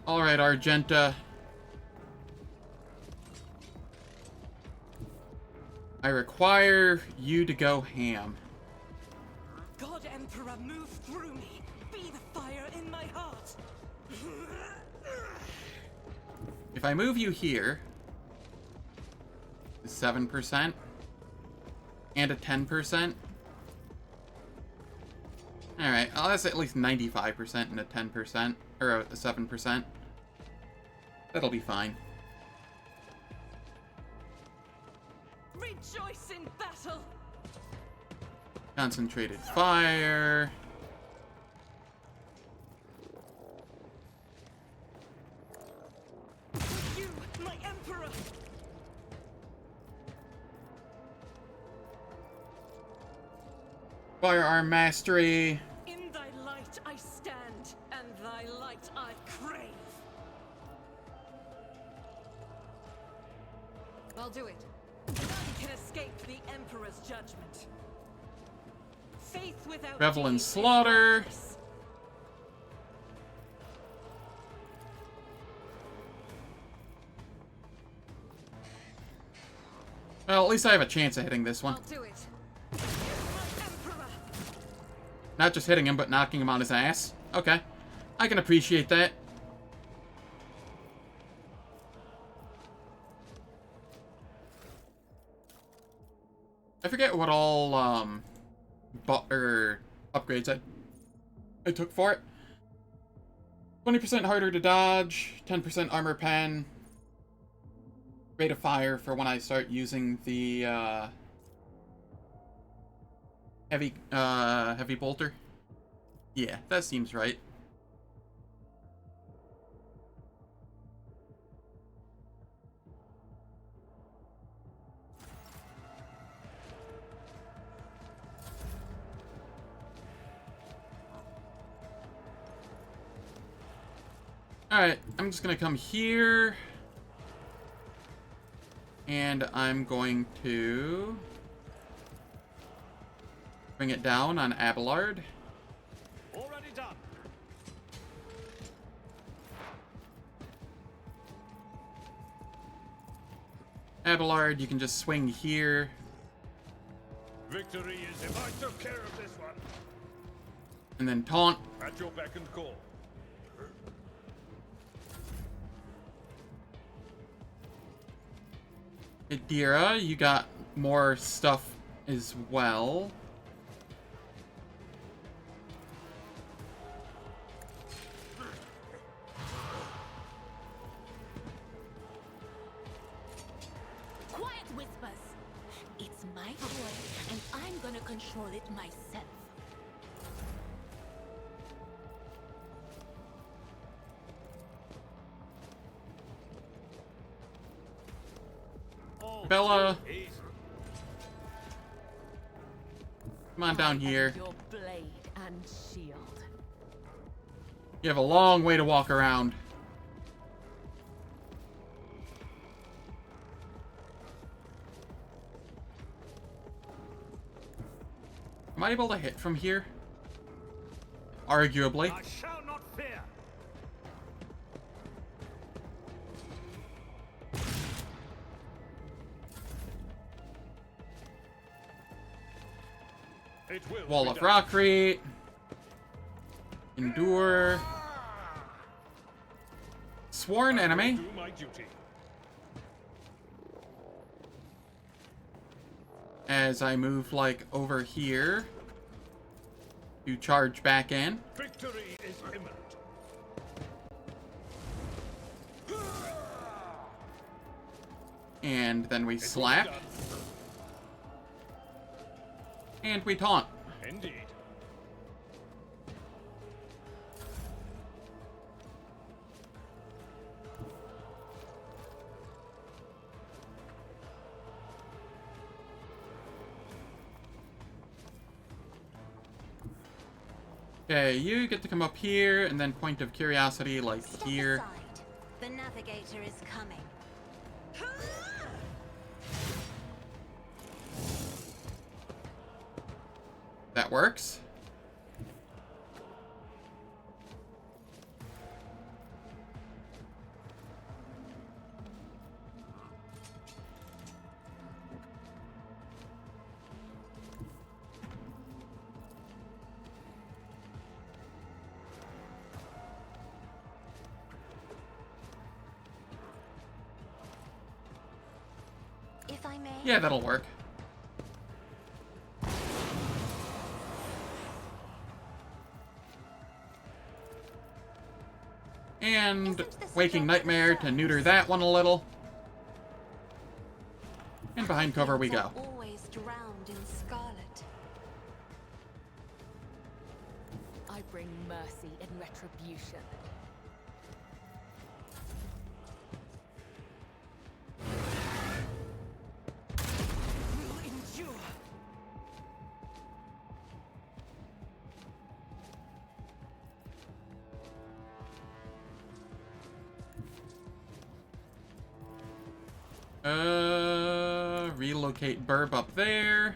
Alright, Argenta. I require you to go ham. God Emperor, move through me. Be the fire in my heart. If I move you here, 7% and a 10%. Alright, well, that's at least 95% and a 10%, or a 7%. That'll be fine. Rejoice in battle. Concentrated fire. You, my Emperor. Firearm mastery. In thy light I stand, and thy light I crave. I'll do it. None can escape the Emperor's judgment. Faith without Revel in deeds is slaughter. worthless. Well, at least I have a chance of hitting this one. I'll do it. My Emperor. Not just hitting him, but knocking him on his ass. Okay. I can appreciate that. I forget what all, upgrades I took for it. 20% harder to dodge, 10% armor pen, rate of fire for when I start using the, heavy bolter. Yeah, that seems right. Alright, I'm just gonna come here. And I'm going to bring it down on Abelard. Already done. Abelard, you can just swing here. Victory is if I took care of this one. And then taunt. At your beck and call. Adira, you got more stuff as well. Quiet, Whispers. It's my toy, and I'm gonna control it myself. Bella, Easy. come on down here. Your blade and shield. You have a long way to walk around. Am I able to hit from here? Arguably. I shall not fear. It will Wall be of done. Rockrete. Endure. Sworn I will enemy. do my duty. as I move, like, over here to charge back in. Victory is imminent. And then we slap. And we taunt. Indeed. Okay, you get to come up here, and then point of curiosity, like, Step here. aside. The navigator is coming. That works. If I may. Yeah, that'll work. And Waking Nightmare to neuter that one a little. And behind cover we go. Always drowned in scarlet. I bring mercy and retribution. Will endure. Relocate Burb up there.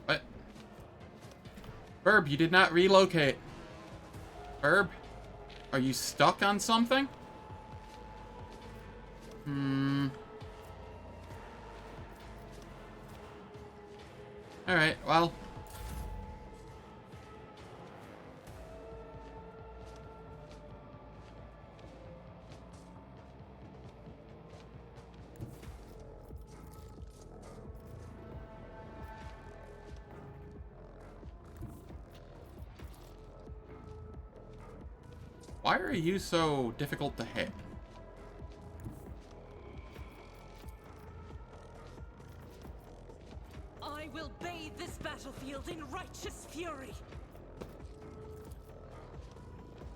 What? Burb, you did not relocate. Burb, are you stuck on something? Alright, well. Why are you so difficult to hit? I will bathe this battlefield in righteous fury.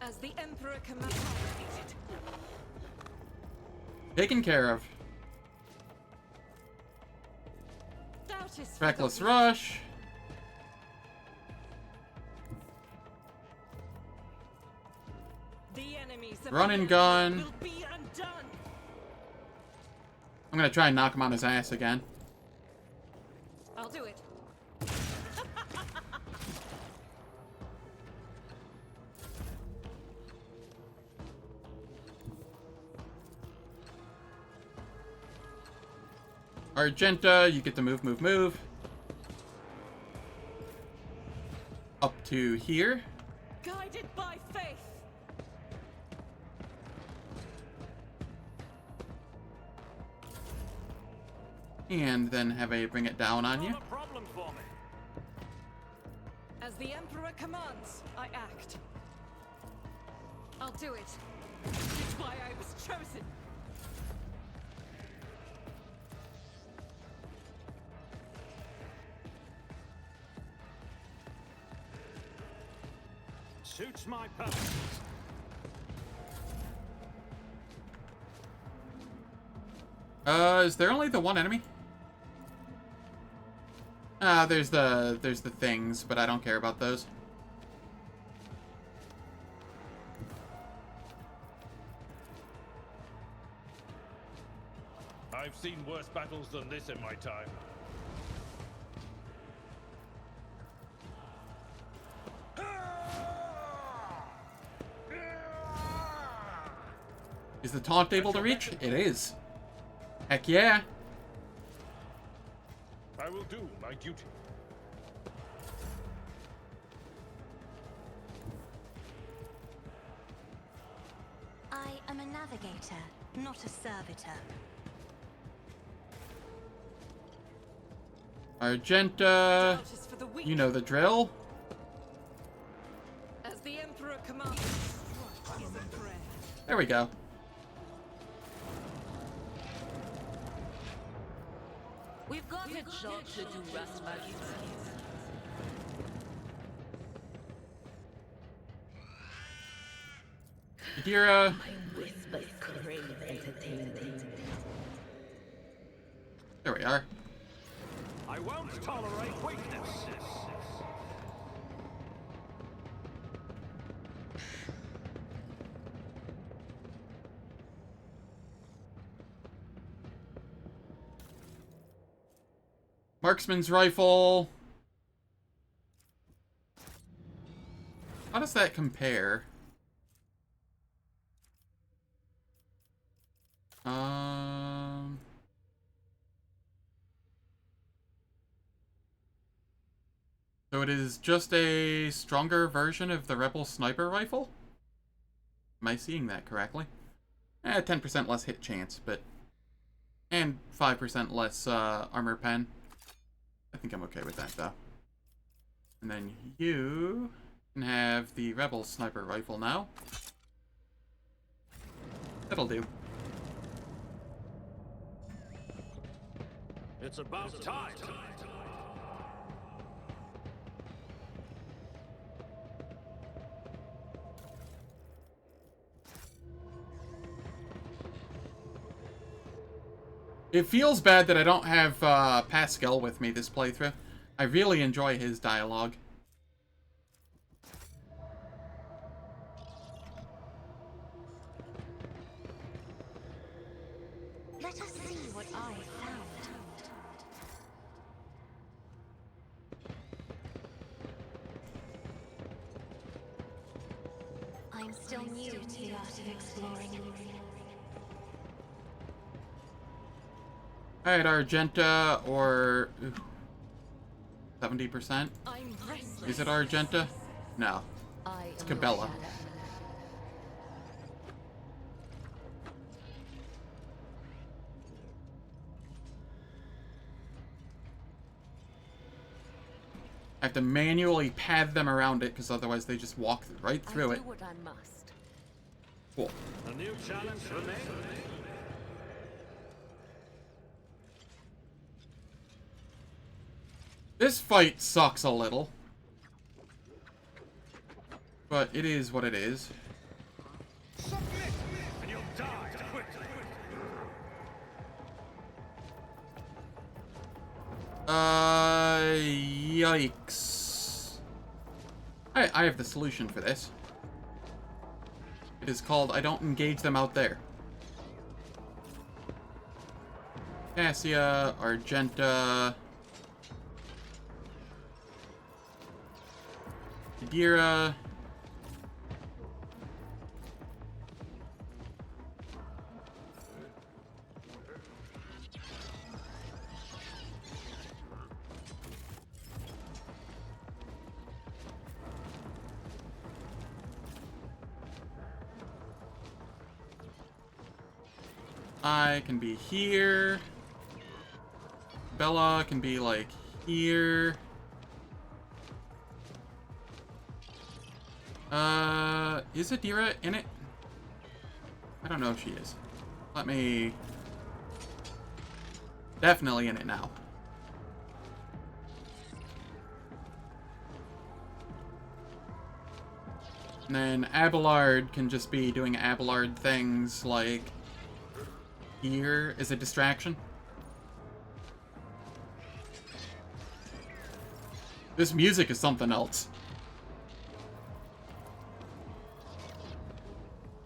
As the Emperor commands. Taken care of. Doubt is Reckless Rush. The enemies of Run the and Emperor gun. will be undone. I'm gonna try and knock him on his ass again. I'll do it. Argenta, you get to move, move, move. Up to here. Guided by faith. And then have a bring it down on you. Not a problem for me. As the Emperor commands, I act. I'll do it. It's why I was chosen. Suits my purpose. Is there only the one enemy? There's the things, but I don't care about those. I've seen worse battles than this in my time. Is the taunt able to reach? It is. Heck yeah. I will do my duty. I am a navigator. not a servitor. Argenta, Doubt is for the weak. you know the drill. As the Emperor commands, strike is a prayer. There we go. We've got a job to do, Rasputin. Adira, My whispers crave entertainment. there we are. I won't tolerate weakness. Marksman's rifle. How does that compare? So it is just a stronger version of the Rebel sniper rifle? Am I seeing that correctly? 10% less hit chance, but... And 5% less armor pen. I think I'm okay with that, though. And then you can have the Rebel sniper rifle now. That'll do. It's about time. It feels bad that I don't have Pascal with me this playthrough. I really enjoy his dialogue. Let us see what I found. I'm still new to the art of exploring. Alright, Argenta, or... 70%? I'm restless. Is it Argenta? No. It's Cabela. I have to manually pad them around it, because otherwise they just walk right through it. Do what I must. Cool. A new challenge remains. This fight sucks a little. But it is what it is. Submit, and you'll die quickly. Yikes. I have the solution for this. It is called I don't engage them out there. Cassia, Argenta... Adira. I can be here. Bella can be like here. Is Adira in it? I don't know if she is. Let me... Definitely in it now. And then Abelard can just be doing Abelard things like... Here is a distraction. This music is something else.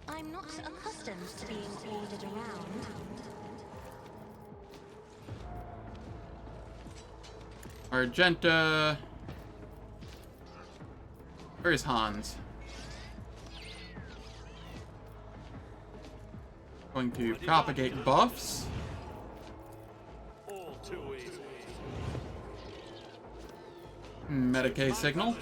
I'm not accustomed to being ordered around. Argenta. Where is Hans? Going to propagate buffs. All too easy. Medicaid signal.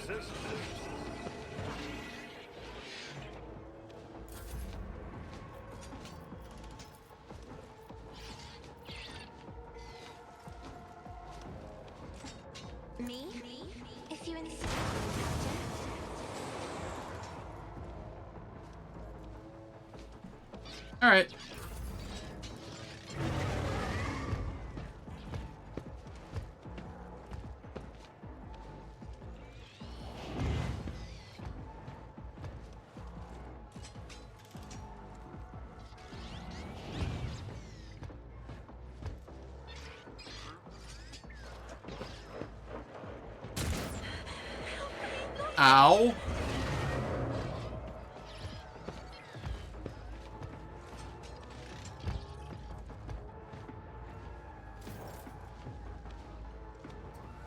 Alright. Ow.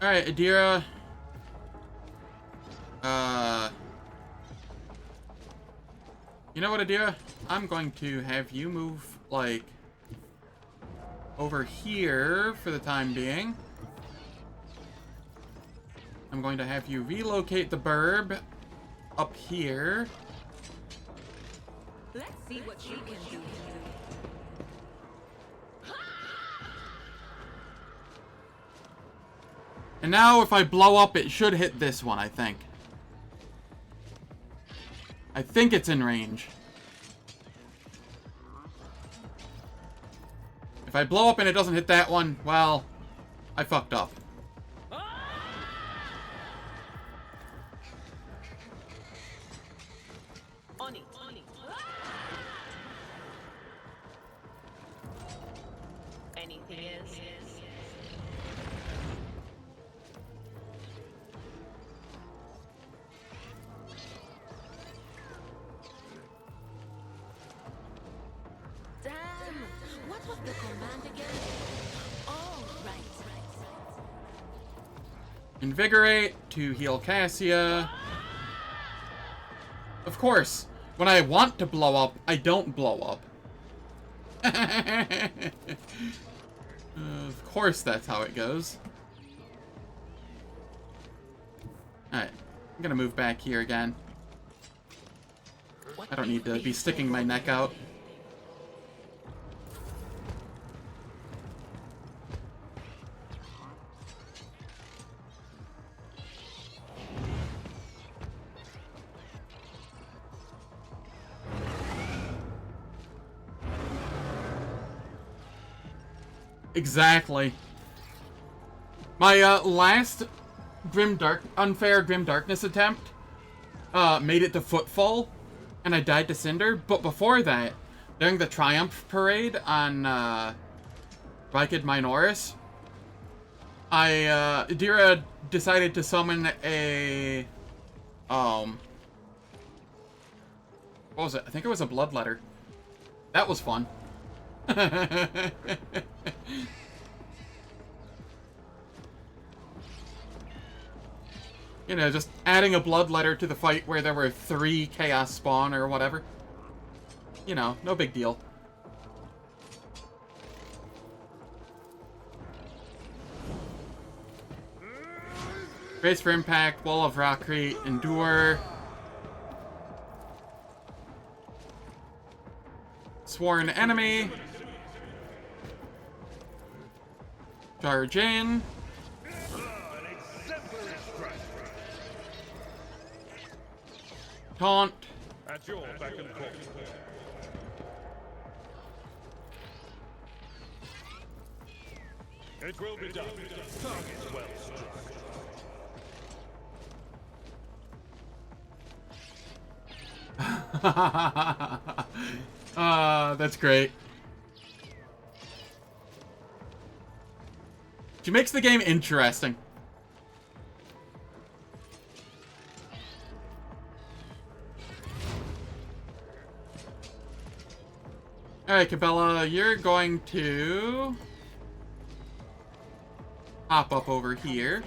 Alright, Adira. You know what, Adira? I'm going to have you move, like, over here for the time being. I'm going to have you relocate the burb up here. Let's see what you can do. And now if I blow up, it should hit this one, I think. I think it's in range. If I blow up and it doesn't hit that one, well, I fucked up. Anything else? Damn! What was the command again? Oh, right. Invigorate to heal Cassia. Of course, when I want to blow up, I don't blow up. Of course that's how it goes. Alright, I'm gonna move back here again. I don't need to be sticking my neck out. Exactly. My last unfair Grim Darkness attempt made it to Footfall, and I died to Cinder. But before that, during the Triumph Parade on Vikid Minoris, Adira decided to summon a what was it? I think it was a Bloodletter. That was fun. You know, just adding a Bloodletter to the fight where there were 3 Chaos Spawn or whatever. You know, no big deal. Brace for Impact, Wall of Rockcrete, Endure. Sworn Enemy. Charge in. Taunt. At your beck and call. It will be done. Target well struck. That's great. She makes the game interesting. Alright, Cabela, you're going to hop up over here.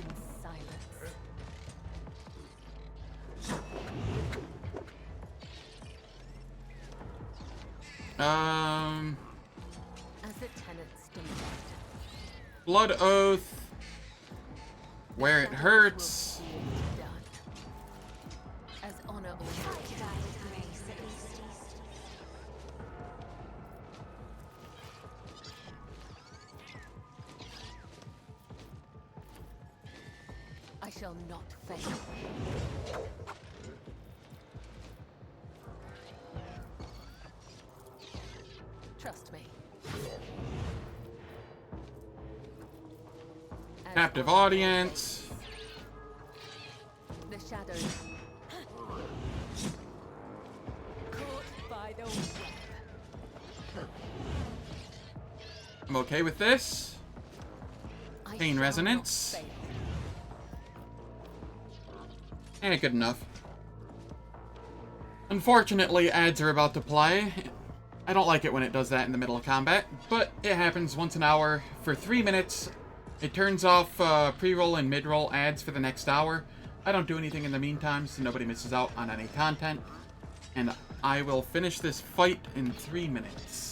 Blood Oath. Where it hurts. As honor I shall not fail. Captive audience. The shadows. Caught by the web. I'm okay with this. Pain resonance. Good enough. Unfortunately, ads are about to play. I don't like it when it does that in the middle of combat, but it happens once an hour for 3 minutes. It turns off pre-roll and mid-roll ads for the next hour. I don't do anything in the meantime, so nobody misses out on any content. And I will finish this fight in 3 minutes.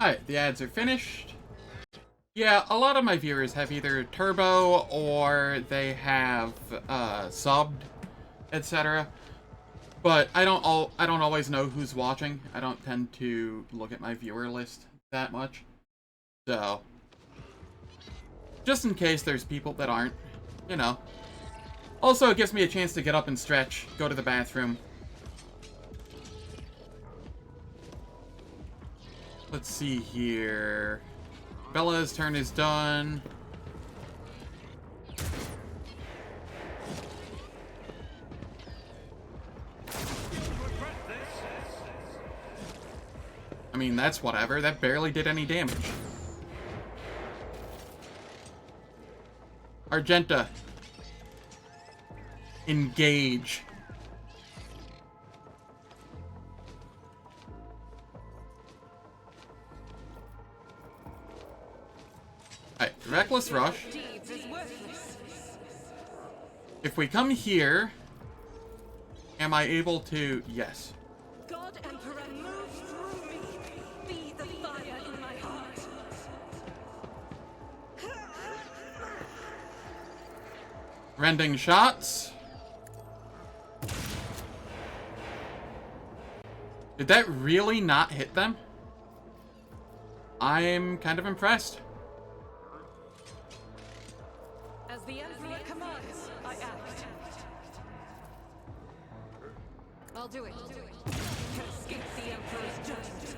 Alright, the ads are finished. Yeah, a lot of my viewers have either turbo or they have subbed, etc. But I don't always know who's watching. I don't tend to look at my viewer list that much. So, just in case there's people that aren't, you know. Also, it gives me a chance to get up and stretch, go to the bathroom. Let's see here. Bella's turn is done. I mean, that's whatever. That barely did any damage. Argenta. Engage. Alright, Reckless Rush. If we come here, Am I able to? Yes. God Emperor, move through me. Be the fire in my heart. Rending shots. Did that really not hit them? I'm kind of impressed. As the Emperor commands, I act. I'll do it. You can escape the Emperor's judgment.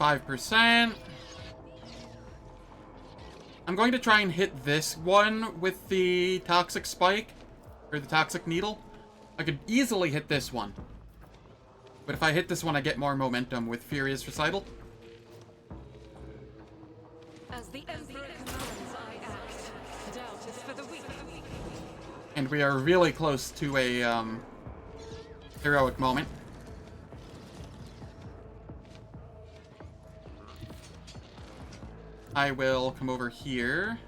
5%. I'm going to try and hit this one with the toxic spike, or the toxic needle. I could easily hit this one. But if I hit this one, I get more momentum with Furious Recital. As the Emperor commands, I act. Doubt is for the weak. And we are really close to a heroic moment. I will come over here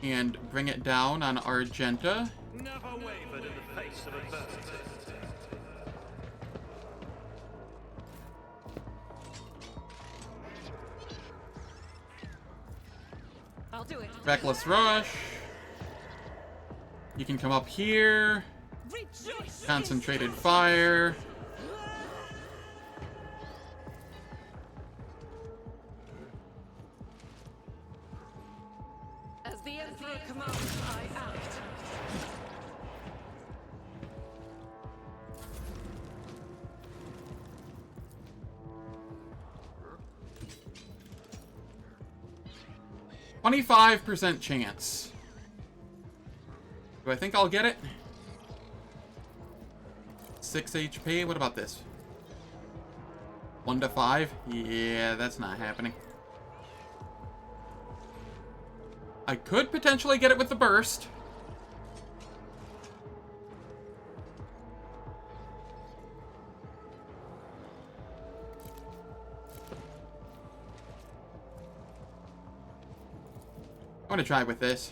and bring it down on Argenta. Never wavered in the face of adversity. I'll do it. Reckless Rush. You can come up here. Rejoice. Concentrated Fire. As the Emperor commands, I act. %25 chance. Do I think I'll get it? 6 HP. What about this? 1 to 5? Yeah, that's not happening. I could potentially get it with the burst. I'm gonna try with this.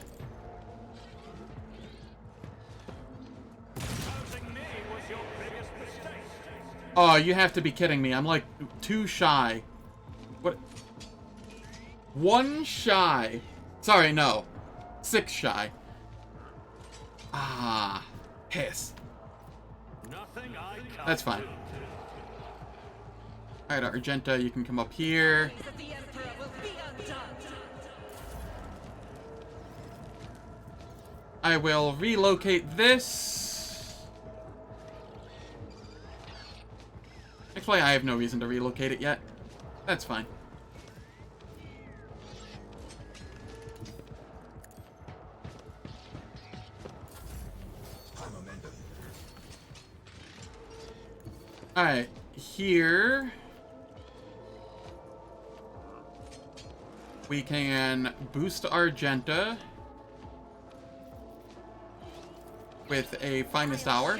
Oh, you have to be kidding me. I'm like 2 shy. What? 1 shy. Sorry, no. 6 shy. Ah, piss. Nothing I can't That's fine. do. Alright, Argenta, you can come up here. The Emperor will be undone. I will relocate this. Actually, I have no reason to relocate it yet. That's fine. Alright, here we can boost Argenta with a Finest Hour.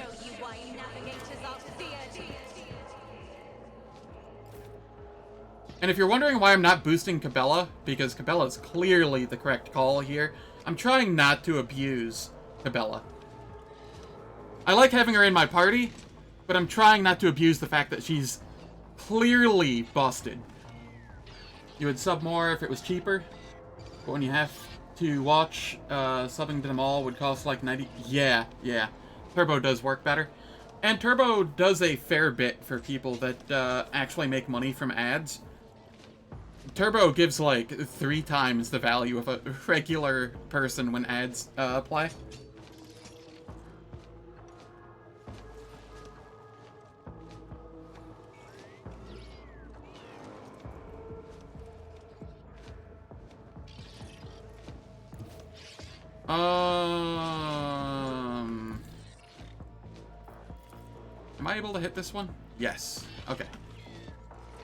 And if you're wondering why I'm not boosting Cabela, because Cabela is clearly the correct call here, I'm trying not to abuse Cabela. I like having her in my party, but I'm trying not to abuse the fact that she's clearly busted. You would sub more if it was cheaper, but when you have to watch, subbing to them all would cost like 90... Yeah. Turbo does work better. And Turbo does a fair bit for people that actually make money from ads. Turbo gives like 3 times the value of a regular person when ads apply. Am I able to hit this one? Yes. Okay.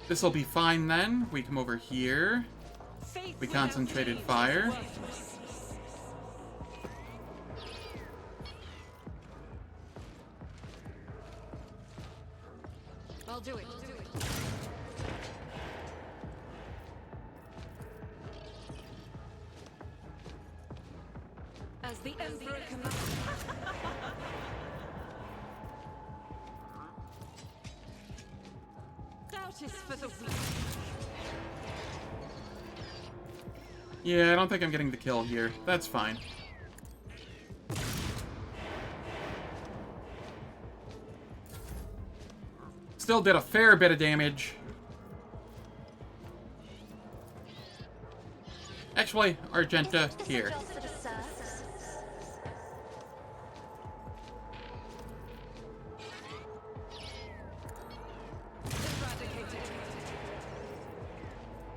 This will be fine then. We come over here. We concentrated fire. I'll do it. As The Emperor commands. Doubt is for the weak. Yeah, I don't think I'm getting the kill here. That's fine. Still did a fair bit of damage. Actually, Argenta here.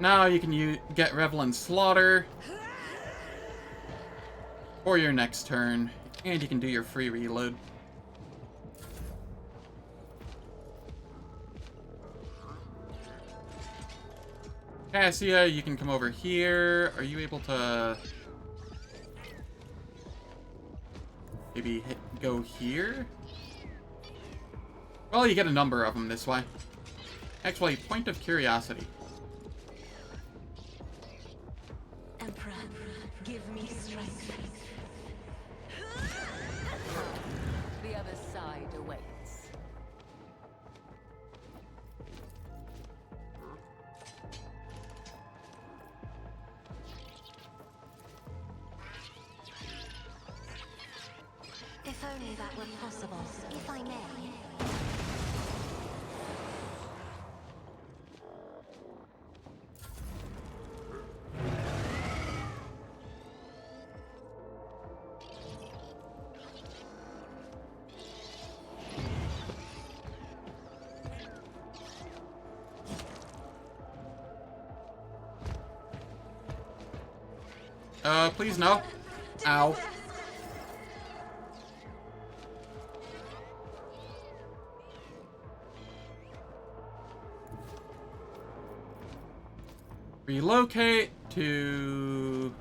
Now you can get Revel and Slaughter for your next turn, and you can do your free reload. Cassia, you can come over here. Are you able to maybe go here? Well, you get a number of them this way. Actually, point of curiosity. Emperor, give me strength. The other side awaits. If only that were possible, if I may. Please no. Ow. Relocate to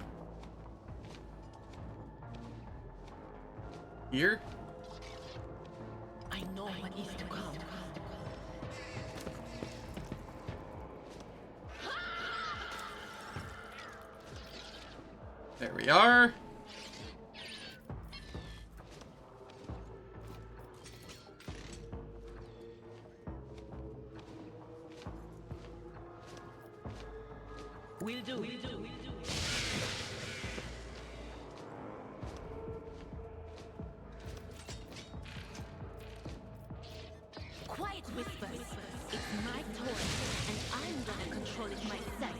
here. I know what is to come. There we are. Will do. Quiet whispers. It's my toy, and I'm gonna control it myself.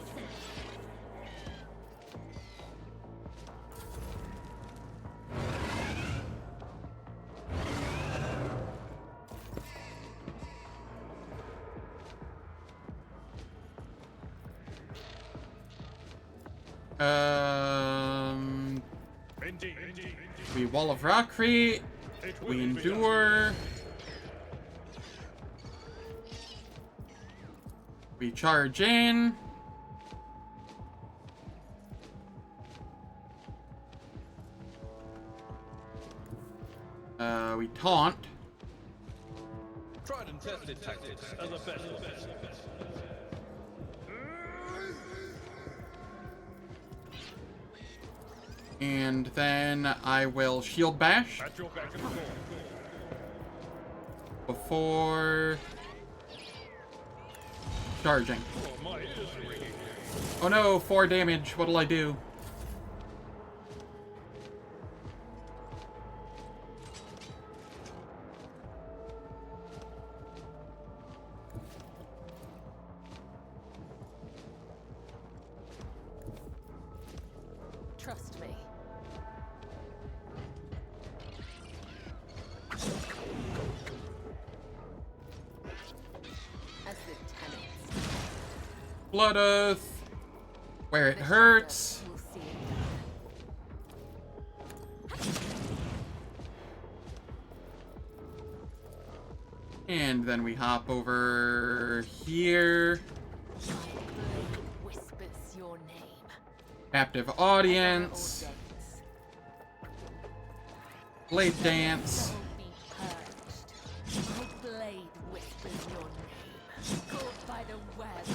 We Wall of Rockcrete. We Endure. We charge in. We taunt. Tried and tested tactics are the best of best. And then I will Shield Bash At your beck and call. before charging. Oh, my ears are ringing. Oh no, 4 damage. What'll I do? Trust me. As the tenants. Blood Oath. Where it hurts. We'll see it. And then we hop over here. My blade whispers your name. Captive Audience. Ordains. Blade Dance. Be purged. My blade whispers your name. Caught by the web.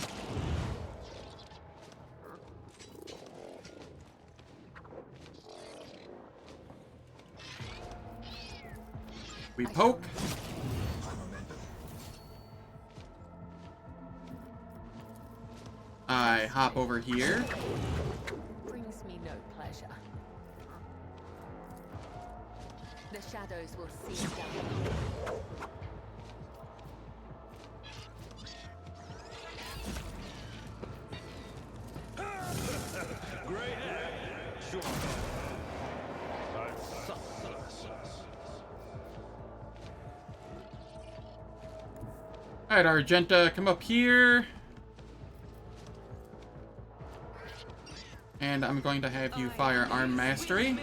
We poke. I hop over here. Brings me no pleasure. The shadows will see down. Grey hair. Sure. I'm suspicious. Alright, Argenta, come up here. And I'm going to have you fire Arm Mastery.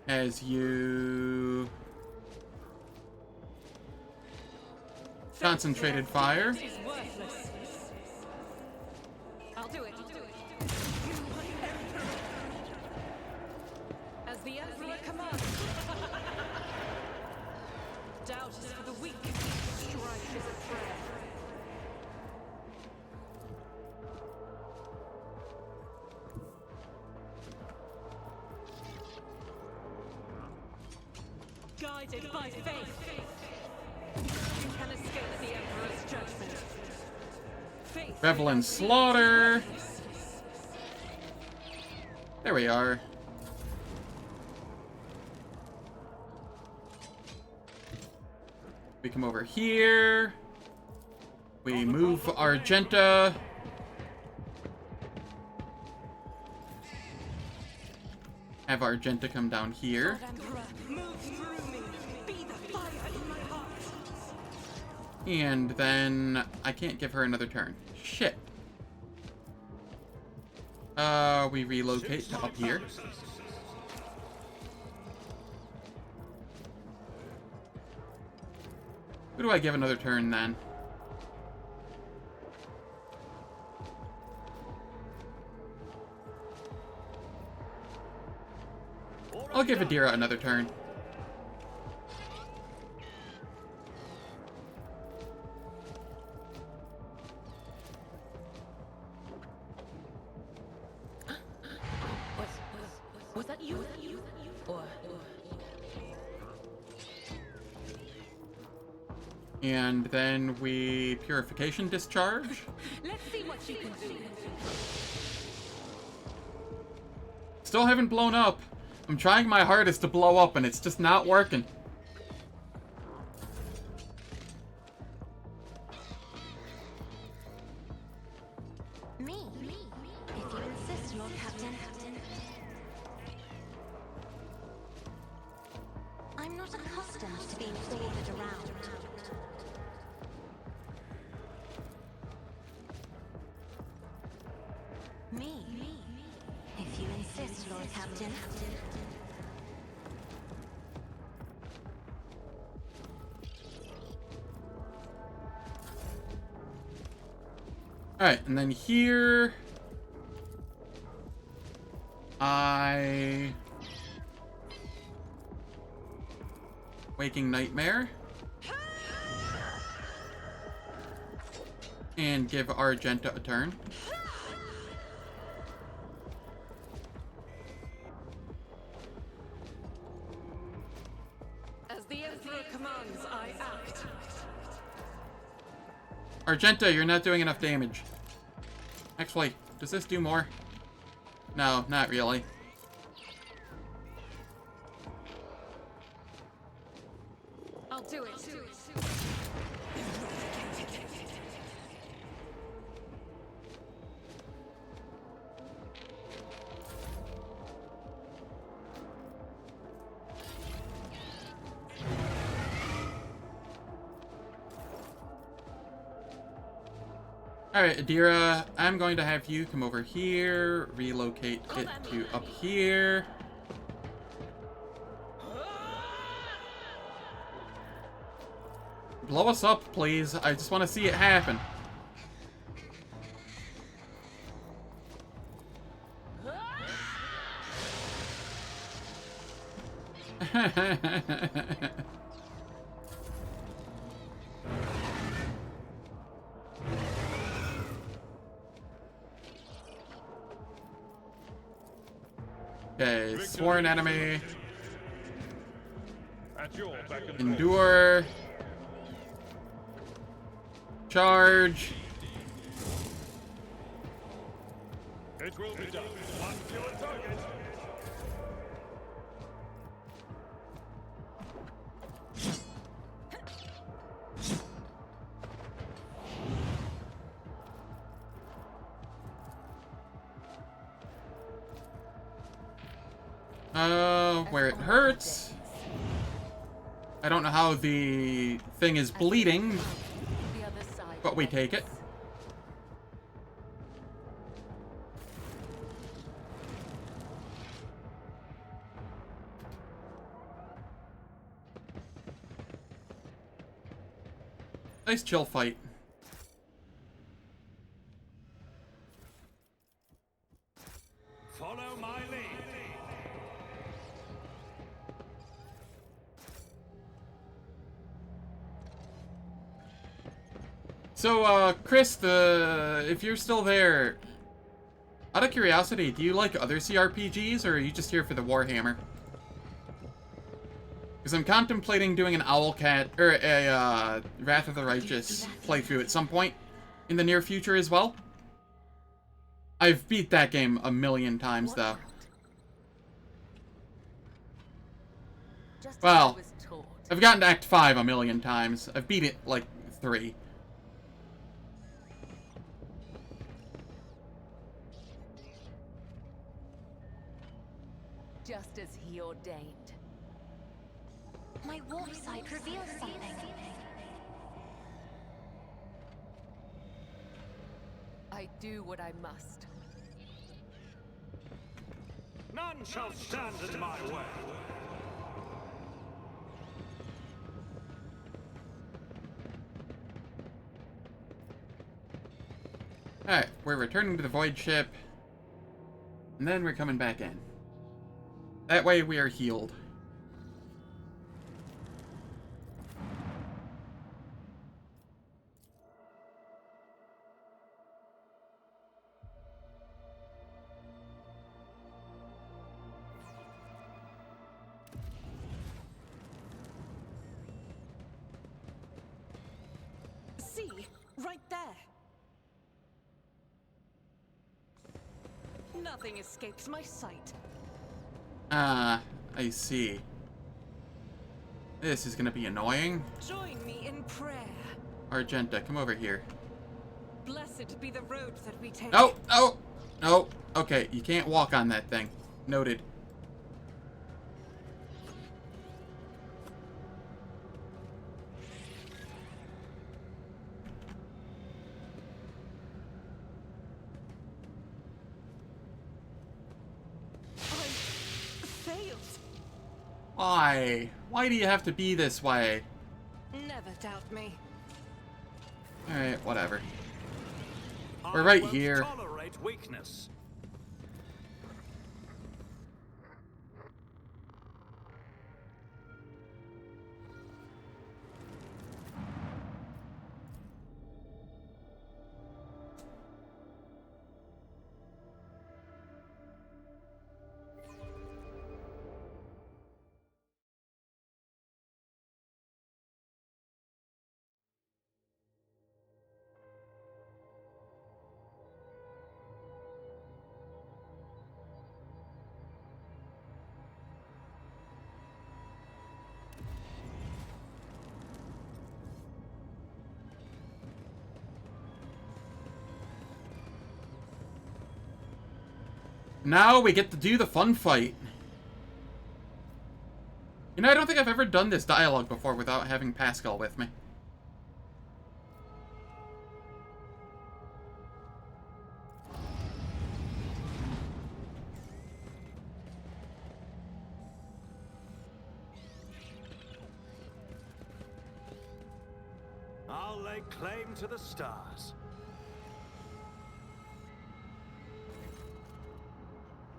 As you... Concentrated fire. I'll do it. As the Emperor commands. Doubt is for the weak. Strife is a prayer. Guided by faith, you can escape the Emperor's judgment. Faith. Revel in Slaughter. There we are. We come over here. We move Argenta. Have Argenta come down here. And then I can't give her another turn. Shit. We relocate to up here. Who do I give another turn then? I'll give Adira another turn. Was that you? Or... And then we Purification Discharge. Let's see what you can do. Still haven't blown up. I'm trying my hardest to blow up and it's just not working. Me? If you insist, Lord Captain. I'm not accustomed to being ordered around. Me? If you insist, Lord Captain. Alright, and then here... I... Waking Nightmare. And give Argenta a turn. As the Emperor commands, I act. Argenta, you're not doing enough damage. Actually, does this do more? No, not really. I'll do it. Alright, Adira, I'm going to have you come over here, relocate it to up here. Blow us up, please. I just want to see it happen. Okay, sworn enemy. At your beck and call. Endure. Charge. It will be done. One fewer target. Where it hurts. I don't know how the thing is bleeding, but we take it. Nice chill fight. Follow my lead. So, Chris, if you're still there, out of curiosity, do you like other CRPGs, or are you just here for the Warhammer? Because I'm contemplating doing an Owlcat, or a, Wrath of the Righteous playthrough at some point in the near future as well. I've beat that game a million times, though. Well, I've gotten to Act 5 a million times. I've beat it, like, 3. Just as he ordained. My warp sight reveals something. I do what I must. None shall stand in my way. Alright, we're returning to the Voidship, and then we're coming back in. That way we are healed. See? Right there. Nothing escapes my sight. Ah, I see. This is gonna be annoying. Join me in prayer. Argenta, come over here. Blessed be the road that we take. No, no, no. Okay, you can't walk on that thing. Noted. Why? Why do you have to be this way? Never doubt me. Alright, whatever. We're right here. Tolerate weakness. Now we get to do the fun fight. You know, I don't think I've ever done this dialogue before without having Pascal with me. I'll lay claim to the stars.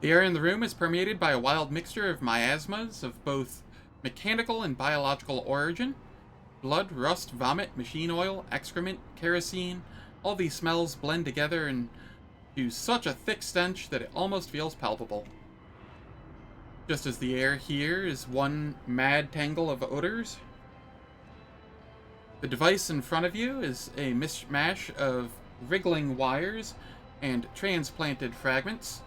The air in the room is permeated by a wild mixture of miasmas of both mechanical and biological origin. Blood, rust, vomit, machine oil, excrement, kerosene, all these smells blend together into such a thick stench that it almost feels palpable. just as the air here is one mad tangle of odors. The device in front of you is a mishmash of wriggling wires and transplanted fragments.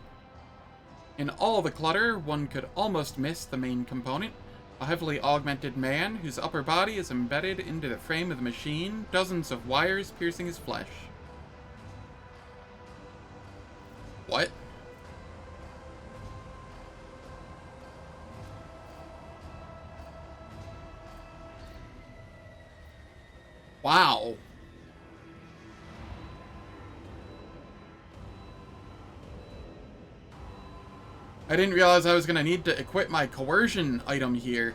In all the clutter, one could almost miss the main component, a heavily augmented man whose upper body is embedded into the frame of the machine, dozens of wires piercing his flesh. What? Wow. I didn't realize I was going to need to equip my coercion item here.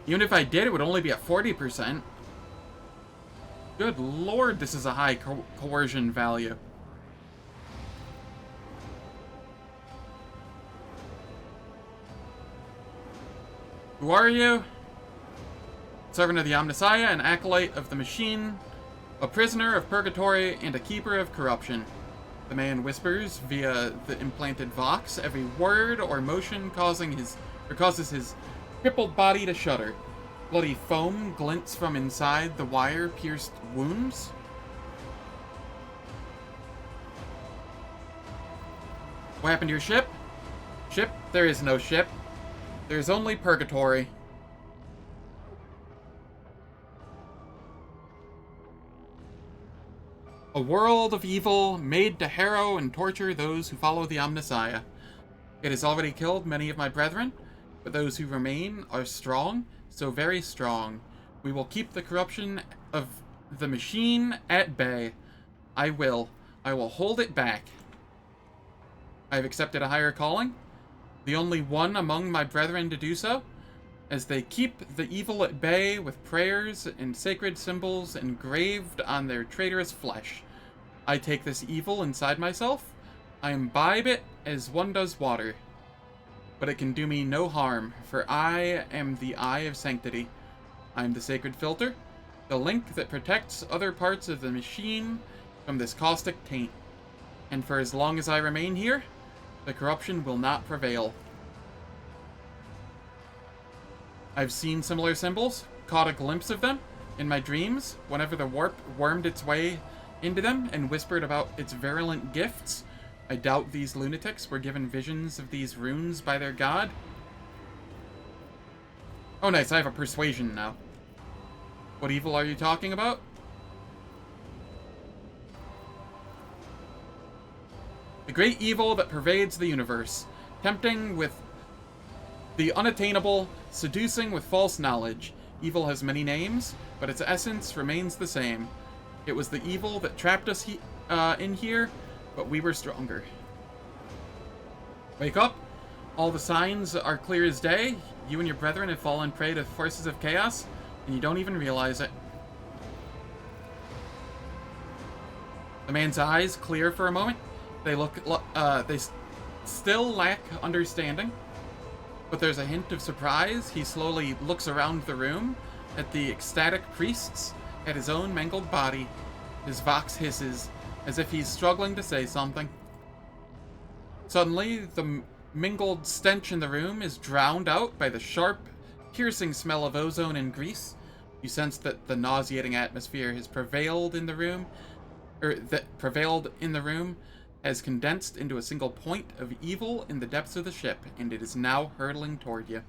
Even if I did, it would only be at 40%. Good lord, this is a high coercion value. Who are you? Servant of the Omnissiah, an acolyte of the machine, a prisoner of purgatory, and a keeper of corruption. The man whispers via the implanted vox, every word or motion causes his crippled body to shudder. Bloody foam glints from inside the wire-pierced wounds. What happened to your ship? Ship? There is no ship. There is only purgatory. A world of evil made to harrow and torture those who follow the Omnissiah. It has already killed many of my brethren, but those who remain are strong, so very strong. We will keep the corruption of the machine at bay. I will hold it back. I have accepted a higher calling, the only one among my brethren to do so, as they keep the evil at bay with prayers and sacred symbols engraved on their traitorous flesh. I take this evil inside myself. I imbibe it as one does water. But it can do me no harm, for I am the Eye of Sanctity. I am the sacred filter, the link that protects other parts of the machine from this caustic taint. And for as long as I remain here, the corruption will not prevail. I've seen similar symbols, caught a glimpse of them in my dreams whenever the warp wormed its way into them and whispered about its virulent gifts. I doubt these lunatics were given visions of these runes by their god. Oh nice, I have a persuasion now. What evil are you talking about? The great evil that pervades the universe, tempting with the unattainable, seducing with false knowledge. Evil has many names, but its essence remains the same. It was the evil that trapped us in here, but we were stronger. Wake up! All the signs are clear as day. You and your brethren have fallen prey to forces of chaos, and you don't even realize it. The man's eyes clear for a moment. They still lack understanding, but there's a hint of surprise. He slowly looks around the room at the ecstatic priests, at his own mangled body. His vox hisses, as if he's struggling to say something. Suddenly, the mingled stench in the room is drowned out by the sharp, piercing smell of ozone and grease. You sense that the nauseating atmosphere has prevailed in the room, has condensed into a single point of evil in the depths of the ship, and it is now hurtling toward you.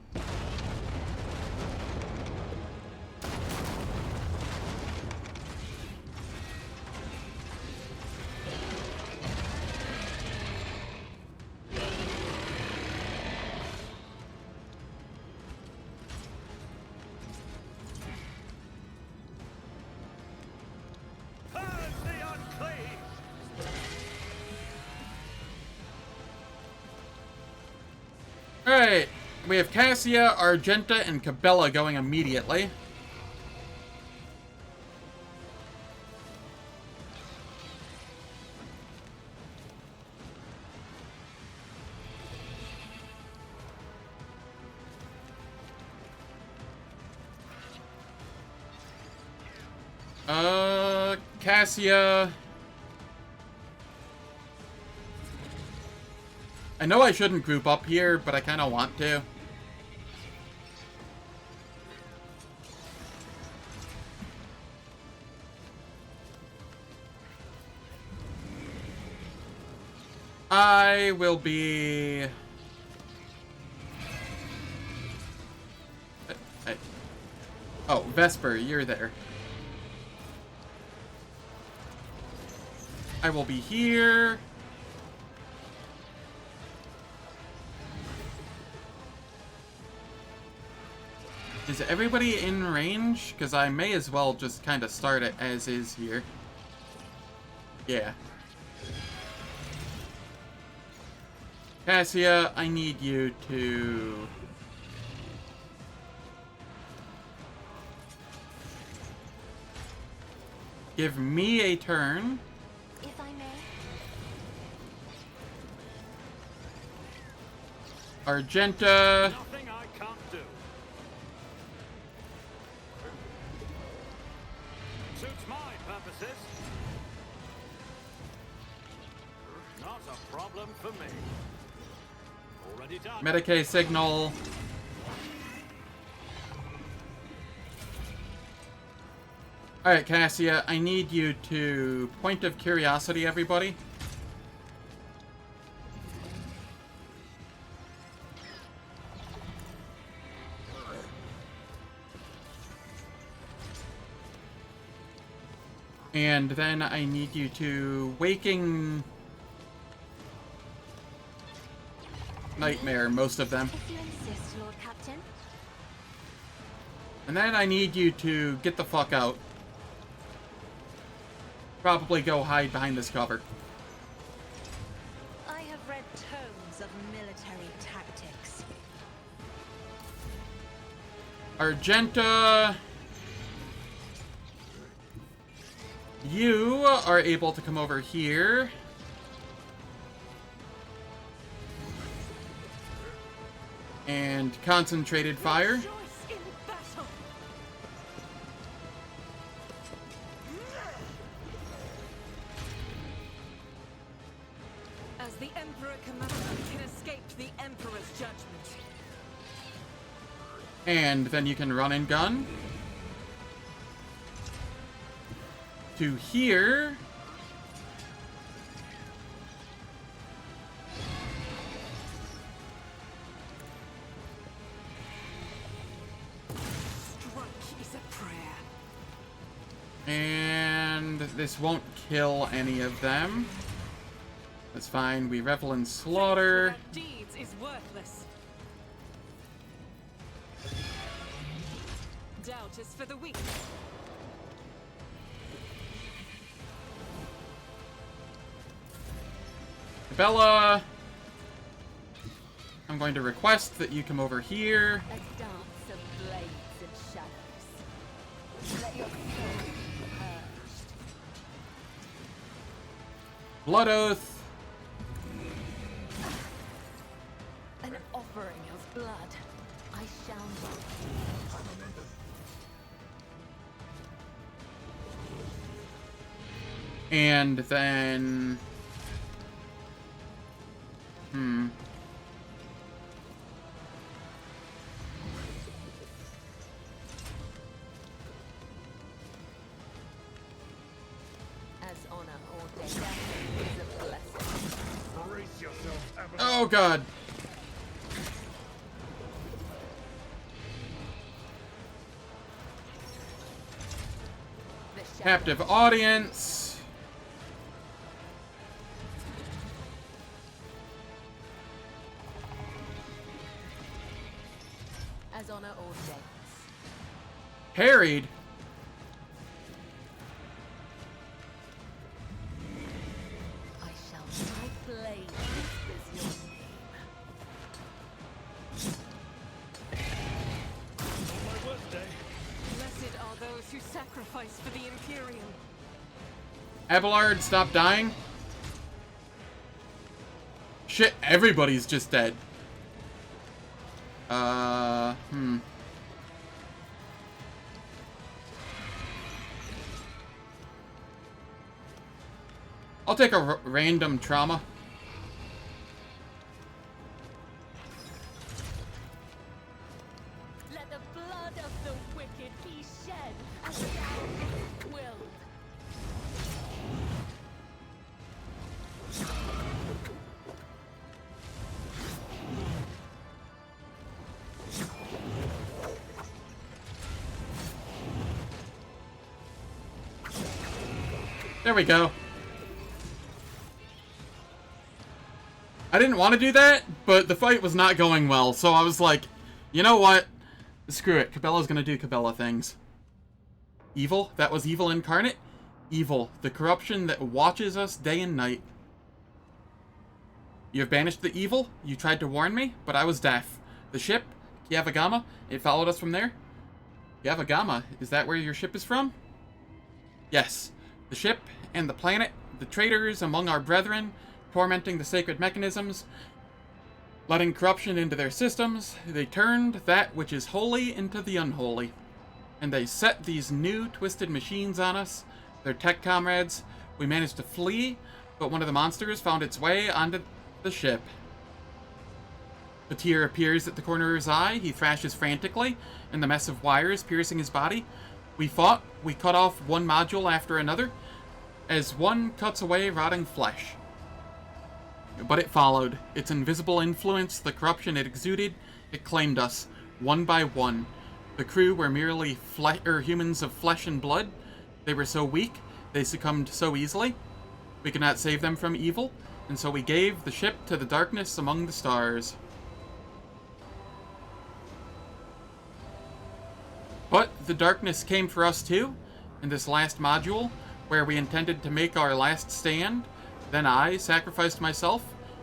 Alright, we have Cassia, Argenta, and Cabela going immediately. Cassia... I know I shouldn't group up here, but I kind of want to. I will be... Oh, Vesper, you're there. I will be here. Is everybody in range? Because I may as well just kind of start it as is here. Yeah. Cassia, I need you to... give me a turn. If I may. Argenta. Nothing I can't do. Suits my purposes. Not a problem for me. Already done. Medicaid signal. Alright, Cassia, I need you to point of curiosity, everybody. And then I need you to waking nightmare, most of them. If you insist, Lord Captain. And then I need you to get the fuck out. Probably go hide behind this cover. I have read tomes of military tactics. Argenta, you are able to come over here. And concentrated fire. As the Emperor commands, you can escape the Emperor's judgment. And then you can run and gun. To here. Strike is a prayer. And this won't kill any of them. That's fine. We revel in slaughter. Without deeds is worthless. Doubt is for the weak. Bella, I'm going to request that you come over here. A dance of blades and shadows. Let your soul be purged. Blood Oath. An offering of blood. I shall not. And then... As honor ordained, that is a blessing. Brace yourself, Abaddon. Oh, God. Captive audience. As honor ordains. Harried. I shall my blade whispers your name. On my worst day. Blessed are those who sacrifice for the Imperium. Abelard, stop dying. Shit, everybody's just dead. I'll take a random trauma. of the wicked be shed as thou wilt. There we go. I didn't want to do that, but the fight was not going well, so I was like, you know what? Screw it. Cabela's gonna do Cabela things. Evil? That was evil incarnate? Evil. The corruption that watches us day and night. You have banished the evil? You tried to warn me, but I was deaf. The ship? Kiavagama? It followed us from there? Kiavagama? Is that where your ship is from? Yes. The ship and the planet, the traitors among our brethren, tormenting the sacred mechanisms, letting corruption into their systems, they turned that which is holy into the unholy. And they set these new twisted machines on us, their tech comrades. We managed to flee, but one of the monsters found its way onto the ship. A tear appears at the corner of his eye. He thrashes frantically, and the mess of wires piercing his body. We fought. We cut off one module after another, as one cuts away rotting flesh. But it followed. Its invisible influence, the corruption it exuded, it claimed us, one by one. The crew were merely humans of flesh and blood. They were so weak, they succumbed so easily. We could not save them from evil, and so we gave the ship to the darkness among the stars. But the darkness came for us too, in this last module, where we intended to make our last stand. Then I sacrificed myself.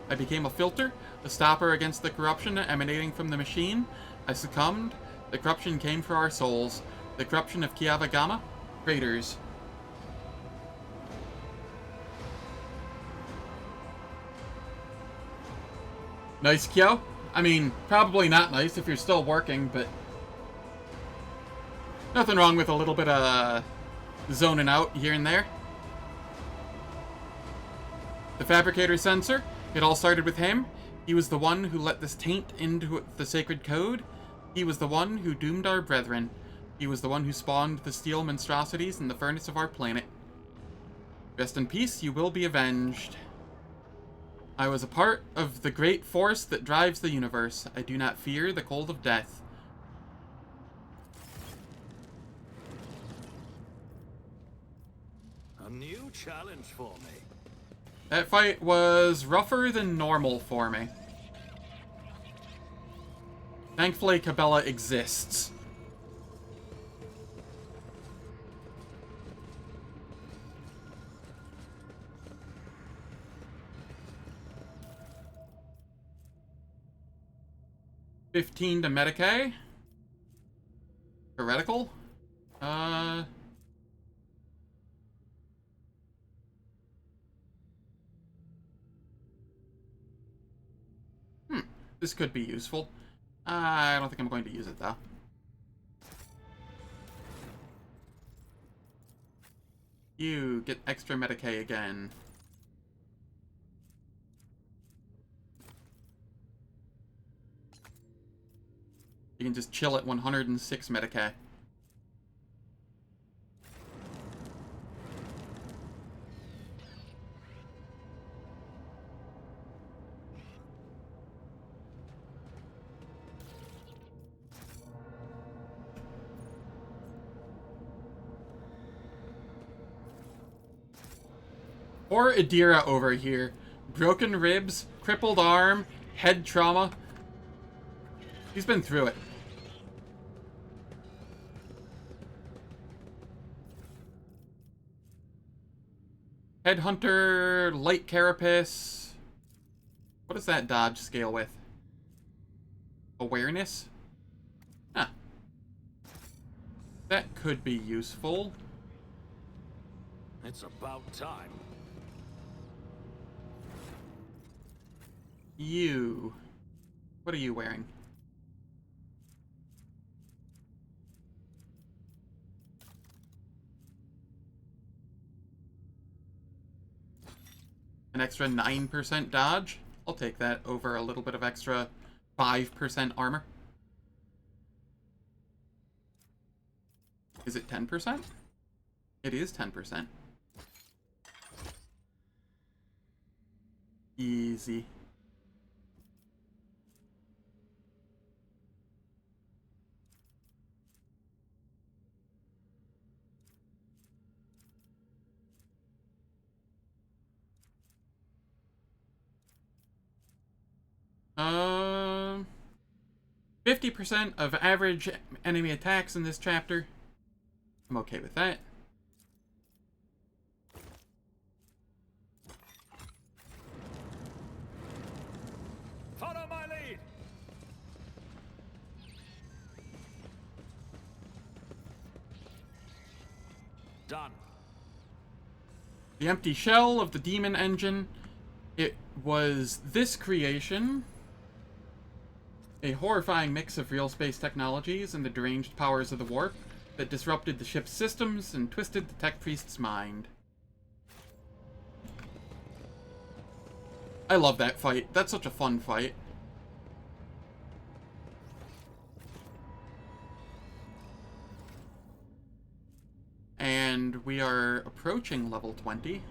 I became a filter, a stopper against the corruption emanating from the machine. I succumbed. The corruption came for our souls. The corruption of Kiavagama. Traitors. Nice, Kyo? I mean, probably not nice if you're still working, but nothing wrong with a little bit of zoning out here and there. The Fabricator Sensor, it all started with him. He was the one who let this taint into the sacred code. He was the one who doomed our brethren. He was the one who spawned the steel monstrosities in the furnace of our planet. Rest in peace, you will be avenged. I was a part of the great force that drives the universe. I do not fear the cold of death. A new challenge for me. That fight was rougher than normal for me. Thankfully, Cabela exists. $15 to Medicaid. Heretical? This could be useful. I don't think I'm going to use it, though. You get extra Medicaid again. You can just chill at 106 Medicaid. Poor Adira over here. Broken ribs, crippled arm, head trauma. He's been through it. Headhunter, light carapace. What does that dodge scale with? Awareness? Huh. That could be useful. It's about time. You. What are you wearing? An extra 9% dodge? I'll take that over a little bit of extra 5% armor. Is it 10%? It is 10%. Easy. Um, 50% of average enemy attacks in this chapter. I'm okay with that. Follow my lead. Done. The empty shell of the demon engine. It was this creation, a horrifying mix of real space technologies and the deranged powers of the warp, that disrupted the ship's systems and twisted the tech priest's mind. I love that fight. That's such a fun fight. And we are approaching level 20.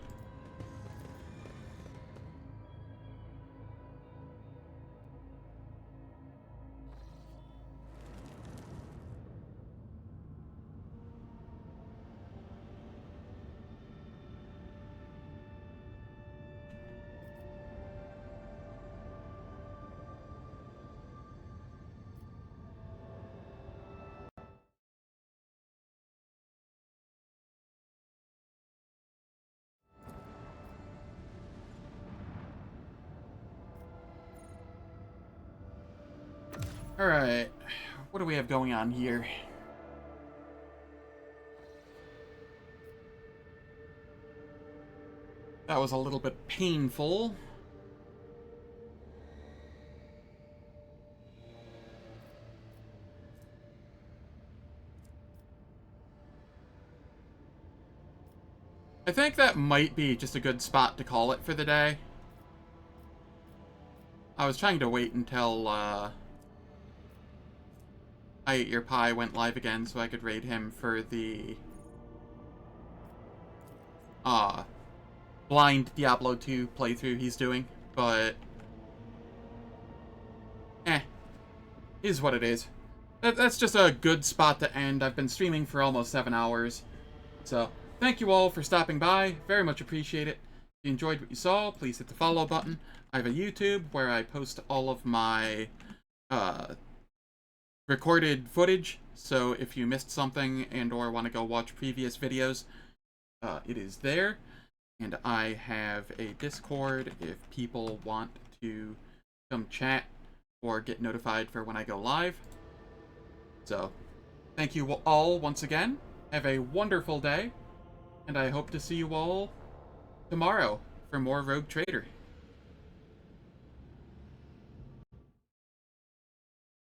Alright, what do we have going on here? That was a little bit painful. I think that might be just a good spot to call it for the day. I was trying to wait until, I Ate Your Pie went live again so I could raid him for the blind Diablo 2 playthrough he's doing, but is what it is. That's just a good spot to end. I've been streaming for almost 7 hours, so thank you all for stopping by. Very much appreciate it. If you enjoyed what you saw, please hit the follow button. I have a YouTube where I post all of my recorded footage, so if you missed something and or want to go watch previous videos, it is there. And I have a Discord if people want to come chat or get notified for when I go live. So, thank you all once again. Have a wonderful day, and I hope to see you all tomorrow for more Rogue Trader.